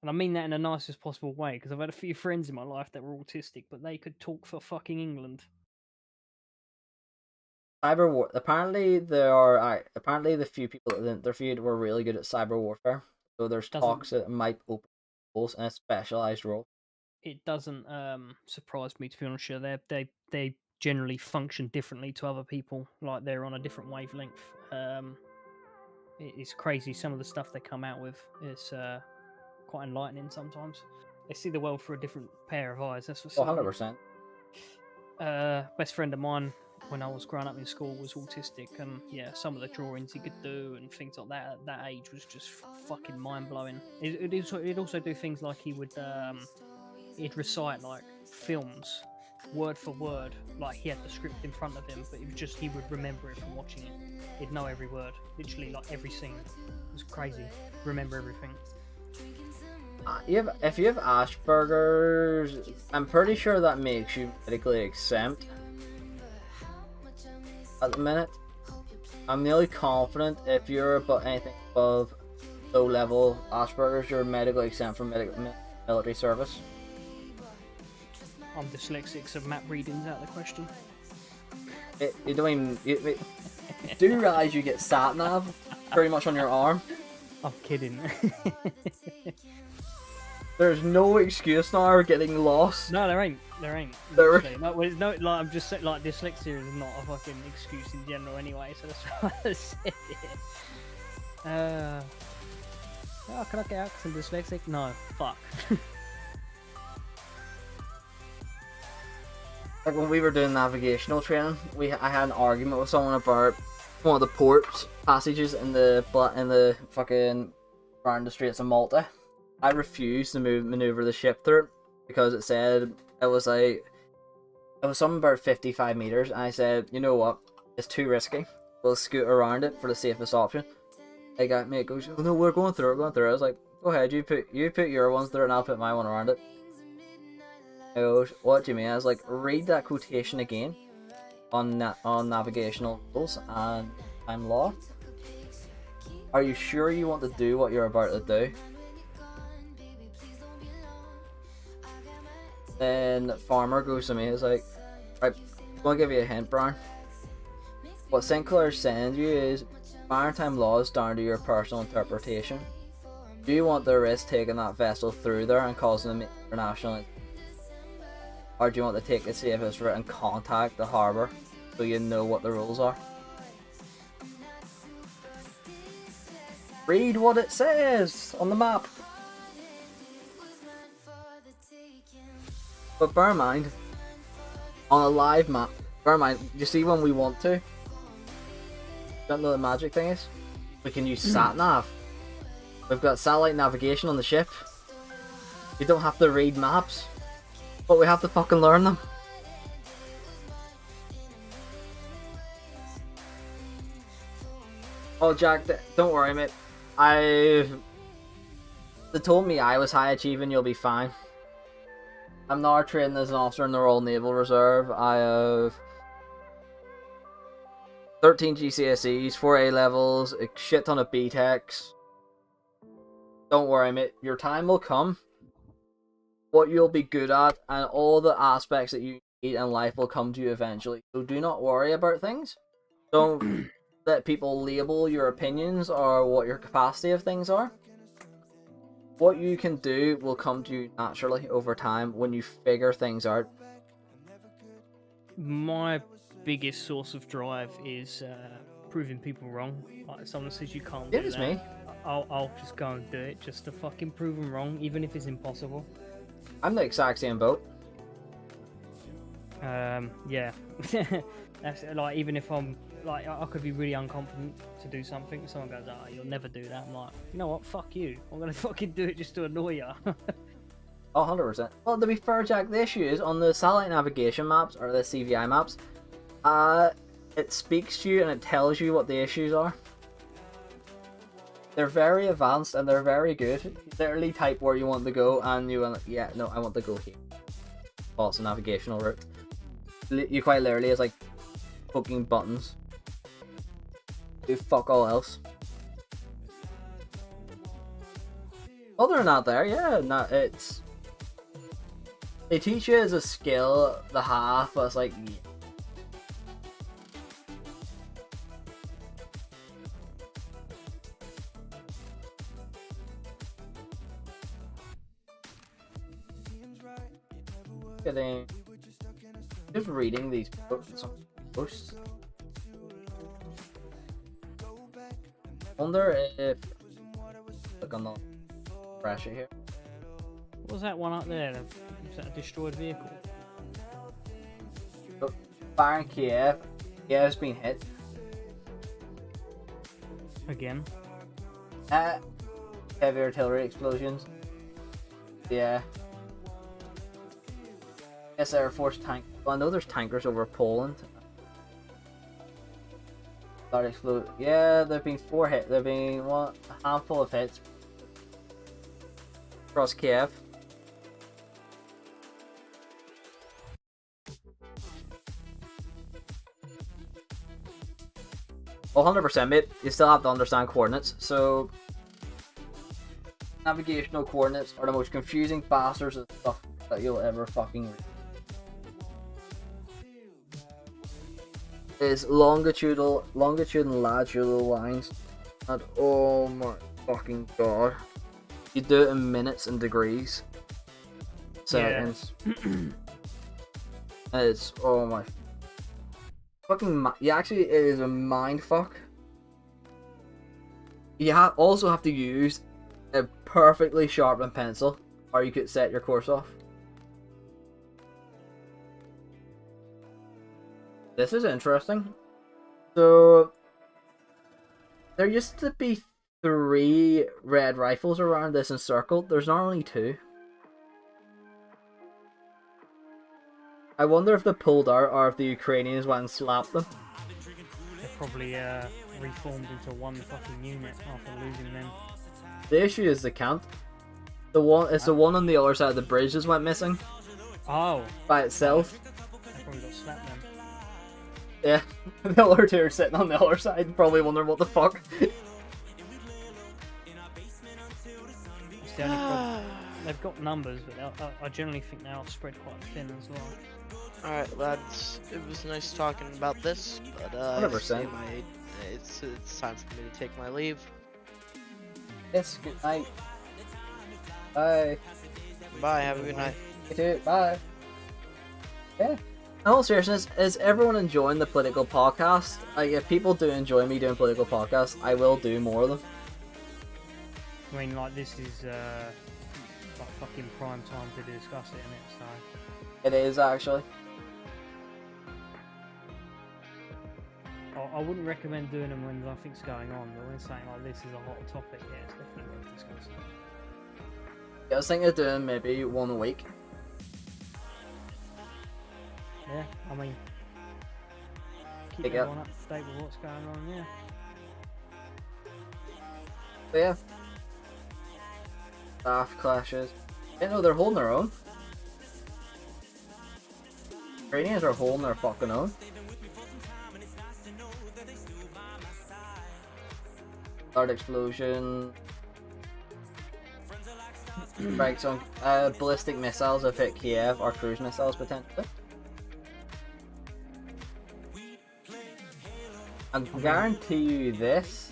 And I mean that in the nicest possible way, because I've had a few friends in my life that were autistic, but they could talk for fucking England. Cyber war. Apparently, the few people that interviewed were really good at cyber warfare. So there's talks that it might open roles in a specialized role. It doesn't surprise me, to be honest. Sure, they generally function differently to other people. Like, they're on a different wavelength. It's crazy. Some of the stuff they come out with is quite enlightening sometimes. They see the world through a different pair of eyes. That's what's 100%. Best friend of mine when I was growing up in school was autistic, and yeah, some of the drawings he could do and things like that at that age was just fucking mind blowing. He'd also do things like he'd recite like films word for word, like he had the script in front of him, but it was just he would remember it from watching it. He'd know every word, literally, like every scene. It was crazy. Remember everything. If you have Asperger's, I'm pretty sure that makes you medically exempt. At the minute, I'm nearly confident if you're anything above low level Asperger's, you're medically exempt from military service. I'm dyslexic, so map reading's out of the question. You don't even. You do realize you get sat nav pretty much on your arm? I'm kidding. There's no excuse now for getting lost. No, there ain't. There ain't. There... No, like, I'm just saying, like, dyslexia is not a fucking excuse in general anyway, so that's why I said it. Oh, can I get out because I'm dyslexic? No, fuck. Like when we were doing navigational training, I had an argument with someone about one of the port passages in the fucking around the Straits of Malta. I refused to maneuver the ship through it because it said it was something about 55 meters, and I said, you know what, it's too risky. We'll scoot around it for the safest option. They got me. It goes, oh no, we're going through. I was like, go ahead, you put your ones through, and I'll put my one around it. I goes, what do you mean? I was like, read that quotation again on navigational rules and time law. Are you sure you want to do what you're about to do? Then Farmer goes to me, he's like, right, I'm gonna give you a hint, Brian. What Sinclair's saying to you is maritime law is down to your personal interpretation. Do you want the risk taking that vessel through there and causing them international, or do you want to take the safest route and contact the harbour so you know what the rules are? Read what it says on the map. But bear in mind, on a live map, bear in mind, you see when we want to, Don't know what the magic thing is? We can use sat nav. We've got satellite navigation on the ship. We don't have to read maps, but we have to fucking learn them. Oh, Jack, don't worry, mate. They told me I was high achieving, you'll be fine. I'm now training as an officer in the Royal Naval Reserve. I have 13 GCSEs, 4 A levels, a shit ton of BTECs. Don't worry, mate. Your time will come. What you'll be good at, and all the aspects that you need in life will come to you eventually. So do not worry about things. Don't let people label your opinions or what your capacity of things are. What you can do will come to you naturally over time when you figure things out. My biggest source of drive is proving people wrong. Like, if someone says you can't do It's that, me. I'll just go and do it just to fucking prove them wrong, even if it's impossible. I'm the exact same boat. Yeah. That's like, even if I'm like, I could be really unconfident to do something, someone goes, "Oh, you'll never do that." I'm like, you know what? Fuck you. I'm gonna fucking do it just to annoy you. 100%. Well, to be fair, Jack, the issue is on the satellite navigation maps or the CVI maps, it speaks to you and it tells you what the issues are. They're very advanced and they're very good. You literally type where you want to go and you want, yeah, no, I want to go here. Oh, it's a navigational route. You quite literally is like poking buttons. Do fuck all else. Other than that, there, yeah, no, it's. They teach you as a skill the half, but it's like, yeah. Getting, just reading these posts. Wonder if look on the crash it here. What was that one up there? Was that a destroyed vehicle? So, fire in Kiev. Kiev's been hit. Again? Heavy artillery explosions. Yeah. Yes, Air Force tank. Well, I know there's tankers over Poland. That explode. Yeah, there've been 4 hits. There've been a handful of hits across Kiev. Well, 100%, mate. You still have to understand coordinates. So, navigational coordinates are the most confusing bastards of stuff that you'll ever fucking read. Is longitudinal and latitudinal lines, and oh my fucking god, you do it in minutes and degrees, seconds. Yeah. It's oh my fucking. Yeah, actually, it is a mind fuck. You also have to use a perfectly sharpened pencil, or you could set your course off. This is interesting. So, there used to be 3 red rifles around this encircled. There's normally 2. I wonder if they pulled out or if the Ukrainians went and slapped them. They probably reformed into one fucking unit after losing them. The issue is they can't. The one on the other side of the bridge just went missing. Oh. By itself. They probably got slapped then. Yeah, the other 2 are sitting on the other side, probably wondering what the fuck. It's the only problem. They've got numbers, but I generally think they are spread quite thin as well. Alright, lads, it was nice talking about this, but 100%. It's time for me to take my leave. Yes, good night. Bye. Bye, have a good night. You too, bye. Yeah. In all seriousness, is everyone enjoying the political podcast? Like, if people do enjoy me doing political podcasts, I will do more of them. I mean, like, this is like fucking prime time to discuss it, isn't it? So it is actually. I wouldn't recommend doing them when nothing's going on, but when saying like this is a hot topic, yeah, it's definitely worth discussing. Yeah, I was thinking of doing maybe one a week. Yeah, I mean, keep everyone up to date with what's going on, yeah. But yeah. Staff clashes. I know they're holding their own. Ukrainians are holding their fucking own. Large explosion. Strikes on ballistic missiles have hit Kiev, or cruise missiles potentially. I can guarantee you this.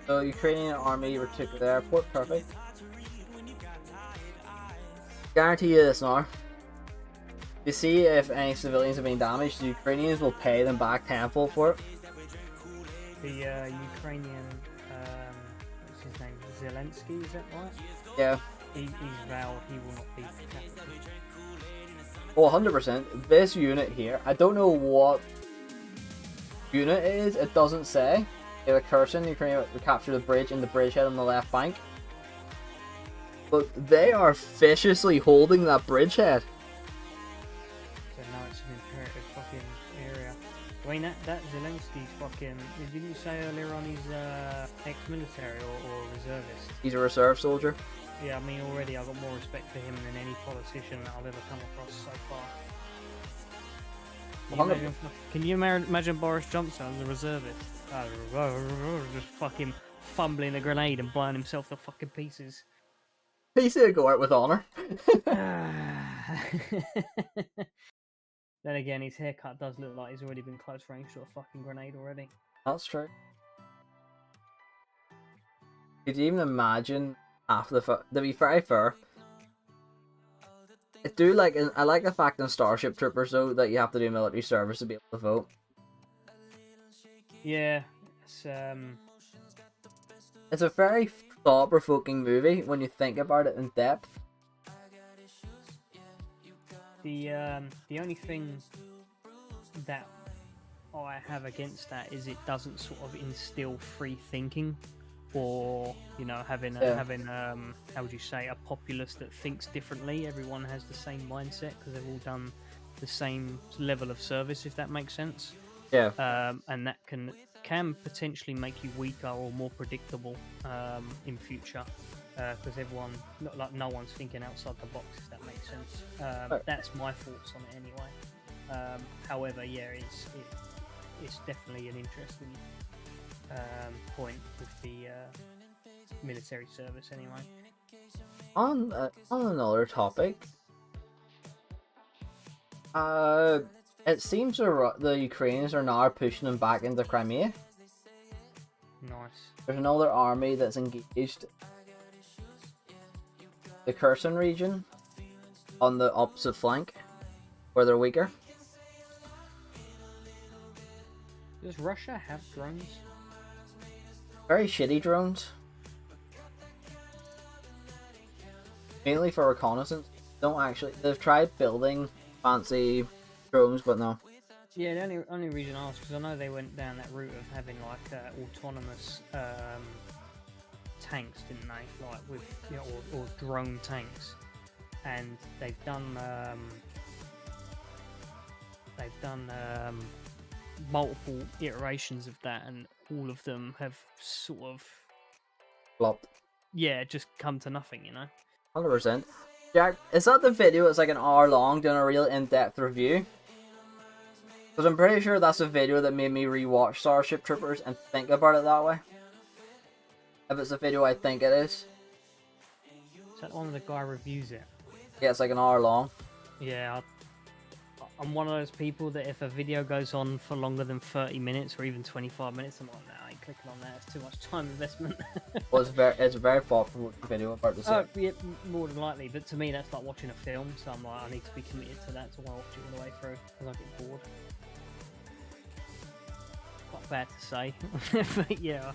So Ukrainian army retook the airport, perfect. Guarantee you this now. To see if any civilians have been damaged, the Ukrainians will pay them back tenfold for it. The Ukrainian, what's his name, Zelensky, is that right? Yeah. He's vowed he will not be decapitated. Oh, 100%. This unit here, I don't know what unit it is, it doesn't say. They have a Kherson, Ukraine capture the bridge and the bridgehead on the left bank. But they are viciously holding that bridgehead. So now it's an imperative fucking area. I mean, that Zelensky's fucking... Didn't you say earlier on he's ex-military or reservist? He's a reserve soldier. Yeah, I mean, already I've got more respect for him than any politician that I've ever come across so far. Can you imagine Boris Johnson as a reservist? Just fucking fumbling a grenade and blowing himself to fucking pieces. He said go out with honour. Then again, his haircut does look like he's already been close range to a fucking grenade already. That's true. Could you even imagine after to be very fair, I like the fact in Starship Troopers though that you have to do military service to be able to vote. Yeah, it's a very thought-provoking movie when you think about it in depth. The only thing that I have against that is it doesn't sort of instill free thinking, or having how would you say, a populace that thinks differently. Everyone has the same mindset because they've all done the same level of service, if that makes sense. Yeah. And that can potentially make you weaker or more predictable in future, because no one's thinking outside the box, if that makes sense. That's my thoughts on it anyway. However, yeah, it's definitely an interesting point with the military service anyway. On another topic, it seems the Ukrainians are now pushing them back into Crimea. Nice. There's another army that's engaged the Kherson region on the opposite flank, where they're weaker. Does Russia have drones? Very shitty drones. Mainly for reconnaissance. They've tried building fancy drones, but no. Yeah, the only reason I asked, because I know they went down that route of having like autonomous tanks, didn't they? Like with or drone tanks, and they've done multiple iterations of that, and all of them have sort of flopped. Yeah, just come to nothing, 100%. Jack, is that the video? It's like an hour long, doing a real in-depth review. Because I'm pretty sure that's a video that made me rewatch Starship Troopers and think about it that way. If it's a video I think it is. Is that one of the guy reviews it? Yeah, it's like an hour long. Yeah, I'm one of those people that if a video goes on for longer than 30 minutes or even 25 minutes, I'm like, nah, I ain't clicking on that. It's too much time investment. Well, it's a very thoughtful video about the same. Yeah, more than likely. But to me, that's like watching a film. So I'm like, I need to be committed to that, so I watch it all the way through because I get bored. Quite bad to say, but yeah,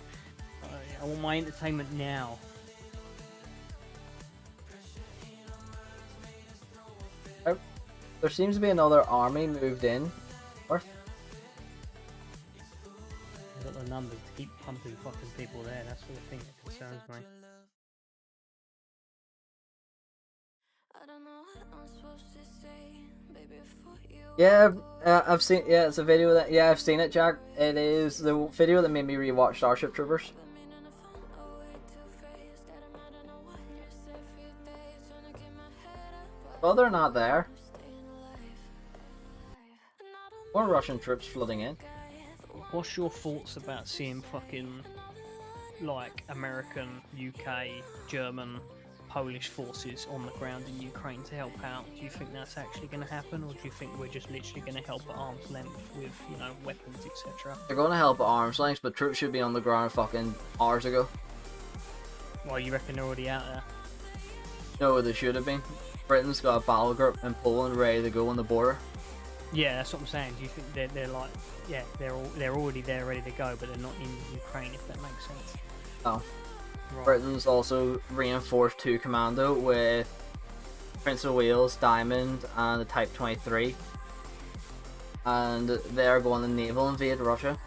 I want my entertainment now. there seems to be another army moved in north. They've got the numbers to keep pumping fucking people there. That's the thing that concerns me. Yeah, I've seen. Yeah, it's a video that. Yeah, I've seen it, Jack. It is the video that made me rewatch Starship Troopers. Well, they're not there. More Russian troops flooding in. What's your thoughts about seeing fucking like American, UK, German, Polish forces on the ground in Ukraine to help out? Do you think that's actually going to happen, or do you think we're just literally going to help at arm's length with, you know, weapons, etc.? They're going to help at arm's length, but troops should be on the ground fucking hours ago. Well, you reckon they're already out there? No, they should have been. Britain's got a battle group in Poland ready to go on the border. Yeah, that's what I'm saying. Do you think they're like, yeah, they're already there, ready to go, but they're not in Ukraine, if that makes sense? No. Right. Britain's also reinforced 2 Commando with Prince of Wales, Diamond, and the Type 23, and they're going to naval invade Russia.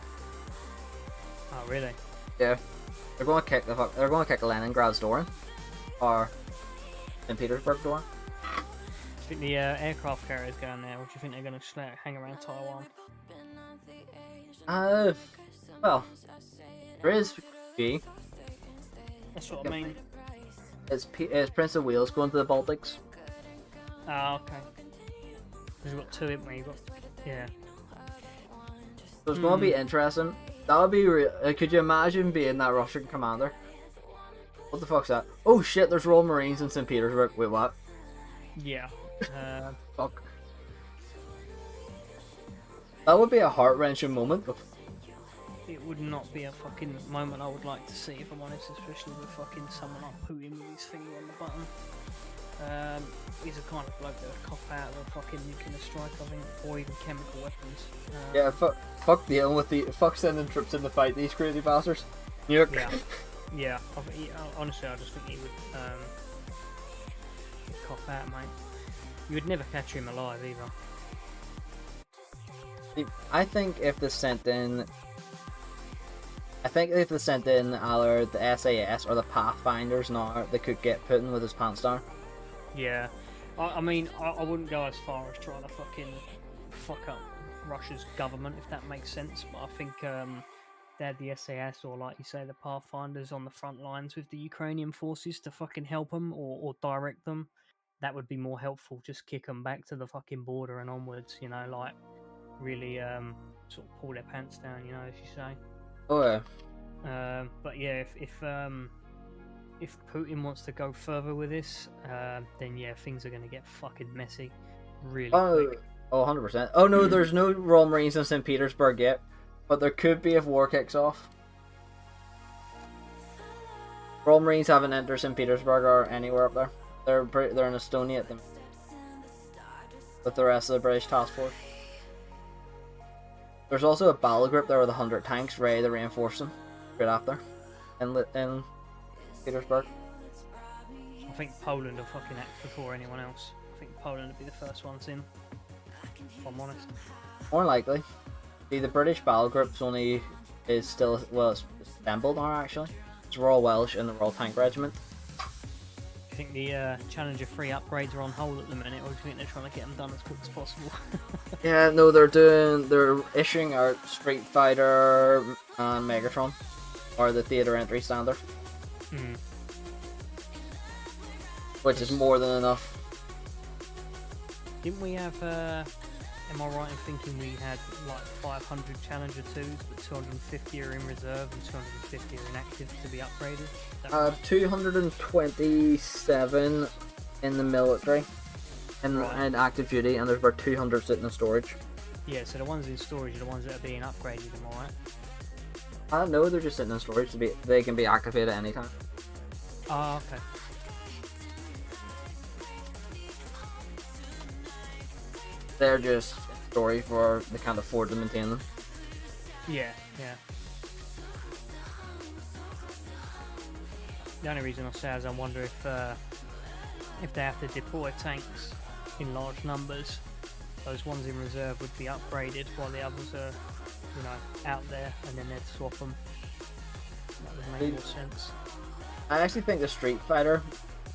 Oh, really? Yeah, they're going to kick they're going to kick Leningrad's door in, or St. Petersburg door. Do you think the aircraft carriers going there, or do you think they're going to hang around Taiwan? Well, there is G. That's what I mean. It's Prince of Wales going to the Baltics. Oh, okay. Because we've got 2, haven't we? You've got, yeah. So it's going to be interesting. That would be real. Could you imagine being that Russian commander? What the fuck's that? Oh shit, there's Royal Marines in St. Petersburg. Wait, what? Yeah. Fuck. That would be a heart-wrenching moment. It would not be a fucking moment I would like to see, if I'm honest, especially with fucking someone like Putin with his finger on the button. He's a kind of bloke that would cop out of a fucking nuclear strike, I think, or even chemical weapons. Yeah, fuck dealing with fuck sending troops in to fight these crazy bastards. Yeah. Yeah, honestly, I just think he would cop out, mate. You would never catch him alive either. I think if they sent in either the SAS or the Pathfinders now, they could get Putin with his pants down. Yeah. I mean, I wouldn't go as far as trying to fucking fuck up Russia's government, if that makes sense, but I think they had the SAS, or like you say, the Pathfinders on the front lines with the Ukrainian forces to fucking help them or direct them. That would be more helpful. Just kick them back to the fucking border and onwards, you know, like really sort of pull their pants down, you know, as you say. Oh yeah. But yeah, if Putin wants to go further with this, then yeah, things are going to get fucking messy really quick. Oh, 100%. Oh no, there's no Royal Marines in St. Petersburg yet, but there could be if war kicks off. Royal Marines haven't entered St. Petersburg or anywhere up there. They're in Estonia at them with the rest of the British task force. There's also a battle group there with 100 tanks ready to reinforce them straight after in Petersburg. I think Poland will fucking act before anyone else. I think Poland will be the first ones in, if I'm honest. More likely. See, the British battle group's only is still, well, it's assembled now actually. It's Royal Welsh and the Royal Tank Regiment. Do you think the Challenger 3 upgrades are on hold at the minute, or do you think they're trying to get them done as quick as possible? Yeah, no, they're issuing out Street Fighter and Megatron, or the theater entry standard, which is more than enough. Didn't we have, am I right in thinking we had like 500 Challenger 2s, but 250 are in reserve and 250 are inactive to be upgraded? 227 in the military and active duty, and there's about 200 sitting in storage. Yeah, so the ones in storage are the ones that are being upgraded, am I right? No, they're just sitting in storage. They can be activated at any time. Oh, okay. They're just storage for they can't afford to maintain them. Yeah, yeah. The only reason I say is I wonder if they have to deploy tanks in large numbers, those ones in reserve would be upgraded while the others are, you know, out there, and then they'd swap them. That would make more sense. I actually think the Street Fighter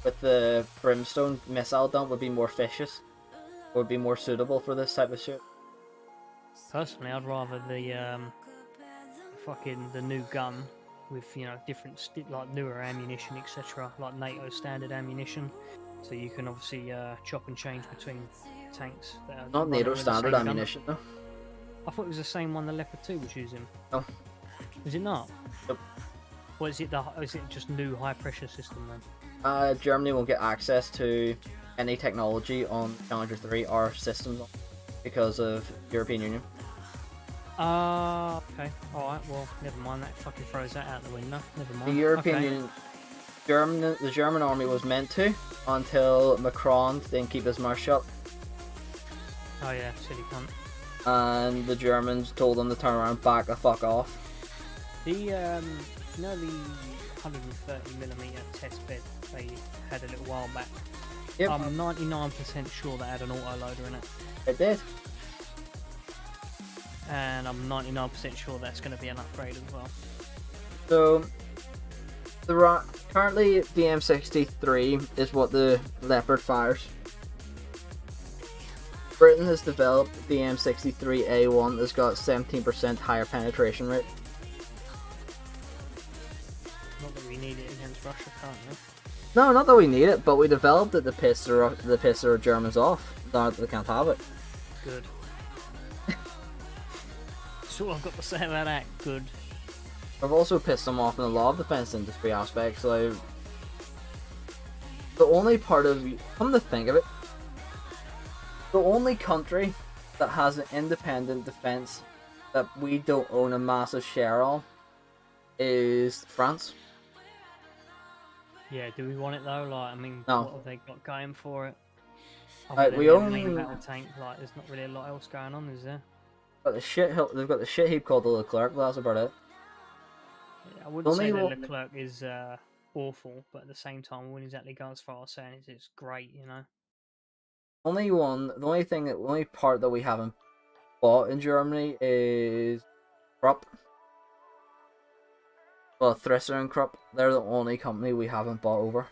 with the Brimstone missile dump would be more vicious, would be more suitable for this type of shit. Personally, I'd rather the new gun with, you know, different like newer ammunition, etc., like NATO standard ammunition, so you can obviously chop and change between tanks. That are Not NATO standard ammunition though. I thought it was the same one the Leopard 2 was using. No. Is it not? Nope. Or is it just new high pressure system then? Germany won't get access to any technology on Challenger 3 or systems because of European Union. Okay. Alright, well, never mind. That fucking throws that out the window. Never mind. The European Union, the German army was meant to, until Macron didn't keep his mouth shut. Oh yeah, silly cunt. And the Germans told them to turn around, back the fuck off. The, you know, the 130mm test bed they had a little while back? Yep. I'm 99% sure that had an autoloader in it. It did. And I'm 99% sure that's going to be an upgrade as well. So, currently the M63 is what the Leopard fires. Britain has developed the M63A1 that's got 17% higher penetration rate. Not that we need it against Russia currently. No, not that we need it, but we developed it to piss the Germans off. Now they can't have it. Good. That's all I've got to say about that. Good. I've also pissed them off in a lot of defense industry aspects. Like, the only part of, come to think of it, the only country that has an independent defense that we don't own a massive share of is France. Yeah, do we want it though? Like, I mean, no. What have they got going for it? We own main battle tank. Like, there's not really a lot else going on, is there? But they've got the shit heap called the Leclerc, but that's about it. Yeah, I wouldn't say that Leclerc is awful, but at the same time, I wouldn't exactly go as far as saying it's great, you know. The only part that we haven't bought in Germany is Krupp. Well, Thrisser and Krupp, they're the only company we haven't bought over.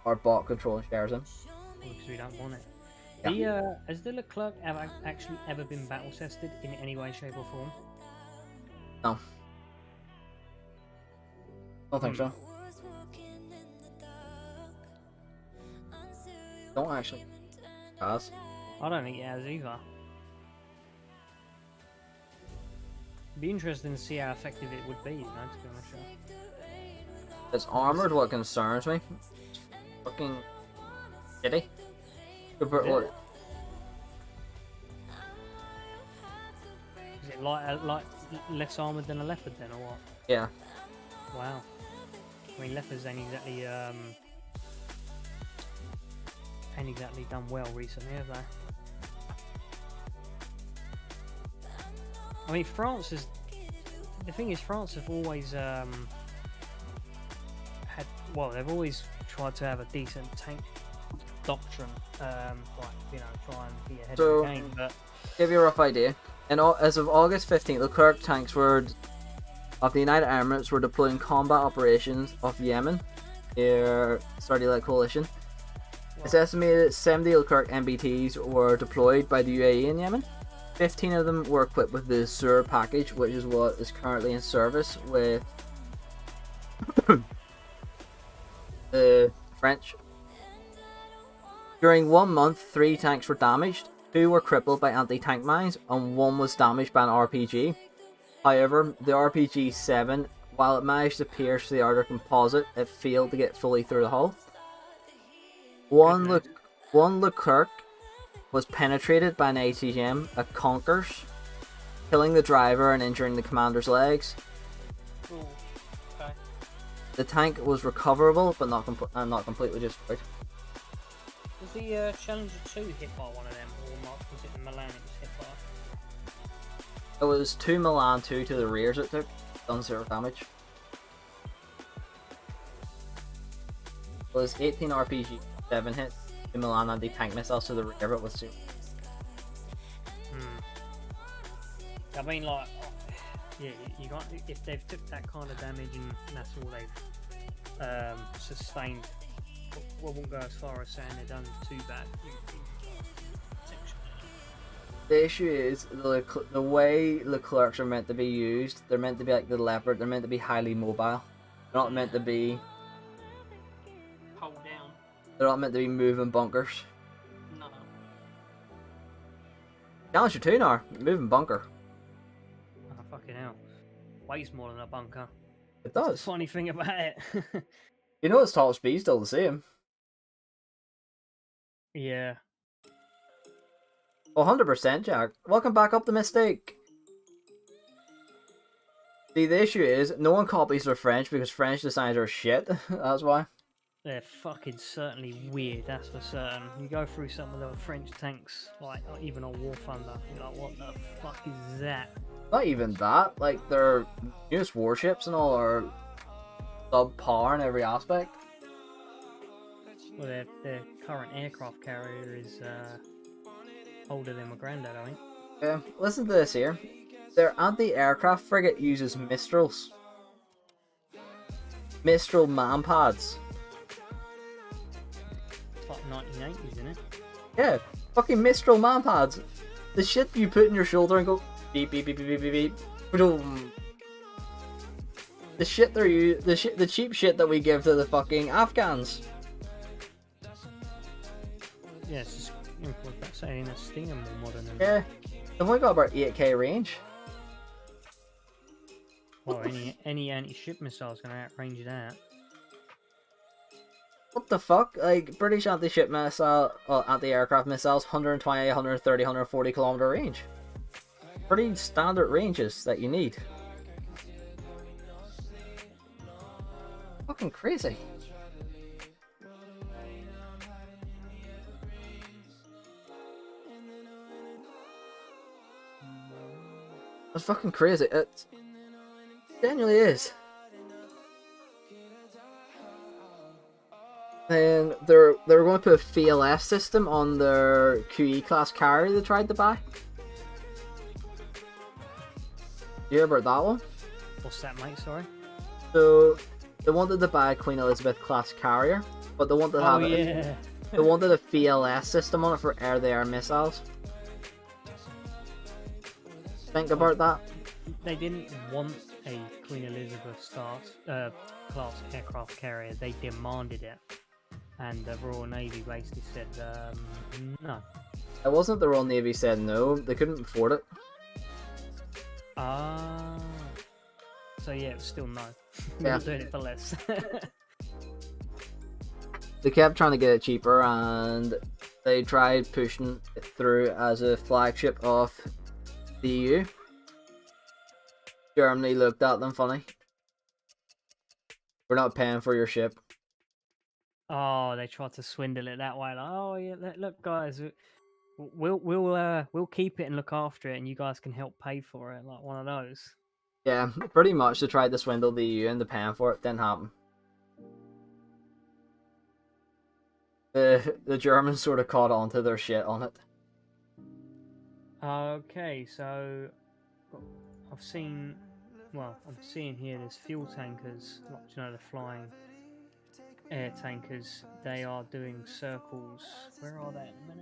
Or bought controlling shares in. Because we don't want it. Yeah. Has the Leclerc actually ever been battle tested in any way, shape or form? No. Don't think so. Don't actually. Has. I don't think it has either. It'd be interesting to see how effective it would be, you know, to be honest. It's armored what concerns me. It's fucking shitty. Is it like less armored than a Leopard then, or what? Yeah. Wow. I mean, Leopards ain't exactly done well recently, have they? I mean, France is. The thing is, France have always they've always tried to have a decent tank doctrine, like, you know, try and be ahead of the game. But give you a rough idea. As of August 15th, Leclerc tanks of the United Emirates were deployed in combat operations off Yemen, their Saudi-led coalition. It's estimated that 70 Leclerc MBTs were deployed by the UAE in Yemen. 15 of them were equipped with the Sur package, which is what is currently in service with the French. During 1 month, 3 tanks were damaged, 2 were crippled by anti-tank mines, and 1 was damaged by an RPG. However, the RPG-7, while it managed to pierce the outer composite, it failed to get fully through the hull. One Leclerc was penetrated by an ATGM at Conkers, killing the driver and injuring the commander's legs. Ooh, okay. The tank was recoverable, but not completely destroyed. Was the Challenger 2 hit by one of them, or was it the Milan it was hit by? It was 2 Milan 2 to the rears it took, done 0 damage. It was 18 RPG, 7 hits, 2 Milan anti-tank missiles to the rear of it with 2. I mean, like, yeah, you got if they've took that kind of damage and that's all they've sustained. I won't go as far as saying they've done too bad. The issue is the way Leclercs are meant to be used. They're meant to be like the Leopard. They're meant to be highly mobile. They're not meant to be. Hold down. They're not meant to be moving bunkers. No. Challenger 2 now, moving bunker. Oh, fucking hell. Weighs more than a bunker. It That's does. the funny thing about it. You know its top speed's still the same. Yeah. 100%, Jack. Welcome back up the mistake. See, the issue is, no one copies their French because French designs are shit. That's why. They're fucking certainly weird, that's for certain. You go through some of the French tanks, like even on War Thunder, you're like, what the fuck is that? Not even that. Like, their newest warships and all are subpar in every aspect. Well, their current aircraft carrier is older than my granddad, I think. Yeah, listen to this here. Their anti-aircraft frigate uses Mistrals. Mistral man-pads. It's like 1980s, isn't it? Yeah, fucking Mistral man-pads. The shit you put in your shoulder and go beep beep beep beep beep beep beep. Boom. The shit the cheap shit that we give to the fucking Afghans. Yeah, it's just, what's that saying? A Stinger more modern than Yeah, they've only got about 8k range. well, any anti-ship missile's gonna outrange that. What the fuck? Like, British anti-ship missile, anti-aircraft missiles, 120, 130, 140 kilometer range. Pretty standard ranges that you need. Fucking crazy. That's fucking crazy. It genuinely is. And they're going to put a VLS system on their QE class carrier they tried to buy. You hear about that one? What's that, mate? Sorry. So they wanted to buy a Queen Elizabeth class carrier, but they wanted to have they wanted a VLS system on it for air-to-air missiles. Think about that. They didn't want a Queen Elizabeth class aircraft carrier. They demanded it, and the Royal Navy basically said no. It wasn't the Royal Navy said no; they couldn't afford it. So yeah, it was still no. Yeah. We're doing it for less. They kept trying to get it cheaper, and they tried pushing it through as a flagship of the EU. Germany looked at them funny. We're not paying for your ship. Oh, they tried to swindle it that way. Like, oh yeah, look guys, we'll keep it and look after it, and you guys can help pay for it, like one of those. Yeah, pretty much. They tried to swindle the EU into paying for it. Didn't happen. The Germans sort of caught on to their shit on it. Okay, so I've seen. Well, I'm seeing here there's fuel tankers, like, you know, the flying air tankers. They are doing circles. Where are they at the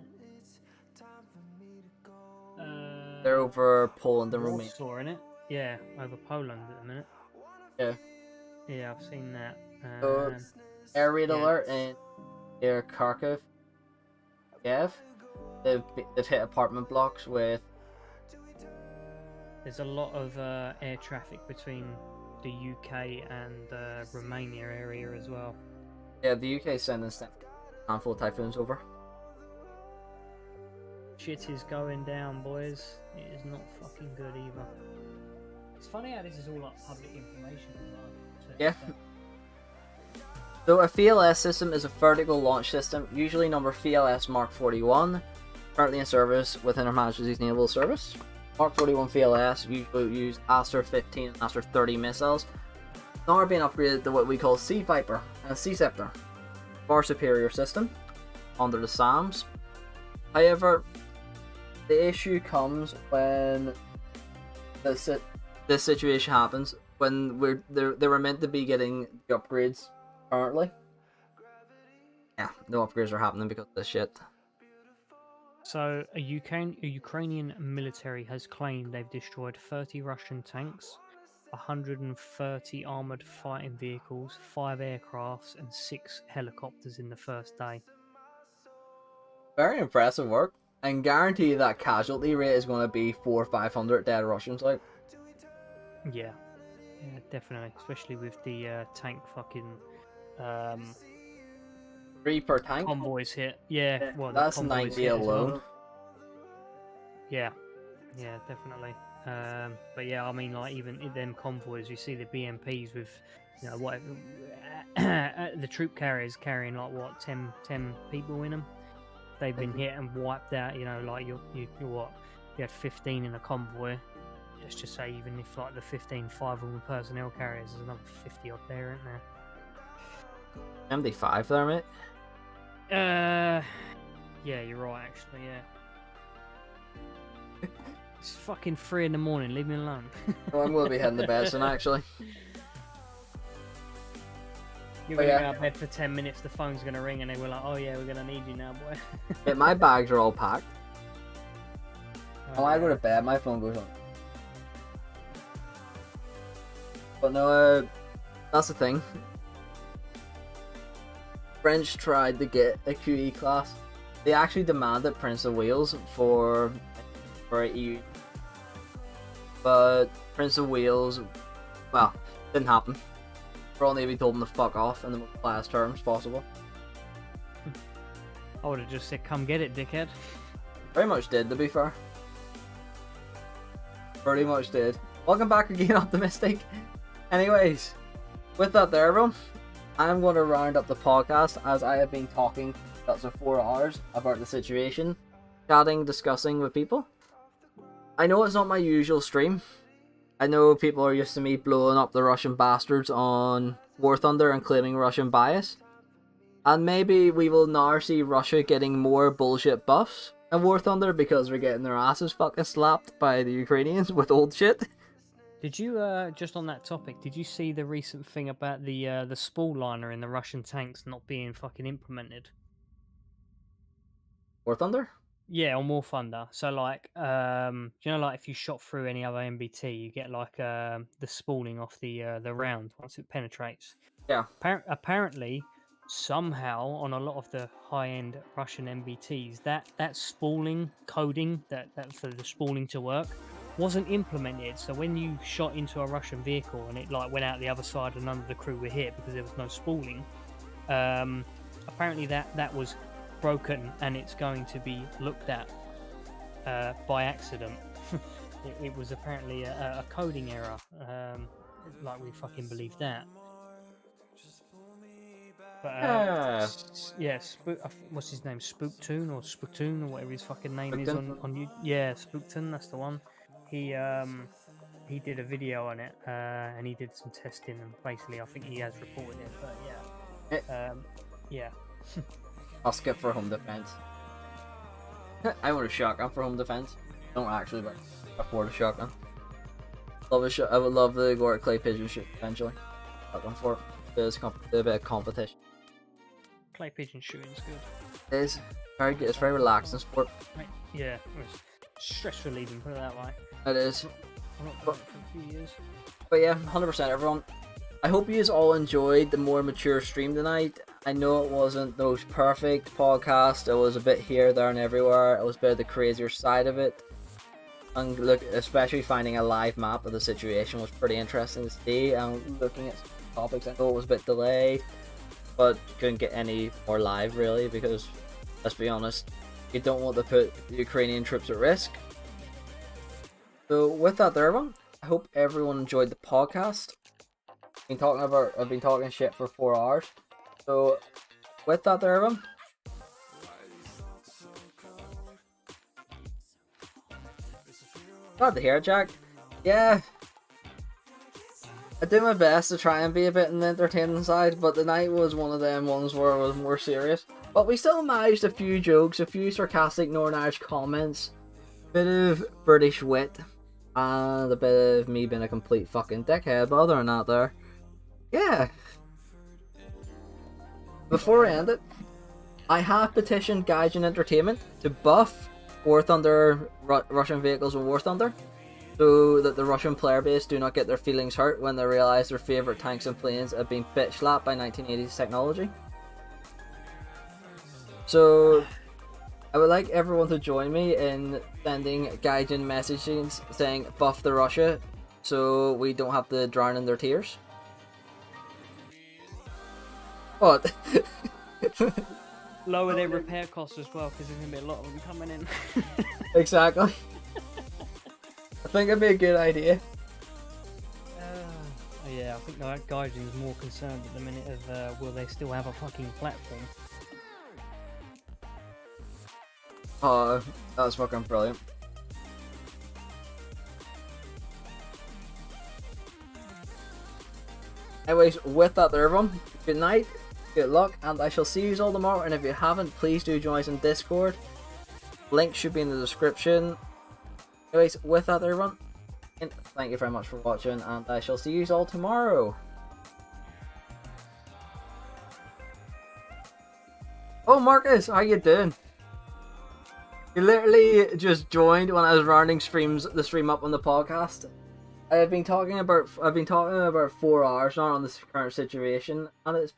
minute? They're over Poland and Romania. Warsaw, innit? Yeah, over Poland at the minute. Yeah. Yeah, I've seen that. So, air raid alert in near Kharkiv. Kiev. They've hit apartment blocks with. There's a lot of air traffic between the UK and Romania area as well. Yeah, the UK is sending a handful of typhoons over. Shit is going down, boys. It is not fucking good either. It's funny how this is all like public information. Yeah. So a VLS system is a vertical launch system, usually number VLS Mark 41, currently in service within Her Majesty's Naval Service. Mark 41 VLS usually use Aster 15 and Aster 30 missiles. Now are being upgraded to what we call Sea Viper and Sea Scepter, far superior system under the SAMs. However, the issue comes when this situation happens when they were meant to be getting the upgrades currently. Yeah, no upgrades are happening because of this shit. So a Ukrainian military has claimed they've destroyed 30 Russian tanks, 130 armored fighting vehicles, 5 aircrafts, and 6 helicopters in the first day. Very impressive work, and guarantee that casualty rate is going to be 400 or 500 dead Russians. Like, yeah, definitely, especially with the tank fucking 3 per tank. Convoys hit. Yeah, well, that's the convoys 90 hit as well. alone. Yeah, definitely. But yeah, I mean, like even in them convoys, you see the BMPs with, you know, what the troop carriers carrying like what 10 people in them. They've been hit and wiped out. You know, like you what? You had 15 in a convoy. Let's just say even if like the 15 5-woman personnel carriers, there's another 50 odd there, isn't there? MD5 there, mate. Yeah, you're right. Actually, yeah. It's fucking 3 in the morning. Leave me alone. Well, I'm gonna be heading to bed soon, actually. You're gonna go to bed for 10 minutes. The phone's gonna ring, and they were like, "Oh yeah, we're gonna need you now, boy." Mate, my bags are all packed. When I go to bed, my phone goes on. But no, that's the thing. French tried to get a QE class. They actually demanded Prince of Wales for EU, but Prince of Wales, well, didn't happen. Royal Navy told them to fuck off in the most last terms possible. I would have just said, "Come get it, dickhead." Very much did, to be fair. Pretty much did. Welcome back again, Optimistic. Anyways, with that there, everyone, I'm going to round up the podcast as I have been talking for 4 hours about the situation, chatting, discussing with people. I know it's not my usual stream. I know people are used to me blowing up the Russian bastards on War Thunder and claiming Russian bias. And maybe we will now see Russia getting more bullshit buffs in War Thunder because we're getting their asses fucking slapped by the Ukrainians with old shit. Did you, just on that topic, did you see the recent thing about the spool liner in the Russian tanks not being fucking implemented? War Thunder? Yeah, on War Thunder. So, like, you know, like if you shot through any other MBT, you get like the spooling off the round once it penetrates. Yeah. Apparently, somehow on a lot of the high-end Russian MBTs, that spooling coding that for the spooling to work wasn't implemented. So when you shot into a Russian vehicle and it like went out the other side and none of the crew were hit because there was no spooling, apparently that was broken and it's going to be looked at by accident. it was apparently a coding error. Like we fucking believe that. But what's his name? Spooktoon or Spooktoon or whatever his fucking name is on you. Yeah, Spooktoon, that's the one. He did a video on it and he did some testing and basically I think he has reported it. But yeah, I'll skip for home defense. I want a shotgun for home defense. Don't actually, but afford a shotgun. I would love to go at clay pigeon shoot eventually. Shotgun for it. There's a bit of competition. Clay pigeon shooting is good. It is very good. It's very relaxing sport. Yeah, it's stress relieving. Put it that way. It is. I'm not done it for a few years. But yeah, 100% everyone. I hope you all enjoyed the more mature stream tonight. I know it wasn't the most perfect podcast. It was a bit here, there, and everywhere. It was a bit of the crazier side of it. And look, especially finding a live map of the situation was pretty interesting to see. And looking at some topics, I know it was a bit delayed, but couldn't get any more live really because, let's be honest, you don't want to put the Ukrainian troops at risk. So with that there, everyone, I hope everyone enjoyed the podcast. I've been talking shit for 4 hours. So with that there, everyone, glad to hear it, Jack. Yeah, I did my best to try and be a bit on the entertaining side, but the night was one of them ones where it was more serious. But we still managed a few jokes, a few sarcastic Northern Irish comments, bit of British wit, and a bit of me being a complete fucking dickhead. But other than that, there, yeah. Before we end it, I have petitioned Gaijin Entertainment to buff War Thunder Russian vehicles with War Thunder, so that the Russian player base do not get their feelings hurt when they realize their favorite tanks and planes have been bitch slapped by 1980s technology. So I would like everyone to join me in sending Gaijin messages saying buff the Russia so we don't have to drown in their tears. What? Lower their repair costs as well, because there's going to be a lot of them coming in. Exactly. I think it'd be a good idea. Yeah, I think that Gaijin's more concerned at the minute of will they still have a fucking platform. Oh, that was fucking brilliant. Anyways, with that there everyone, good night, good luck, and I shall see you all tomorrow. And if you haven't, please do join us in Discord. Link should be in the description. Anyways, with that everyone, thank you very much for watching, and I shall see you all tomorrow. Oh Marcus, how you doing? You literally just joined when I was rounding the stream up on the podcast. I've been talking about 4 hours now on this current situation, and it's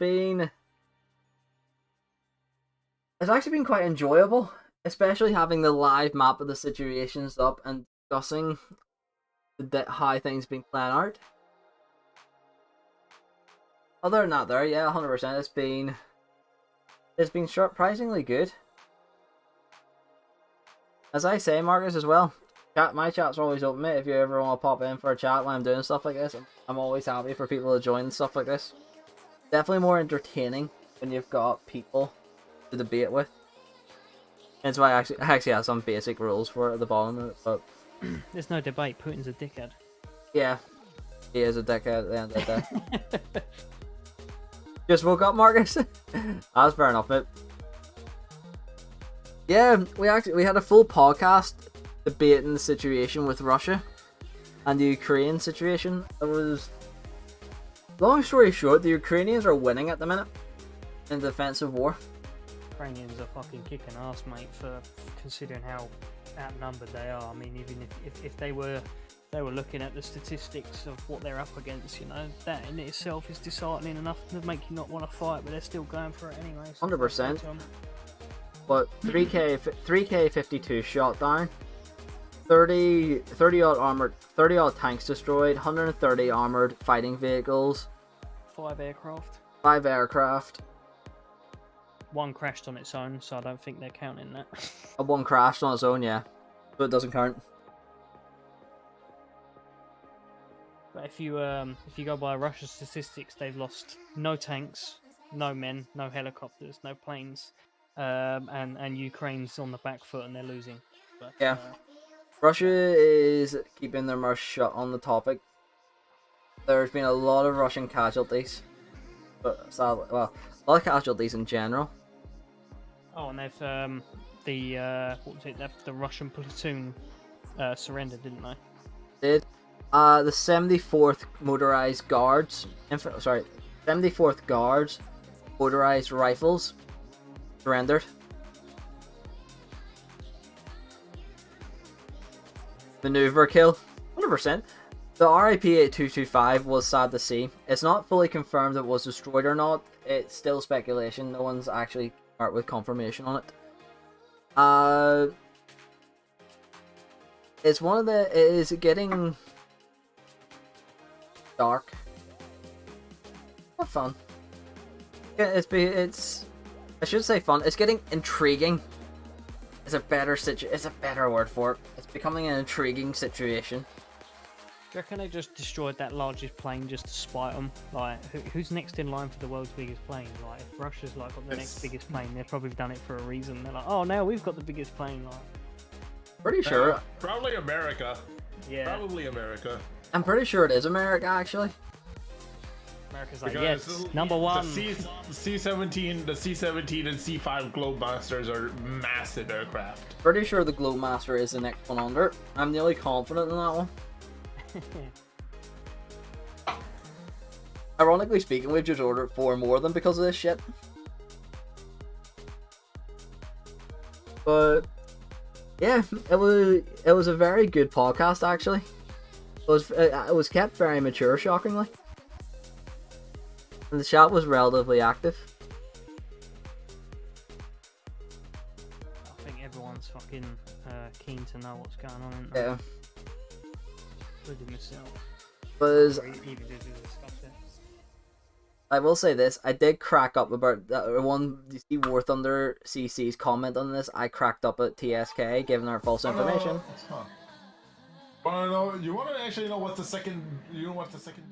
actually been quite enjoyable, especially having the live map of the situations up and discussing how things been playing out. Other than that, there, yeah, 100%. It's been surprisingly good. As I say, Marcus, as well, my chat's always open, mate. If you ever want to pop in for a chat when I'm doing stuff like this, I'm always happy for people to join stuff like this. Definitely more entertaining when you've got people to debate with. That's why I actually have some basic rules for it at the bottom, but there's no debate. Putin's a dickhead. Yeah, he is a dickhead at the end of the day. Just woke up, Marcus. That's fair enough, mate. Yeah, we had a full podcast debating the situation with Russia and the Ukraine situation. It was, long story short, the Ukrainians are winning at the minute in defensive war. Ukrainians are fucking kicking ass, mate, for considering how outnumbered they are. I mean, even if they were looking at the statistics of what they're up against, you know, that in itself is disheartening enough to make you not want to fight, but they're still going for it anyway. So 100%. But 3k 52 shot down, 30 odd tanks destroyed, 130 armored fighting vehicles, 5 aircraft. 1 crashed on its own, so I don't think they're counting that. One crashed on its own, yeah, but it doesn't count. But if you go by Russia's statistics, they've lost no tanks, no men, no helicopters, no planes. And Ukraine's on the back foot and they're losing. But, yeah, Russia is keeping their mouth shut on the topic. There's been a lot of Russian casualties, but sadly, well, a lot of casualties in general. Oh, and they've the Russian platoon surrendered, didn't they? Did the 74th motorized guards? 74th guards motorized rifles surrendered. Maneuver kill, 100%. The RIP 8225 was sad to see. It's not fully confirmed it was destroyed or not. It's still speculation. No one's actually come out with confirmation on it. It is getting dark. Not fun. I should say fun. It's getting intriguing. It's a better word for it. It's becoming an intriguing situation. Do you reckon they just destroyed that largest plane just to spite them? Like, who's next in line for the world's biggest plane? Like, if Russia's like got the next biggest plane, they've probably done it for a reason. They're like, oh, now we've got the biggest plane. Like, pretty sure. Probably America. Yeah. Probably America. I'm pretty sure it is America, actually. America's like, Because yes, number one. The C-17 and C-5 Globemasters are massive aircraft. Pretty sure the Globemaster is the next one under. I'm nearly confident in that one. Ironically speaking, we've just ordered 4 more of them because of this shit. But yeah, it was a very good podcast actually. It was kept very mature, shockingly, and the chat was relatively active. I think everyone's fucking keen to know what's going on. Isn't Yeah. Including myself. But Or even to discuss it. I will say this: I did crack up about that one. You see, War Thunder CC's comment on this. I cracked up at TSK, giving our false information. You want to actually know what's the second? You know what's the second?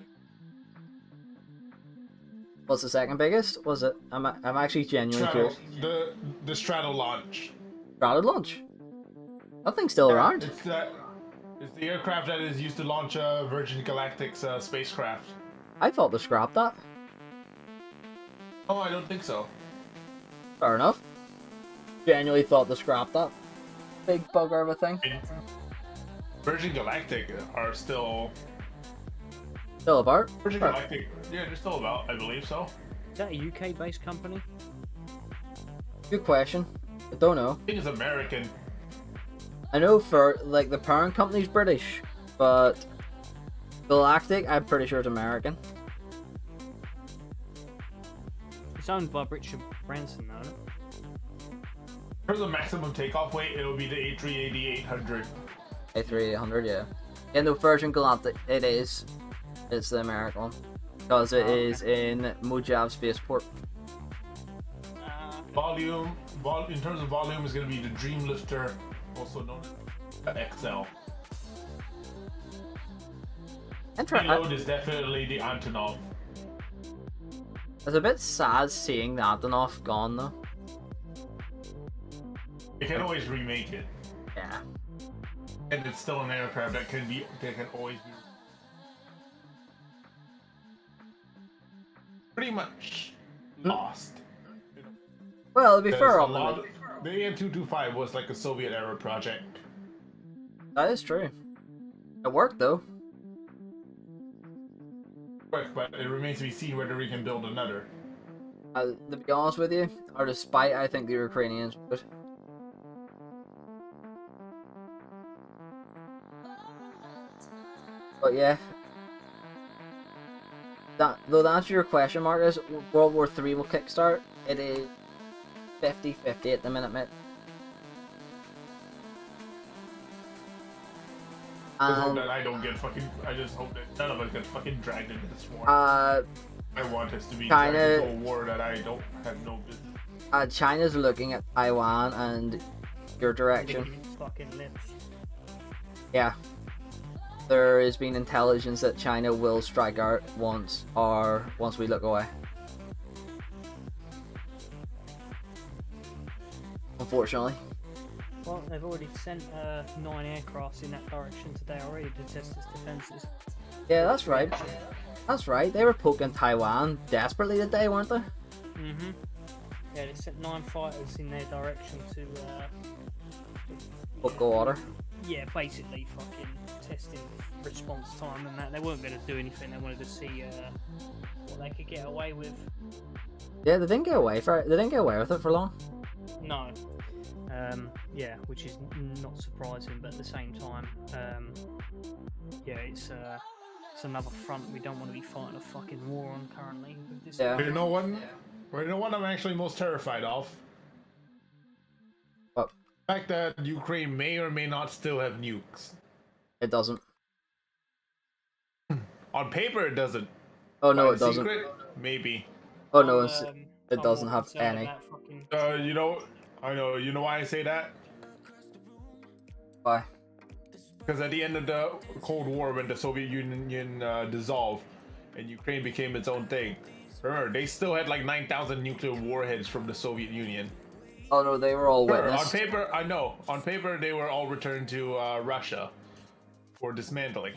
What's the second biggest? Was it? I'm actually genuinely curious. The Strato launch. Strato launch. That thing's still around. It's the aircraft that is used to launch Virgin Galactic's spacecraft. I thought they scrapped that. Oh, I don't think so. Fair enough. Genuinely thought they scrapped that. Big bugger of a thing. Virgin Galactic are still about. Virgin Galactic, yeah, they're still about. I believe so. Is that a UK-based company? Good question. I don't know. I think it's American. I know for like the parent company's British, but Galactic, I'm pretty sure it's American. It's owned by Richard Branson, though, isn't it? In terms of maximum takeoff weight, it'll be the A380-800. A300, yeah. In the Virgin Galactic, it is. It's the American one. Because it is in Mojave Spaceport. Volume, in terms of volume, is going to be the Dreamlifter, also known as XL. Payload is definitely the Antonov. It's a bit sad seeing the Antonov gone, though. They can always remake it. Yeah. And it's still an aircraft that can always be pretty much lost. Well, to be fair, the AN-225 was like a Soviet era project. That is true. It worked though. But it remains to be seen whether we can build another. To be honest with you, or despite I think the Ukrainians would. But yeah. Though to answer your question, Marcus, World War III will kickstart. It is 50-50 at the minute, mate. I just hope that I don't get fucking. I just hope that none of us get fucking dragged into this war. I want us to be dragged into a war that I don't have no business. China's looking at Taiwan and your direction. Yeah. There has been intelligence that China will strike out once we look away. Unfortunately. Well, they've already sent 9 aircrafts in that direction today already to test its defences. Yeah, that's right. That's right. They were poking Taiwan desperately today, weren't they? Mm-hmm. Yeah, they sent 9 fighters in their direction to poke the water. Yeah, basically fucking testing response time and that. They weren't going to do anything. They wanted to see what they could get away with. Yeah, they didn't get away with it for long. No. Yeah, which is not surprising, but at the same time, yeah, it's another front we don't want to be fighting a fucking war on currently. With this You know what I'm actually most terrified of? What? The fact that Ukraine may or may not still have nukes. It doesn't. On paper, it doesn't. Oh no, it doesn't. Secret, maybe. Oh no, it doesn't have any. I know. You know why I say that? Why? Because at the end of the Cold War, when the Soviet Union dissolved and Ukraine became its own thing, remember they still had like 9,000 nuclear warheads from the Soviet Union. Oh no, they were all witnessed. On paper, I know. On paper, they were all returned to Russia for dismantling.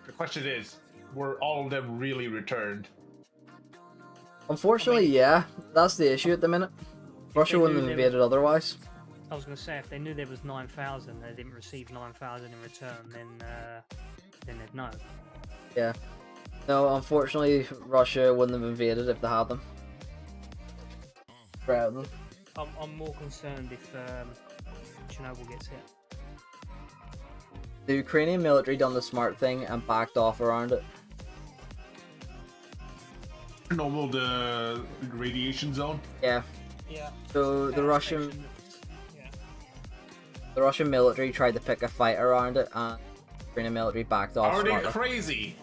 The question is, were all of them really returned? Unfortunately, yeah, that's the issue at the minute. Russia wouldn't have invaded otherwise. I was going to say, if they knew there was 9,000, they didn't receive 9,000 in return, then they'd know. Yeah. No, unfortunately, Russia wouldn't have invaded if they had them. Them. I'm more concerned if Chernobyl gets hit. The Ukrainian military done the smart thing and backed off around it. Chernobyl, the radiation zone? Yeah. Yeah. So the Russian military tried to pick a fight around it, and the Ukrainian military backed off. Are they crazy?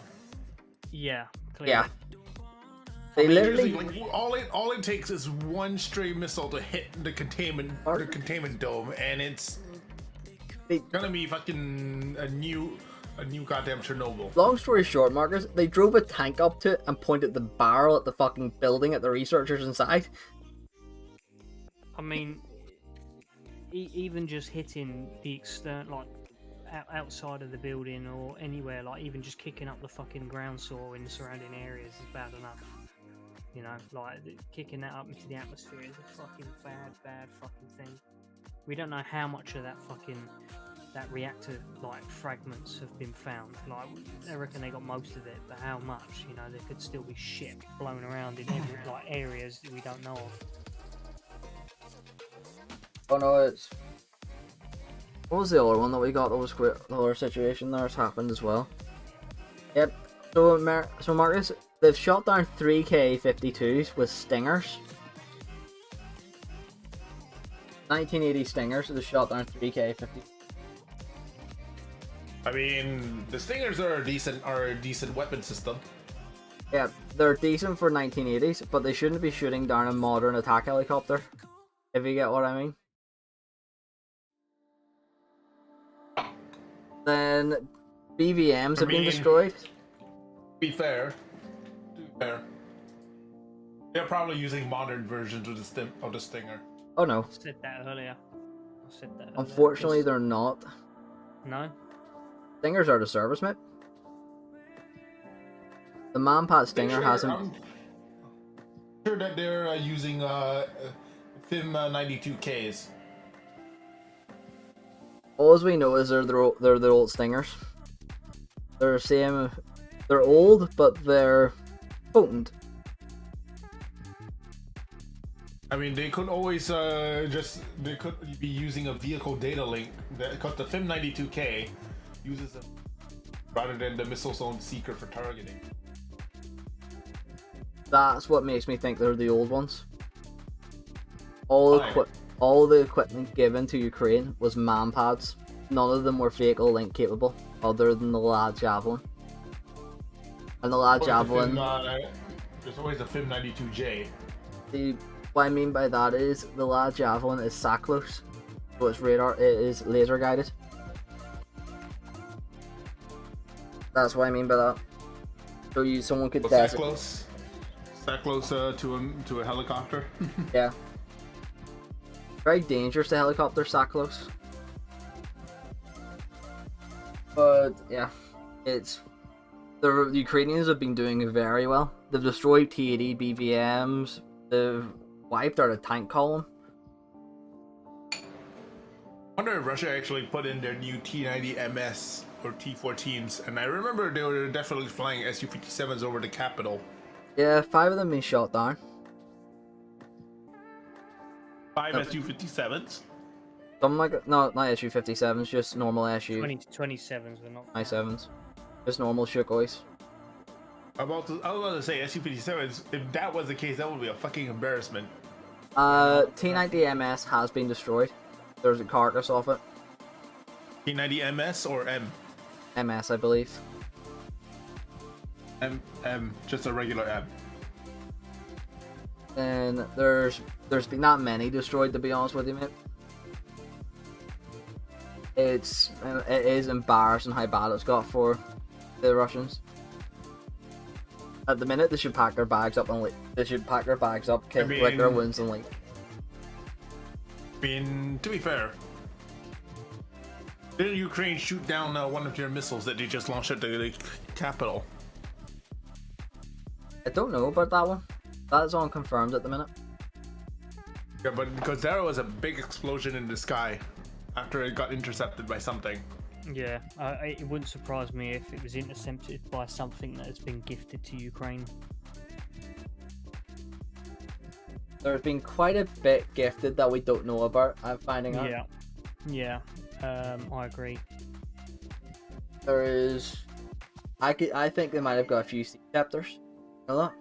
Yeah. Clearly. Yeah. They literally all it takes is one stray missile to hit the containment dome, and it's gonna be fucking a new goddamn Chernobyl. Long story short, Marcus, they drove a tank up to it and pointed the barrel at the fucking building at the researchers inside. I mean, even just hitting the external, like outside of the building or anywhere, like even just kicking up the fucking ground soil in the surrounding areas is bad enough. You know, like kicking that up into the atmosphere is a fucking bad fucking thing. We don't know how much of that reactor like fragments have been found. Like, I reckon they got most of it, but how much? You know, there could still be shit blown around in every like areas that we don't know of. Oh no, it's... What was the other one that we got that was great? The other situation there's happened as well. Yep. So Marcus, they've shot down 3 Ka-52s with Stingers. 1980 Stingers, so they shot down 3 Ka-52. I mean, the Stingers are a decent weapon system. Yeah, they're decent for 1980s, but they shouldn't be shooting down a modern attack helicopter. If you get what I mean. Then BVMs have been destroyed. To be fair, they're probably using modern versions of the Stinger. Oh no. I said that earlier. Unfortunately, they're not. No. Stingers are the service, mate. The Manpat Stinger hasn't. I'm sure that they're using FIM 92Ks. All as we know is they're the old Stingers. They're same. They're old, but they're potent. I mean, they could always they could be using a vehicle data link because the FIM 92K uses them rather than the missile zone seeker for targeting. That's what makes me think they're the old ones. All the equipment given to Ukraine was manpads. None of them were vehicle link capable, other than the LAD Javelin. And the LAD Javelin. There's always a FIM 92J. What I mean by that is the LAD Javelin is SACLOS, so its radar it is laser guided. That's what I mean by that. So someone could test SACLOS to a helicopter. Yeah. Very dangerous to helicopter SACLOS. But yeah, the Ukrainians have been doing very well. They've destroyed T-80 BVMs. They've wiped out a tank column. I wonder if Russia actually put in their new T-90 MS or T-14s, and I remember they were definitely flying Su-57s over the capital. Yeah, 5 of them been shot down. 5 Su-57s? Something like that. No, not Su-57s, just normal Su. 27s were not. 27s. Just normal Shukos. I was about to say Su-57s. If that was the case, that would be a fucking embarrassment. T-90 MS has been destroyed. There's a carcass of it. T-90 MS or M? MS, I believe. M, just a regular M. And there's been not many destroyed, to be honest with you, mate. It is embarrassing how bad it's got for the Russians. At the minute, they should pack their bags up and kill regular wounds and leave. I mean, to be fair, didn't Ukraine shoot down one of their missiles that they just launched at the capital? I don't know about that one. That's unconfirmed at the minute. Yeah, but because there was a big explosion in the sky after it got intercepted by something. Yeah, it wouldn't surprise me if it was intercepted by something that has been gifted to Ukraine. There's been quite a bit gifted that we don't know about, I'm finding out. Yeah, I agree. There is... I think they might have got a few sea scepters. Know that?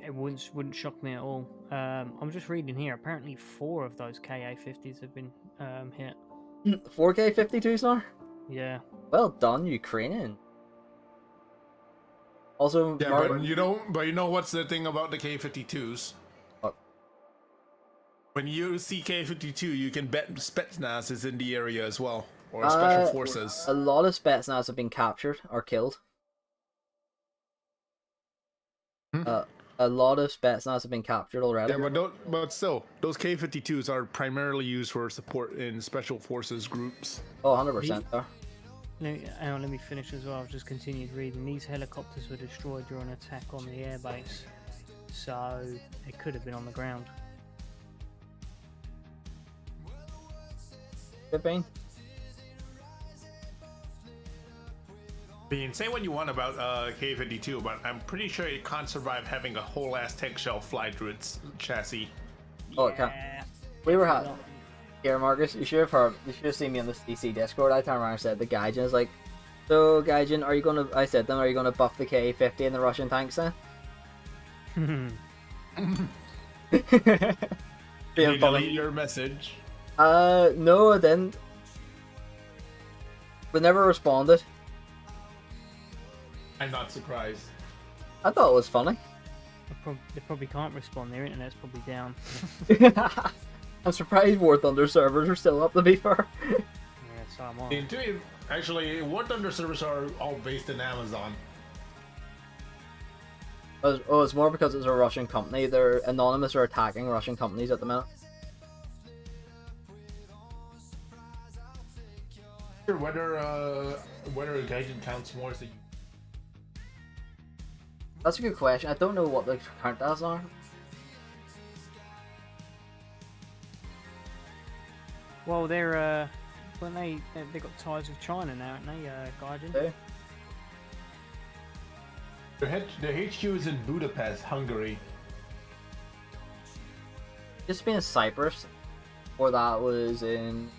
It wouldn't shock me at all. I'm just reading here. Apparently, 4 of those KA-50s have been hit. 4K-52s now? Yeah. Well done, Ukrainian. Also, yeah, but you know what's the thing about the K-52s? What? When you see K-52, you can bet Spetsnaz is in the area as well, or special forces. A lot of Spetsnaz have been captured or killed. A lot of Spetsnaz have been captured already. Yeah, but still, those K-52s are primarily used for support in special forces groups. Oh, 100% though. Hang on, let me finish as well. I've just continued reading. These helicopters were destroyed during an attack on the airbase, so it could have been on the ground. Could be. I mean, say what you want about K-52, but I'm pretty sure it can't survive having a whole ass tank shell fly through its chassis. Oh, it can't. We were having... Here, Marcus, you should have heard. You should have seen me on the DC Discord. I turned around and said to Gaijin, I was like, "So, Gaijin, are you gonna?" I said to them, "Are you gonna buff the K-50 and the Russian tanks then?" Did you delete your message? No, I didn't. We never responded. I'm not surprised. I thought it was funny. They probably can't respond. Their internet's probably down. I'm surprised War Thunder servers are still up, to be fair. Yeah, so am I. Actually, War Thunder servers are all based in Amazon. Oh, it's more because it's a Russian company. They're anonymous or attacking Russian companies at the minute. Whether a Gaijin counts more as a... That's a good question. I don't know what the count as are. Well, they're when they got ties with China now, aren't they, Gaijin? Yeah. Their HQ is in Budapest, Hungary. Just been in Cyprus, or that was in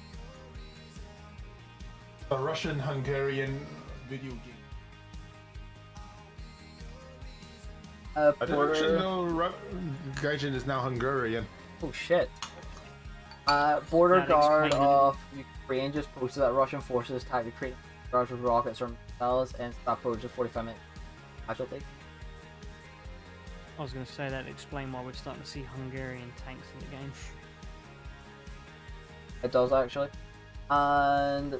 a Russian-Hungarian video game. I didn't actually know Gaijin is now Hungarian. Oh shit. Border guard of Ukraine just posted that Russian forces attacked Ukraine guards with rockets or missiles and that approach of 45-minute casualty. I was going to say that explain why we're starting to see Hungarian tanks in the game. It does actually. And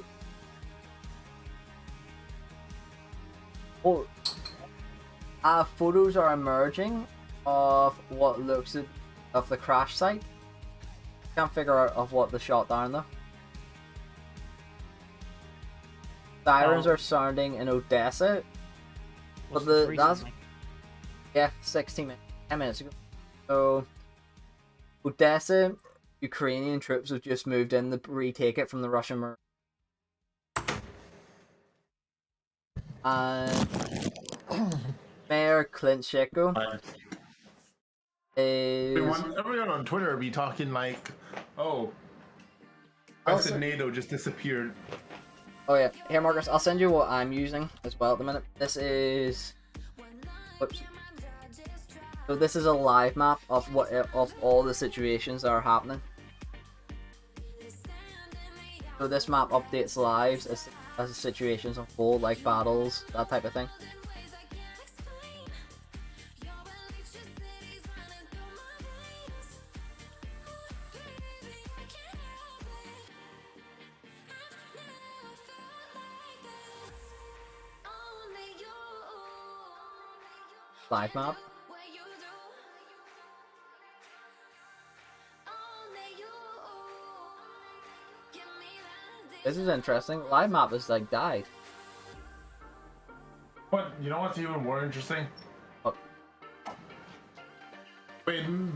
photos are emerging of what looks of the crash site. Can't figure out of what the shot down though. Sirens are sounding in Odessa, but that's 10 minutes ago. So Odessa, Ukrainian troops have just moved in to retake it from the Russian. And Mayor Klitschko is... Everyone on Twitter be talking like, oh, I said NATO just disappeared. Oh yeah, here Marcus, I'll send you what I'm using as well at the minute. This is... Whoops. So this is a live map of all the situations that are happening. So this map updates lives as the situations unfold, like battles, that type of thing. Live map. This is interesting. Live map is like died. What? You know what's even more interesting? Oh.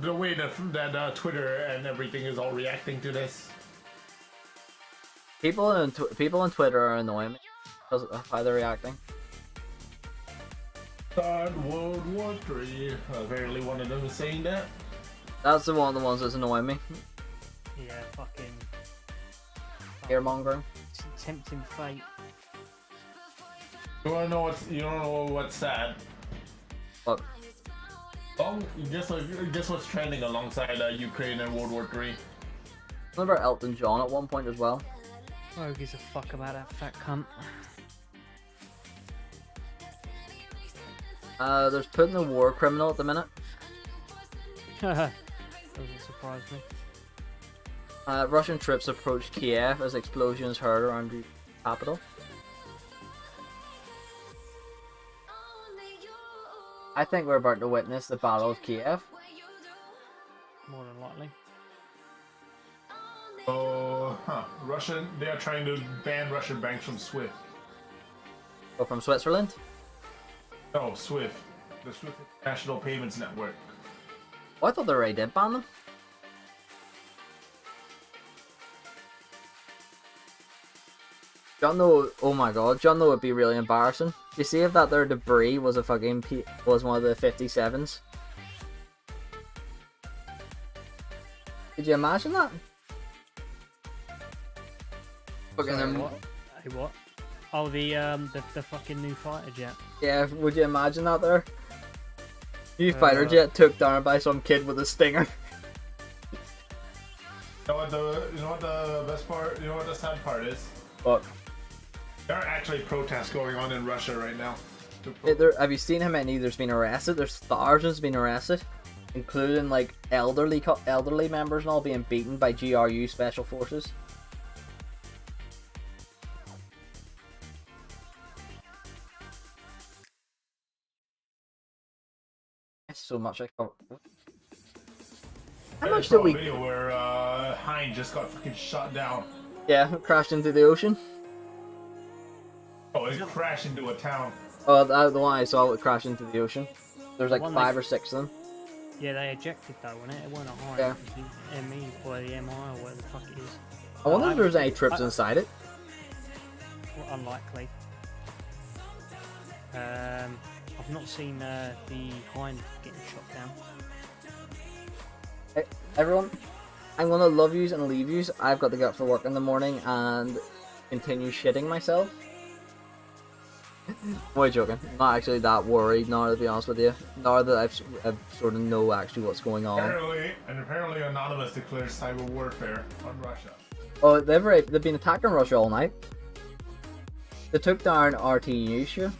the way that Twitter and everything is all reacting to this. People on Twitter are annoying me because of how they're reacting. Start World War III. Apparently, one of them is saying that. That's the ones that's annoying me. Yeah, fucking Fearmongering. Tempting fate. You don't know what's sad? What? Oh, guess what's trending alongside Ukraine and World War III? Remember Elton John at one point as well. Oh, who gives a fuck about that fat cunt? There's Putin a war criminal at the minute. Doesn't surprise me. Russian troops approach Kiev as explosions heard around the capital. I think we're about to witness the Battle of Kiev. More than likely. Oh, they are trying to ban Russian banks from SWIFT. Oh, from Switzerland? No, SWIFT. The SWIFT National Payments Network. Oh, I thought they already did ban them. John, though, oh my god, John, though, would be really embarrassing. You see if that their debris was a fucking was one of the 57s. Could you imagine that? Fucking Sorry, what? Hey, what? Oh, the fucking new fighter jet. Yeah, would you imagine that there? New fighter jet took down by some kid with a stinger. You know what the best part? You know what the sad part is? What? There are actually protests going on in Russia right now. Have you seen how many there's been arrested? There's thousands been arrested, including like elderly members and all being beaten by GRU special forces. So much I covered. How much did we? Video where Hein just got fucking shot down. Yeah, crashed into the ocean. Oh, it crashed into a town. Oh, the one I saw it crash into the ocean. There's like 5 or 6 of them. Yeah, they ejected though, wasn't it? It wasn't a Hein. Yeah. It was the ME or the MI or whatever the fuck it is. I wonder if there's any troops inside it. Well, unlikely. I've not seen the Hein getting shot down. Hey, everyone, I'm gonna love yous and leave yous. I've got to get up for work in the morning and continue shitting myself. I'm only joking. I'm not actually that worried now, to be honest with you. Now that I've sort of know actually what's going on. Apparently Anonymous declares cyber warfare on Russia. Oh, they've been attacking Russia all night. They took down RT News, sure.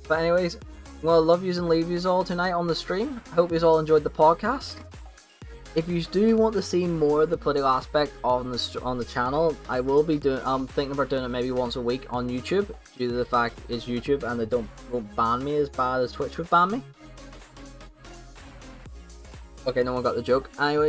But anyways, well, love yous and leave yous all tonight on the stream. Hope yous all enjoyed the podcast. If you do want to see more of the political aspect on the channel, I will be doing. I'm thinking about doing it maybe once a week on YouTube, due to the fact it's YouTube and they won't ban me as bad as Twitch would ban me. Okay, no one got the joke. Anyway.